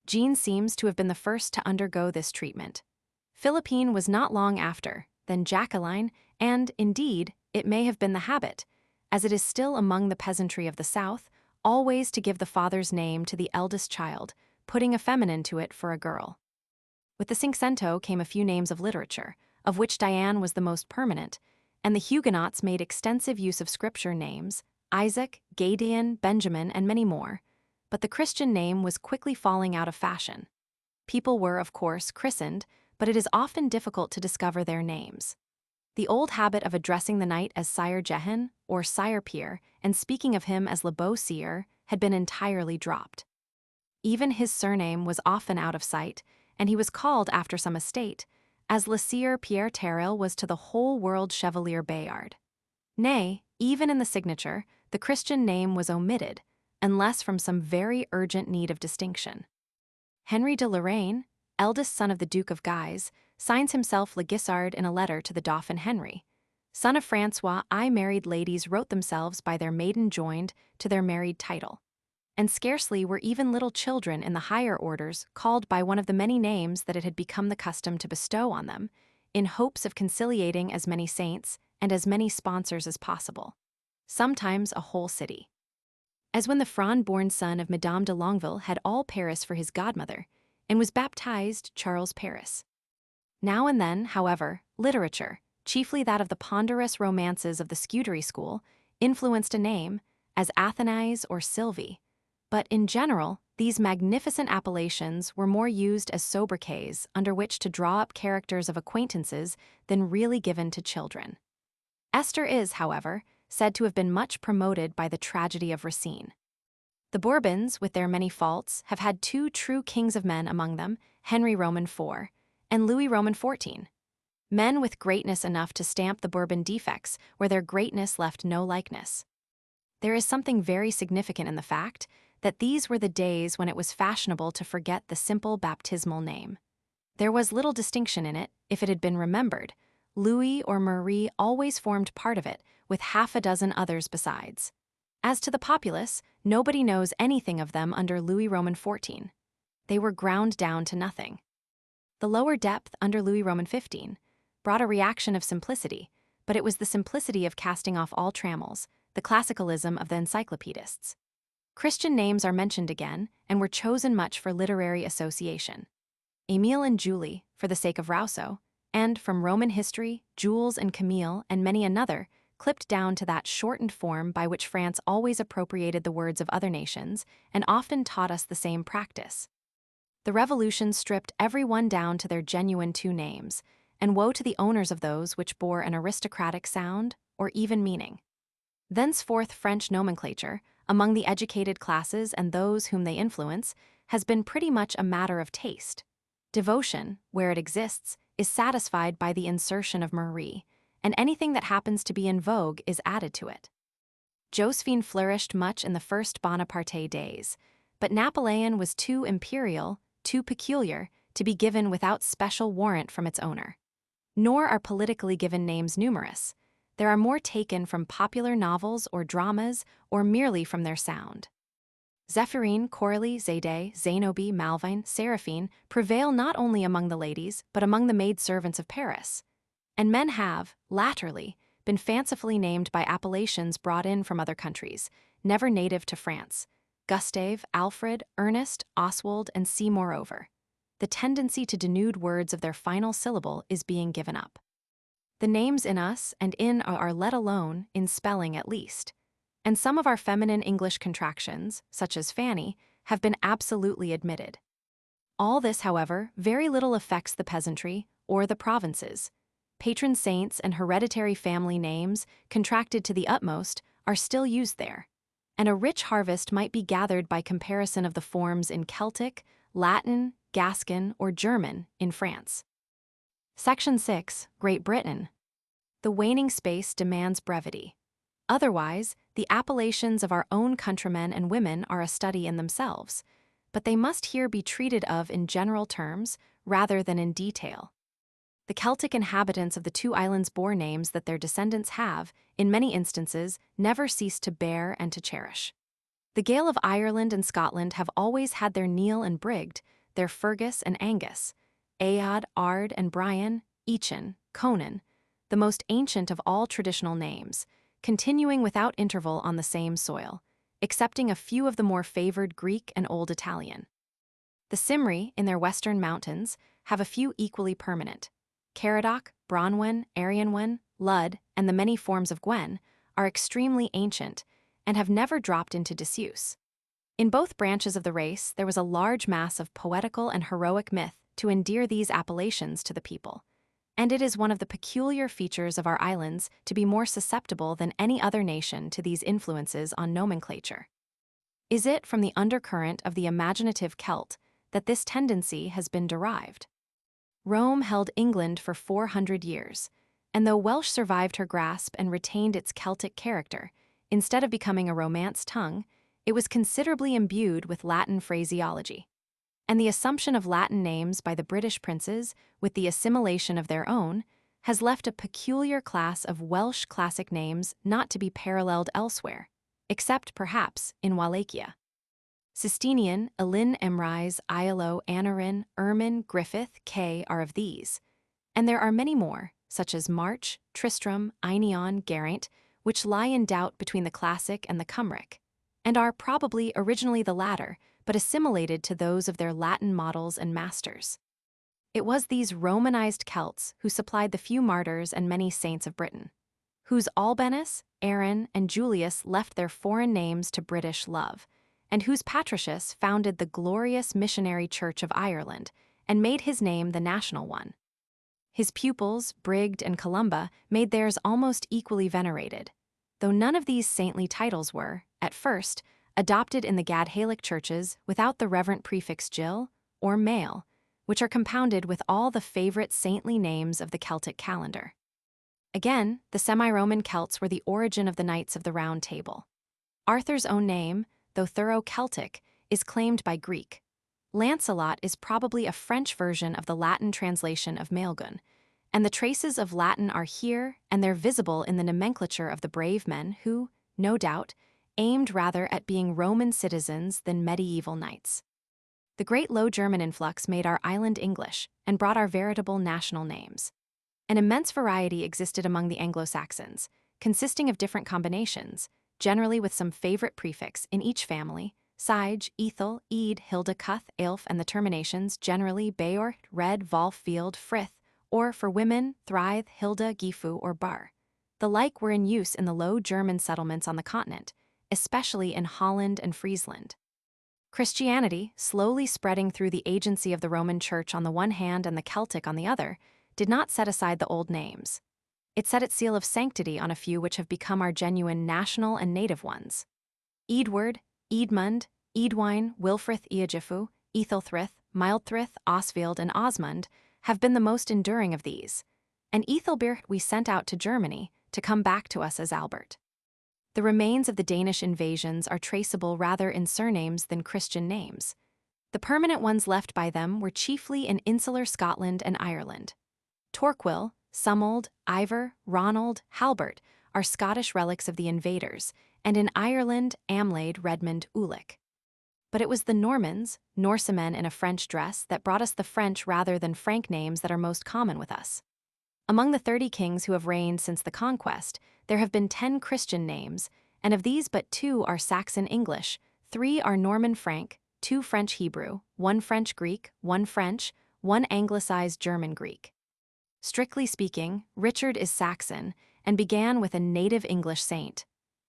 Jean seems to have been the first to undergo this treatment. Philippine was not long after, then Jacqueline, and, indeed, it may have been the habit, as it is still among the peasantry of the South, always to give the father's name to the eldest child, putting a feminine to it for a girl. With the Cinquecento came a few names of literature, of which Diane was the most permanent, and the Huguenots made extensive use of scripture names, Isaac, Gideon, Benjamin, and many more, but the Christian name was quickly falling out of fashion. People were, of course, christened, but it is often difficult to discover their names. The old habit of addressing the knight as Sire Jehan or Sire Pierre and speaking of him as Le Beau Sire had been entirely dropped. Even his surname was often out of sight, and he was called after some estate, as Le Sire Pierre Terrel was to the whole world Chevalier Bayard. Nay, even in the signature, the Christian name was omitted, unless from some very urgent need of distinction. Henry de Lorraine, eldest son of the Duke of Guise, signs himself Le Guissard in a letter to the Dauphin Henry. Son of François, I married ladies wrote themselves by their maiden joined to their married title. And scarcely were even little children in the higher orders called by one of the many names that it had become the custom to bestow on them, in hopes of conciliating as many saints and as many sponsors as possible, sometimes a whole city. As when the Fron-born son of Madame de Longueville had all Paris for his godmother, and was baptized Charles Paris. Now and then, however, literature, chiefly that of the ponderous romances of the Scudery school, influenced a name, as Athenais or Sylvie, but in general, these magnificent appellations were more used as sobriquets under which to draw up characters of acquaintances than really given to children. Esther is, however, said to have been much promoted by the tragedy of Racine. The Bourbons, with their many faults, have had two true kings of men among them, Henry Roman IV and Louis Roman XIV. Men with greatness enough to stamp the Bourbon defects where their greatness left no likeness. There is something very significant in the fact that these were the days when it was fashionable to forget the simple baptismal name. There was little distinction in it, if it had been remembered. Louis or Marie always formed part of it, with half a dozen others besides. As to the populace, nobody knows anything of them under Louis Roman XIV. They were ground down to nothing. The lower depth under Louis Roman XV brought a reaction of simplicity, but it was the simplicity of casting off all trammels, the classicalism of the encyclopedists. Christian names are mentioned again, and were chosen much for literary association. Émile and Julie, for the sake of Rousseau, and from Roman history, Jules and Camille, and many another, clipped down to that shortened form by which France always appropriated the words of other nations, and often taught us the same practice. The Revolution stripped every one down to their genuine two names, and woe to the owners of those which bore an aristocratic sound, or even meaning. Thenceforth French nomenclature, among the educated classes and those whom they influence, has been pretty much a matter of taste. Devotion, where it exists, is satisfied by the insertion of Marie, and anything that happens to be in vogue is added to it. Josephine flourished much in the first Bonaparte days, but Napoleon was too imperial, too peculiar, to be given without special warrant from its owner. Nor are politically given names numerous. There are more taken from popular novels or dramas, or merely from their sound. Zéphirine, Coralie, Zédé, Zénobie, Malvine, Séraphine prevail not only among the ladies, but among the maid-servants of Paris. And men have, latterly, been fancifully named by appellations brought in from other countries, never native to France. Gustave, Alfred, Ernest, Oswald, and C. Moreover. The tendency to denude words of their final syllable is being given up. The names in us and in are let alone, in spelling at least. And some of our feminine English contractions, such as Fanny, have been absolutely admitted. All this, however, very little affects the peasantry or the provinces. Patron saints and hereditary family names, contracted to the utmost, are still used there. and a rich harvest might be gathered by comparison of the forms in Celtic, Latin, Gascon, or German in France. Section 6, Great Britain. The waning space demands brevity. Otherwise, the appellations of our own countrymen and women are a study in themselves, but they must here be treated of in general terms rather than in detail. The Celtic inhabitants of the two islands bore names that their descendants have, in many instances, never ceased to bear and to cherish. The Gael of Ireland and Scotland have always had their Neil and Brigd, their Fergus and Angus, Aod, Ard and Brian, Eachin, Conan, the most ancient of all traditional names, continuing without interval on the same soil, excepting a few of the more favored Greek and Old Italian. The Cymri, in their western mountains, have a few equally permanent. Caradoc, Bronwen, Arianwen, Lud, and the many forms of Gwen are extremely ancient and have never dropped into disuse. In both branches of the race, there was a large mass of poetical and heroic myth to endear these appellations to the people, and it is one of the peculiar features of our islands to be more susceptible than any other nation to these influences on nomenclature. Is it from the undercurrent of the imaginative Celt that this tendency has been derived? Rome held England for 400 years, and though Welsh survived her grasp and retained its Celtic character, instead of becoming a Romance tongue, it was considerably imbued with Latin phraseology. And the assumption of Latin names by the British princes, with the assimilation of their own, has left a peculiar class of Welsh classic names not to be paralleled elsewhere, except perhaps in Wallachia. Sistinian, Elin Emrys, Iolo, Anarin, Ermin, Griffith, Kay are of these, and there are many more, such as March, Tristram, Einion, Geraint, which lie in doubt between the classic and the Cymric, and are probably originally the latter, but assimilated to those of their Latin models and masters. It was these Romanized Celts who supplied the few martyrs and many saints of Britain, whose Albinus, Aaron, and Julius left their foreign names to British love, and whose Patricius founded the glorious missionary Church of Ireland and made his name the national one. His pupils, Brigd and Columba, made theirs almost equally venerated, though none of these saintly titles were, at first, adopted in the Gadhalic churches without the reverent prefix Gil or Male, which are compounded with all the favorite saintly names of the Celtic calendar. Again, the semi-Roman Celts were the origin of the Knights of the Round Table. Arthur's own name, though thorough Celtic, is claimed by Greek. Lancelot is probably a French version of the Latin translation of Maelgwn, and the traces of Latin are here and they're visible in the nomenclature of the brave men who, no doubt, aimed rather at being Roman citizens than medieval knights. The great Low German influx made our island English and brought our veritable national names. An immense variety existed among the Anglo-Saxons, consisting of different combinations, generally with some favorite prefix in each family: Sige, Ethel, Ede, Hilda, Cuth, Aelf, and the terminations generally Beor, Red, Volf, Field, Frith, or for women, Thryth, Hilda, Gifu, or Bar. The like were in use in the Low German settlements on the continent, especially in Holland and Friesland. Christianity, slowly spreading through the agency of the Roman Church on the one hand and the Celtic on the other, did not set aside the old names. It set its seal of sanctity on a few which have become our genuine national and native ones. Edward, Edmund, Edwine, Wilfrith, Eogifu, Ethelthrith, Mildthrith, Osfield, and Osmund have been the most enduring of these, and Ethelbert we sent out to Germany to come back to us as Albert. The remains of the Danish invasions are traceable rather in surnames than Christian names. The permanent ones left by them were chiefly in insular Scotland and Ireland. Torquil, Summold, Ivor, Ronald, Halbert are Scottish relics of the invaders, and in Ireland, Amlade, Redmond, Ulick. But it was the Normans, Norsemen in a French dress, that brought us the French rather than Frank names that are most common with us. Among the 30 kings who have reigned since the conquest, there have been 10 Christian names, and of these but 2 are Saxon English, 3 are Norman Frank, 2 French Hebrew, 1 French Greek, 1 French, 1 anglicized German Greek. Strictly speaking, Richard is Saxon and began with a native English saint,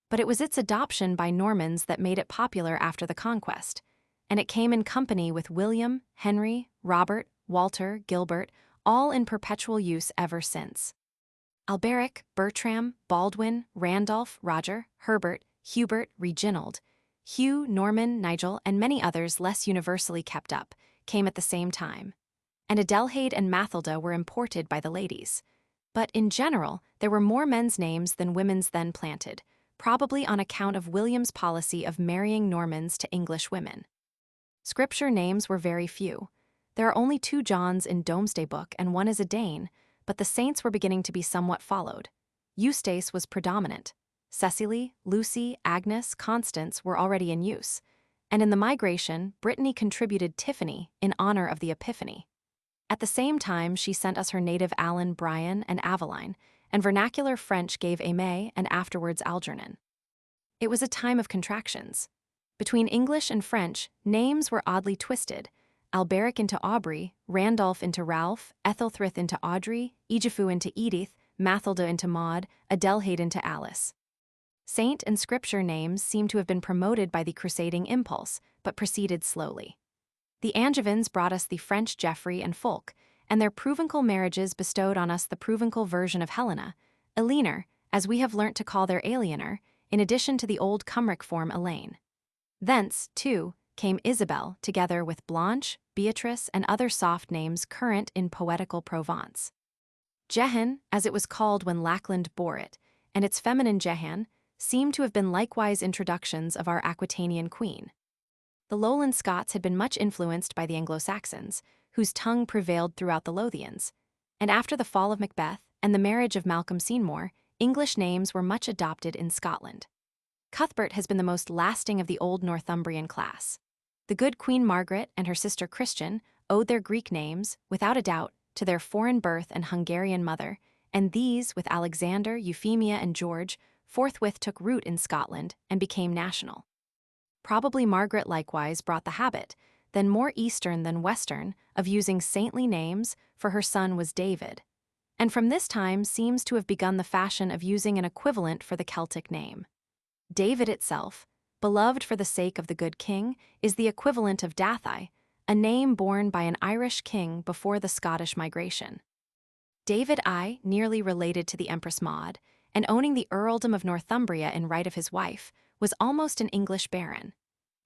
but it was its adoption by Normans that made it popular after the conquest, and it came in company with William, Henry, Robert, Walter, Gilbert, all in perpetual use ever since. Alberic, Bertram, Baldwin, Randolph, Roger, Herbert, Hubert, Reginald, Hugh, Norman, Nigel, and many others less universally kept up, came at the same time. And Adelheid and Mathilda were imported by the ladies. But in general, there were more men's names than women's then planted, probably on account of William's policy of marrying Normans to English women. Scripture names were very few. There are only 2 Johns in Domesday Book and one is a Dane, but the saints were beginning to be somewhat followed. Eustace was predominant. Cecily, Lucy, Agnes, Constance were already in use. And in the migration, Brittany contributed Tiffany in honor of the Epiphany. At the same time, she sent us her native Alan, Brian, and Aveline, and vernacular French gave Aimé and afterwards Algernon. It was a time of contractions. Between English and French, names were oddly twisted. Alberic into Aubrey, Randolph into Ralph, Ethelthryth into Audrey, Egifu into Edith, Mathilda into Maud, Adelheid into Alice. Saint and scripture names seem to have been promoted by the crusading impulse, but proceeded slowly. The Angevins brought us the French Geoffrey and Fulk, and their Provencal marriages bestowed on us the Provencal version of Helena, Eleanor, as we have learnt to call their Alienor, in addition to the old Cymric form Elaine. Thence, too, came Isabel, together with Blanche, Beatrice, and other soft names current in poetical Provence. Jehan, as it was called when Lackland bore it, and its feminine Jehan, seem to have been likewise introductions of our Aquitanian queen. The Lowland Scots had been much influenced by the Anglo-Saxons, whose tongue prevailed throughout the Lothians, and after the fall of Macbeth and the marriage of Malcolm Seymour, English names were much adopted in Scotland. Cuthbert has been the most lasting of the old Northumbrian class. The good Queen Margaret and her sister Christian owed their Greek names, without a doubt, to their foreign birth and Hungarian mother, and these, with Alexander, Euphemia, and George, forthwith took root in Scotland and became national. Probably Margaret likewise brought the habit, then more Eastern than Western, of using saintly names, for her son was David. And from this time seems to have begun the fashion of using an equivalent for the Celtic name. David itself, beloved for the sake of the good king, is the equivalent of Dathai, a name borne by an Irish king before the Scottish migration. David I, nearly related to the Empress Maud, and owning the earldom of Northumbria in right of his wife, was almost an English baron,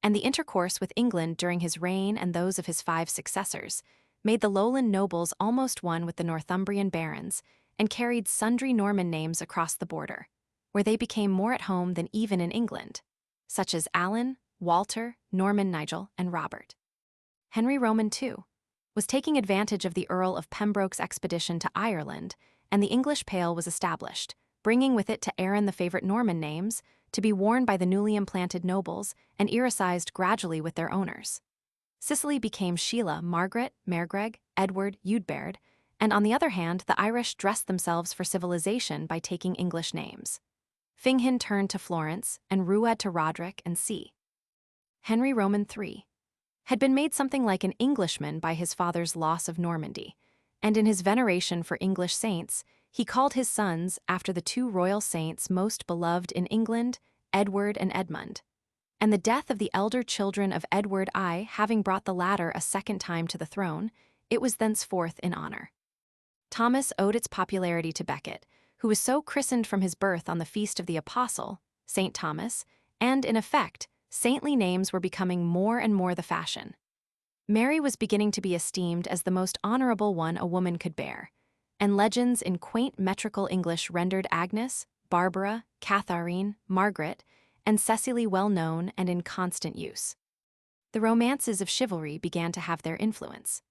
and the intercourse with England during his reign and those of his 5 successors made the lowland nobles almost one with the Northumbrian barons, and carried sundry Norman names across the border, where they became more at home than even in England, such as Alan, Walter, Norman Nigel, and Robert. Henry Roman, too, was taking advantage of the Earl of Pembroke's expedition to Ireland, and the English Pale was established, bringing with it to Erin the favorite Norman names, to be worn by the newly implanted nobles and Iricized gradually with their owners. Sicily became Sheila, Margaret, Maregreg, Edward, Eudberd, and on the other hand, the Irish dressed themselves for civilization by taking English names. Finghin turned to Florence, and Ruad to Roderick and C. Henry Roman III had been made something like an Englishman by his father's loss of Normandy, and in his veneration for English saints, he called his sons after the 2 royal saints most beloved in England, Edward and Edmund. And the death of the elder children of Edward I having brought the latter a second time to the throne, it was thenceforth in honor. Thomas owed its popularity to Becket, who was so christened from his birth on the feast of the Apostle, St. Thomas, and, in effect, saintly names were becoming more and more the fashion. Mary was beginning to be esteemed as the most honorable one a woman could bear, and legends in quaint metrical English rendered Agnes, Barbara, Catharine, Margaret, and Cecily well known and in constant use. The romances of chivalry began to have their influence.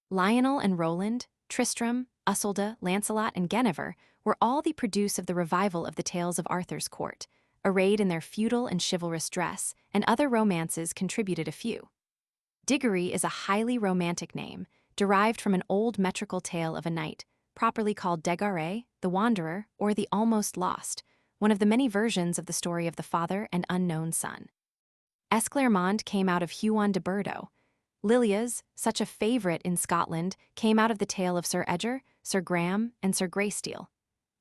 Lionel and Roland, Tristram, Uselda, Lancelot, and Guinevere were all the produce of the revival of the tales of Arthur's court, arrayed in their feudal and chivalrous dress, and other romances contributed a few. Diggory is a highly romantic name, derived from an old metrical tale of a knight, properly called Degare, the Wanderer, or the Almost Lost, one of the many versions of the story of the father and unknown son. Esclairmont came out of Huon de Burdo. Lilias, such a favourite in Scotland, came out of the tale of Sir Edgar, Sir Graham, and Sir Greysteel.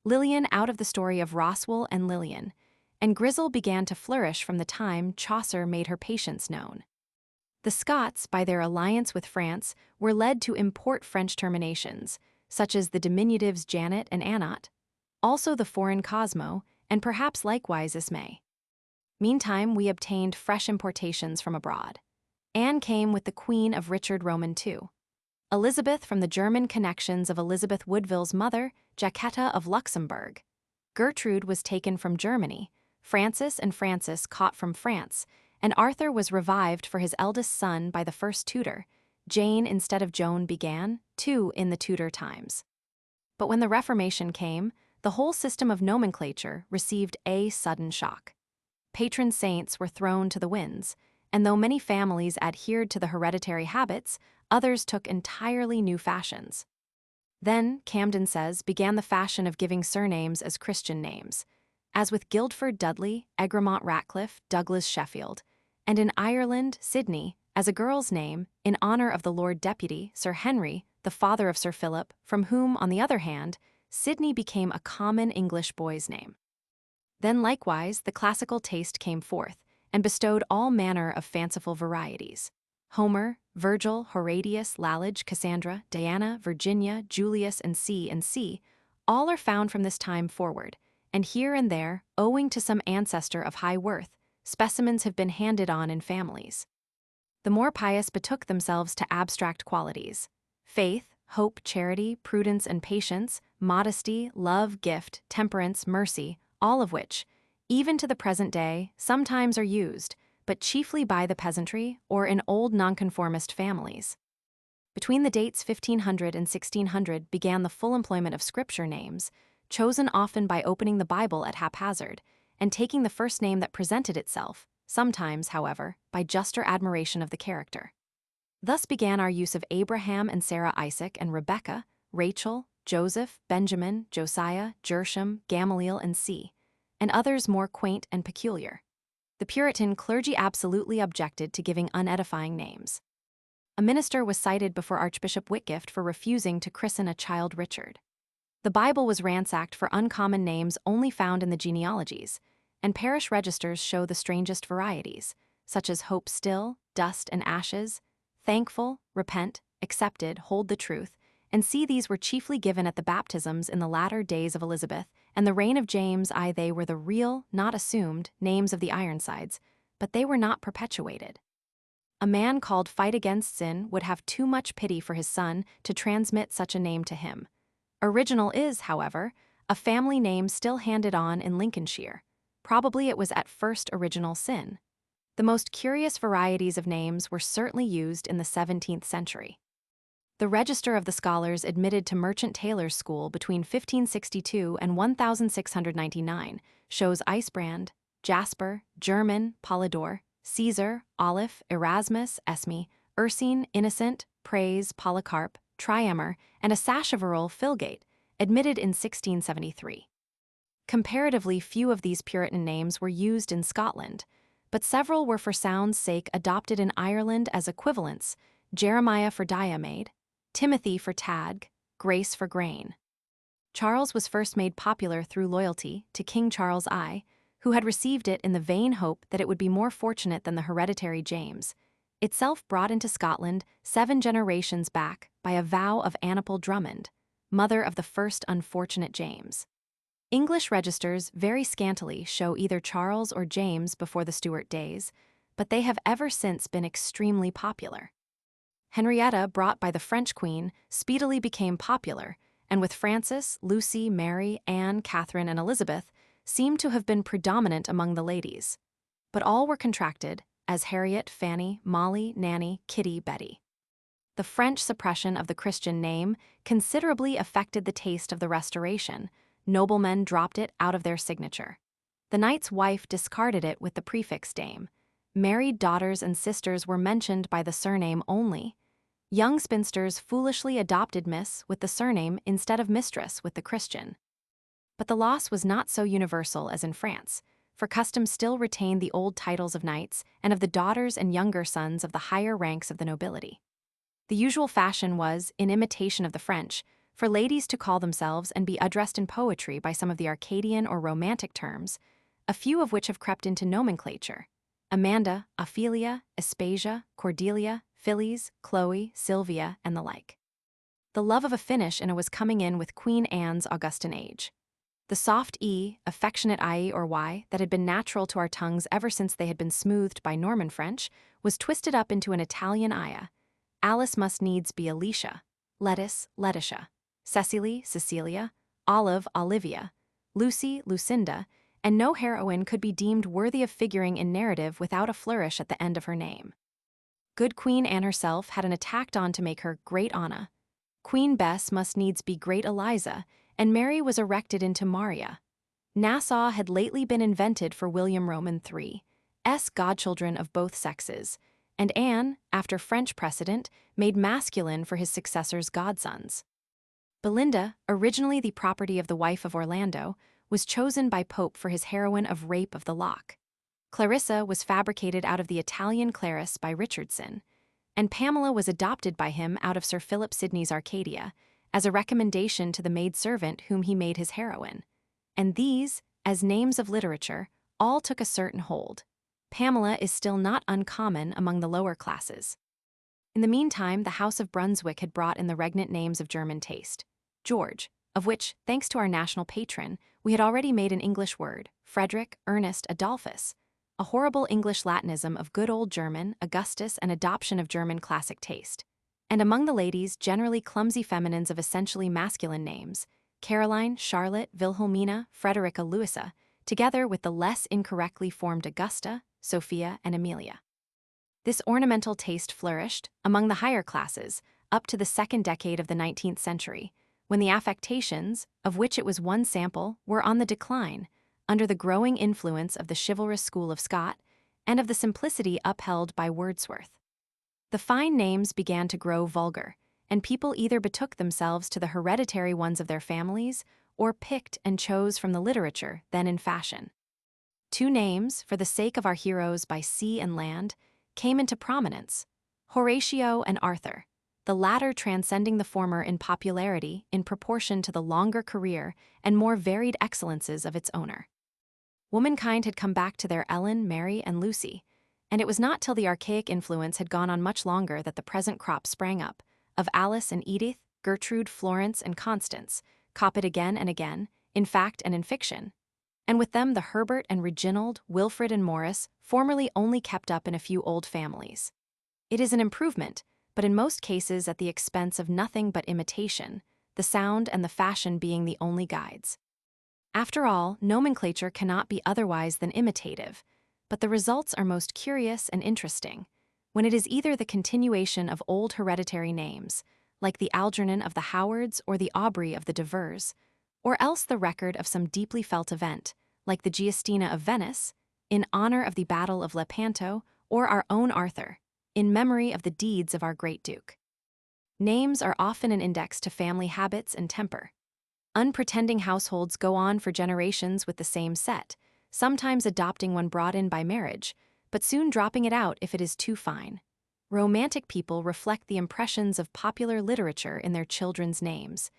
Lilian out of the story of Roswell and Lilian, and Grizel began to flourish from the time Chaucer made her patience known. The Scots, by their alliance with France, were led to import French terminations, such as the diminutives Janet and Anat, also the foreign Cosmo, and perhaps likewise Ismay. Meantime, we obtained fresh importations from abroad. Anne came with the Queen of Richard Roman II. Elizabeth from the German connections of Elizabeth Woodville's mother, Jacquetta of Luxembourg. Gertrude was taken from Germany, Francis and Francis caught from France, and Arthur was revived for his eldest son by the first Tudor. Jane instead of Joan began, too, in the Tudor times. But when the Reformation came, the whole system of nomenclature received a sudden shock. Patron saints were thrown to the winds, and though many families adhered to the hereditary habits, others took entirely new fashions. Then, Camden says, began the fashion of giving surnames as Christian names, as with Guildford Dudley, Egremont Ratcliffe, Douglas Sheffield, and in Ireland, Sidney, as a girl's name, in honor of the Lord Deputy, Sir Henry, the father of Sir Philip, from whom, on the other hand, Sidney became a common English boy's name. Then likewise the classical taste came forth, and bestowed all manner of fanciful varieties. Homer, Virgil, Horatius, Lalage, Cassandra, Diana, Virginia, Julius, and C, all are found from this time forward, and here and there, owing to some ancestor of high worth, specimens have been handed on in families. The more pious betook themselves to abstract qualities: faith, hope, charity, prudence and patience, modesty, love, gift, temperance, mercy, all of which, even to the present day, sometimes are used, but chiefly by the peasantry or in old nonconformist families. Between the dates 1500 and 1600 began the full employment of scripture names, chosen often by opening the Bible at haphazard, and taking the first name that presented itself, sometimes, however, by juster admiration of the character. Thus began our use of Abraham and Sarah, Isaac and Rebekah, Rachel, Joseph, Benjamin, Josiah, Gershom, Gamaliel, and and others more quaint and peculiar. The Puritan clergy absolutely objected to giving unedifying names. A minister was cited before Archbishop Whitgift for refusing to christen a child Richard. The Bible was ransacked for uncommon names only found in the genealogies, and parish registers show the strangest varieties, such as hope still, dust and ashes, thankful, repent, accepted, hold the truth, and these were chiefly given at the baptisms in the latter days of Elizabeth and the reign of James. They were the real, not assumed, names of the Ironsides, but they were not perpetuated. A man called Fight Against Sin would have too much pity for his son to transmit such a name to him. Original is, however, a family name still handed on in Lincolnshire. Probably it was at first original sin. The most curious varieties of names were certainly used in the 17th century. The Register of the Scholars admitted to Merchant Taylor's School between 1562 and 1699 shows Icebrand, Jasper, German, Polydor, Caesar, Olif, Erasmus, Esme, Ursine, Innocent, Praise, Polycarp, Triamer, and a Sacheverell Filgate, admitted in 1673. Comparatively few of these Puritan names were used in Scotland, but several were for sound's sake adopted in Ireland as equivalents: Jeremiah for Diarmaid, Timothy for Tadg, Grace for Grain. Charles was first made popular through loyalty to King Charles I, who had received it in the vain hope that it would be more fortunate than the hereditary James, itself brought into Scotland 7 generations back by a vow of Annabel Drummond, mother of the first unfortunate James. English registers very scantily show either Charles or James before the Stuart days, but they have ever since been extremely popular. Henrietta, brought by the French queen, speedily became popular, and with Frances, Lucy, Mary, Anne, Catherine, and Elizabeth, seem to have been predominant among the ladies. But all were contracted as Harriet, Fanny, Molly, Nanny, Kitty, Betty. The French suppression of the Christian name considerably affected the taste of the Restoration. Noblemen dropped it out of their signature. The knight's wife discarded it with the prefix dame. Married daughters and sisters were mentioned by the surname only. Young spinsters foolishly adopted Miss with the surname instead of Mistress with the Christian. But the loss was not so universal as in France, for custom still retained the old titles of knights and of the daughters and younger sons of the higher ranks of the nobility. The usual fashion was, in imitation of the French, for ladies to call themselves and be addressed in poetry by some of the Arcadian or Romantic terms, a few of which have crept into nomenclature: Amanda, Ophelia, Aspasia, Cordelia, Phyllis, Chloe, Sylvia, and the like. The love of a finish in it was coming in with Queen Anne's Augustan age. The The soft E, affectionate IE or Y, that had been natural to our tongues ever since they had been smoothed by Norman French, was twisted up into an Italian Ia. Alice must needs be Alicia, Lettuce, Letitia, Cecily, Cecilia, Olive, Olivia, Lucy, Lucinda, and no heroine could be deemed worthy of figuring in narrative without a flourish at the end of her name. Good Queen Anne herself had an attacked on to make her Great Anna. Queen Bess must needs be Great Eliza, and Mary was erected into Maria. Nassau had lately been invented for William Roman III's godchildren of both sexes, and Anne, after French precedent, made masculine for his successor's godsons. Belinda, originally the property of the wife of Orlando, was chosen by Pope for his heroine of Rape of the Lock. Clarissa was fabricated out of the Italian Clarice by Richardson, and Pamela was adopted by him out of Sir Philip Sidney's Arcadia, as a recommendation to the maidservant whom he made his heroine. And these, as names of literature, all took a certain hold. Pamela is still not uncommon among the lower classes. In the meantime, the House of Brunswick had brought in the regnant names of German taste. George, of which, thanks to our national patron, we had already made an English word, Frederick, Ernest, Adolphus, a horrible English Latinism of good old German, Augustus, and adoption of German classic taste. And among the ladies, generally clumsy feminines of essentially masculine names, Caroline, Charlotte, Wilhelmina, Frederica, Louisa, together with the less incorrectly formed Augusta, Sophia, and Amelia. This ornamental taste flourished, among the higher classes, up to the second decade of the 19th century, when the affectations, of which it was one sample, were on the decline, under the growing influence of the chivalrous school of Scott and of the simplicity upheld by Wordsworth. The fine names began to grow vulgar, and people either betook themselves to the hereditary ones of their families or picked and chose from the literature then in fashion. Two names, for the sake of our heroes by sea and land, came into prominence: Horatio and Arthur, the latter transcending the former in popularity in proportion to the longer career and more varied excellences of its owner. Womankind had come back to their Ellen, Mary, and Lucy, and it was not till the archaic influence had gone on much longer that the present crop sprang up, of Alice and Edith, Gertrude, Florence, and Constance, copied again and again, in fact and in fiction, and with them the Herbert and Reginald, Wilfred and Morris, formerly only kept up in a few old families. It is an improvement, but in most cases at the expense of nothing but imitation, the sound and the fashion being the only guides. After all, nomenclature cannot be otherwise than imitative, but the results are most curious and interesting when it is either the continuation of old hereditary names, like the Algernon of the Howards or the Aubrey of the de Vers, or else the record of some deeply felt event, like the Giustina of Venice, in honor of the Battle of Lepanto, or our own Arthur, in memory of the deeds of our great Duke. Names are often an index to family habits and temper. Unpretending households go on for generations with the same set, sometimes adopting one brought in by marriage, but soon dropping it out if it is too fine. Romantic people reflect the impressions of popular literature in their children's names.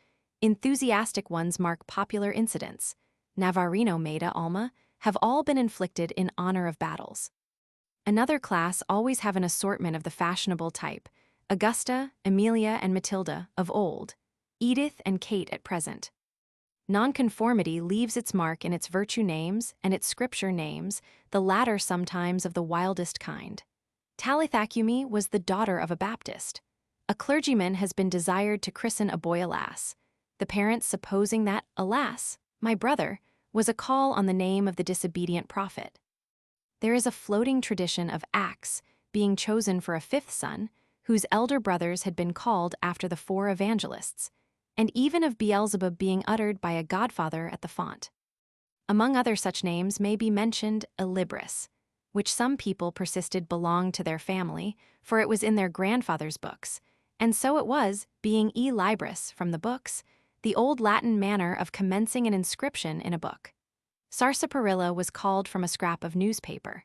Enthusiastic ones mark popular incidents. Navarino, Maida, Alma have all been inflicted in honor of battles. Another class always have an assortment of the fashionable type: Augusta, Amelia, and Matilda of old, Edith and Kate at present. Nonconformity leaves its mark in its virtue names and its scripture names, the latter sometimes of the wildest kind. Talithacume was the daughter of a Baptist. A clergyman has been desired to christen a boy a lass, the parents supposing that, alas, my brother, was a call on the name of the disobedient prophet. There is a floating tradition of Acts being chosen for a fifth son, whose elder brothers had been called after the four evangelists, and even of Beelzebub being uttered by a godfather at the font. Among other such names may be mentioned Elibris, which some people persisted belonged to their family, for it was in their grandfather's books, and so it was, being e libris from the books, the old Latin manner of commencing an inscription in a book. Sarsaparilla was called from a scrap of newspaper.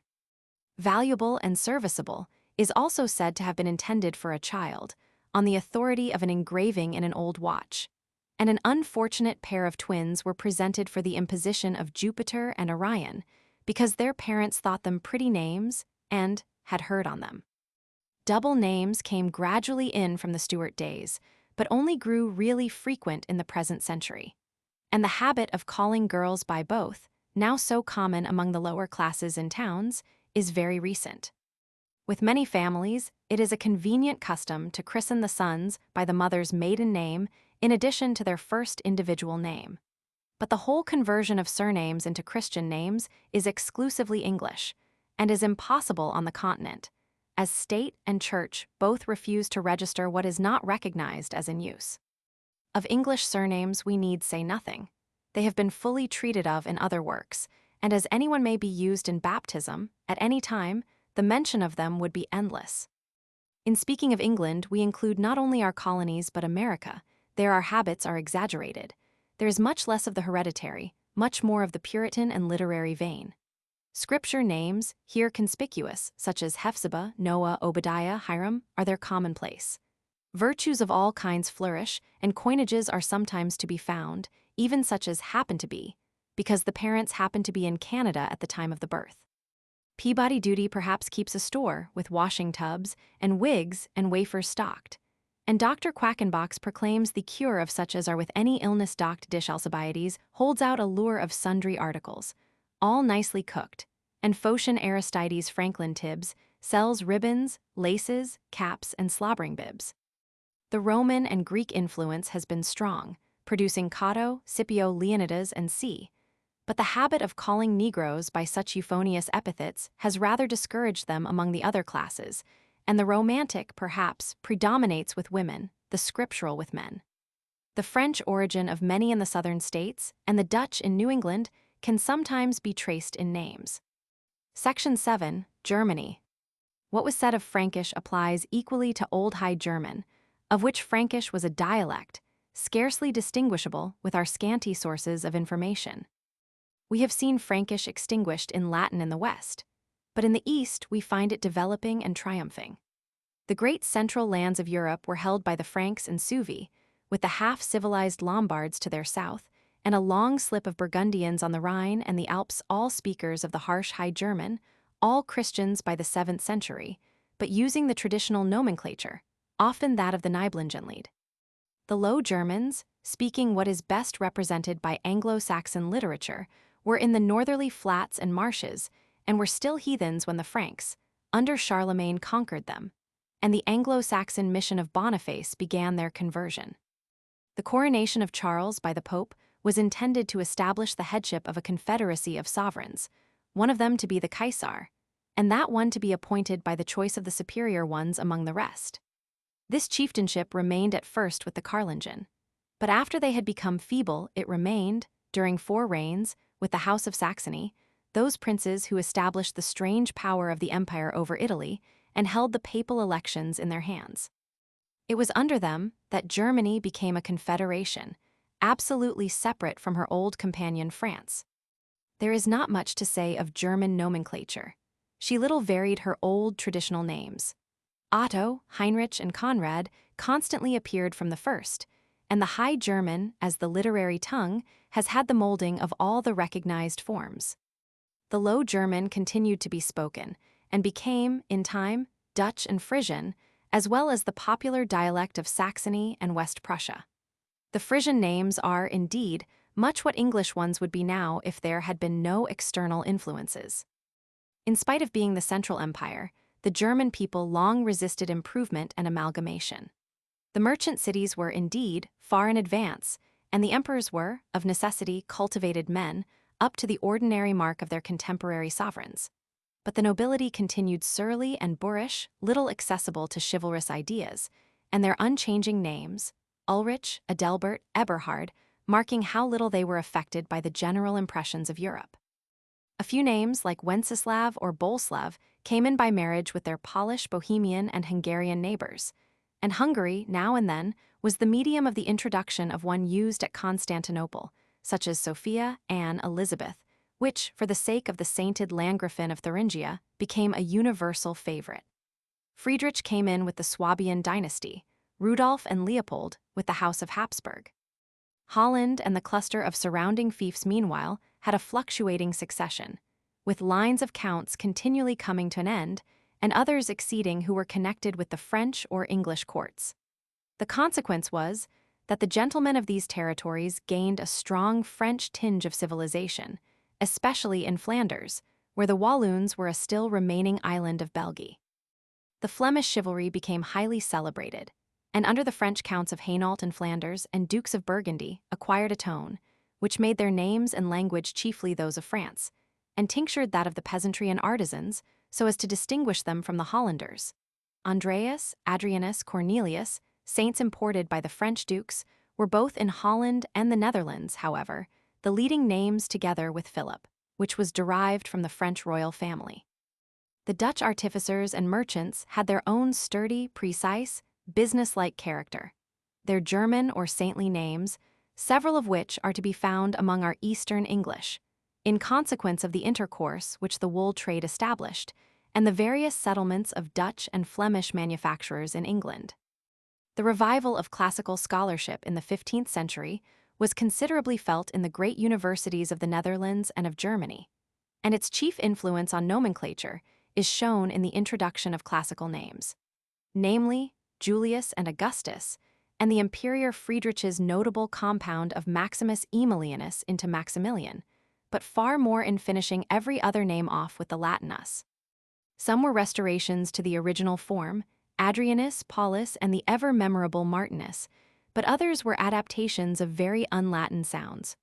Valuable and serviceable is also said to have been intended for a child, on the authority of an engraving in an old watch, and an unfortunate pair of twins were presented for the imposition of Jupiter and Orion, because their parents thought them pretty names and had heard on them. Double names came gradually in from the Stuart days, but only grew really frequent in the present century. and the habit of calling girls by both, now so common among the lower classes in towns, is very recent. With many families, it is a convenient custom to christen the sons by the mother's maiden name in addition to their first individual name. But the whole conversion of surnames into Christian names is exclusively English, and is impossible on the continent, as state and church both refuse to register what is not recognized as in use. Of English surnames we need say nothing. They have been fully treated of in other works, and as anyone may be used in baptism, at any time, the mention of them would be endless. In speaking of England, we include not only our colonies but America. There our habits are exaggerated. There is much less of the hereditary, much more of the Puritan and literary vein. Scripture names, here conspicuous, such as Hephzibah, Noah, Obadiah, Hiram, are their commonplace. Virtues of all kinds flourish, and coinages are sometimes to be found, even such as happen to be, because the parents happen to be in Canada at the time of the birth. Peabody Duty perhaps keeps a store with washing tubs and wigs and wafers stocked, and Dr. Quackenbox proclaims the cure of such as are with any illness docked dish. Alcibiades holds out a lure of sundry articles, all nicely cooked, and Phocian Aristides Franklin Tibbs sells ribbons, laces, caps, and slobbering bibs. The Roman and Greek influence has been strong, producing Cato, Scipio Leonidas, and C. But the habit of calling Negroes by such euphonious epithets has rather discouraged them among the other classes, and the romantic, perhaps, predominates with women, the scriptural with men. The French origin of many in the southern states, and the Dutch in New England, can sometimes be traced in names. Section 7, Germany. What was said of Frankish applies equally to Old High German, of which Frankish was a dialect, scarcely distinguishable with our scanty sources of information. We have seen Frankish extinguished in Latin in the West, but in the East we find it developing and triumphing. The great central lands of Europe were held by the Franks and Suevi, with the half-civilized Lombards to their south, and a long slip of Burgundians on the Rhine and the Alps, all speakers of the harsh High German, all Christians by the 7th century, but using the traditional nomenclature, often that of the Nibelungenlied. The Low Germans, speaking what is best represented by Anglo-Saxon literature, were in the northerly flats and marshes, and were still heathens when the Franks, under Charlemagne, conquered them, and the Anglo-Saxon mission of Boniface began their conversion. The coronation of Charles by the Pope was intended to establish the headship of a confederacy of sovereigns, one of them to be the Caesar, and that one to be appointed by the choice of the superior ones among the rest. This chieftainship remained at first with the Carlingen, but after they had become feeble, it remained, during 4 reigns, with the House of Saxony, those princes who established the strange power of the empire over Italy and held the papal elections in their hands. It was under them that Germany became a confederation, absolutely separate from her old companion France. There is not much to say of German nomenclature. She little varied her old traditional names. Otto, Heinrich, and Conrad constantly appeared from the first, and the High German, as the literary tongue, has had the molding of all the recognized forms. The Low German continued to be spoken, and became, in time, Dutch and Frisian, as well as the popular dialect of Saxony and West Prussia. The Frisian names are, indeed, much what English ones would be now if there had been no external influences. In spite of being the Central Empire, the German people long resisted improvement and amalgamation. The merchant cities were, indeed, far in advance, and the emperors were, of necessity, cultivated men, up to the ordinary mark of their contemporary sovereigns. But the nobility continued surly and boorish, little accessible to chivalrous ideas, and their unchanging names, Ulrich, Adelbert, Eberhard, marking how little they were affected by the general impressions of Europe. A few names, like Wenceslav or Boleslav, came in by marriage with their Polish, Bohemian, and Hungarian neighbors, and Hungary, now and then, was the medium of the introduction of one used at Constantinople, such as Sophia, Anne, Elizabeth, which, for the sake of the sainted Landgravine of Thuringia, became a universal favorite. Friedrich came in with the Swabian dynasty, Rudolf and Leopold with the House of Habsburg. Holland and the cluster of surrounding fiefs meanwhile had a fluctuating succession, with lines of counts continually coming to an end, and others exceeding who were connected with the French or English courts. The consequence was that the gentlemen of these territories gained a strong French tinge of civilization, especially in Flanders, where the Walloons were a still remaining island of België. The Flemish chivalry became highly celebrated, and under the French counts of Hainault and Flanders and dukes of Burgundy acquired a tone, which made their names and language chiefly those of France, and tinctured that of the peasantry and artisans so as to distinguish them from the Hollanders. Andreas, Adrianus, Cornelius, saints imported by the French dukes, were both in Holland and the Netherlands, however, the leading names together with Philip, which was derived from the French royal family. The Dutch artificers and merchants had their own sturdy, precise, business-like character. Their German or saintly names, several of which are to be found among our Eastern English, in consequence of the intercourse which the wool trade established, and the various settlements of Dutch and Flemish manufacturers in England. The revival of classical scholarship in the 15th century was considerably felt in the great universities of the Netherlands and of Germany, and its chief influence on nomenclature is shown in the introduction of classical names, namely Julius and Augustus, and the Imperior Friedrich's notable compound of Maximus Aemilianus into Maximilian, but far more in finishing every other name off with the Latinus. Some were restorations to the original form, Adrianus, Paulus, and the ever-memorable Martinus, but others were adaptations of very un-Latin sounds.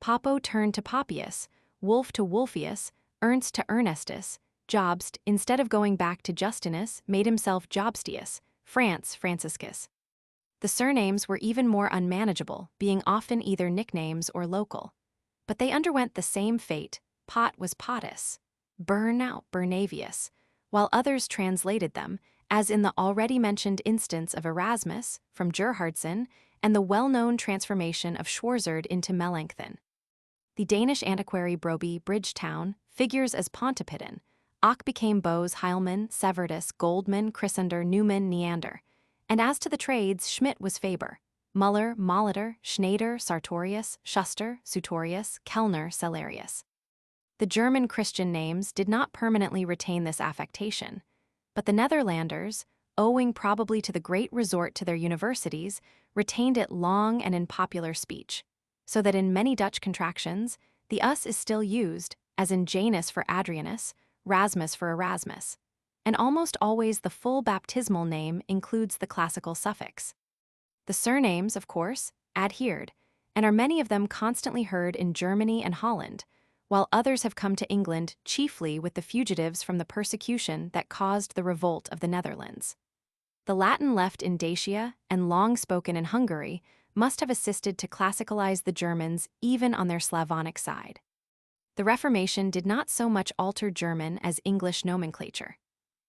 Papo turned to Papius, Wolf to Wolfius, Ernst to Ernestus, Jobst, instead of going back to Justinus, made himself Jobstius, France, Franciscus. The surnames were even more unmanageable, being often either nicknames or local. But they underwent the same fate. Pot was Potus, Burn out Bernavius, while others translated them, as in the already mentioned instance of Erasmus, from Gerhardsen, and the well-known transformation of Schwarzerd into Melanchthon. The Danish antiquary Broby Bridgetown figures as Pontoppidan. Ach became Bose, Heilmann, Severdus, Goldman, Chrysander, Newman, Neander. And as to the trades, Schmidt was Faber, Muller, Molitor, Schneider, Sartorius, Schuster, Sutorius, Kellner, Cellarius. The German Christian names did not permanently retain this affectation, but the Netherlanders, owing probably to the great resort to their universities, retained it long and in popular speech, so that in many Dutch contractions, the us is still used, as in Janus for Adrianus, Rasmus for Erasmus, and almost always the full baptismal name includes the classical suffix. The surnames, of course, adhered, and are many of them constantly heard in Germany and Holland, while others have come to England chiefly with the fugitives from the persecution that caused the revolt of the Netherlands. The Latin left in Dacia and long spoken in Hungary must have assisted to classicalize the Germans even on their Slavonic side. The Reformation did not so much alter German as English nomenclature.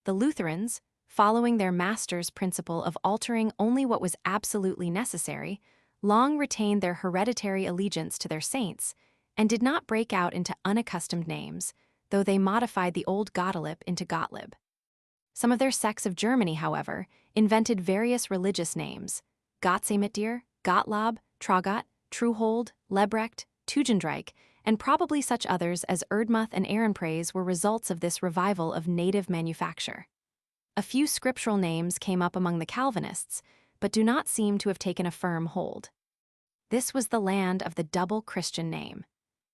The Lutherans, following their master's principle of altering only what was absolutely necessary, long retained their hereditary allegiance to their saints and did not break out into unaccustomed names, though they modified the old Gottlieb into Gottlieb. Some of their sects of Germany, however, invented various religious names: Gottsemitir, Gottlob, Traugott, Truhold, Lebrecht, Tugendreich, and probably such others as Erdmuth and Ehrenpreis were results of this revival of native manufacture. A few scriptural names came up among the Calvinists, but do not seem to have taken a firm hold. This was the land of the double Christian name.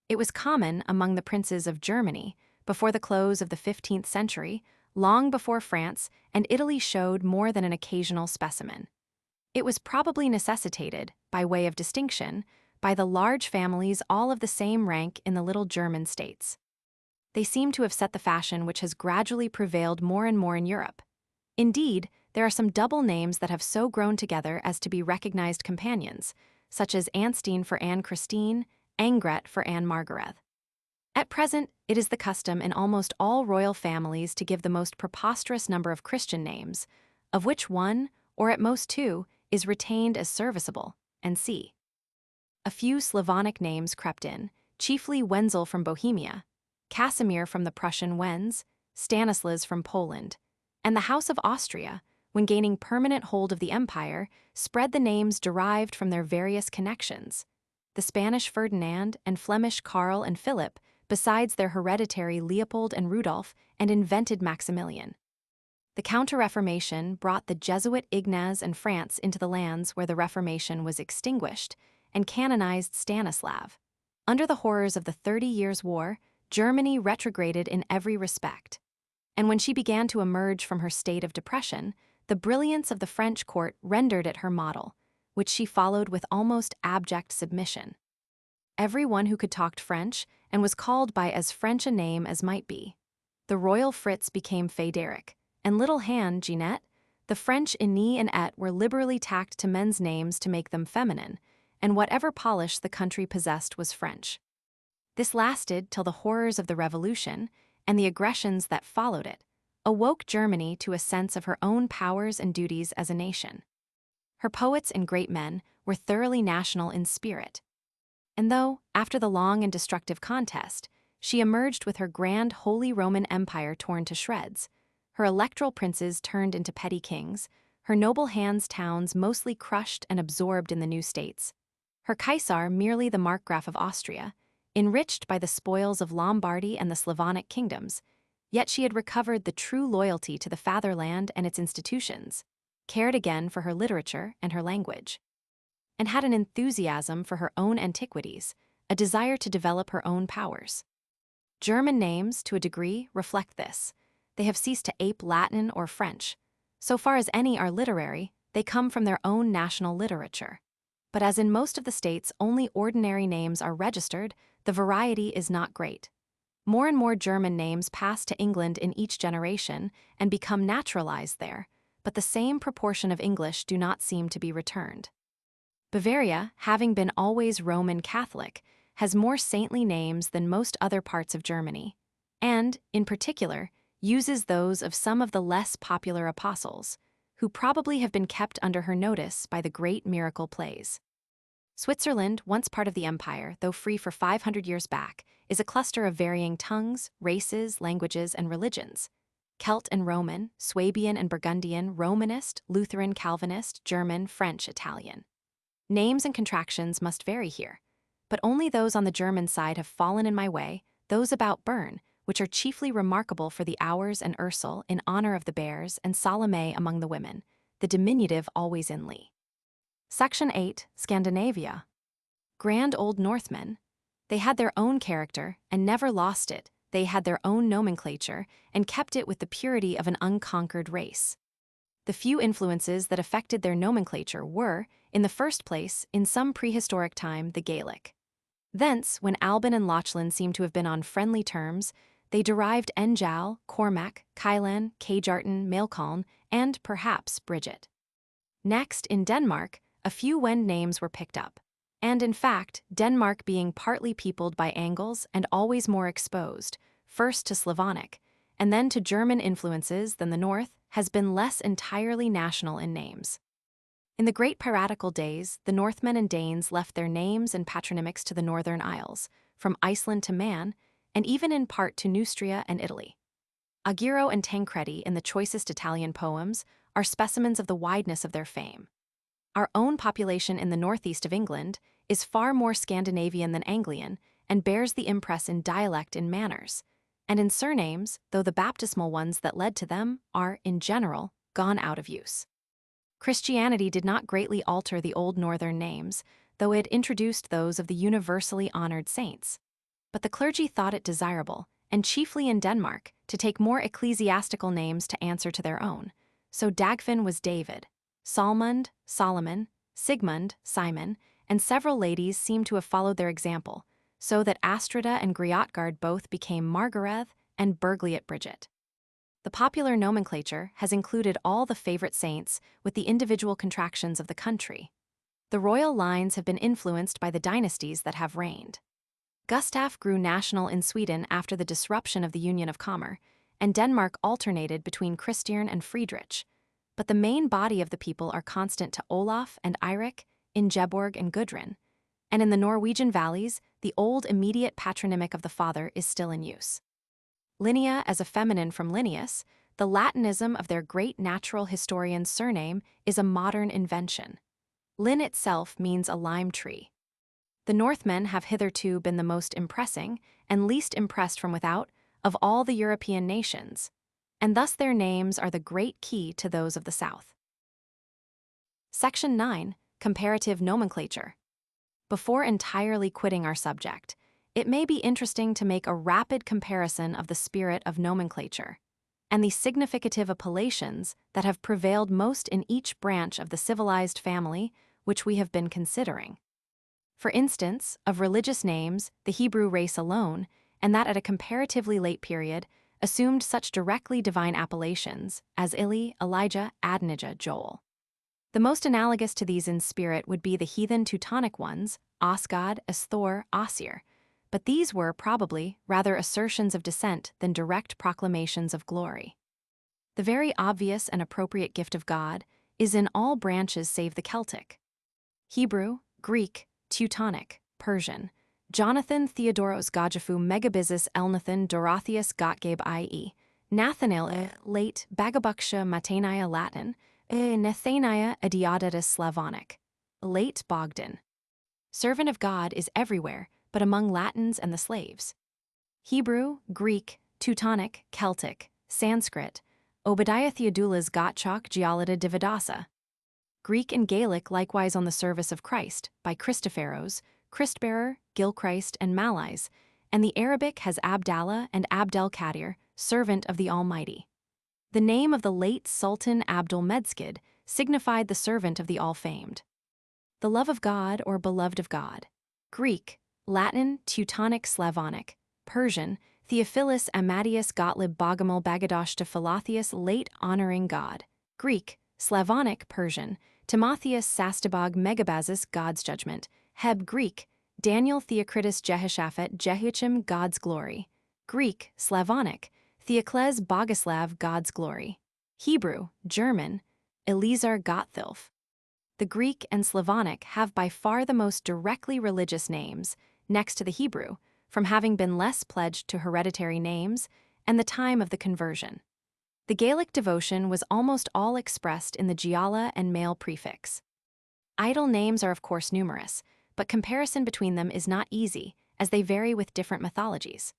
It was common among the princes of Germany before the close of the 15th century, long before France and Italy showed more than an occasional specimen. It was probably necessitated, by way of distinction, by the large families all of the same rank in the little German states. They seem to have set the fashion which has gradually prevailed more and more in Europe. Indeed, there are some double names that have so grown together as to be recognized companions, such as Anstein for Anne Christine, Angret for Anne Margaret. At present, it is the custom in almost all royal families to give the most preposterous number of Christian names, of which one, or at most two, is retained as serviceable, and c. A few Slavonic names crept in, chiefly Wenzel from Bohemia, Casimir from the Prussian Wenz, Stanislas from Poland, and the House of Austria, when gaining permanent hold of the empire, spread the names derived from their various connections. The Spanish Ferdinand and Flemish Karl and Philip, besides their hereditary Leopold and Rudolph, and invented Maximilian. The Counter-Reformation brought the Jesuit Ignaz and France into the lands where the Reformation was extinguished and canonized Stanislav. Under the horrors of the 30 Years' War, Germany retrograded in every respect. And when she began to emerge from her state of depression, the brilliance of the French court rendered it her model, which she followed with almost abject submission. Everyone who could talked French and was called by as French a name as might be. The royal Fritz became Frédéric, and little hand Jeanette. The French Ini and Et were liberally tacked to men's names to make them feminine, and whatever polish the country possessed was French. This lasted till the horrors of the Revolution, and the aggressions that followed it, awoke Germany to a sense of her own powers and duties as a nation. Her poets and great men were thoroughly national in spirit. And though, after the long and destructive contest, she emerged with her grand Holy Roman Empire torn to shreds, her electoral princes turned into petty kings, her noble hands towns mostly crushed and absorbed in the new states, her Caesar merely the Markgraf of Austria, enriched by the spoils of Lombardy and the Slavonic kingdoms, yet she had recovered the true loyalty to the fatherland and its institutions, cared again for her literature and her language, and had an enthusiasm for her own antiquities, a desire to develop her own powers. German names, to a degree, reflect this. They have ceased to ape Latin or French. So far as any are literary, they come from their own national literature. But as in most of the states only ordinary names are registered, the variety is not great. More and more German names pass to England in each generation and become naturalized there, but the same proportion of English do not seem to be returned. Bavaria, having been always Roman Catholic, has more saintly names than most other parts of Germany, and, in particular, uses those of some of the less popular apostles, who probably have been kept under her notice by the great miracle plays. Switzerland, once part of the empire, though free for 500 years back, is a cluster of varying tongues, races, languages, and religions. Celt and Roman, Swabian and Burgundian, Romanist, Lutheran, Calvinist, German, French, Italian. Names and contractions must vary here, but only those on the German side have fallen in my way, those about Bern, which are chiefly remarkable for the Hours and Ursel in honor of the bears and Salome among the women, the diminutive always in Lee. Section 8, Scandinavia. Grand old Northmen. They had their own character and never lost it. They had their own nomenclature and kept it with the purity of an unconquered race. The few influences that affected their nomenclature were, in the first place, in some prehistoric time, the Gaelic. Thence, when Alban and Lochlin seem to have been on friendly terms, they derived Enjal, Cormac, Kylan, Cajartan, Maelcaln, and, perhaps, Bridget. Next, in Denmark, a few Wend names were picked up, and in fact, Denmark being partly peopled by Angles and always more exposed, first to Slavonic, and then to German influences than the North, has been less entirely national in names. In the great piratical days, the Northmen and Danes left their names and patronymics to the Northern Isles, from Iceland to Man, and even in part to Neustria and Italy. Aghero and Tancredi, in the choicest Italian poems, are specimens of the wideness of their fame. Our own population in the northeast of England is far more Scandinavian than Anglian and bears the impress in dialect and manners, and in surnames, though the baptismal ones that led to them are, in general, gone out of use. Christianity did not greatly alter the old northern names, though it introduced those of the universally honored saints. But the clergy thought it desirable, and chiefly in Denmark, to take more ecclesiastical names to answer to their own. So Dagfinn was David, Salmund, Solomon, Sigmund, Simon, and several ladies seem to have followed their example, so that Astrida and Griotgard both became Margarethe and Bergliot Bridget. The popular nomenclature has included all the favorite saints with the individual contractions of the country. The royal lines have been influenced by the dynasties that have reigned. Gustaf grew national in Sweden after the disruption of the Union of Kalmar, and Denmark alternated between Christian and Friedrich. But the main body of the people are constant to Olaf and Eirik, Ingeborg and Gudrun, and in the Norwegian valleys, the old immediate patronymic of the father is still in use. Linnea as a feminine from Linnaeus, the Latinism of their great natural historian's surname, is a modern invention. Linn itself means a lime tree. The Northmen have hitherto been the most impressing, and least impressed from without, of all the European nations. and thus their names are the great key to those of the South. Section 9. Comparative Nomenclature. Before entirely quitting our subject, it may be interesting to make a rapid comparison of the spirit of nomenclature and the significative appellations that have prevailed most in each branch of the civilized family which we have been considering. For instance, of religious names, the Hebrew race alone, and that at a comparatively late period, assumed such directly divine appellations as Eli, Elijah, Adonijah, Joel. The most analogous to these in spirit would be the heathen Teutonic ones, Osgod, Asthor, Osir, but these were, probably, rather assertions of descent than direct proclamations of glory. The very obvious and appropriate gift of God is in all branches save the Celtic. Hebrew, Greek, Teutonic, Persian, Jonathan Theodoros Gajafu Megabizus Elnathan Dorotheus Gottgabe I.E., Nathanael late Bagabuksha Matania Latin, Nathaniah Adiadatus Slavonic, late Bogdan. Servant of God is everywhere, but among Latins and the slaves. Hebrew, Greek, Teutonic, Celtic, Sanskrit, Obadiah Theodulas Gottschalk Geolida Dividasa. Greek and Gaelic likewise on the service of Christ, by Christopheros, Christbearer, Gilchrist, and Malais, and the Arabic has Abdallah and Abdel-Kadir, servant of the Almighty. The name of the late Sultan Abdul Medskid signified the servant of the all-famed. The love of God or beloved of God. Greek, Latin, Teutonic, Slavonic, Persian, Theophilus Amadius Gottlieb Bogomil Bagadoshta Philotheus late honoring God. Greek, Slavonic, Persian, Timotheus Sastabog Megabazus God's judgment. Heb Greek, Daniel Theocritus Jehoshaphat Jehoiachim God's glory. Greek, Slavonic, Theocles Bogoslav God's glory. Hebrew, German, Eliezer Gottthilf. The Greek and Slavonic have by far the most directly religious names, next to the Hebrew, from having been less pledged to hereditary names and the time of the conversion. The Gaelic devotion was almost all expressed in the Giala and male prefix. Idol names are of course numerous, but comparison between them is not easy, as they vary with different mythologies.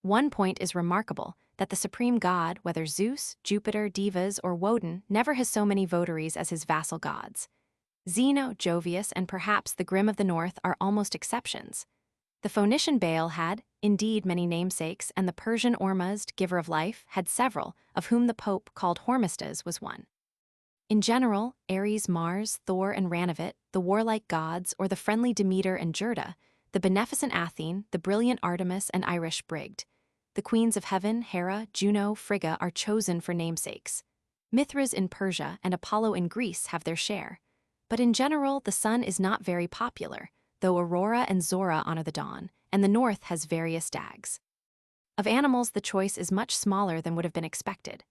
One point is remarkable, that the supreme god, whether Zeus, Jupiter, Devas, or Woden, never has so many votaries as his vassal gods. Zeno, Jovius, and perhaps the Grimm of the North are almost exceptions. The Phoenician Baal had, indeed, many namesakes, and the Persian Ormuzd, giver of life, had several, of whom the Pope, called Hormisdas, was one. In general, Ares, Mars, Thor, and Ranavit, the warlike gods, or the friendly Demeter and Jurda, the beneficent Athene, the brilliant Artemis, and Irish Brigid. The queens of heaven, Hera, Juno, Frigga, are chosen for namesakes. Mithras in Persia and Apollo in Greece have their share. But in general, the sun is not very popular, though Aurora and Zora honor the dawn, and the north has various dags. Of animals, the choice is much smaller than would have been expected.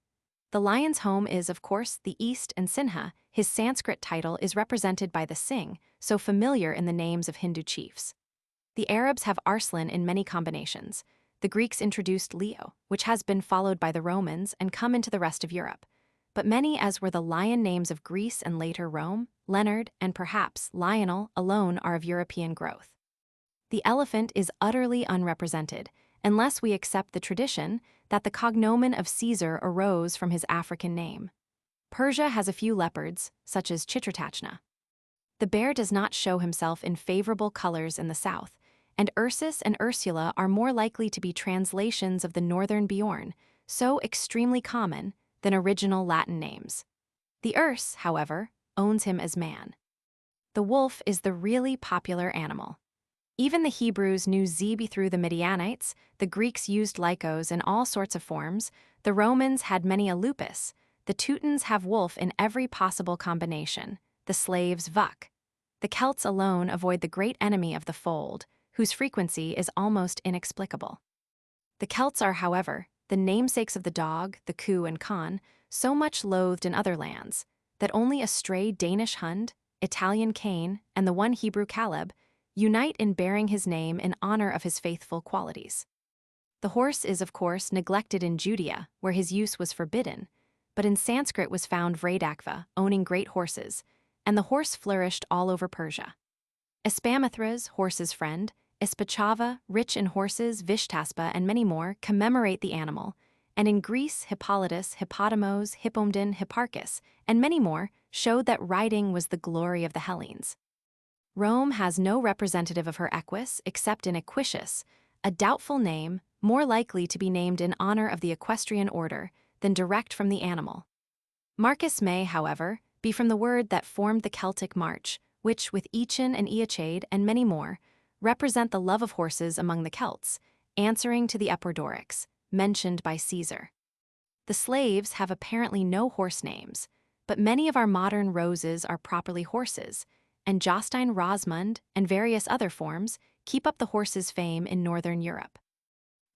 The lion's home is, of course, the east, and Sinha, his Sanskrit title, is represented by the Singh, so familiar in the names of Hindu chiefs. The Arabs have Arslan in many combinations. The Greeks introduced Leo, which has been followed by the Romans and come into the rest of Europe. But many as were the lion names of Greece and later Rome, Leonard, and perhaps Lionel alone are of European growth. The elephant is utterly unrepresented, unless we accept the tradition that the cognomen of Caesar arose from his African name. Persia has a few leopards, such as Chitratachna. The bear does not show himself in favorable colors in the south, and Ursus and Ursula are more likely to be translations of the northern Bjorn, so extremely common, than original Latin names. The Urs, however, owns him as man. The wolf is the really popular animal. Even the Hebrews knew Zebi through the Midianites, the Greeks used lycos in all sorts of forms, the Romans had many a lupus, the Teutons have wolf in every possible combination, the slaves vuck. The Celts alone avoid the great enemy of the fold, whose frequency is almost inexplicable. The Celts are, however, the namesakes of the dog, the coo, and con, so much loathed in other lands, that only a stray Danish Hund, Italian Cain, and the one Hebrew Caleb unite in bearing his name in honor of his faithful qualities. The horse is, of course, neglected in Judea, where his use was forbidden, but in Sanskrit was found Vredakva, owning great horses, and the horse flourished all over Persia. Espamithras, horse's friend, Ispachava, rich in horses, Vishtaspa, and many more, commemorate the animal, and in Greece Hippolytus, Hippodamos, Hippomedon, Hipparchus, and many more showed that riding was the glory of the Hellenes. Rome has no representative of her equus except in Equitius, a doubtful name more likely to be named in honor of the equestrian order than direct from the animal. Marcus may, however, be from the word that formed the Celtic march, which, with Eachin and Eachade and many more, represent the love of horses among the Celts, answering to the Epidorics, mentioned by Caesar. The slaves have apparently no horse names, but many of our modern roses are properly horses, and Jostein Rosmund and various other forms keep up the horse's fame in northern Europe.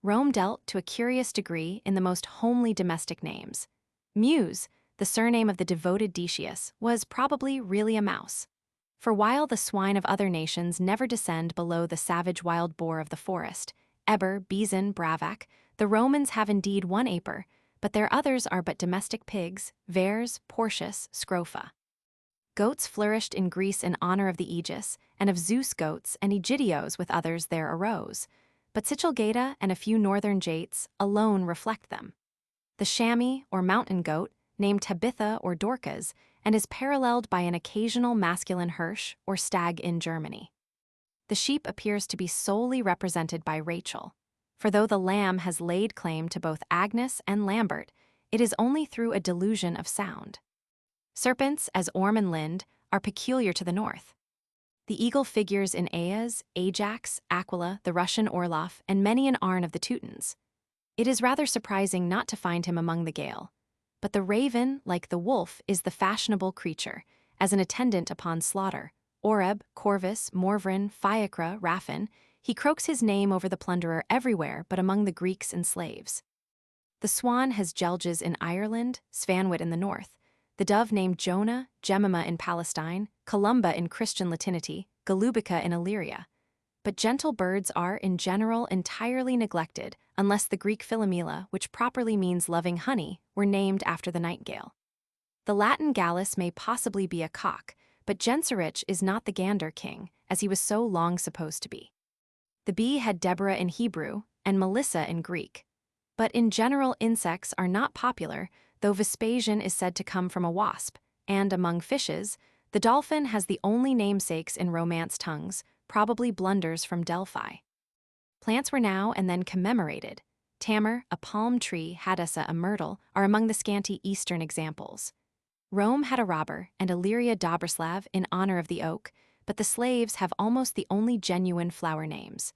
Rome dealt to a curious degree in the most homely domestic names. Muse, the surname of the devoted Decius, was probably really a mouse. For while the swine of other nations never descend below the savage wild boar of the forest, Eber, Bison, Bravac, the Romans have indeed one aper, but their others are but domestic pigs, Vares, Portius, Scrofa. Goats flourished in Greece in honor of the Aegis, and of Zeus goats and Aegidios with others there arose, but Sichelgata and a few northern jates alone reflect them. The chamois, or mountain goat, named Tabitha or Dorcas, and is paralleled by an occasional masculine Hirsch or stag in Germany. The sheep appears to be solely represented by Rachel, for though the lamb has laid claim to both Agnes and Lambert, it is only through a delusion of sound. Serpents, as Orm and Lind, are peculiar to the north. The eagle figures in Aias, Ajax, Aquila, the Russian Orloff, and many an Arn of the Teutons. It is rather surprising not to find him among the Gael. But the raven, like the wolf, is the fashionable creature, as an attendant upon slaughter. Oreb, Corvus, Morvran, Fiacra, Raffin, he croaks his name over the plunderer everywhere but among the Greeks and slaves. The swan has Gelges in Ireland, Svanwit in the north, the dove named Jonah, Jemima in Palestine, Columba in Christian Latinity, Galubica in Illyria. But gentle birds are, in general, entirely neglected, unless the Greek Philomela, which properly means loving honey, were named after the nightingale. The Latin Gallus may possibly be a cock, but Genseric is not the gander king, as he was so long supposed to be. The bee had Deborah in Hebrew, and Melissa in Greek. But in general, insects are not popular, though Vespasian is said to come from a wasp, and among fishes, the dolphin has the only namesakes in Romance tongues, probably blunders from Delphi. Plants were now and then commemorated. Tamar, a palm tree, Hadassah, a myrtle, are among the scanty Eastern examples. Rome had a robber, and Illyria Dobrislav in honor of the oak, but the slaves have almost the only genuine flower names.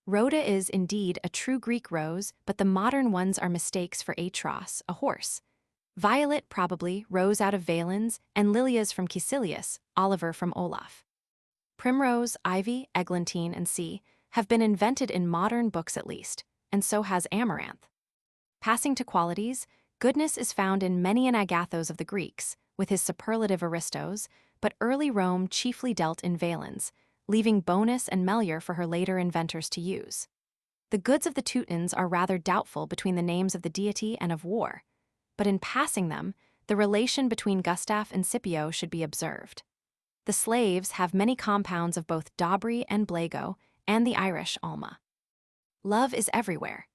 Rhoda is indeed a true Greek rose, but the modern ones are mistakes for Atros, a horse. Violet probably rose out of Valens, and Lilias from Caecilius, Oliver from Olaf. Primrose, ivy, eglantine, and sea have been invented in modern books at least, and so has amaranth. Passing to qualities, goodness is found in many an agathos of the Greeks, with his superlative aristos, but early Rome chiefly dealt in valens, leaving bonus and melior for her later inventors to use. The goods of the Teutons are rather doubtful between the names of the deity and of war, but in passing them, the relation between Gustav and Scipio should be observed. The slaves have many compounds of both Dobry and Blago, and the Irish Alma. Love is everywhere.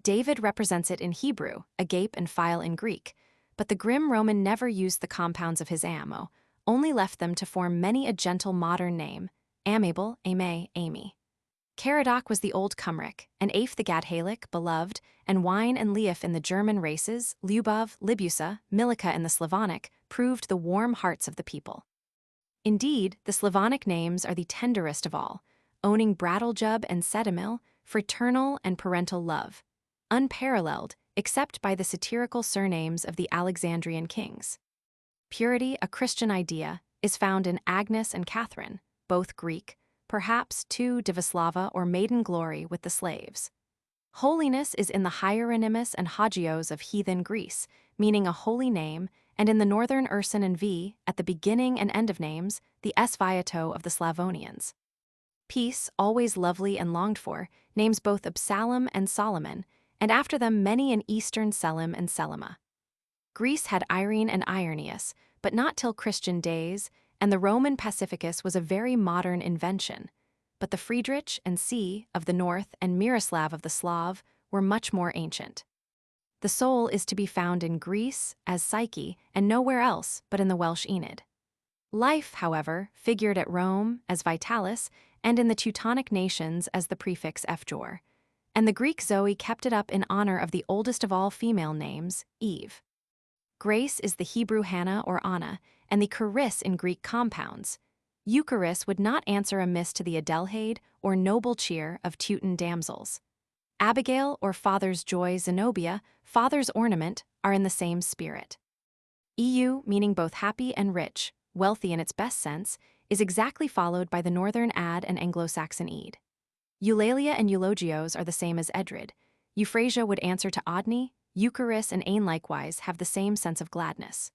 David represents it in Hebrew, agape and phile in Greek, but the grim Roman never used the compounds of his amo, only left them to form many a gentle modern name, amiable, aimé, Amy. Caradoc was the old Cymric, and Aif the Gadhalic, beloved, and Wine and Leif in the German races, Lyubov, Libusa, Milica in the Slavonic, proved the warm hearts of the people. Indeed, the Slavonic names are the tenderest of all, owning Brattljub and Sedimil, fraternal and parental love, unparalleled except by the satirical surnames of the Alexandrian kings. Purity, a Christian idea, is found in Agnes and Catherine, both Greek, perhaps too Divislava or maiden glory with the slaves. Holiness is in the Hieronymus and Hagios of heathen Greece, meaning a holy name, and in the northern Ursin and V, at the beginning and end of names, the Sviato of the Slavonians. Peace, always lovely and longed for, names both Absalom and Solomon, and after them many an eastern Selim and Selima. Greece had Irene and Irenaeus, but not till Christian days, and the Roman Pacificus was a very modern invention, but the Friedrich and C of the north and Miroslav of the Slav were much more ancient. The soul is to be found in Greece as Psyche and nowhere else but in the Welsh Aeneid. Life, however, figured at Rome as Vitalis and in the Teutonic nations as the prefix fjor, and the Greek Zoe kept it up in honor of the oldest of all female names, Eve. Grace is the Hebrew Hannah or Anna, and the charis in Greek compounds. Eucharis would not answer amiss to the Adelheid or noble cheer of Teuton damsels. Abigail or father's joy Zenobia, father's ornament, are in the same spirit. EU, meaning both happy and rich, wealthy in its best sense, is exactly followed by the Northern Ad and Anglo-Saxon Ed. Eulalia and eulogios are the same as Edred. Euphrasia would answer to Odni. Eucharis and Ain likewise have the same sense of gladness.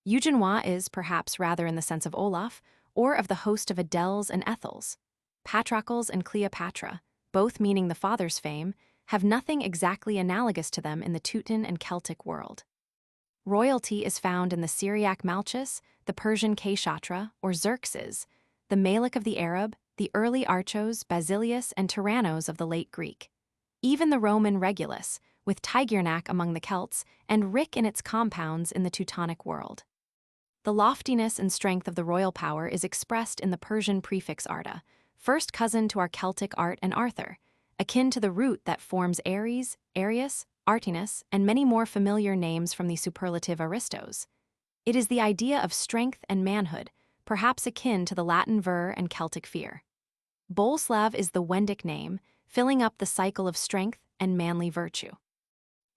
Eugenois is, perhaps, rather in the sense of Olaf, or of the host of Adels and Ethels. Patrocles and Cleopatra, both meaning the father's fame, have nothing exactly analogous to them in the Teuton and Celtic world. Royalty is found in the Syriac Malchus, the Persian Kshatra, or Xerxes, the Malik of the Arab, the early Archos, Basilius, and Tyrannos of the late Greek. Even the Roman Regulus, with Tigernach among the Celts, and Ric in its compounds in the Teutonic world. The loftiness and strength of the royal power is expressed in the Persian prefix Arta, first cousin to our Celtic Art and Arthur, akin to the root that forms Ares, Arius, Artinus, and many more familiar names from the superlative Aristos. It is the idea of strength and manhood, perhaps akin to the Latin vir and Celtic fear. Boleslav is the Wendic name, filling up the cycle of strength and manly virtue.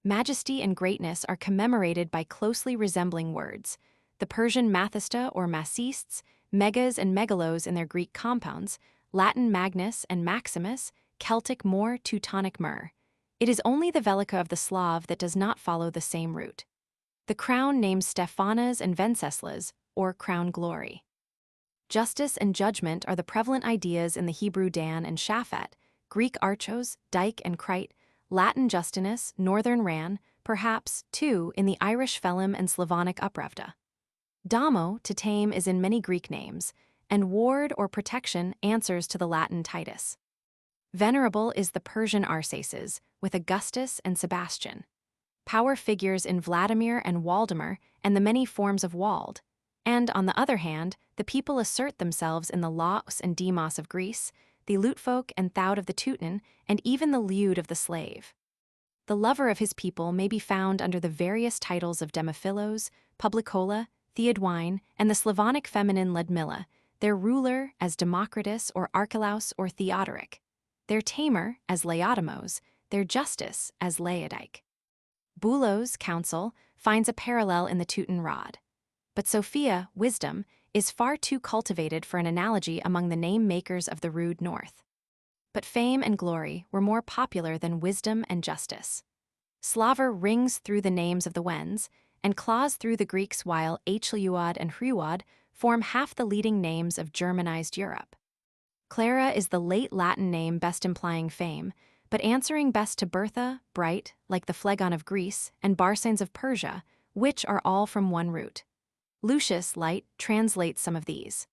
Majesty and greatness are commemorated by closely resembling words. The Persian mathista or massists, megas and megalos in their Greek compounds, Latin magnus and maximus, Celtic mor, Teutonic mer. It is only the velica of the Slav that does not follow the same root. The crown names Stephanas and Venceslas, or crown glory. Justice and judgment are the prevalent ideas in the Hebrew Dan and Shaphat, Greek Archos, Dyke and Crite, Latin Justinus, Northern Ran, perhaps, too, in the Irish Phelim and Slavonic Upravda. Damo, to tame, is in many Greek names, and ward or protection answers to the Latin Titus. Venerable is the Persian Arsaces, with Augustus and Sebastian. Power figures in Vladimir and Waldemar and the many forms of Wald. And, on the other hand, the people assert themselves in the Laos and Demos of Greece, the Lutfolk and Thaud of the Teuton, and even the Liud of the slave. The lover of his people may be found under the various titles of Demophilos, Publicola, Theodwine, and the Slavonic feminine Ludmilla, their ruler as Democritus or Archelaus or Theodoric, their tamer as Laodamos, their justice as Laodike. Bulos, counsel, finds a parallel in the Teuton rod. But Sophia, wisdom, is far too cultivated for an analogy among the name-makers of the rude north. But fame and glory were more popular than wisdom and justice. Slaver rings through the names of the Wends, and claws through the Greeks, while Hluad and Hruad form half the leading names of Germanized Europe. Clara is the late Latin name best implying fame, but answering best to Bertha, bright, like the Phlegon of Greece, and Barsanes of Persia, which are all from one root. Lucius, light, translates some of these.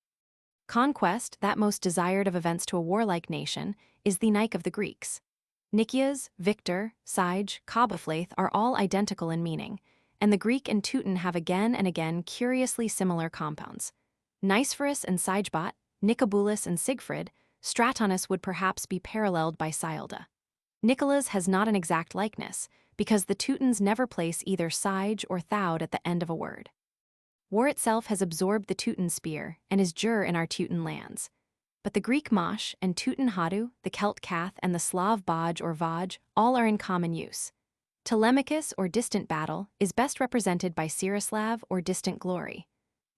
Conquest, that most desired of events to a warlike nation, is the Nike of the Greeks. Nicias, victor, Sige, Cabaflaith are all identical in meaning, and the Greek and Teuton have again and again curiously similar compounds. Nicephorus and Sigebot, Nicobulus and Siegfried, Stratonus would perhaps be paralleled by Sialda. Nicholas has not an exact likeness, because the Teutons never place either Sige or Thaud at the end of a word. War itself has absorbed the Teuton spear and is jur in our Teuton lands. But the Greek mosh and Teuton hadu, the Celt cath, and the Slav boj or vaj all are in common use. Telemachus or distant battle is best represented by Siroslav or distant glory.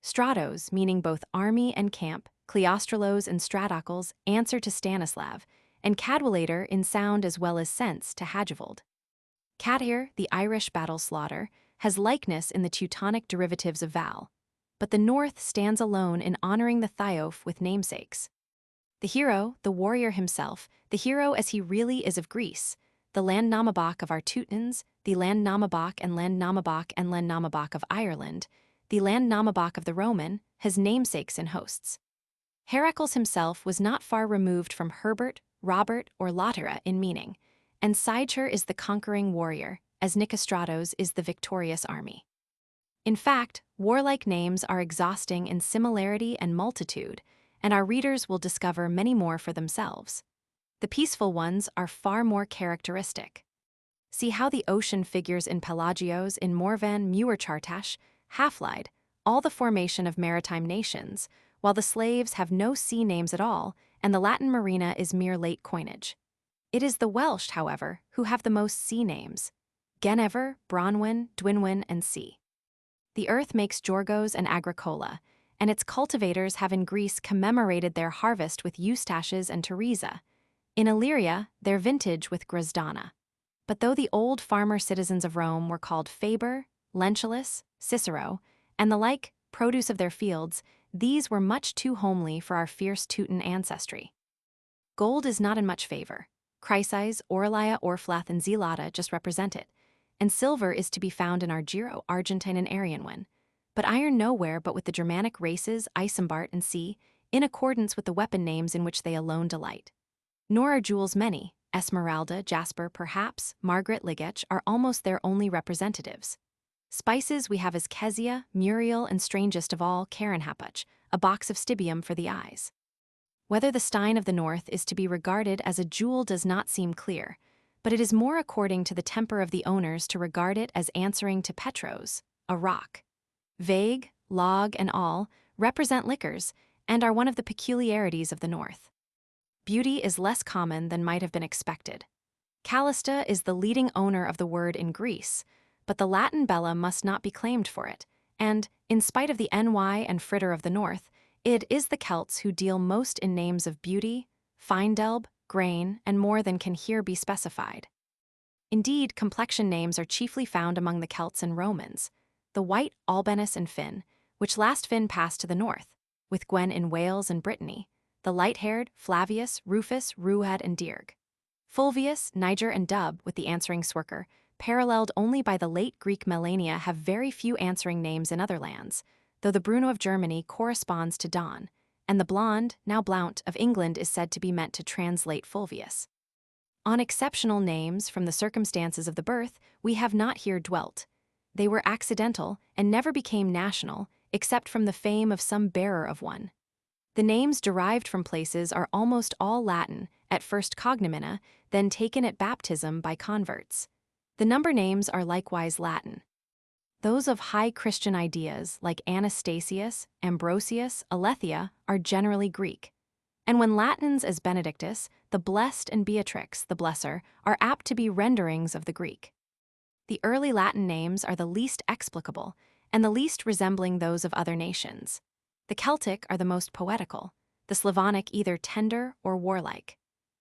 Stratos, meaning both army and camp, Cleostralos and Stratocles answer to Stanislav, and Cadwallader in sound as well as sense to Hagevald. Cadhir, the Irish battle slaughter, has likeness in the Teutonic derivatives of Val, but the North stands alone in honoring the Thiof with namesakes. The hero, the warrior himself, the hero as he really is of Greece, the Land Namabak of our Teutons, the Land Namabak and Land Namabak and Land Namabak of Ireland, the Land Namabak of the Roman, has namesakes in hosts. Heracles himself was not far removed from Herbert, Robert, or Lotera in meaning, and Siger is the conquering warrior, as Nicostratos is the victorious army. In fact, warlike names are exhausting in similarity and multitude, and our readers will discover many more for themselves. The peaceful ones are far more characteristic. See how the ocean figures in Pelagios, in Morvan, Muirchartash, Halflied, all the formation of maritime nations, while the slaves have no sea names at all, and the Latin marina is mere late coinage. It is the Welsh, however, who have the most sea names: Genever, Bronwyn, Dwinwyn, and Sea. The earth makes Jorgos and Agricola, and its cultivators have in Greece commemorated their harvest with Eustaches and Teresa, in Illyria their vintage with Grasdana. But though the old farmer citizens of Rome were called Faber, Lentulus, Cicero, and the like produce of their fields, these were much too homely for our fierce Teuton ancestry. Gold is not in much favor. Chrysis, Aurelia, Orflath, and Zelata just represent it, and silver is to be found in Argiro, Argentine, and Arianwen, but iron nowhere but with the Germanic races, Isambart and Sea, in accordance with the weapon names in which they alone delight. Nor are jewels many. Esmeralda, Jasper, perhaps, Margaret, Ligech are almost their only representatives. Spices we have as Kezia, Muriel, and strangest of all, Caranhapach, a box of stibium for the eyes. Whether the Stein of the North is to be regarded as a jewel does not seem clear, but it is more according to the temper of the owners to regard it as answering to Petros, a rock. Vague, log, and all represent liquors and are one of the peculiarities of the North. Beauty is less common than might have been expected. Callista is the leading owner of the word in Greece, but the Latin bella must not be claimed for it, and, in spite of the ny and fritter of the North, it is the Celts who deal most in names of beauty, findelb, grain, and more than can here be specified. Indeed, complexion names are chiefly found among the Celts and Romans, the White, Albanus, and Finn, which last Finn passed to the north, with Gwen in Wales and Brittany, the light-haired, Flavius, Rufus, Ruad, and Dirg. Fulvius, Niger, and Dub, with the answering Swerker, paralleled only by the late Greek Melania, have very few answering names in other lands, though the Bruno of Germany corresponds to Don, and the Blonde, now Blount, of England is said to be meant to translate Fulvius. On exceptional names from the circumstances of the birth, we have not here dwelt. They were accidental and never became national, except from the fame of some bearer of one. The names derived from places are almost all Latin, at first cognomina, then taken at baptism by converts. The number names are likewise Latin. Those of high Christian ideas, like Anastasius, Ambrosius, Aletheia, are generally Greek. And when Latins as Benedictus, the Blessed, and Beatrix, the Blesser, are apt to be renderings of the Greek. The early Latin names are the least explicable, and the least resembling those of other nations. The Celtic are the most poetical, the Slavonic either tender or warlike.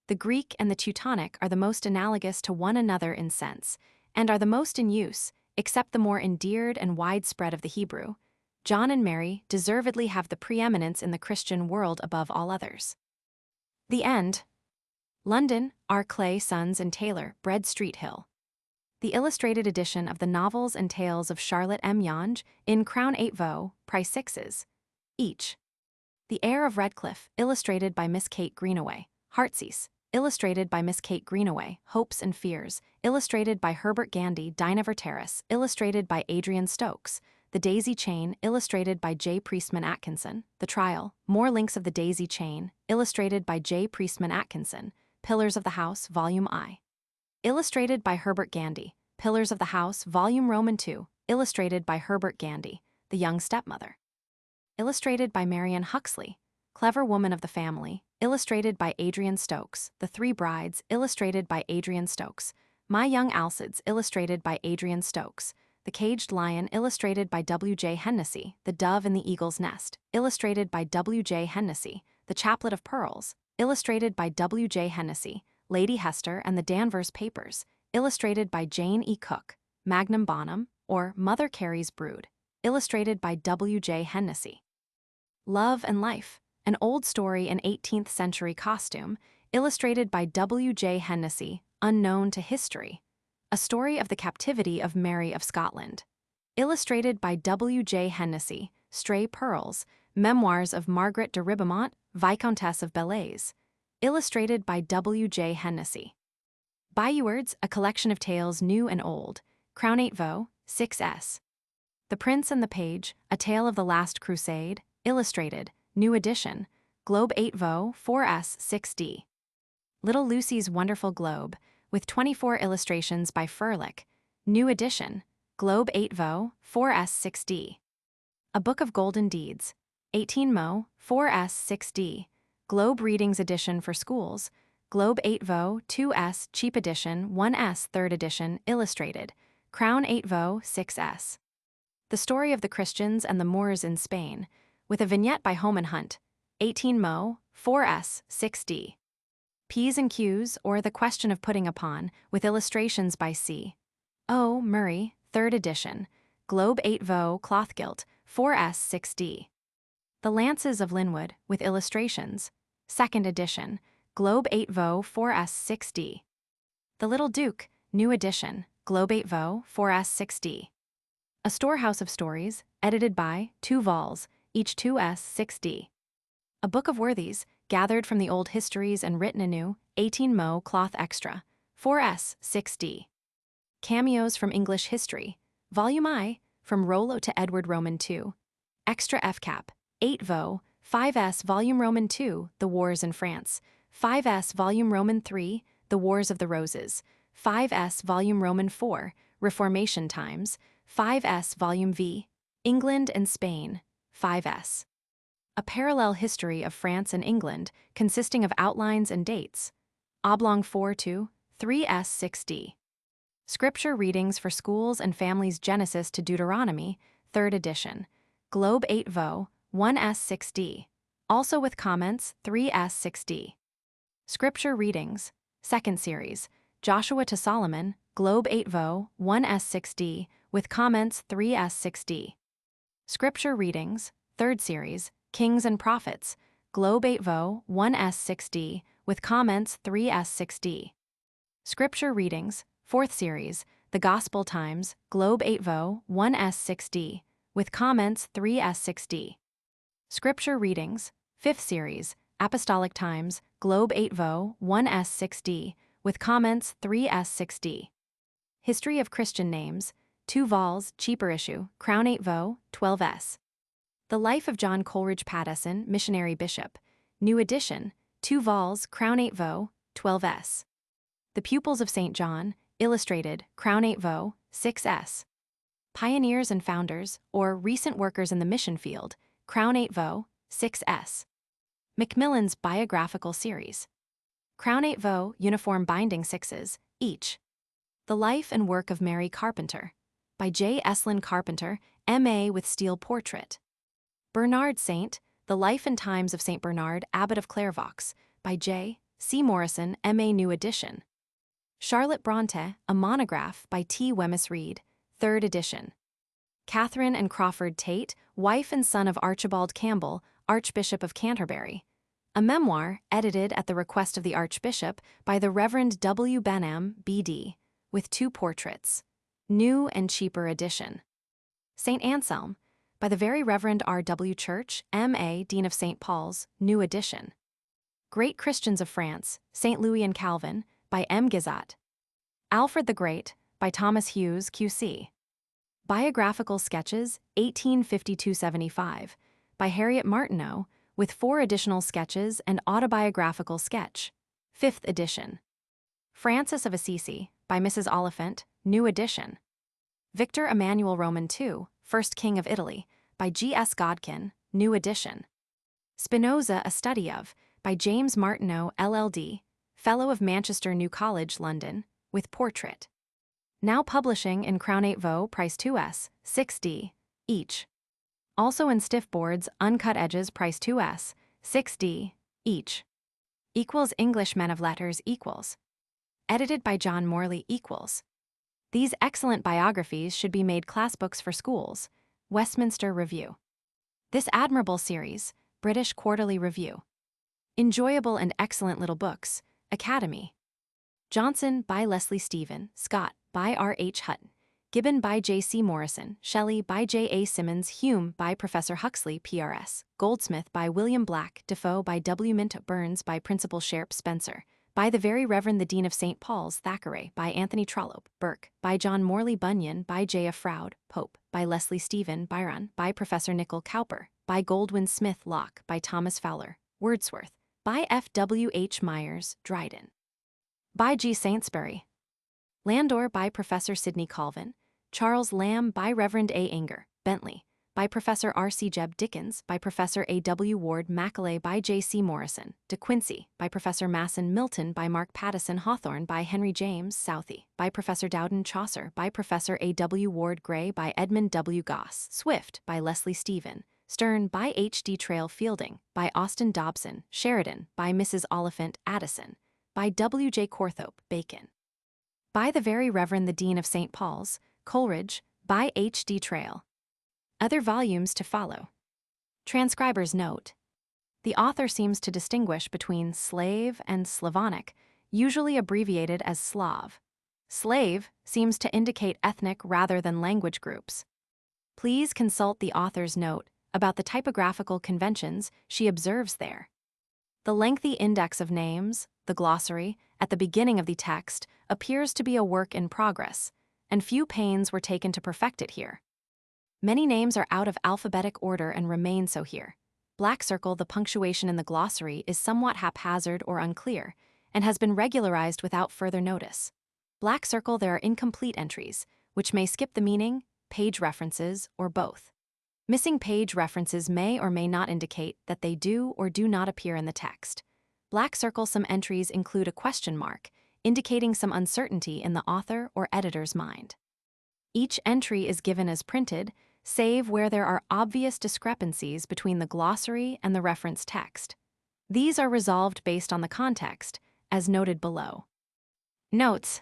The Greek and the Teutonic are the most analogous to one another in sense, and are the most in use, except the more endeared and widespread of the Hebrew. John and Mary deservedly have the preeminence in the Christian world above all others. The End. London, R. Clay, Sons and Taylor, Bread Street Hill. The illustrated edition of the novels and tales of Charlotte M. Yonge, in Crown 8vo, price 6s. Each. The Heir of Redcliffe, illustrated by Miss Kate Greenaway. Heartsease, illustrated by Miss Kate Greenaway. Hopes and Fears, illustrated by Herbert Gandy. Dinah Verteris, illustrated by Adrian Stokes. The Daisy Chain, illustrated by J. Priestman Atkinson. The Trial, More Links of the Daisy Chain, illustrated by J. Priestman Atkinson. Pillars of the House, Volume I. Illustrated by Herbert Gandy. Pillars of the House, Volume Roman II, illustrated by Herbert Gandy. The Young Stepmother. Illustrated by Marian Huxley. Clever Woman of the Family, illustrated by Adrian Stokes. The Three Brides, illustrated by Adrian Stokes. My Young Alcides, illustrated by Adrian Stokes. The Caged Lion, illustrated by W. J. Hennessy. The Dove in the Eagle's Nest, illustrated by W. J. Hennessy. The Chaplet of Pearls, illustrated by W. J. Hennessy. Lady Hester and the Danvers Papers, illustrated by Jane E. Cook. Magnum Bonum, or Mother Carey's Brood, illustrated by W. J. Hennessy. Love and Life, an old story in 18th century costume, illustrated by W. J. Hennessy, unknown to history. A story of the captivity of Mary of Scotland. Illustrated by W. J. Hennessy. Stray Pearls, Memoirs of Margaret de Ribemont, Viscountess of Bellairs. Illustrated by W. J. Hennessy. Bayouwards, a collection of tales new and old, Crown 8 Vo, 6s. The Prince and the Page, A Tale of the Last Crusade, Illustrated, New Edition, Globe 8 Vo, 4s, 6d. Little Lucy's Wonderful Globe, with 24 illustrations by Furlick, New Edition, Globe 8 Vo, 4s, 6d. A Book of Golden Deeds, 18 Mo, 4s, 6d. Globe Readings Edition for Schools, Globe 8 Vo, 2s, Cheap Edition, 1s, 3rd Edition, Illustrated, Crown 8 Vo, 6s. The Story of the Christians and the Moors in Spain, with a vignette by Holman Hunt, 18 Mo, 4s, 6d. P's and Q's, or The Question of Putting Upon, with illustrations by C. O. Murray, 3rd Edition, Globe 8 Vo, Clothgilt, 4s, 6d. The Lances of Linwood, with illustrations, 2nd Edition, Globe 8 Vo, 4s, 6d. The Little Duke, New Edition, Globe 8 Vo, 4s, 6d. A Storehouse of Stories, edited by 2 vols, each 2s, 6d. A Book of Worthies, gathered from the old histories and written anew, 18 Mo, Cloth Extra, 4s, 6d. Cameos from English History, Volume I, from Rollo to Edward Roman II. Extra FCAP, 8 Vo, 5s, Volume Roman II, The Wars in France, 5s, Volume Roman III, The Wars of the Roses, 5s, Volume Roman IV, Reformation Times, 5s, Volume V, England and Spain, 5s. A Parallel History of France and England, consisting of outlines and dates, Oblong 4 to 3s, 6d. Scripture Readings for Schools and Families Genesis to Deuteronomy, 3rd Edition, Globe 8 Vo, 1s, 6d. Also with comments, 3s, 6d. Scripture Readings, 2nd Series, Joshua to Solomon, Globe 8 Vo, 1s, 6d, with comments, 3s, 6d. Scripture Readings, 3rd Series, Kings and Prophets, Globe 8 Vo, 1s, 6d, with comments, 3s, 6d. Scripture Readings, 4th Series, The Gospel Times, Globe 8 Vo, 1s, 6d, with comments, 3s, 6d. Scripture Readings, 5th Series, Apostolic Times, Globe 8 Vo, 1s, 6d, with comments, 3s, 6d. History of Christian Names, 2 vols, cheaper issue, Crown 8 Vo, 12s. The Life of John Coleridge Patteson, Missionary Bishop, New Edition, 2 vols, Crown 8 Vo, 12s. The Pupils of St. John, Illustrated, Crown 8 Vo, 6s. Pioneers and Founders, or Recent Workers in the Mission Field, Crown 8 Vo, 6s. Macmillan's Biographical Series. Crown 8 Vo, Uniform Binding 6s, each. The Life and Work of Mary Carpenter, by J. Eslin Carpenter, M.A. with Steel Portrait. Bernard Saint, The Life and Times of St. Bernard, Abbot of Clairvaux, by J. C. Morrison, M.A. New Edition. Charlotte Bronte, A Monograph, by T. Wemyss Reid, 3rd Edition. Catherine and Crawford Tate, wife and son of Archibald Campbell, Archbishop of Canterbury. A memoir, edited at the request of the Archbishop by the Reverend W. Benham, B.D., with 2 portraits. New and cheaper edition. St. Anselm, by the Very Reverend R. W. Church, M.A., Dean of St. Paul's, New Edition. Great Christians of France, St. Louis and Calvin, by M. Gizat. Alfred the Great, by Thomas Hughes, Q.C. Biographical Sketches, 1852-75, by Harriet Martineau, with 4 additional sketches and autobiographical sketch, 5th edition. Francis of Assisi, by Mrs. Oliphant, New Edition. Victor Emmanuel Roman II, First King of Italy, by G. S. Godkin, New Edition. Spinoza, A Study of, by James Martineau, LL.D., Fellow of Manchester New College, London, with portrait. Now publishing in Crown 8 Vo, price 2s, 6d, each. Also in stiff boards, uncut edges, price 2s, 6d, each. Equals English Men of Letters equals. Edited by John Morley equals. These excellent biographies should be made class books for schools. Westminster Review. This admirable series, British Quarterly Review. Enjoyable and excellent little books, Academy. Johnson by Leslie Stephen, Scott by R. H. Hutton, Gibbon by J. C. Morrison, Shelley by J. A. Simmons, Hume by Professor Huxley, PRS, Goldsmith by William Black, Defoe by W. Mint, Burns by Principal Sharp, Spencer by the Very Reverend the Dean of St. Paul's, Thackeray, by Anthony Trollope, Burke, by John Morley Bunyan, by J. F. Froude, Pope, by Leslie Stephen, Byron, by Professor Nicol Cowper, by Goldwin Smith, Locke, by Thomas Fowler, Wordsworth, by F. W. H. Myers, Dryden, by G. Saintsbury, Landor, by Professor Sidney Colvin, Charles Lamb, by Reverend A. Anger, Bentley, by Professor R. C. Jebb Dickens, by Professor A. W. Ward Macaulay, by J. C. Morrison, De Quincey, by Professor Masson Milton, by Mark Pattison Hawthorne, by Henry James Southey, by Professor Dowden Chaucer, by Professor A. W. Ward Gray, by Edmund W. Goss, Swift, by Leslie Stephen, Sterne, by H. D. Trail Fielding, by Austin Dobson, Sheridan, by Mrs. Oliphant Addison, by W. J. Corthope Bacon, by the Very Reverend the Dean of St. Paul's, Coleridge, by H. D. Trail. Other volumes to follow. Transcriber's note: the author seems to distinguish between slave and Slavonic, usually abbreviated as Slav. Slave seems to indicate ethnic rather than language groups. Please consult the author's note about the typographical conventions she observes there. The lengthy index of names, the glossary, at the beginning of the text appears to be a work in progress, and few pains were taken to perfect it here. Many names are out of alphabetic order and remain so here. Black circle, the punctuation in the glossary is somewhat haphazard or unclear, and has been regularized without further notice. Black circle, there are incomplete entries, which may skip the meaning, page references, or both. Missing page references may or may not indicate that they do or do not appear in the text. Black circle, some entries include a question mark, indicating some uncertainty in the author or editor's mind. Each entry is given as printed, save where there are obvious discrepancies between the glossary and the reference text. These are resolved based on the context, as noted below. Notes: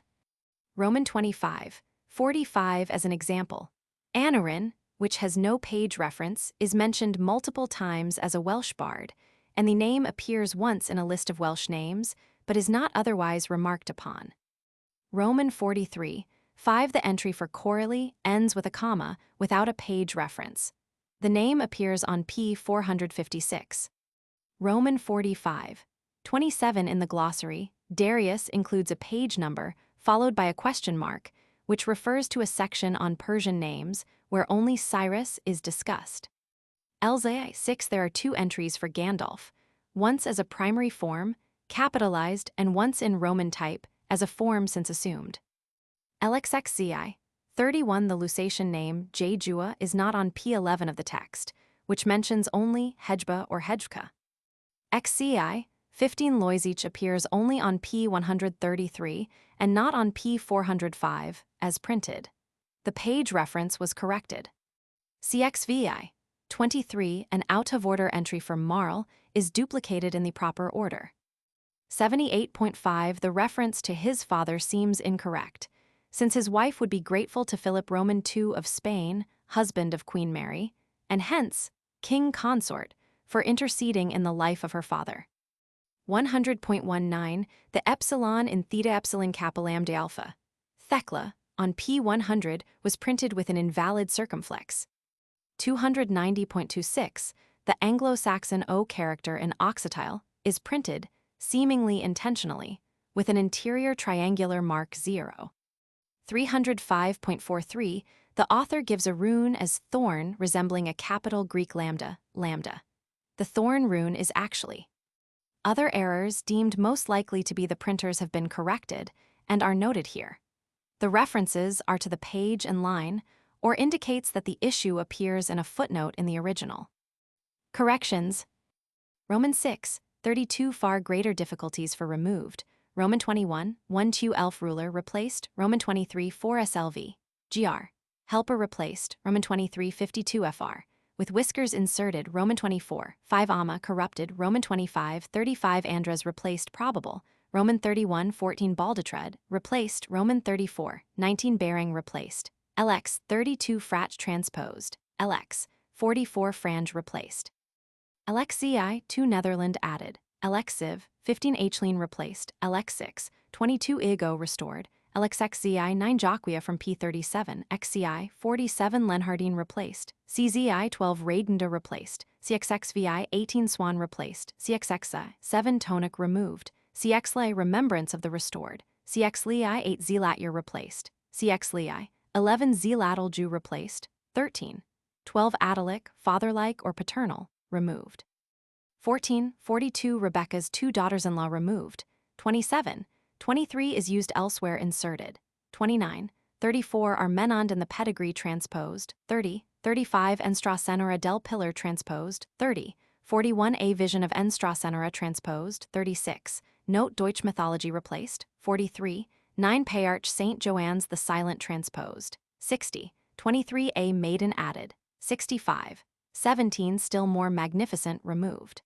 Roman 25, 45 as an example. Aneurin, which has no page reference, is mentioned multiple times as a Welsh bard, and the name appears once in a list of Welsh names, but is not otherwise remarked upon. Roman 43, 5. The entry for Coralie ends with a comma without a page reference. The name appears on p. 456. Roman 45, 27 in the glossary, Darius includes a page number followed by a question mark, which refers to a section on Persian names where only Cyrus is discussed. Elzai 6. There are two entries for Gandalf, once as a primary form, capitalized, and once in Roman type, as a form since assumed. LXXZI 31. The Lusatian name Jejua is not on p11 of the text, which mentions only Hejba or Hejka. XCI 15. Loisich appears only on p133 and not on p405, as printed. The page reference was corrected. CXVI 23. An out-of-order entry for Marl is duplicated in the proper order. 78.5. The reference to his father seems incorrect, since his wife would be grateful to Philip Roman II of Spain, husband of Queen Mary, and hence, king consort, for interceding in the life of her father. 100.19. The epsilon in theta epsilon kappa lambda alpha, Thecla, on p100 was printed with an invalid circumflex. 290.26. The Anglo-Saxon O character in oxatile is printed, seemingly intentionally, with an interior triangular mark 0. 305.43. The author gives a rune as thorn resembling a capital Greek lambda, lambda. The thorn rune is actually. Other errors deemed most likely to be the printers have been corrected and are noted here. The references are to the page and line, or indicates that the issue appears in a footnote in the original. Corrections: Roman 6, 32. Far greater difficulties for removed. Roman 21, 1-2 elf ruler replaced. Roman 23, 4 SLV. GR. Helper replaced. Roman 23, 52 FR. With whiskers inserted. Roman 24, 5 Amma corrupted. Roman 25, 35 Andres replaced. Probable. Roman 31, 14 Baldetred replaced. Roman 34, 19 Bearing replaced. LX 32 Frat transposed. LX 44 Frange replaced. LXCI 2 Netherland added. LXiv 15 Hline replaced. LX6 22 Igo restored. LXXZI 9 Jacquia from P37. XCI 47 Lenhardine replaced. CZI 12 Radenda replaced. CXXVI 18 Swan replaced. CXXI 7 Tonic removed. CXLI remembrance of the restored. CXLI 8 zelat year replaced. CXLI 11 zelatal Jew replaced. 13. 12 atalic, fatherlike or paternal, removed. 14. 42 Rebecca's 2 daughters-in-law removed. 27. 23 is used elsewhere inserted. 29. 34 are Menond and the pedigree transposed. 30. 35 Enstrasenora del Pillar transposed. 30. 41 A vision of Enstrasenora transposed. 36. Note Deutsch mythology replaced. 43. 9 Payarch St. Joanne's the silent transposed. 60. 23 A maiden added. 65. 17 still more magnificent removed.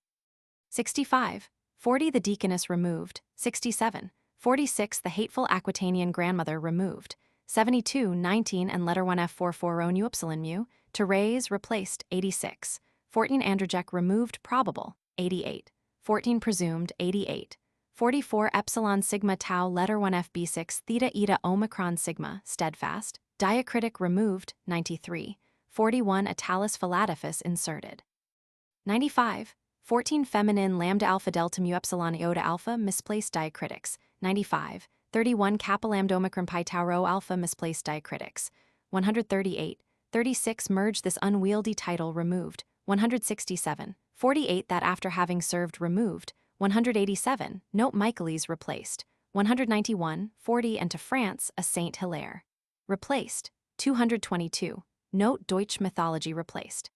65. 40 the deaconess removed. 67. 46 the hateful Aquitanian grandmother removed. 72 19 and letter 1 F44 nu epsilon mu, to raise replaced. 86. 14 androgec removed probable. 88. 14 presumed. 88. 44 epsilon sigma tau letter 1 FB6 theta eta omicron sigma steadfast. Diacritic removed. 93. 41 Italis philatifus inserted. 95. 14 feminine lambda alpha delta mu epsilon iota alpha misplaced diacritics. 95. 31 kappa lambda omicron pi tau rho alpha misplaced diacritics. 138. 36 merge this unwieldy title removed. 167. 48 that after having served removed. 187 note Michaelis replaced. 191. 40 and to France a Saint Hilaire replaced. 222 note Deutsch mythology replaced.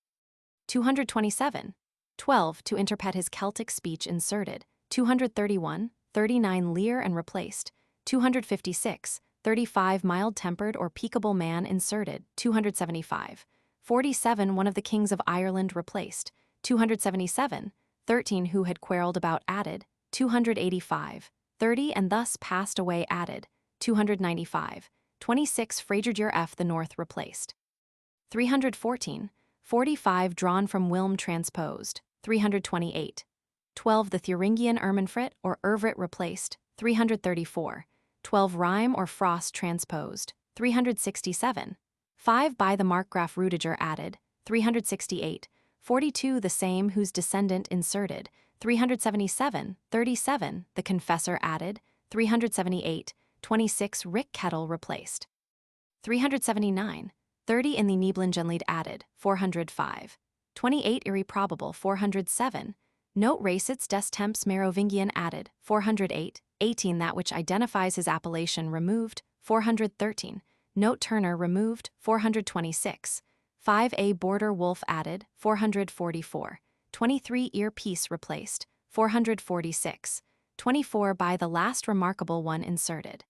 227. 12 to interpret his Celtic speech inserted. 231. 39 Lear and replaced. 256. 35 mild-tempered or peaceable man inserted. 275. 47 one of the kings of Ireland replaced. 277. 13 who had quarreled about added. 285. 30 and thus passed away added. 295. 26 Frajordur F the North replaced. 314. 45 drawn from Wilm transposed. 328. 12 the Thuringian Ermenfrit or Ervrit replaced. 334. 12 rhyme or frost transposed. 367. 5 by the Markgraf Rudiger added. 368. 42 the same whose descendant inserted. 377. 37 the confessor added. 378. 26 Rick Kettle replaced. 379. 30 in the Nibelungenlied added. 405. 28 irreprobable. 407. Note Racits des Temps Merovingian added. 408. 18 that which identifies his appellation removed. 413. Note Turner removed. 426. 5a Border Wolf added. 444. 23 earpiece replaced. 446. 24 by the last remarkable one inserted.